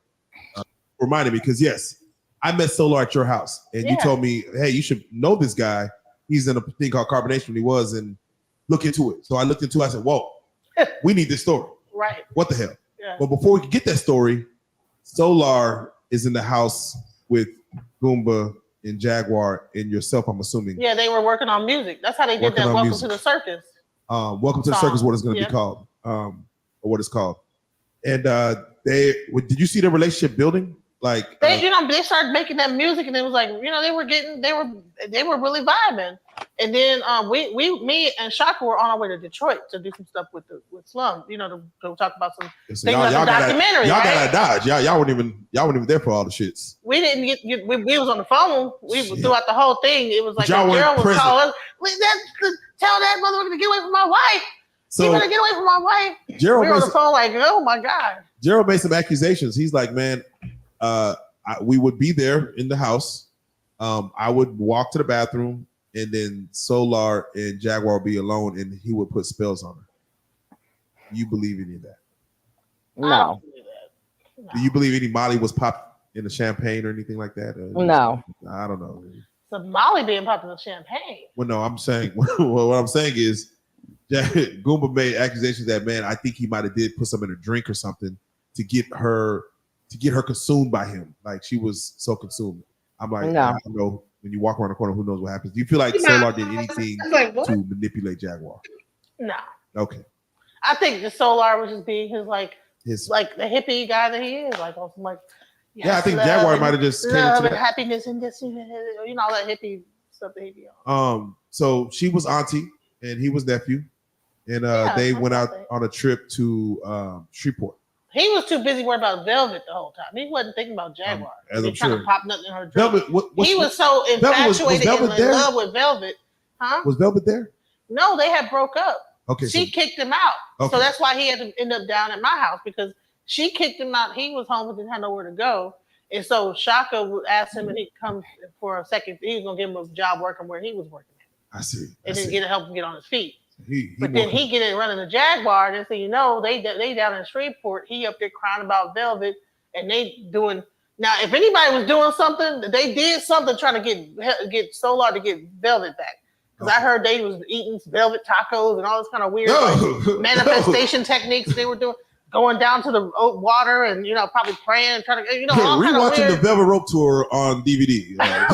Reminded me, because yes, I met Solar at your house, and you told me, hey, you should know this guy. He's in a thing called carbonation. He was, and look into it. So I looked into it. I said, whoa, we need this story. Right. What the hell? Yeah. But before we could get that story, Solar is in the house with Goomba and Jaguar and yourself, I'm assuming. Yeah, they were working on music. That's how they did Working that on Welcome music. to the Circus. Welcome to the Circus, what it's going to be called, or what it's called. And did you see the relationship building? Like They started making that music, and it was like, they were really vibing. And then me and Shaka were on our way to Detroit to do some stuff with Slum, to talk about some things like the documentary. Y'all right? got to dodge. Y'all weren't even there for all the shits. We didn't we was on the phone. Throughout the whole thing. It was like Y'all a girl weren't was calling us. Tell that motherfucker to get away from my wife. So, you better get away from my wife. Gerald we were on the phone like, oh my God. Gerald made some accusations. He's like, man, we would be there in the house. I would walk to the bathroom, and then Solar and Jaguar would be alone, and he would put spells on her. Do you believe any of that? No. Do you believe any Molly was popped in the champagne or anything like that? No. I don't know. So Molly being popped in the champagne. Well, no, I'm saying what I'm saying is Goomba made accusations that, man, I think he might have did put some in a drink or something to get her consumed by him. Like she was so consumed. I'm like, No. I don't know. When you walk around the corner, who knows what happens? Do you feel like Solar did anything to manipulate Jaguar? No. Okay. I think the Solar was just being his the hippie guy that he is. Like also like I think Jaguar might have just came love into and that. happiness and just all that hippie stuff that he be on. So she was auntie and he was nephew, and they went out on a trip to Shreveport. He was too busy worried about Velvet the whole time. He wasn't thinking about Jaguar. As He I'm trying sure. to pop nothing in her drink. Velvet, he was so infatuated Velvet and there? in love with Velvet. Huh? Was Velvet there? No, they had broke up. Okay. She kicked him out. Okay. So that's why he had to end up down at my house because she kicked him out. He was home and didn't have nowhere to go. And so Shaka would ask him if he'd come for a second. He was going to give him a job working where he was working at. I see. And then help him get on his feet. But then he get in running the Jaguar, and so they down in Shreveport. He up there crying about Velvet, and they doing now. If anybody was doing something, they did something trying to get Solar to get Velvet back. Because I heard they was eating Velvet tacos and all this kind of weird manifestation techniques they were doing, going down to the water and probably praying, trying to all kind of rewatching weird. the Velvet Rope Tour on DVD. right.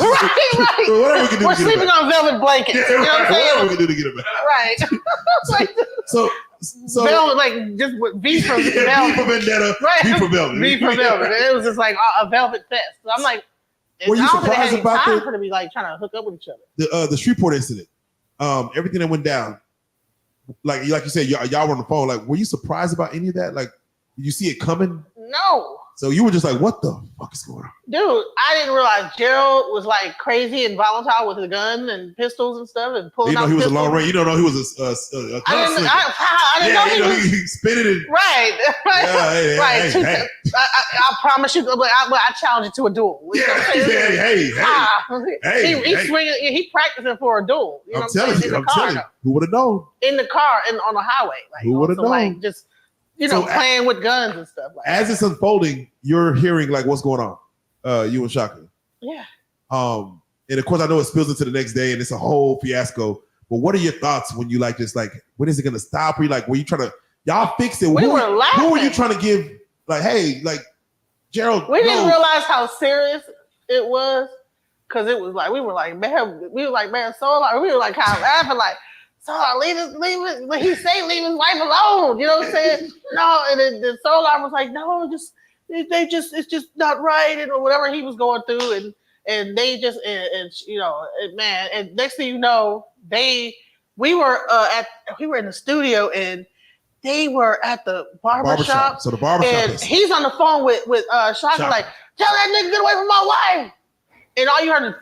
Whatever we can do We're to get sleeping it back. on velvet blankets. You know what I'm saying? Whatever we can do to get it back. Right. So Velvet, like just with V for Velvet. V for Vendetta, Right. V for Velvet. V for Velvet. And it was just like a Velvet fest. So I'm like, Were you I don't think they had surprised any about time the- for to be like trying to hook up with each other. The Shreveport incident, everything that went down, like you said, y'all were on the phone. Like, were you surprised about any of that? Like, did you see it coming? No. So you were just like, what the fuck is going on? Dude, I didn't realize Gerald was like crazy and volatile with a gun and pistols and stuff and pulling You know out he was a pistols. long range. You don't know he was a I didn't know he was he spinning it. right. Yeah, hey, right. hey. I promise you, I challenge you to a duel. You know what I'm saying? He's swinging. He practicing for a duel. You know I'm what I'm telling saying? you, I'm telling you. Who would have known? In the car and on the highway. Like, Who would have known? Like just playing with guns and stuff. Like As it's unfolding, you're hearing like what's going on. You and Shaka. yeah. And of course, I know it spills into the next day, and it's a whole fiasco. But what are your thoughts when you when is it gonna stop? Or were you trying to y'all fix it? We who were laughing. Who were you trying to give? Like, hey, like Gerald. We didn't realize how serious it was because it was like we were like man, so like we were like kind of laughing like. So leave it. When he say leave his wife alone, you know what I'm saying? No, and then the Solar was like, no, it's just not right, and whatever he was going through, and they just man, and next thing you know, we were in the studio and they were at the barbershop. So the barbershop and is he's on the phone with Shaka like, tell that nigga get away from my wife, and all you heard is.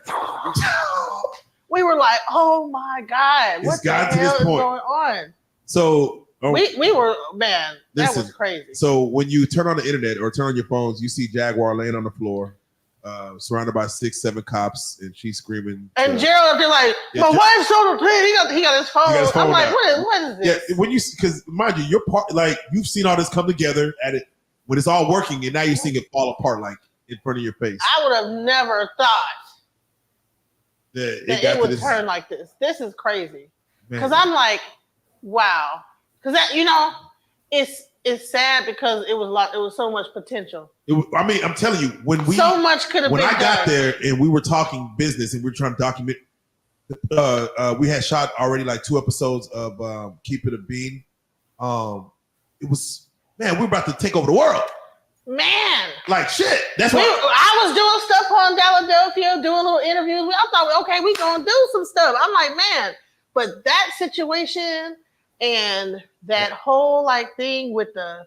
We were like, "Oh my God, what the hell is going on?" So we were, man, that listen, was crazy. So when you turn on the internet or turn on your phones, you see Jaguar laying on the floor, surrounded by 6-7 cops, and she's screaming. And Gerald up there like, my wife's on the plane. He got his phone. His phone I'm like, out. what is this? Yeah, because mind you, you're part like you've seen all this come together at it when it's all working, and now you're seeing it fall apart. Like in front of your face. I would have never thought that it would turn like this. This is crazy. Man. Because I'm like, wow. Because that, it's sad because it was so much potential. I mean, I'm telling you, so much could have been when I got done. there and we were talking business and we were trying to document, we had shot already like 2 episodes of Keep It a Bean. It was, man, we're about to take over the world. Man, like shit. That's I why was doing stuff on Philadelphia, doing little interviews. I thought, okay, we gonna do some stuff. I'm like, man, but that situation and that whole like thing with the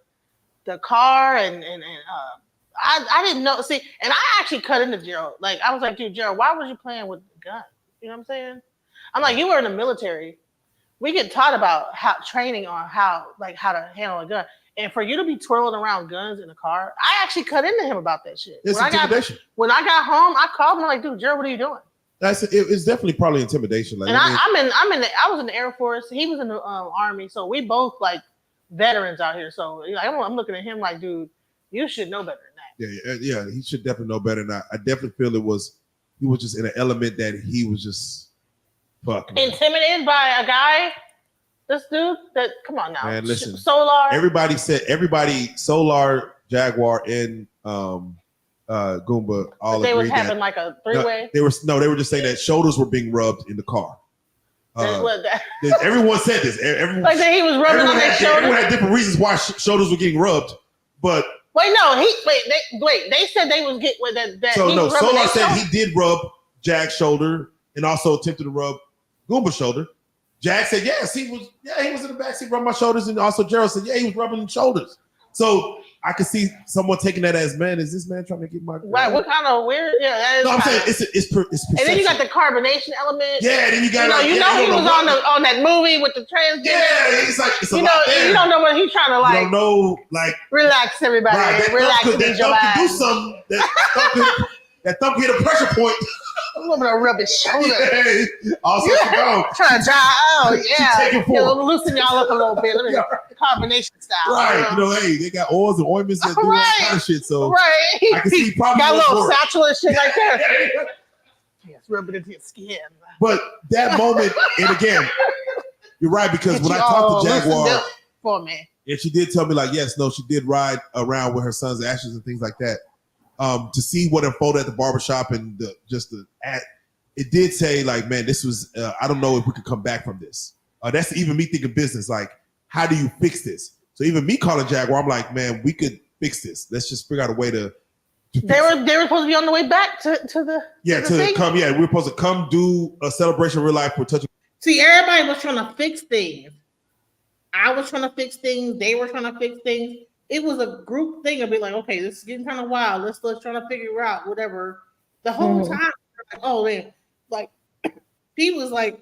car and I didn't know. See, and I actually cut into Gerald. Like I was like, dude, Gerald, why was you playing with the gun? You know what I'm saying? I'm like, you were in the military. We get taught about training on how to handle a gun. And for you to be twirling around guns in a car, I actually cut into him about that shit. It's intimidation. When I got home, I called him. I'm like, dude, Gerald, what are you doing? It's definitely probably intimidation. Like, And I was in the Air Force. He was in the Army. So we both like veterans out here. So like, I'm looking at him like, dude, you should know better than that. Yeah, he should definitely know better than that. I definitely feel he was just in an element that he was just fucking intimidated by a guy. This dude come on now. Man, listen. Solar. Everybody, Solar, Jaguar, and Goomba all they was agreed having that, like a 3-way. They were just saying that shoulders were being rubbed in the car. Everyone said this. Like that he was rubbing on their shoulders. Everyone had different reasons why shoulders were getting rubbed, but they said they was getting with that. So no, Solar said he did rub Jag's shoulder and also attempted to rub Goomba's shoulder. Jag said, yes, he was in the backseat rubbing my shoulders, and also Gerald said, yeah, he was rubbing the shoulders. So I could see someone taking that as, man, is this man trying to get my girl? Right? What kind of weird? Yeah, that is. No, I'm saying it's perception. And then you got the carbonation element. Yeah, then you got he was on that movie with the transgender. Yeah, it's like it's a lot there. You don't know what he's trying to like. You don't know, like relax, everybody. Right, relax. That thumb could do something. That thumb hit a pressure point. I'm gonna rub his shoulder. Also, trying to dry out. Yeah, loosen y'all up a little bit. Let me combination style. Right, hey, they got oils and ointments that do all kind of shit. So I can see probably got a little satchel and shit like that. Yes, rub it into your skin. But that moment, and again, you're right because when I talked to Jaguar, for me, and she did tell me like, yes, no, she did ride around with her son's ashes and things like that. To see what unfolded at the barbershop and it did say like, man, this was, I don't know if we could come back from this. That's even me thinking business. Like, how do you fix this? So even me calling Jaguar, I'm like, man, we could fix this. Let's just figure out a way to they were supposed to be on the way back to the come. Yeah, we were supposed to come do a celebration of real life for touching. See, everybody was trying to fix things. I was trying to fix things. They were trying to fix things. It was a group thing of be like, okay, this is getting kind of wild. Let's try to figure out whatever. The whole time, like, oh man, like he was like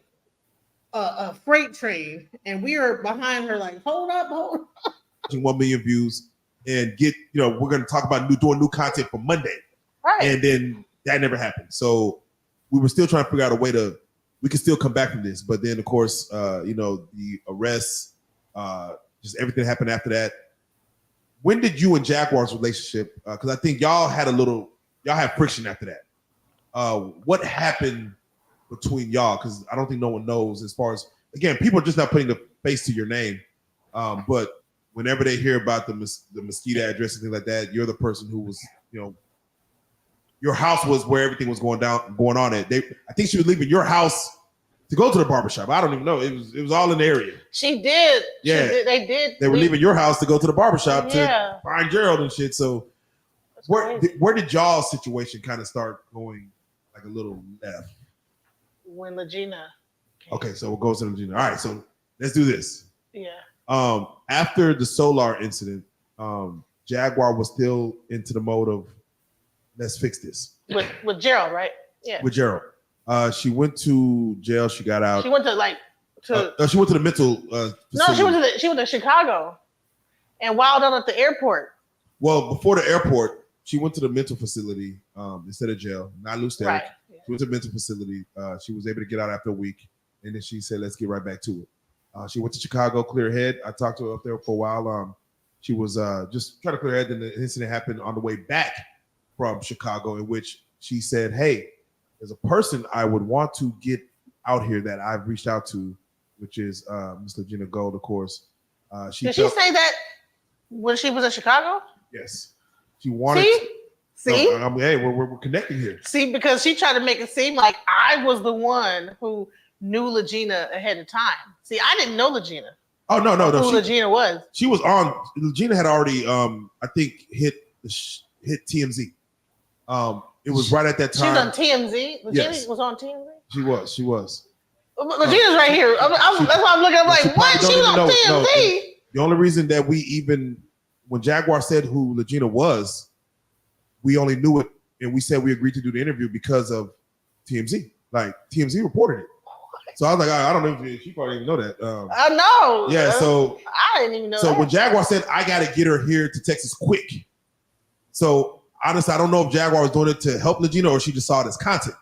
a freight train, and we were behind her, like, hold up. 1 million views and get, we're going to talk about doing new content for Monday, right? And then that never happened. So we were still trying to figure out a way we could still come back from this. But then of course, the arrests, just everything happened after that. When did you and Jaguar's relationship? Because I think y'all had friction after that. What happened between y'all? Because I don't think no one knows. As far as, again, people are just not putting the face to your name. But whenever they hear about the Mesquite address and things like that, you're the person who was, your house was where everything was going on. I think she was leaving your house to go to the barbershop. I don't even know. It was all in the area. She did. Yeah. They did. They were leaving your house to go to the barbershop to find Gerald and shit. So where did y'all's situation kind of start going like a little left? When Legina came. Okay, so we'll go to Legina. All right, so let's do this. Yeah. After the Solar incident, Jaguar was still into the mode of let's fix this. With Gerald, right? Yeah. With Gerald. She went to jail. She got out. She went to she went to the mental. No, she went to Chicago, and wilded out at the airport. Well, before the airport, she went to the mental facility instead of jail. Not loose there. Right. She went to the mental facility. She was able to get out after a week, and then she said, "Let's get right back to it." She went to Chicago, clear her head. I talked to her up there for a while. She was just trying to clear her head. Then the incident happened on the way back from Chicago, in which she said, "Hey, there's a person I would want to get out here that I've reached out to, which is Miss Legina Gold, of course." Did she say that when she was in Chicago? Yes. She wanted. See? Hey, we're connecting here. See, because she tried to make it seem like I was the one who knew Legina ahead of time. See, I didn't know Legina. Oh no. Who Legina was? She was on. Legina had already, I think, hit TMZ. It was right at that time. She was on TMZ. Legina was on TMZ. She was. Legina's right here. That's why I'm looking. I'm like, what? She was on TMZ. The only reason that we even, when Jaguar said who Legina was, we only knew it, and we said we agreed to do the interview because of TMZ. Like TMZ reported it. So I was like, I don't know if she probably didn't even know that. I know. Yeah, so I didn't even know. So that. when Jaguar said, I got to get her here to Texas quick. So honestly, I don't know if Jaguar was doing it to help Legina or she just saw it as content.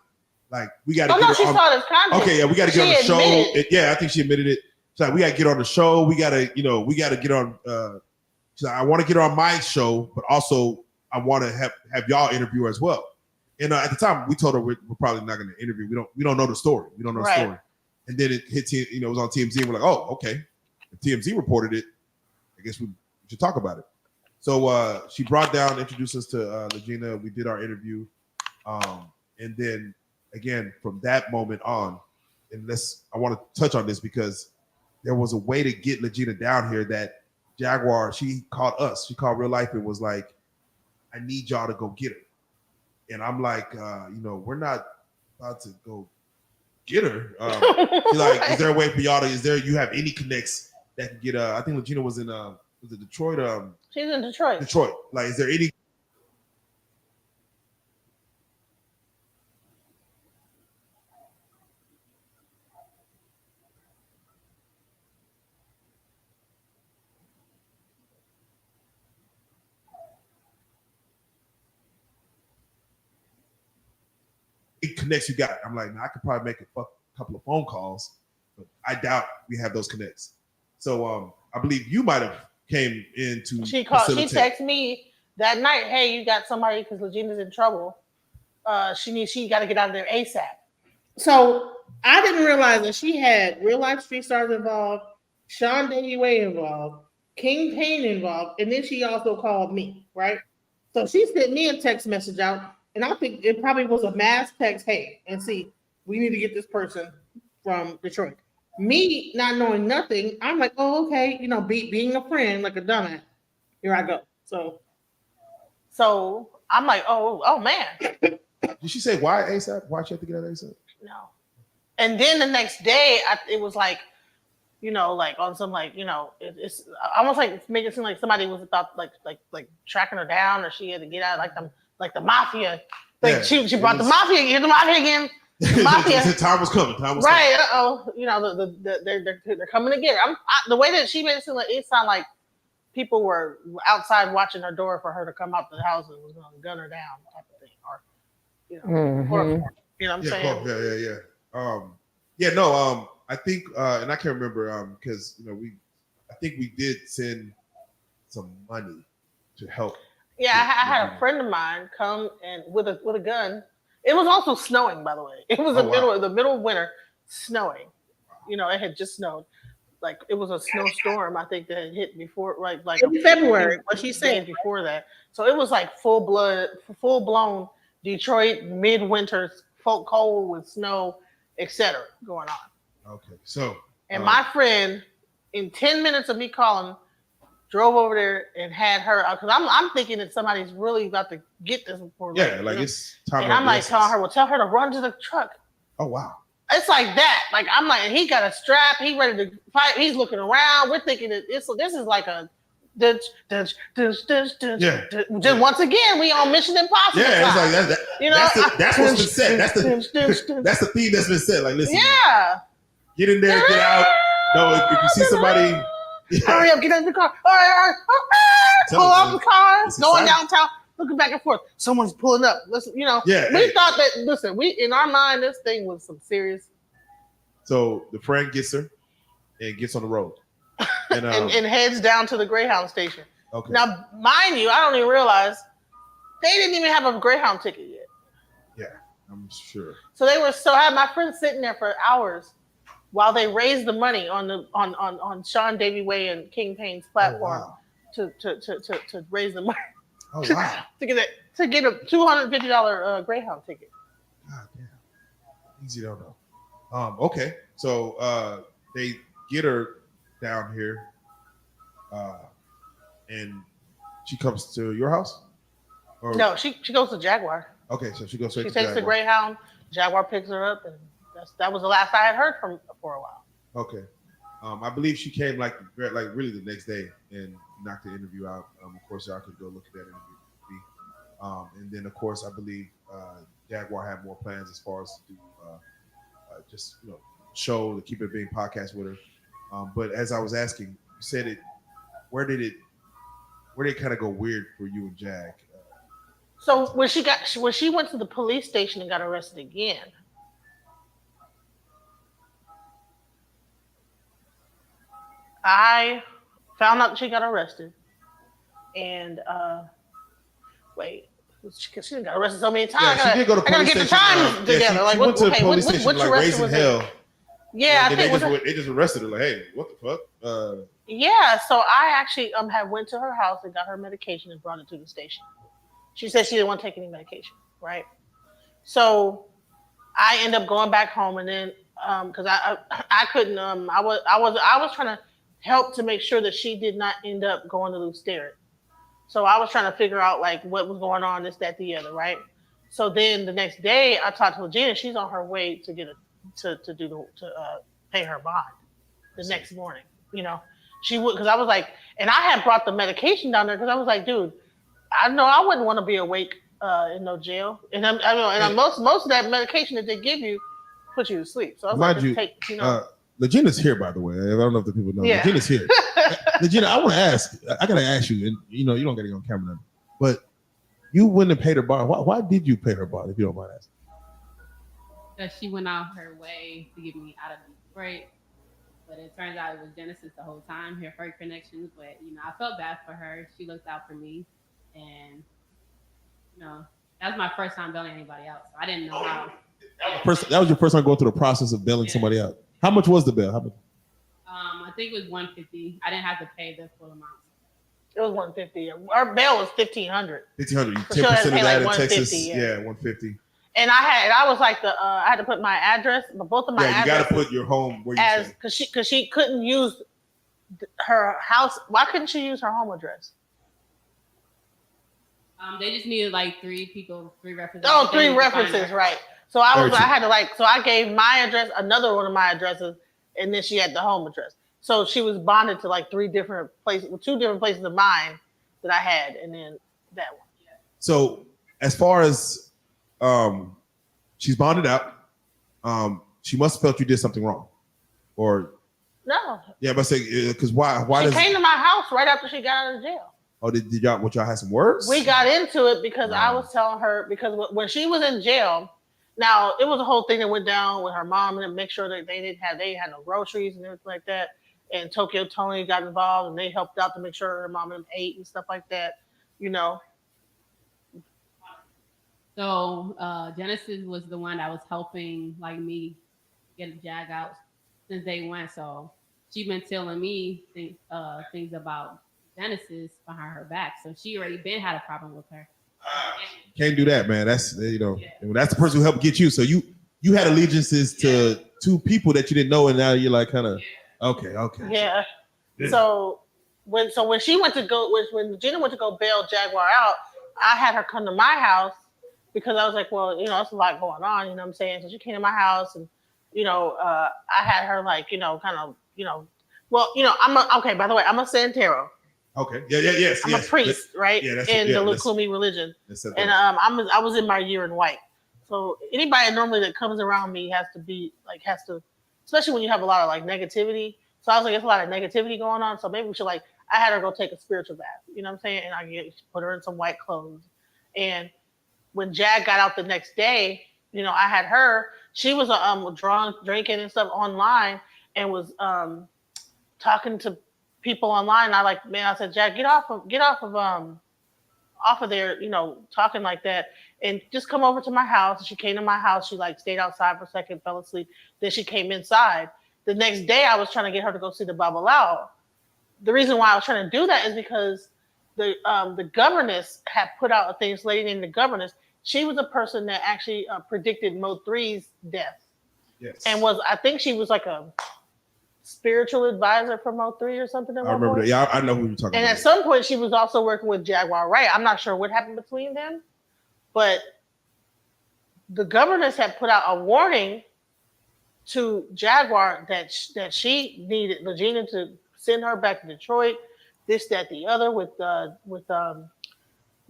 Like we got to. No, she saw it as content. Okay, yeah, we got to get on the show. Yeah, I think she admitted it. She's like, we got to get on the show. We got to get on. She's like, I want to get her on my show, but also I want to have y'all interview her as well. And at the time, we told her we're probably not going to interview. We don't know the story. We don't know the story. And then it hit, it was on TMZ. And we're like, oh, okay. If TMZ reported it, I guess we should talk about it. So she brought down, introduced us to Legina. We did our interview. And then, again, from that moment on, I want to touch on this because there was a way to get Legina down here that Jaguar, she called us. She called Real Life and was like, I need y'all to go get her. And I'm like, we're not about to go get her. She's like, is there a way for y'all you have any connects that can get I think Legina was in was it Detroit? She's in Detroit. Detroit. Like, is there any connects you got? I'm like, I could probably make a couple of phone calls, but I doubt we have those connects. So I believe you might have came in to She texted me that night, hey, you got somebody because Legina's in trouble. She got to get out of there ASAP. So I didn't realize that she had Real Life Street Stars involved, Sean Way involved, King Payne involved, and then she also called me, right? So she sent me a text message out, and I think it probably was a mass text, hey, and see, we need to get this person from Detroit. Me not knowing nothing, I'm like, oh, okay, being a friend, like a dumbass. Here I go. So I'm like, oh man. Did she say why ASAP? Why she have to get out ASAP? No. And then the next day, it was like, like on some it's almost like making it seem like somebody was about like tracking her down, or she had to get out like the mafia. Like she brought the mafia. You're the mafia again. The mafia. Time was coming. Right. They're coming to get her. The way that she made it seem like it sounded like people were outside watching her door for her to come out the house and was going to gun her down, type of thing, or or, you know what I'm saying? Yeah. I think, and I can't remember because I think we did send some money to help. Yeah, I had a friend of mine come and with a gun. It was also snowing, by the way. It was the middle of winter, snowing. It had just snowed. Like it was a snowstorm, I think, that had hit before, like in February. What she said before that, so it was like full blown Detroit midwinter, folk cold with snow, etc. going on. Okay, so and my friend, in 10 minutes of me calling, drove over there and had her because I'm thinking that somebody's really about to get this before. It's time. And I'm like telling her, tell her to run to the truck. Oh wow. It's like that. Like I'm like, he got a strap. He ready to fight. He's looking around. We're thinking that this is like a just once again we on Mission Impossible. Yeah, it's like that's what's been said. That's the theme that's been said. Like, listen, get in there, get out. No, if you see somebody, hurry up, get in the car. All right. Pull off the car, going downtown. Looking back and forth. Someone's pulling up. Listen, we thought that. Listen, we in our mind, this thing was some serious. So the friend gets her and gets on the road, and heads down to the Greyhound station. Okay. Now, mind you, I don't even realize They didn't even have a Greyhound ticket yet. Yeah, I'm sure. So I had my friends sitting there for hours while they raised the money on Sean Davy Way and King Payne's platform to raise the money. Oh wow. to get a $250 Greyhound ticket. God damn. Easy don't know. Okay. So they get her down here. And she comes to your house? Or? No, she goes to Jaguar. Okay, so she goes straight to Jaguar. She takes the Greyhound. Jaguar picks her up, and that was the last I had heard from for a while. Okay. I believe she came like really the next day and knocked the interview out. Of course, y'all could go look at that interview. And then, of course, I believe Jaguar had more plans as far as to do just show to keep it being podcast with her. But as I was asking, you said it. Where did it kind of go weird for you and Jag? So when she went to the police station and got arrested again, I found out that she got arrested, and because she got arrested so many times. Yeah, she did go to police station. I gotta get the times together. She like, went to the police station which like raising hell. Yeah, I think they just arrested her. Like, hey, what the fuck? Yeah, so I actually had went to her house and got her medication and brought it to the station. She said she didn't want to take any medication, right? So I end up going back home, and then because I couldn't I was trying to help to make sure that she did not end up going to Lou Sterrett. So I was trying to figure out like what was going on, this, that, the other, right? So then the next day I talked to Regina. She's on her way to get to pay her bond the next morning. She would, because I was like, and I had brought the medication down there because I was like, dude, I know I wouldn't want to be awake in no jail, and most of that medication that they give you put you to sleep. So I was like, Legina's here, by the way. I don't know if the people know. Yeah. Legina's here. Legina, I want to ask. I gotta ask you, and you don't gotta get on camera now, but you went and paid her bond. Why did you pay her bond, if you don't mind asking? Because she went out her way to get me out of Detroit. But it turns out it was Genesis the whole time, her connections. But, I felt bad for her. She looked out for me. And, that was my first time bailing anybody out. So I didn't know how. That was your first time going through the process of bailing somebody out. How much was the bail? How much? I think it was $150. I didn't have to pay the full amount. It was $150. Our bail was $1,500. $1,500. 10% of that in Texas. Yeah, $150. And I was like I had to put my address, but both of my addresses. Yeah, you got to put your home where you stay. Because she couldn't use her house. Why couldn't she use her home address? They just needed like 3 references. Oh, 3 references, right? So I gave my address, another one of my addresses, and then she had the home address. So she was bonded to like 3 different places, 2 different places of mine that I had, and then that one. So as far as she's bonded out. She must have felt you did something wrong, or no? Yeah, but say because why? She came to my house right after she got out of jail. Oh, did y'all? What y'all had some words? We got into it because I was telling her because when she was in jail, now it was a whole thing that went down with her mom and make sure that they had no groceries and everything like that. And Tokyo Tony got involved and they helped out to make sure her mom and them ate and stuff like that. So Genesis was the one that was helping like me get a Jag out since day one. So she been telling me things about Genesis behind her back. So she already been had a problem with her. Can't do that, man. That's that's the person who helped get you. So you had allegiances to 2 people that you didn't know, and now you're like kind of okay. Yeah. So when Gina went to go bail Jaguar out, I had her come to my house. Because I was like, well, it's a lot going on, you know what I'm saying? So she came to my house and, I had her like, okay, by the way, I'm a Santero. Okay. Yes. I'm a priest, right? Yeah, in the Lukumi religion. And I was in my year in white. So anybody normally that comes around me has to, especially when you have a lot of like negativity. So I was like, there's a lot of negativity going on. So maybe we should I had her go take a spiritual bath, you know what I'm saying? And I put her in some white clothes. And when Jag got out the next day, I had her. She was drunk, drinking and stuff online, and was talking to people online. I said, Jag, get off of off of there, talking like that, and just come over to my house. She came to my house. She like stayed outside for a second, fell asleep. Then she came inside. The next day, I was trying to get her to go see the Babalao. The reason why I was trying to do that is because the governess had put out a thing. This lady named the governess. She was a person that actually predicted Mo3's death. Yes. And I think she was like a spiritual advisor for Mo3 or something. I remember that. Yeah, I know who you're talking and about. at some point, she was also working with Jaguar Wright. I'm not sure what happened between them, but the governess had put out a warning to Jaguar that she needed Legina to send her back to Detroit, this, that, the other, with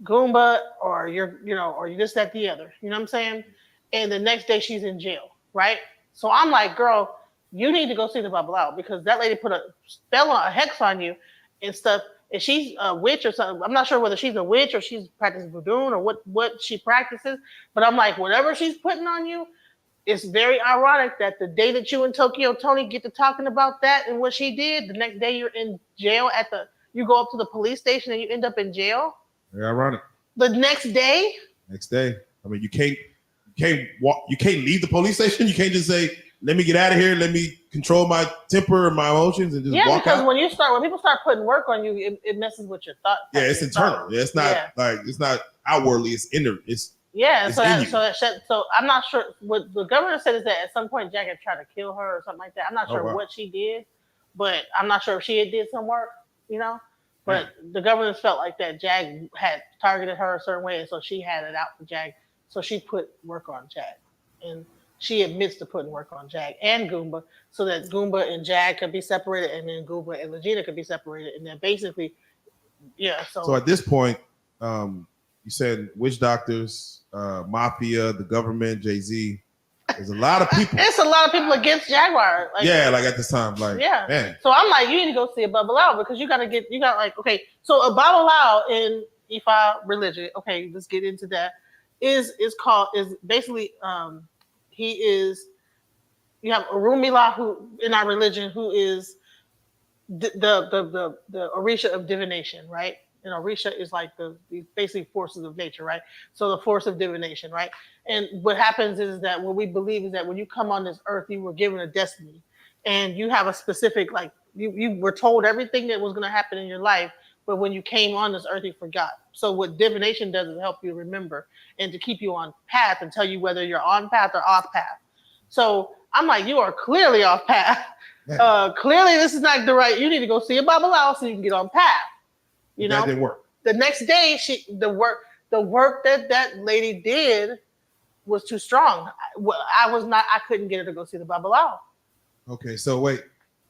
Goomba, or or this, that, the other. You know what I'm saying? And the next day she's in jail, right? So I'm like, girl, you need to go see the Babalao, because that lady put a spell on a hex on you and stuff. And she's a witch or something. I'm not sure whether she's a witch or she's practicing voodoo or what she practices. But I'm like, whatever she's putting on you, it's very ironic that the day that you and Tokyo Tony get to talking about that and what she did, the next day you're in jail you go up to the police station and you end up in jail. Very ironic. The next day. Next day. I mean, you can't leave the police station. You can't just say, let me get out of here. Let me control my temper and my emotions and just walk because out. when people start putting work on you, it messes with your thought. Yeah, it's internal. Yeah, it's not it's not outwardly. It's inner. So I'm not sure what the governor said is that at some point Jack had tried to kill her or something like that. I'm not sure what she did, but I'm not sure if she did some work, But the governors felt like that Jag had targeted her a certain way, and so she had it out for Jag. So she put work on Jag, and she admits to putting work on Jag and Goomba, so that Goomba and Jag could be separated, and then Goomba and Legina could be separated, and then basically, So at this point, you said witch doctors, mafia, the government, Jay-Z. There's a lot of people. It's a lot of people against Jaguar. Like at this time, man. So I'm like, you need to go see a Babalao, because okay. So a Babalao in Ifa religion, okay, let's get into that. Is basically you have Orunmila, who in our religion, who is the Orisha of divination, right? And Orisha is like the basically forces of nature, right? So the force of divination, right? And what happens is that what we believe is that when you come on this earth, you were given a destiny, and you have a specific, you were told everything that was going to happen in your life, but when you came on this earth, you forgot. So what divination does is help you remember and to keep you on path and tell you whether you're on path or off path. So I'm like, you are clearly off path. Clearly this is not the right. You need to go see a Babalao so you can get on path. That didn't work. The next day, the work that lady did was too strong. I couldn't get her to go see the Babalao. Okay, so wait,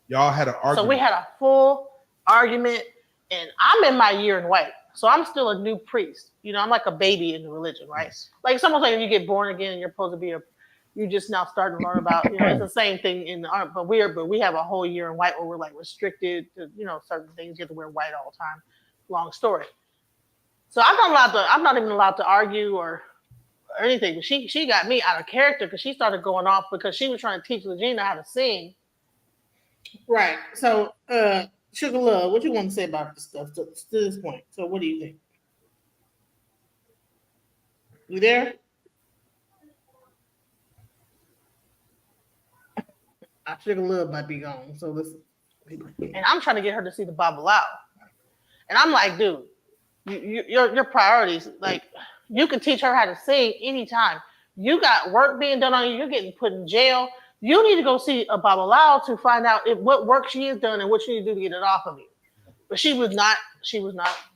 y'all had an argument. So we had a full argument, and I'm in my year in white, so I'm still a new priest. I'm like a baby in the religion, right? Yes. Like it's almost like if you get born again and you're supposed to be you just now starting to learn about, it's the same thing in the art, but we have a whole year in white where we're like restricted to, certain things. You have to wear white all the time. Long story. So I'm not even allowed to argue or anything. But she got me out of character because she started going off because she was trying to teach Legina how to sing. Right. So, Sugar Love, what you want to say about this stuff to this point? So, what do you think? You there? Sugar Love might be gone. So listen. And I'm trying to get her to see the Babalao. And I'm like, dude, your priorities, like, you can teach her how to sing anytime. You got work being done on you. You're getting put in jail. You need to go see a Babalao to find out what work she has done and what you need to do to get it off of you. But she was not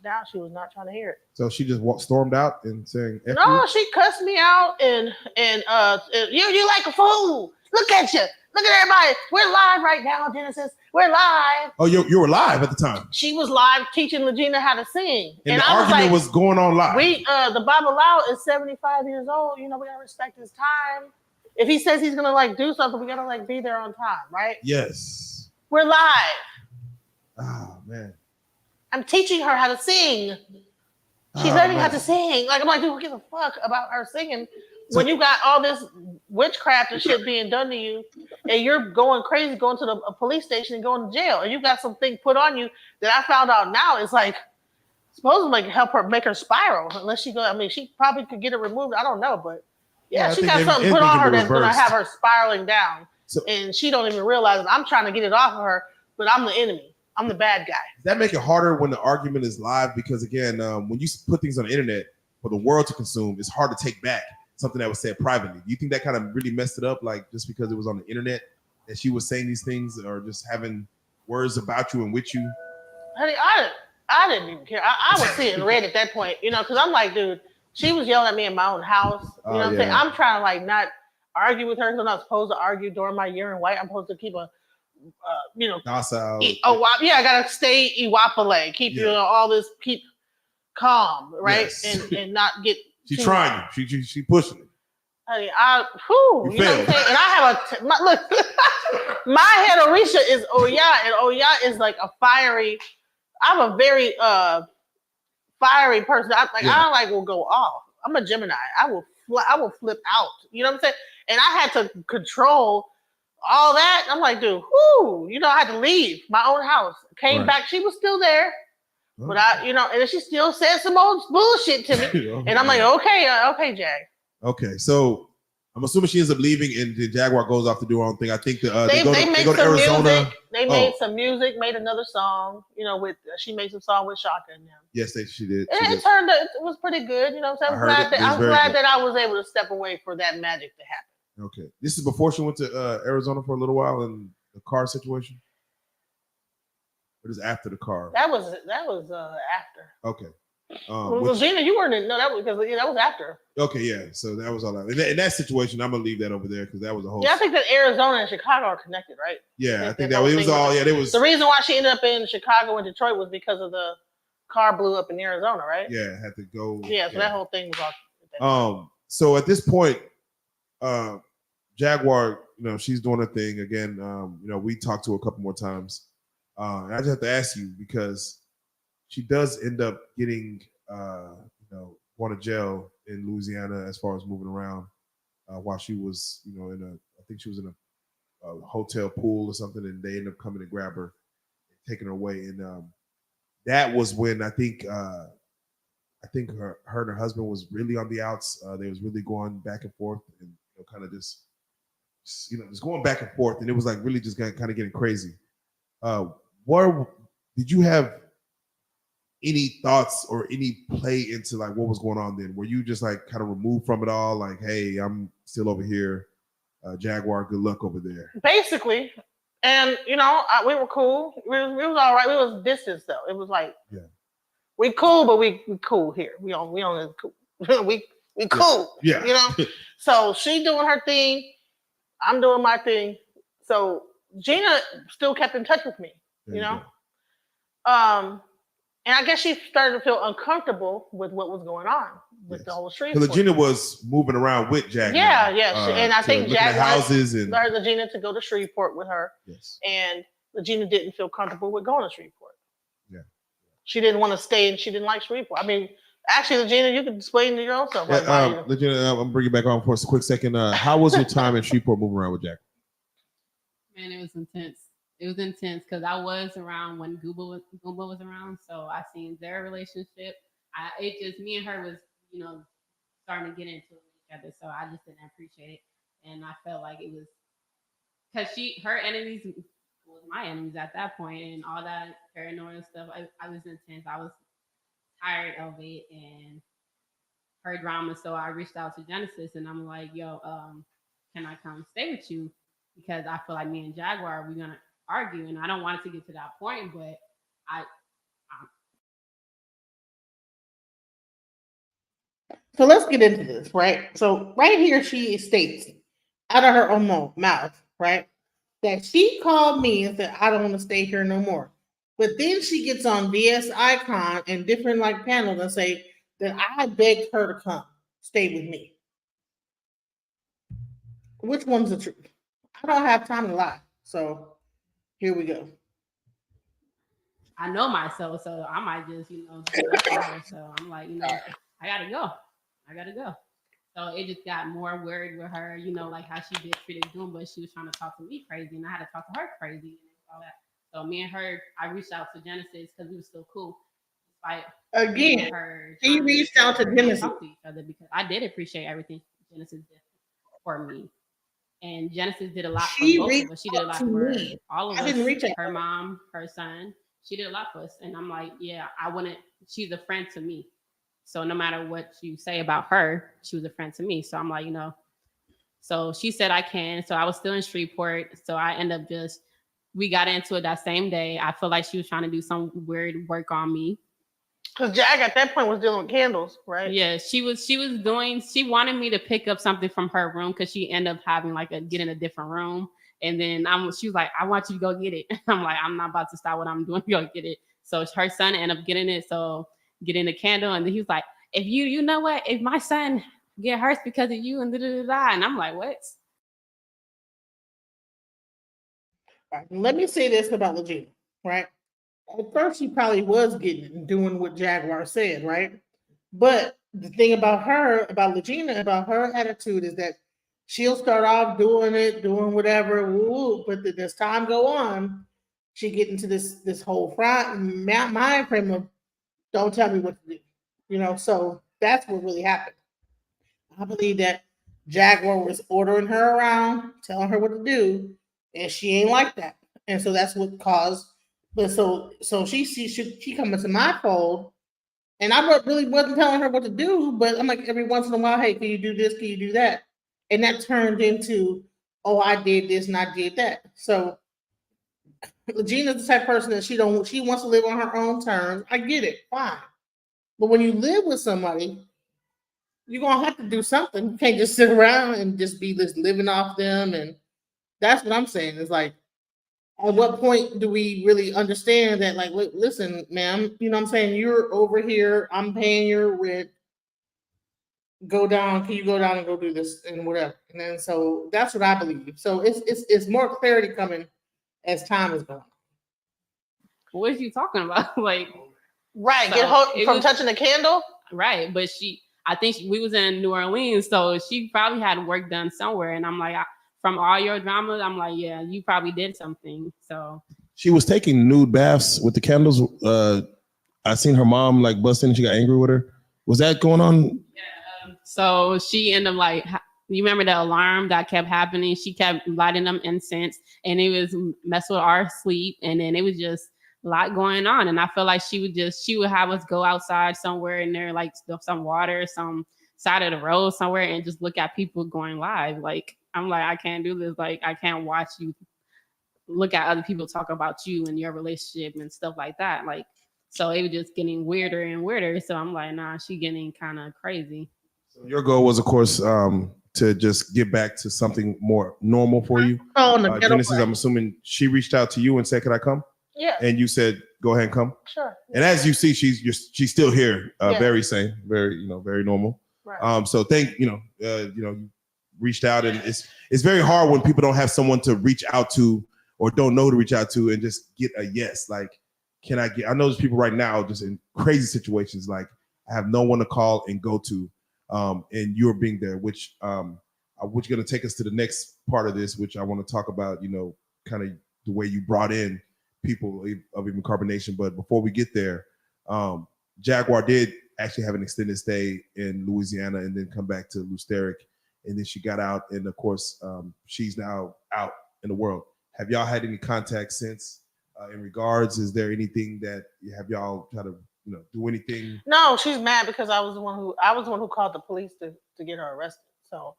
down. She was not trying to hear it. So she just stormed out and saying, F no, you? She cussed me out and you like a fool. Look at you. Look at everybody. We're live right now, Genesis. We're live. Oh, you were live at the time. She was live teaching Legina how to sing. And the argument was going on live. The Babalao is 75 years old. We gotta respect his time. If he says he's gonna do something, we gotta be there on time, right? Yes. We're live. Oh man. I'm teaching her how to sing. She's learning how to sing. I'm like, dude, who gives a fuck about her singing? When you got all this witchcraft and shit being done to you, and you're going crazy, going to a police station and going to jail, and you got something put on you that I found out now is like supposed to like help her make her spiral. Unless she go, I mean, she probably could get it removed. I don't know, but yeah, I she think got something put anything on can her be that's gonna reversed. have her spiraling down, So- and she don't even realize it. I'm trying to get it off of her, but I'm the enemy. I'm the bad guy. Does that make it harder when the argument is live? Because again, when you put things on the internet for the world to consume, it's hard to take back something that was said privately. Do you think that kind of really messed it up, like just because it was on the internet that she was saying these things, or just having words about you and with you? Honey, I didn't even care. I was seeing red at that point, you know, because I'm like, dude, she was yelling at me in my own house. You know what I'm saying? I'm trying to like not argue with her because I'm not supposed to argue during my year in white. I'm supposed to keep a, you know, Docile. I gotta stay iwapale, keep you know all this, keep calm, right, Yes. and not get. She's too- trying you. She pushing it. Honey, you know what I'm saying? And I have look, my head Orisha is Oya, and Oya is like a fiery. I'm a very fiery person. I will go off. I'm a Gemini. I will flip out. You know what I'm saying? And I had to control all that. I'm like, dude, you know, I had to leave my own house. Came back. She was still there. But and then she still said some old bullshit to me. And I'm like, okay, Jag. Okay, so I'm assuming she ends up leaving, and the Jaguar goes off to do her own thing. I think they They go to Arizona. Music. They made some music, made another song. You know, with she made some song with Shaka and them. Yes, she did. And it turned out it was pretty good. You know what I'm saying? I'm glad that I was able to step away for that magic to happen. Okay, this is before she went to Arizona for a little while in the car situation. It is after the car. That was after. Okay. Well, Gina, you weren't in. No, that was because that was after. Okay, yeah. So that was all that. In that situation, I'm gonna leave that over there because that was a whole. Yeah, I think that Arizona and Chicago are connected, right? Yeah, I think that it was all. Yeah, it was. The reason why she ended up in Chicago and Detroit was because of the car blew up in Arizona, right? Yeah, had to go. Yeah, so that whole thing was all. So at this point, Jaguar, she's doing her thing again. We talked to her a couple more times. I just have to ask you because she does end up getting, going to jail in Louisiana as far as moving around while she was, I think she was in a hotel pool or something, and they ended up coming to grab her, and taking her away. And that was when I think her and her husband was really on the outs. They was really going back and forth and kind of just going back and forth, and it was like really just kind of getting crazy. What did you have any thoughts or any play into like what was going on then? Were you just like kind of removed from it all? Like, hey, I'm still over here. Jaguar, good luck over there. Basically. And, we were cool. We was all right. We was distance though. It was like, we cool, but we cool here. We on cool. we cool. Yeah. So she doing her thing. I'm doing my thing. So Gina still kept in touch with me, and I guess she started to feel uncomfortable with what was going on with the whole street. Because Gina was moving around with Jack. Yeah. And I think Jack houses and wanted Gina to go to Shreveport with her. Yes. And Gina didn't feel comfortable with going to Shreveport. Yeah. She didn't want to stay, and she didn't like Shreveport. I mean, actually, Gina, you can explain to your own self. Gina, I'm bringing you back on for a quick second. How was your time in Shreveport moving around with Jack? Man, it was intense. It was intense because I was around when Google was around, so I seen their relationship. Me and her was, starting to get into each other, so I just didn't appreciate it, and I felt like it was because her enemies was my enemies at that point, and all that paranoia stuff. I was intense. I was tired of it and her drama, so I reached out to Genesis, and I'm like, yo, can I come stay with you? Because I feel like me and Jaguar, we're gonna argue, and I don't want it to get to that point, but So let's get into this, right? So right here, she states out of her own mouth, right, that she called me and said, I don't want to stay here no more. But then she gets on VS Icon and different panels and say that I begged her to come stay with me. Which one's the truth? I don't have time to lie. So here we go. I know myself, so I might just, so I'm like, I gotta go. So it just got more worried with her, like how she did treated Doom, but she was trying to talk to me crazy, and I had to talk to her crazy and all that. So me and her, I reached out to Genesis because we were still cool, fight Again, her. he reached out to Genesis. Talk to each other because I did appreciate everything Genesis did for me. And Genesis did a lot for both of us. She did a lot for all of us. Her mom, her son. She did a lot for us. And I'm like, yeah, she's a friend to me. So no matter what you say about her, she was a friend to me. So I'm like, so she said I can. So I was still in Shreveport. So I end up we got into it that same day. I feel like she was trying to do some weird work on me. Because Jack at that point was dealing with candles, right? Yeah, she wanted me to pick up something from her room because she ended up having get in a different room. And then she was like, I want you to go get it. I'm like, I'm not about to stop what I'm doing, go get it. So her son ended up getting it. So getting the candle. And then he was like, if you know what, if my son get hurt because of you and da-da-da-da. And I'm like, what? Right. Let me say this about Legina, right? At first, she probably was doing what Jaguar said, right? But the thing about Legina, about her attitude is that she'll start off doing whatever, but as time go on, she get into this whole mind frame of don't tell me what to do, So that's what really happened. I believe that Jaguar was ordering her around, telling her what to do, and she ain't like that. And so that's what caused. But so she come into my fold, and I really wasn't telling her what to do. But I'm like every once in a while, hey, can you do this? Can you do that? And that turned into, oh, I did this and I did that. So Gina's the type of person that she wants to live on her own terms. I get it, fine. But when you live with somebody, you're gonna have to do something. You can't just sit around and just be just living off them. And that's what I'm saying. It's like, at what point do we really understand that? Like, listen, ma'am, you know what I'm saying? You're over here. I'm paying your rent. Go down. Can you go down and go do this and whatever? And then so that's what I believe. So it's more clarity coming as time is going. What is you talking about? Like, right? Get hold from touching the candle. Right, but I think we was in New Orleans, so she probably had work done somewhere. And I'm like, from all your dramas, I'm like, yeah, you probably did something. So she was taking nude baths with the candles. I seen her mom bust in and she got angry with her. Was that going on? Yeah. So she ended up you remember the alarm that kept happening? She kept lighting them incense, and it was mess with our sleep. And then it was just a lot going on. And I feel like she would have us go outside somewhere in there, some water, some side of the road somewhere, and just look at people going live. I'm like, I can't do this. I can't watch you look at other people talk about you and your relationship and stuff like that. So it was just getting weirder and weirder. So I'm like, nah, she getting kind of crazy. So your goal was, of course, to just get back to something more normal for you. Genesis, I'm assuming she reached out to you and said, "Can I come?" Yeah. And you said, "Go ahead and come." Sure. And as you see, she's still here, very sane, very very normal. Right. So you reached out, and it's very hard when people don't have someone to reach out to or don't know to reach out to and just get a yes. Can I get? I know there's people right now just in crazy situations. I have no one to call and go to, and you're being there, which going to take us to the next part of this, which I want to talk about. Kind of the way you brought in people of even carbonation. But before we get there, Jaguar did actually have an extended stay in Louisiana and then come back to Lusteric, and then she got out, and of course she's now out in the world. Have y'all had any contact since in regards? Is there anything that have y'all try to do anything? No, she's mad because I was the one who called the police to get her arrested. So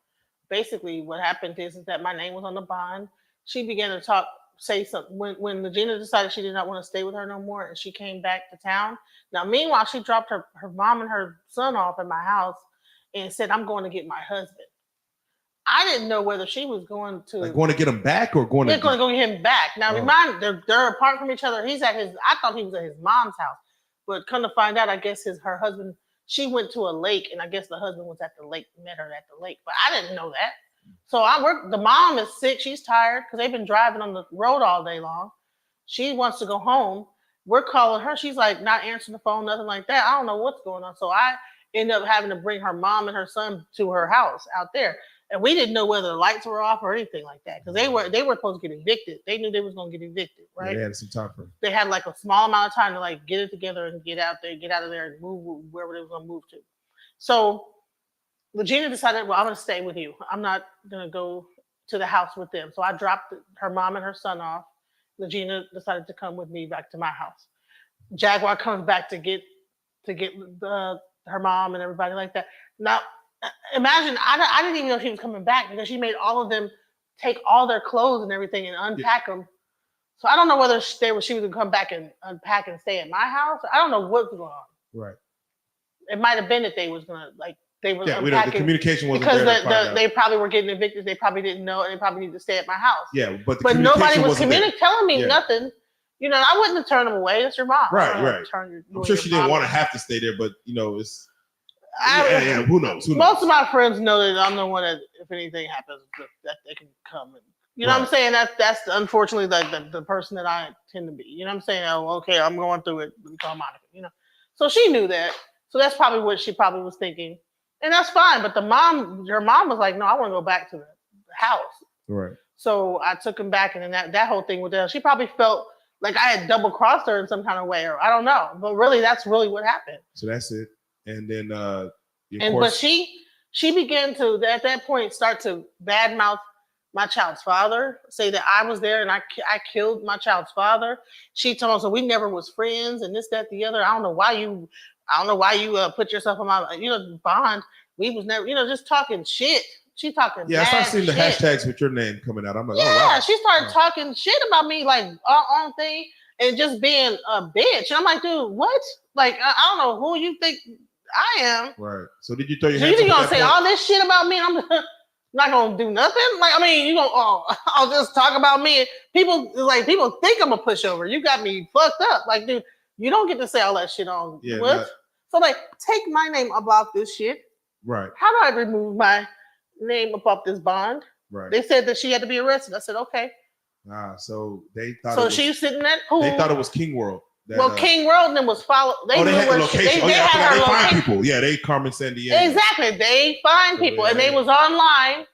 basically what happened is that my name was on the bond. She began to say something when Legina decided she did not want to stay with her no more, and she came back to town. Now, meanwhile, she dropped her mom and her son off at my house and said, "I'm going to get my husband." I didn't know whether she was going to get him back or going to go get him back. Now, they're apart from each other. I thought he was at his mom's house, but come to find out, I guess her husband. She went to a lake, and I guess the husband was at the lake, met her at the lake, but I didn't know that. So the mom is sick. She's tired because they've been driving on the road all day long. She wants to go home. We're calling her. She's not answering the phone, nothing like that. I don't know what's going on. So I end up having to bring her mom and her son to her house out there. And we didn't know whether the lights were off or anything like that because they were supposed to get evicted. They knew they was going to get evicted, right? Yeah, they had some time for it. They had like a small amount of time to like get it together and get out of there and move wherever they was going to move to. So Regina decided, well, I'm going to stay with you. I'm not going to go to the house with them. So I dropped her mom and her son off. Regina decided to come with me back to my house. Jaguar comes back to get her mom and everybody like that. Now, imagine, I didn't even know she was coming back because she made all of them take all their clothes and everything and unpack them. So I don't know whether she was going to come back and unpack and stay at my house. I don't know what's going on. Right. It might have been that they was going to they were Yeah, unpacking the communication wasn't because there they probably were getting evicted. They probably didn't know, and they probably needed to stay at my house. Yeah, but nobody was telling me nothing. You know, I wouldn't have turned them away. That's your mom. Right. I'm sure she didn't want to have to stay there, but you know, it's who knows? Most of my friends know that I'm the one that, if anything happens, that they can come and you know what I'm saying. That's unfortunately the person that I tend to be. You know what I'm saying? Oh, okay, I'm going through it. We call Monica. You know, so she knew that. So that's probably what she probably was thinking, and that's fine. But her mom was like, "No, I want to go back to the house." Right. So I took him back, and then that whole thing with her, she probably felt like I had double crossed her in some kind of way, or I don't know. But really, that's really what happened. So that's it. And then, but she began to at that point start to badmouth my child's father, say that I was there and I killed my child's father. She told us, so we never was friends and this, that, the other. I don't know why you put yourself on my, bond. We was never, just talking shit. She talking I started seeing the shit. hashtags with your name coming out. I'm like, yeah, oh, wow. She started talking shit about me, like on thing, and just being a bitch. And I'm like, dude, what? Like, I don't know who you think I am. Right. So did you throw your So hands you think up you're at gonna say that point? all this shit about me and I'm not gonna do nothing? Like, I mean, you gonna I'll just talk about me. People think I'm a pushover. You got me fucked up. Like, dude, you don't get to say all that shit on what? So like, take my name up off this shit. Right. How do I remove my name up off this bond? Right. They said that she had to be arrested. I said, okay. So they thought. So she's sitting at pool. They thought it was King World. King World then was followed. They knew had where the location. they had her they find location. people. Yeah, they Carmen Sandiego. Exactly. They find people, and they was online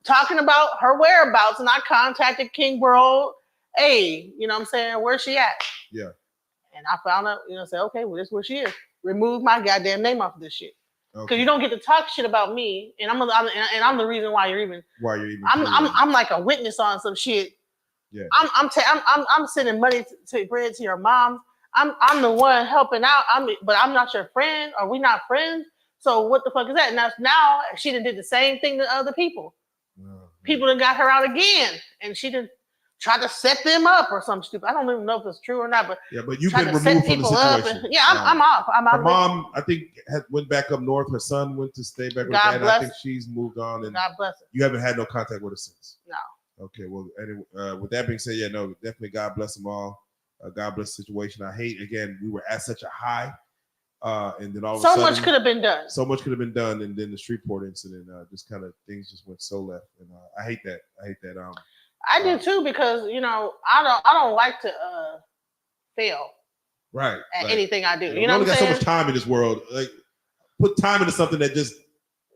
talking about her whereabouts, and I contacted King World. Hey, you know what I'm saying? Where's she at? Yeah. And I found out, said, okay, well, this is where she is. Remove my goddamn name off of this shit. Because you don't get to talk shit about me, and I'm the reason why you're even. I'm like a witness on some shit. Yeah. I'm sending money to bread to your mom. I'm the one helping out. But I'm not your friend. Are we not friends? So what the fuck is that? Now she done did the same thing to other people. People done got her out again, and she done tried to set them up or something stupid. I don't even know if it's true or not, but but you've been removed from the situation. I'm off. Her mom, I think, went back up north. Her son went to stay back with dad. And I think she's moved on, and God bless her. You haven't had no contact with her since. No. Okay, well, with that being said, definitely God bless them all. God bless the situation. I hate, again, we were at such a high, and then all of a sudden, much could have been done. So much could have been done, and then the Shreveport incident, just kind of things just went so left, and I hate that. I do too because I don't like to fail. Right. At anything I do. You know what I'm saying? We only got so much time in this world. Like, put time into something that just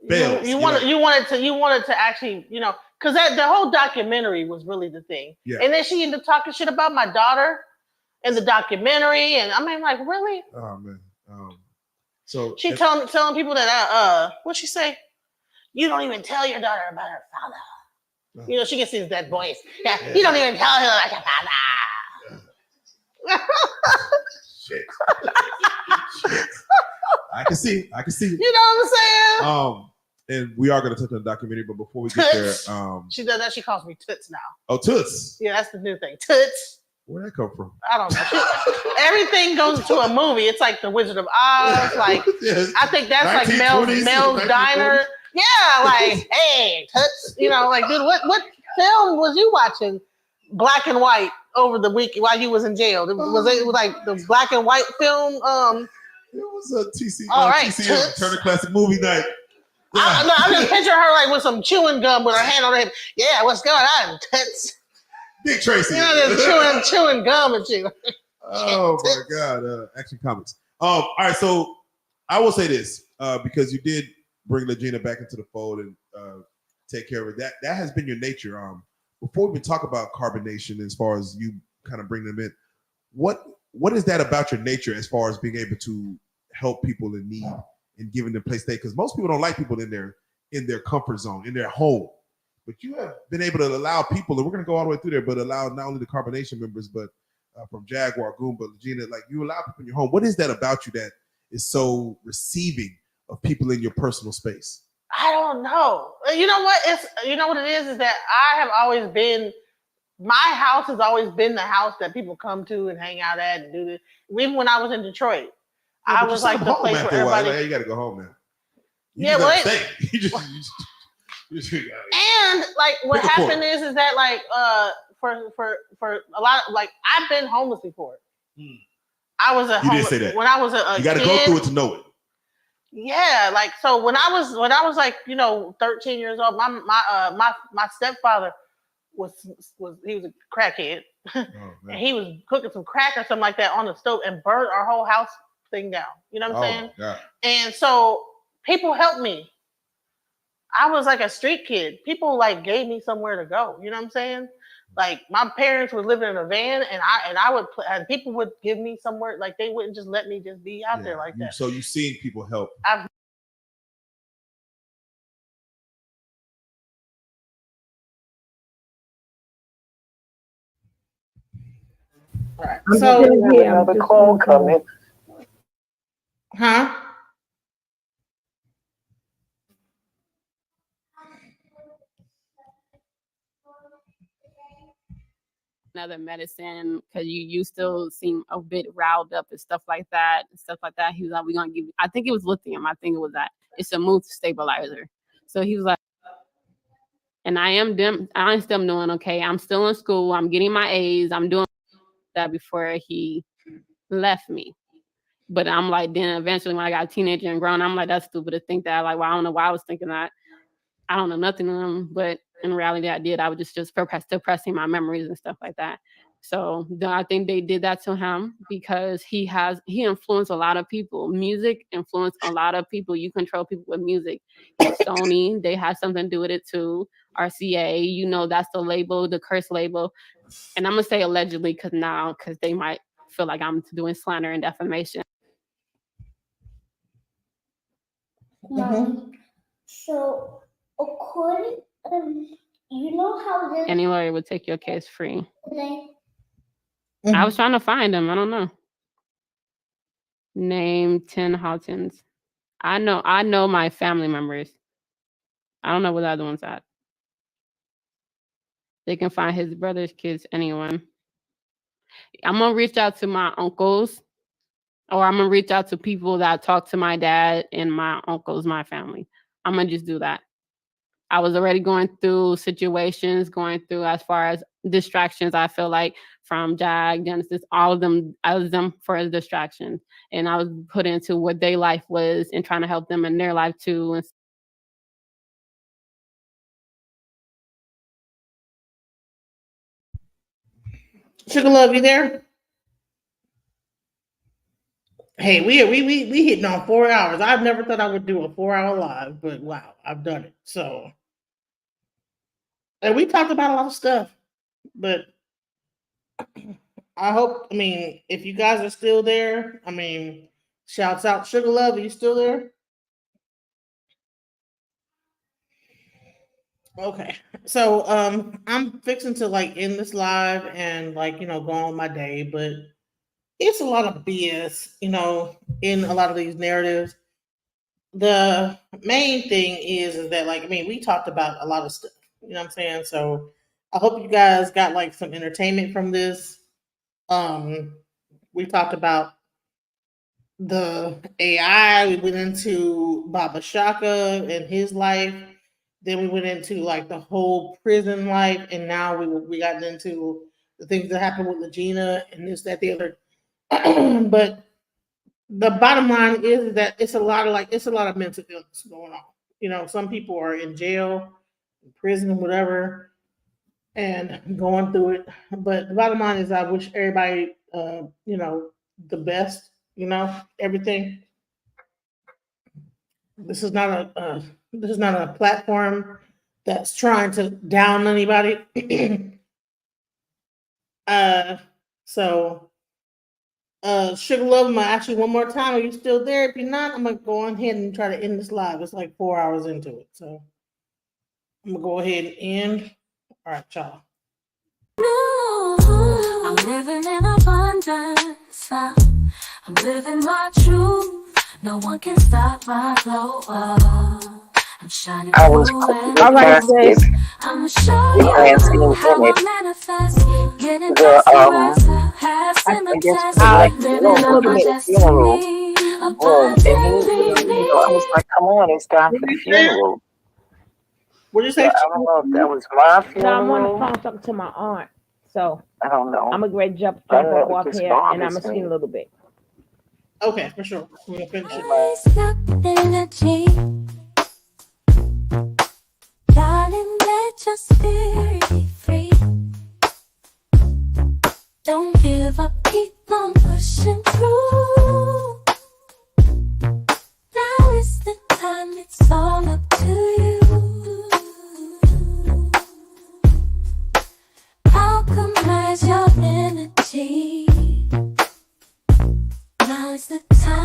fails. You wanted to actually, because the whole documentary was really the thing. Yeah. And then she ended up talking shit about my daughter in the documentary, and I mean, like, really? Oh man. So she telling people that what'd she say? You don't even tell your daughter about her father. She gets that voice. Yeah, you don't even tell her about your father. Shit. I can see. You know what I'm saying? And we are going to touch on the documentary, but before we get there, she does that. She calls me Toots now. Oh, Toots. Yeah, that's the new thing. Toots. Where'd that come from? I don't know. Everything goes into a movie. It's like The Wizard of Oz. Like I think that's like Mel's Diner. Yeah, like hey, Toots. Dude, what film was you watching? Black and white over the week while you was in jail. It was like the black and white film. It was a TC. All right, TCM, Turner Classic Movie Night. Yeah. I just picture her like with some chewing gum with her hand on her hip. Yeah, what's going on, Toots? Big Tracy. Just chewing gum and shit. Oh my God! Action Comics. All right, so I will say this because you did bring Legina back into the fold, and take care of it. That has been your nature. Before we talk about carbonation, as far as you kind of bring them in, what is that about your nature as far as being able to help people in need and giving them place to stay? Because most people don't like people in their comfort zone, in their home. But you have been able to allow people, and we're going to go all the way through there, but allow not only the carbonation members, but from Jaguar, Goomba, Legina, like you allow people in your home. What is that about you that is so receiving of people in your personal space? I don't know. You know what? What it is that I have always been. My house has always been the house that people come to and hang out at and do this. Even when I was in Detroit, I was like the place where everybody. Like, hey, you got to go home now. You yeah, well, stay. And like what happened is that like for a lot of, like I've been homeless before. I was a homeless did say that. when I was a you got to kid. go through it to know it. Yeah, like so when I was like 13 years old, my stepfather was he was a crackhead, and he was cooking some crack or something like that on the stove and burned our whole house thing down. You know what I'm saying? God. And so people helped me. I was like a street kid. People like gave me somewhere to go. You know what I'm saying? Like my parents were living in a van, and I would and people would give me somewhere. Like they wouldn't just let me just be out there like that. So you've seen people help. All right. So another call coming. Huh? Another medicine because you still seem a bit riled up and stuff like that. He was like, we're gonna give you, I think it was lithium. I think it was that. It's a mood stabilizer. So he was like, and I'm still doing okay. I'm still in school. I'm getting my A's. I'm doing that before he left me. But I'm like, then eventually when I got a teenager and grown, I'm like, that's stupid to think that. Like, well, I don't know why I was thinking that. I don't know nothing of them, but in reality, I did. I was just suppressing my memories and stuff like that. So I think they did that to him because he influenced a lot of people. Music influenced a lot of people. You control people with music. Sony, they had something to do with it too. RCA, that's the label, the curse label. And I'm gonna say allegedly because they might feel like I'm doing slander and defamation. So according, how this any lawyer would take your case free. today. I was trying to find him. I don't know. Name 10 Houghton's. I know my family members. I don't know what the other one's at. They can find his brother's kids, anyone. I'm gonna reach out to my uncles, or I'm gonna reach out to people that talk to my dad and my uncles, my family. I'm gonna just do that. I was already going through situations, as far as distractions, I feel like, from Jag, Genesis, all of them, I was them for a distraction. And I was put into what their life was and trying to help them in their life too. And Sugar Love, you there? Hey, we hitting on 4 hours. I've never thought I would do a 4-hour live, but wow, I've done it. So, and we talked about a lot of stuff, but if you guys are still there, shouts out Sugar Love, are you still there? Okay. So I'm fixing to end this live and go on my day, but it's a lot of BS, in a lot of these narratives. The main thing is that we talked about a lot of stuff, you know what I'm saying? So I hope you guys got some entertainment from this. We talked about the AI, we went into Baba Shaka and his life. Then we went into the whole prison life, and now we got into the things that happened with Legina and this, that, the other. But the bottom line is that it's a lot of mental illness going on. Some people are in jail, in prison, whatever, and going through it. But the bottom line is, I wish everybody, the best. Everything. This is not a platform that's trying to down anybody. So Sugar Love, I'm gonna ask you one more time. Are you still there? If you're not, I'm gonna go on ahead and try to end this live. It's like 4 hours into it. So I'm gonna go ahead and end. All right, y'all. I'm living in abundance. I'm living my truth. No one can stop my glow up. I'm shining through it. All right, sis. I'ma show you how I manifest. Getting past the words I have in the test. Living out my destiny. Abundantly. I was like, come on, it's time for the funeral. What did you say? I don't know if that was my No, I'm on the funeral. phone talking to my aunt. So I don't know. I'm gonna jump I know it off just here and I'm bothers gonna me. sing a little bit. Okay, for sure. We're gonna finish it. Stuck energy. Darling, let your spirit be free. Don't give up, keep on pushing through. Now is the time, it's all up to you. Alchemize your energy. Now is the time.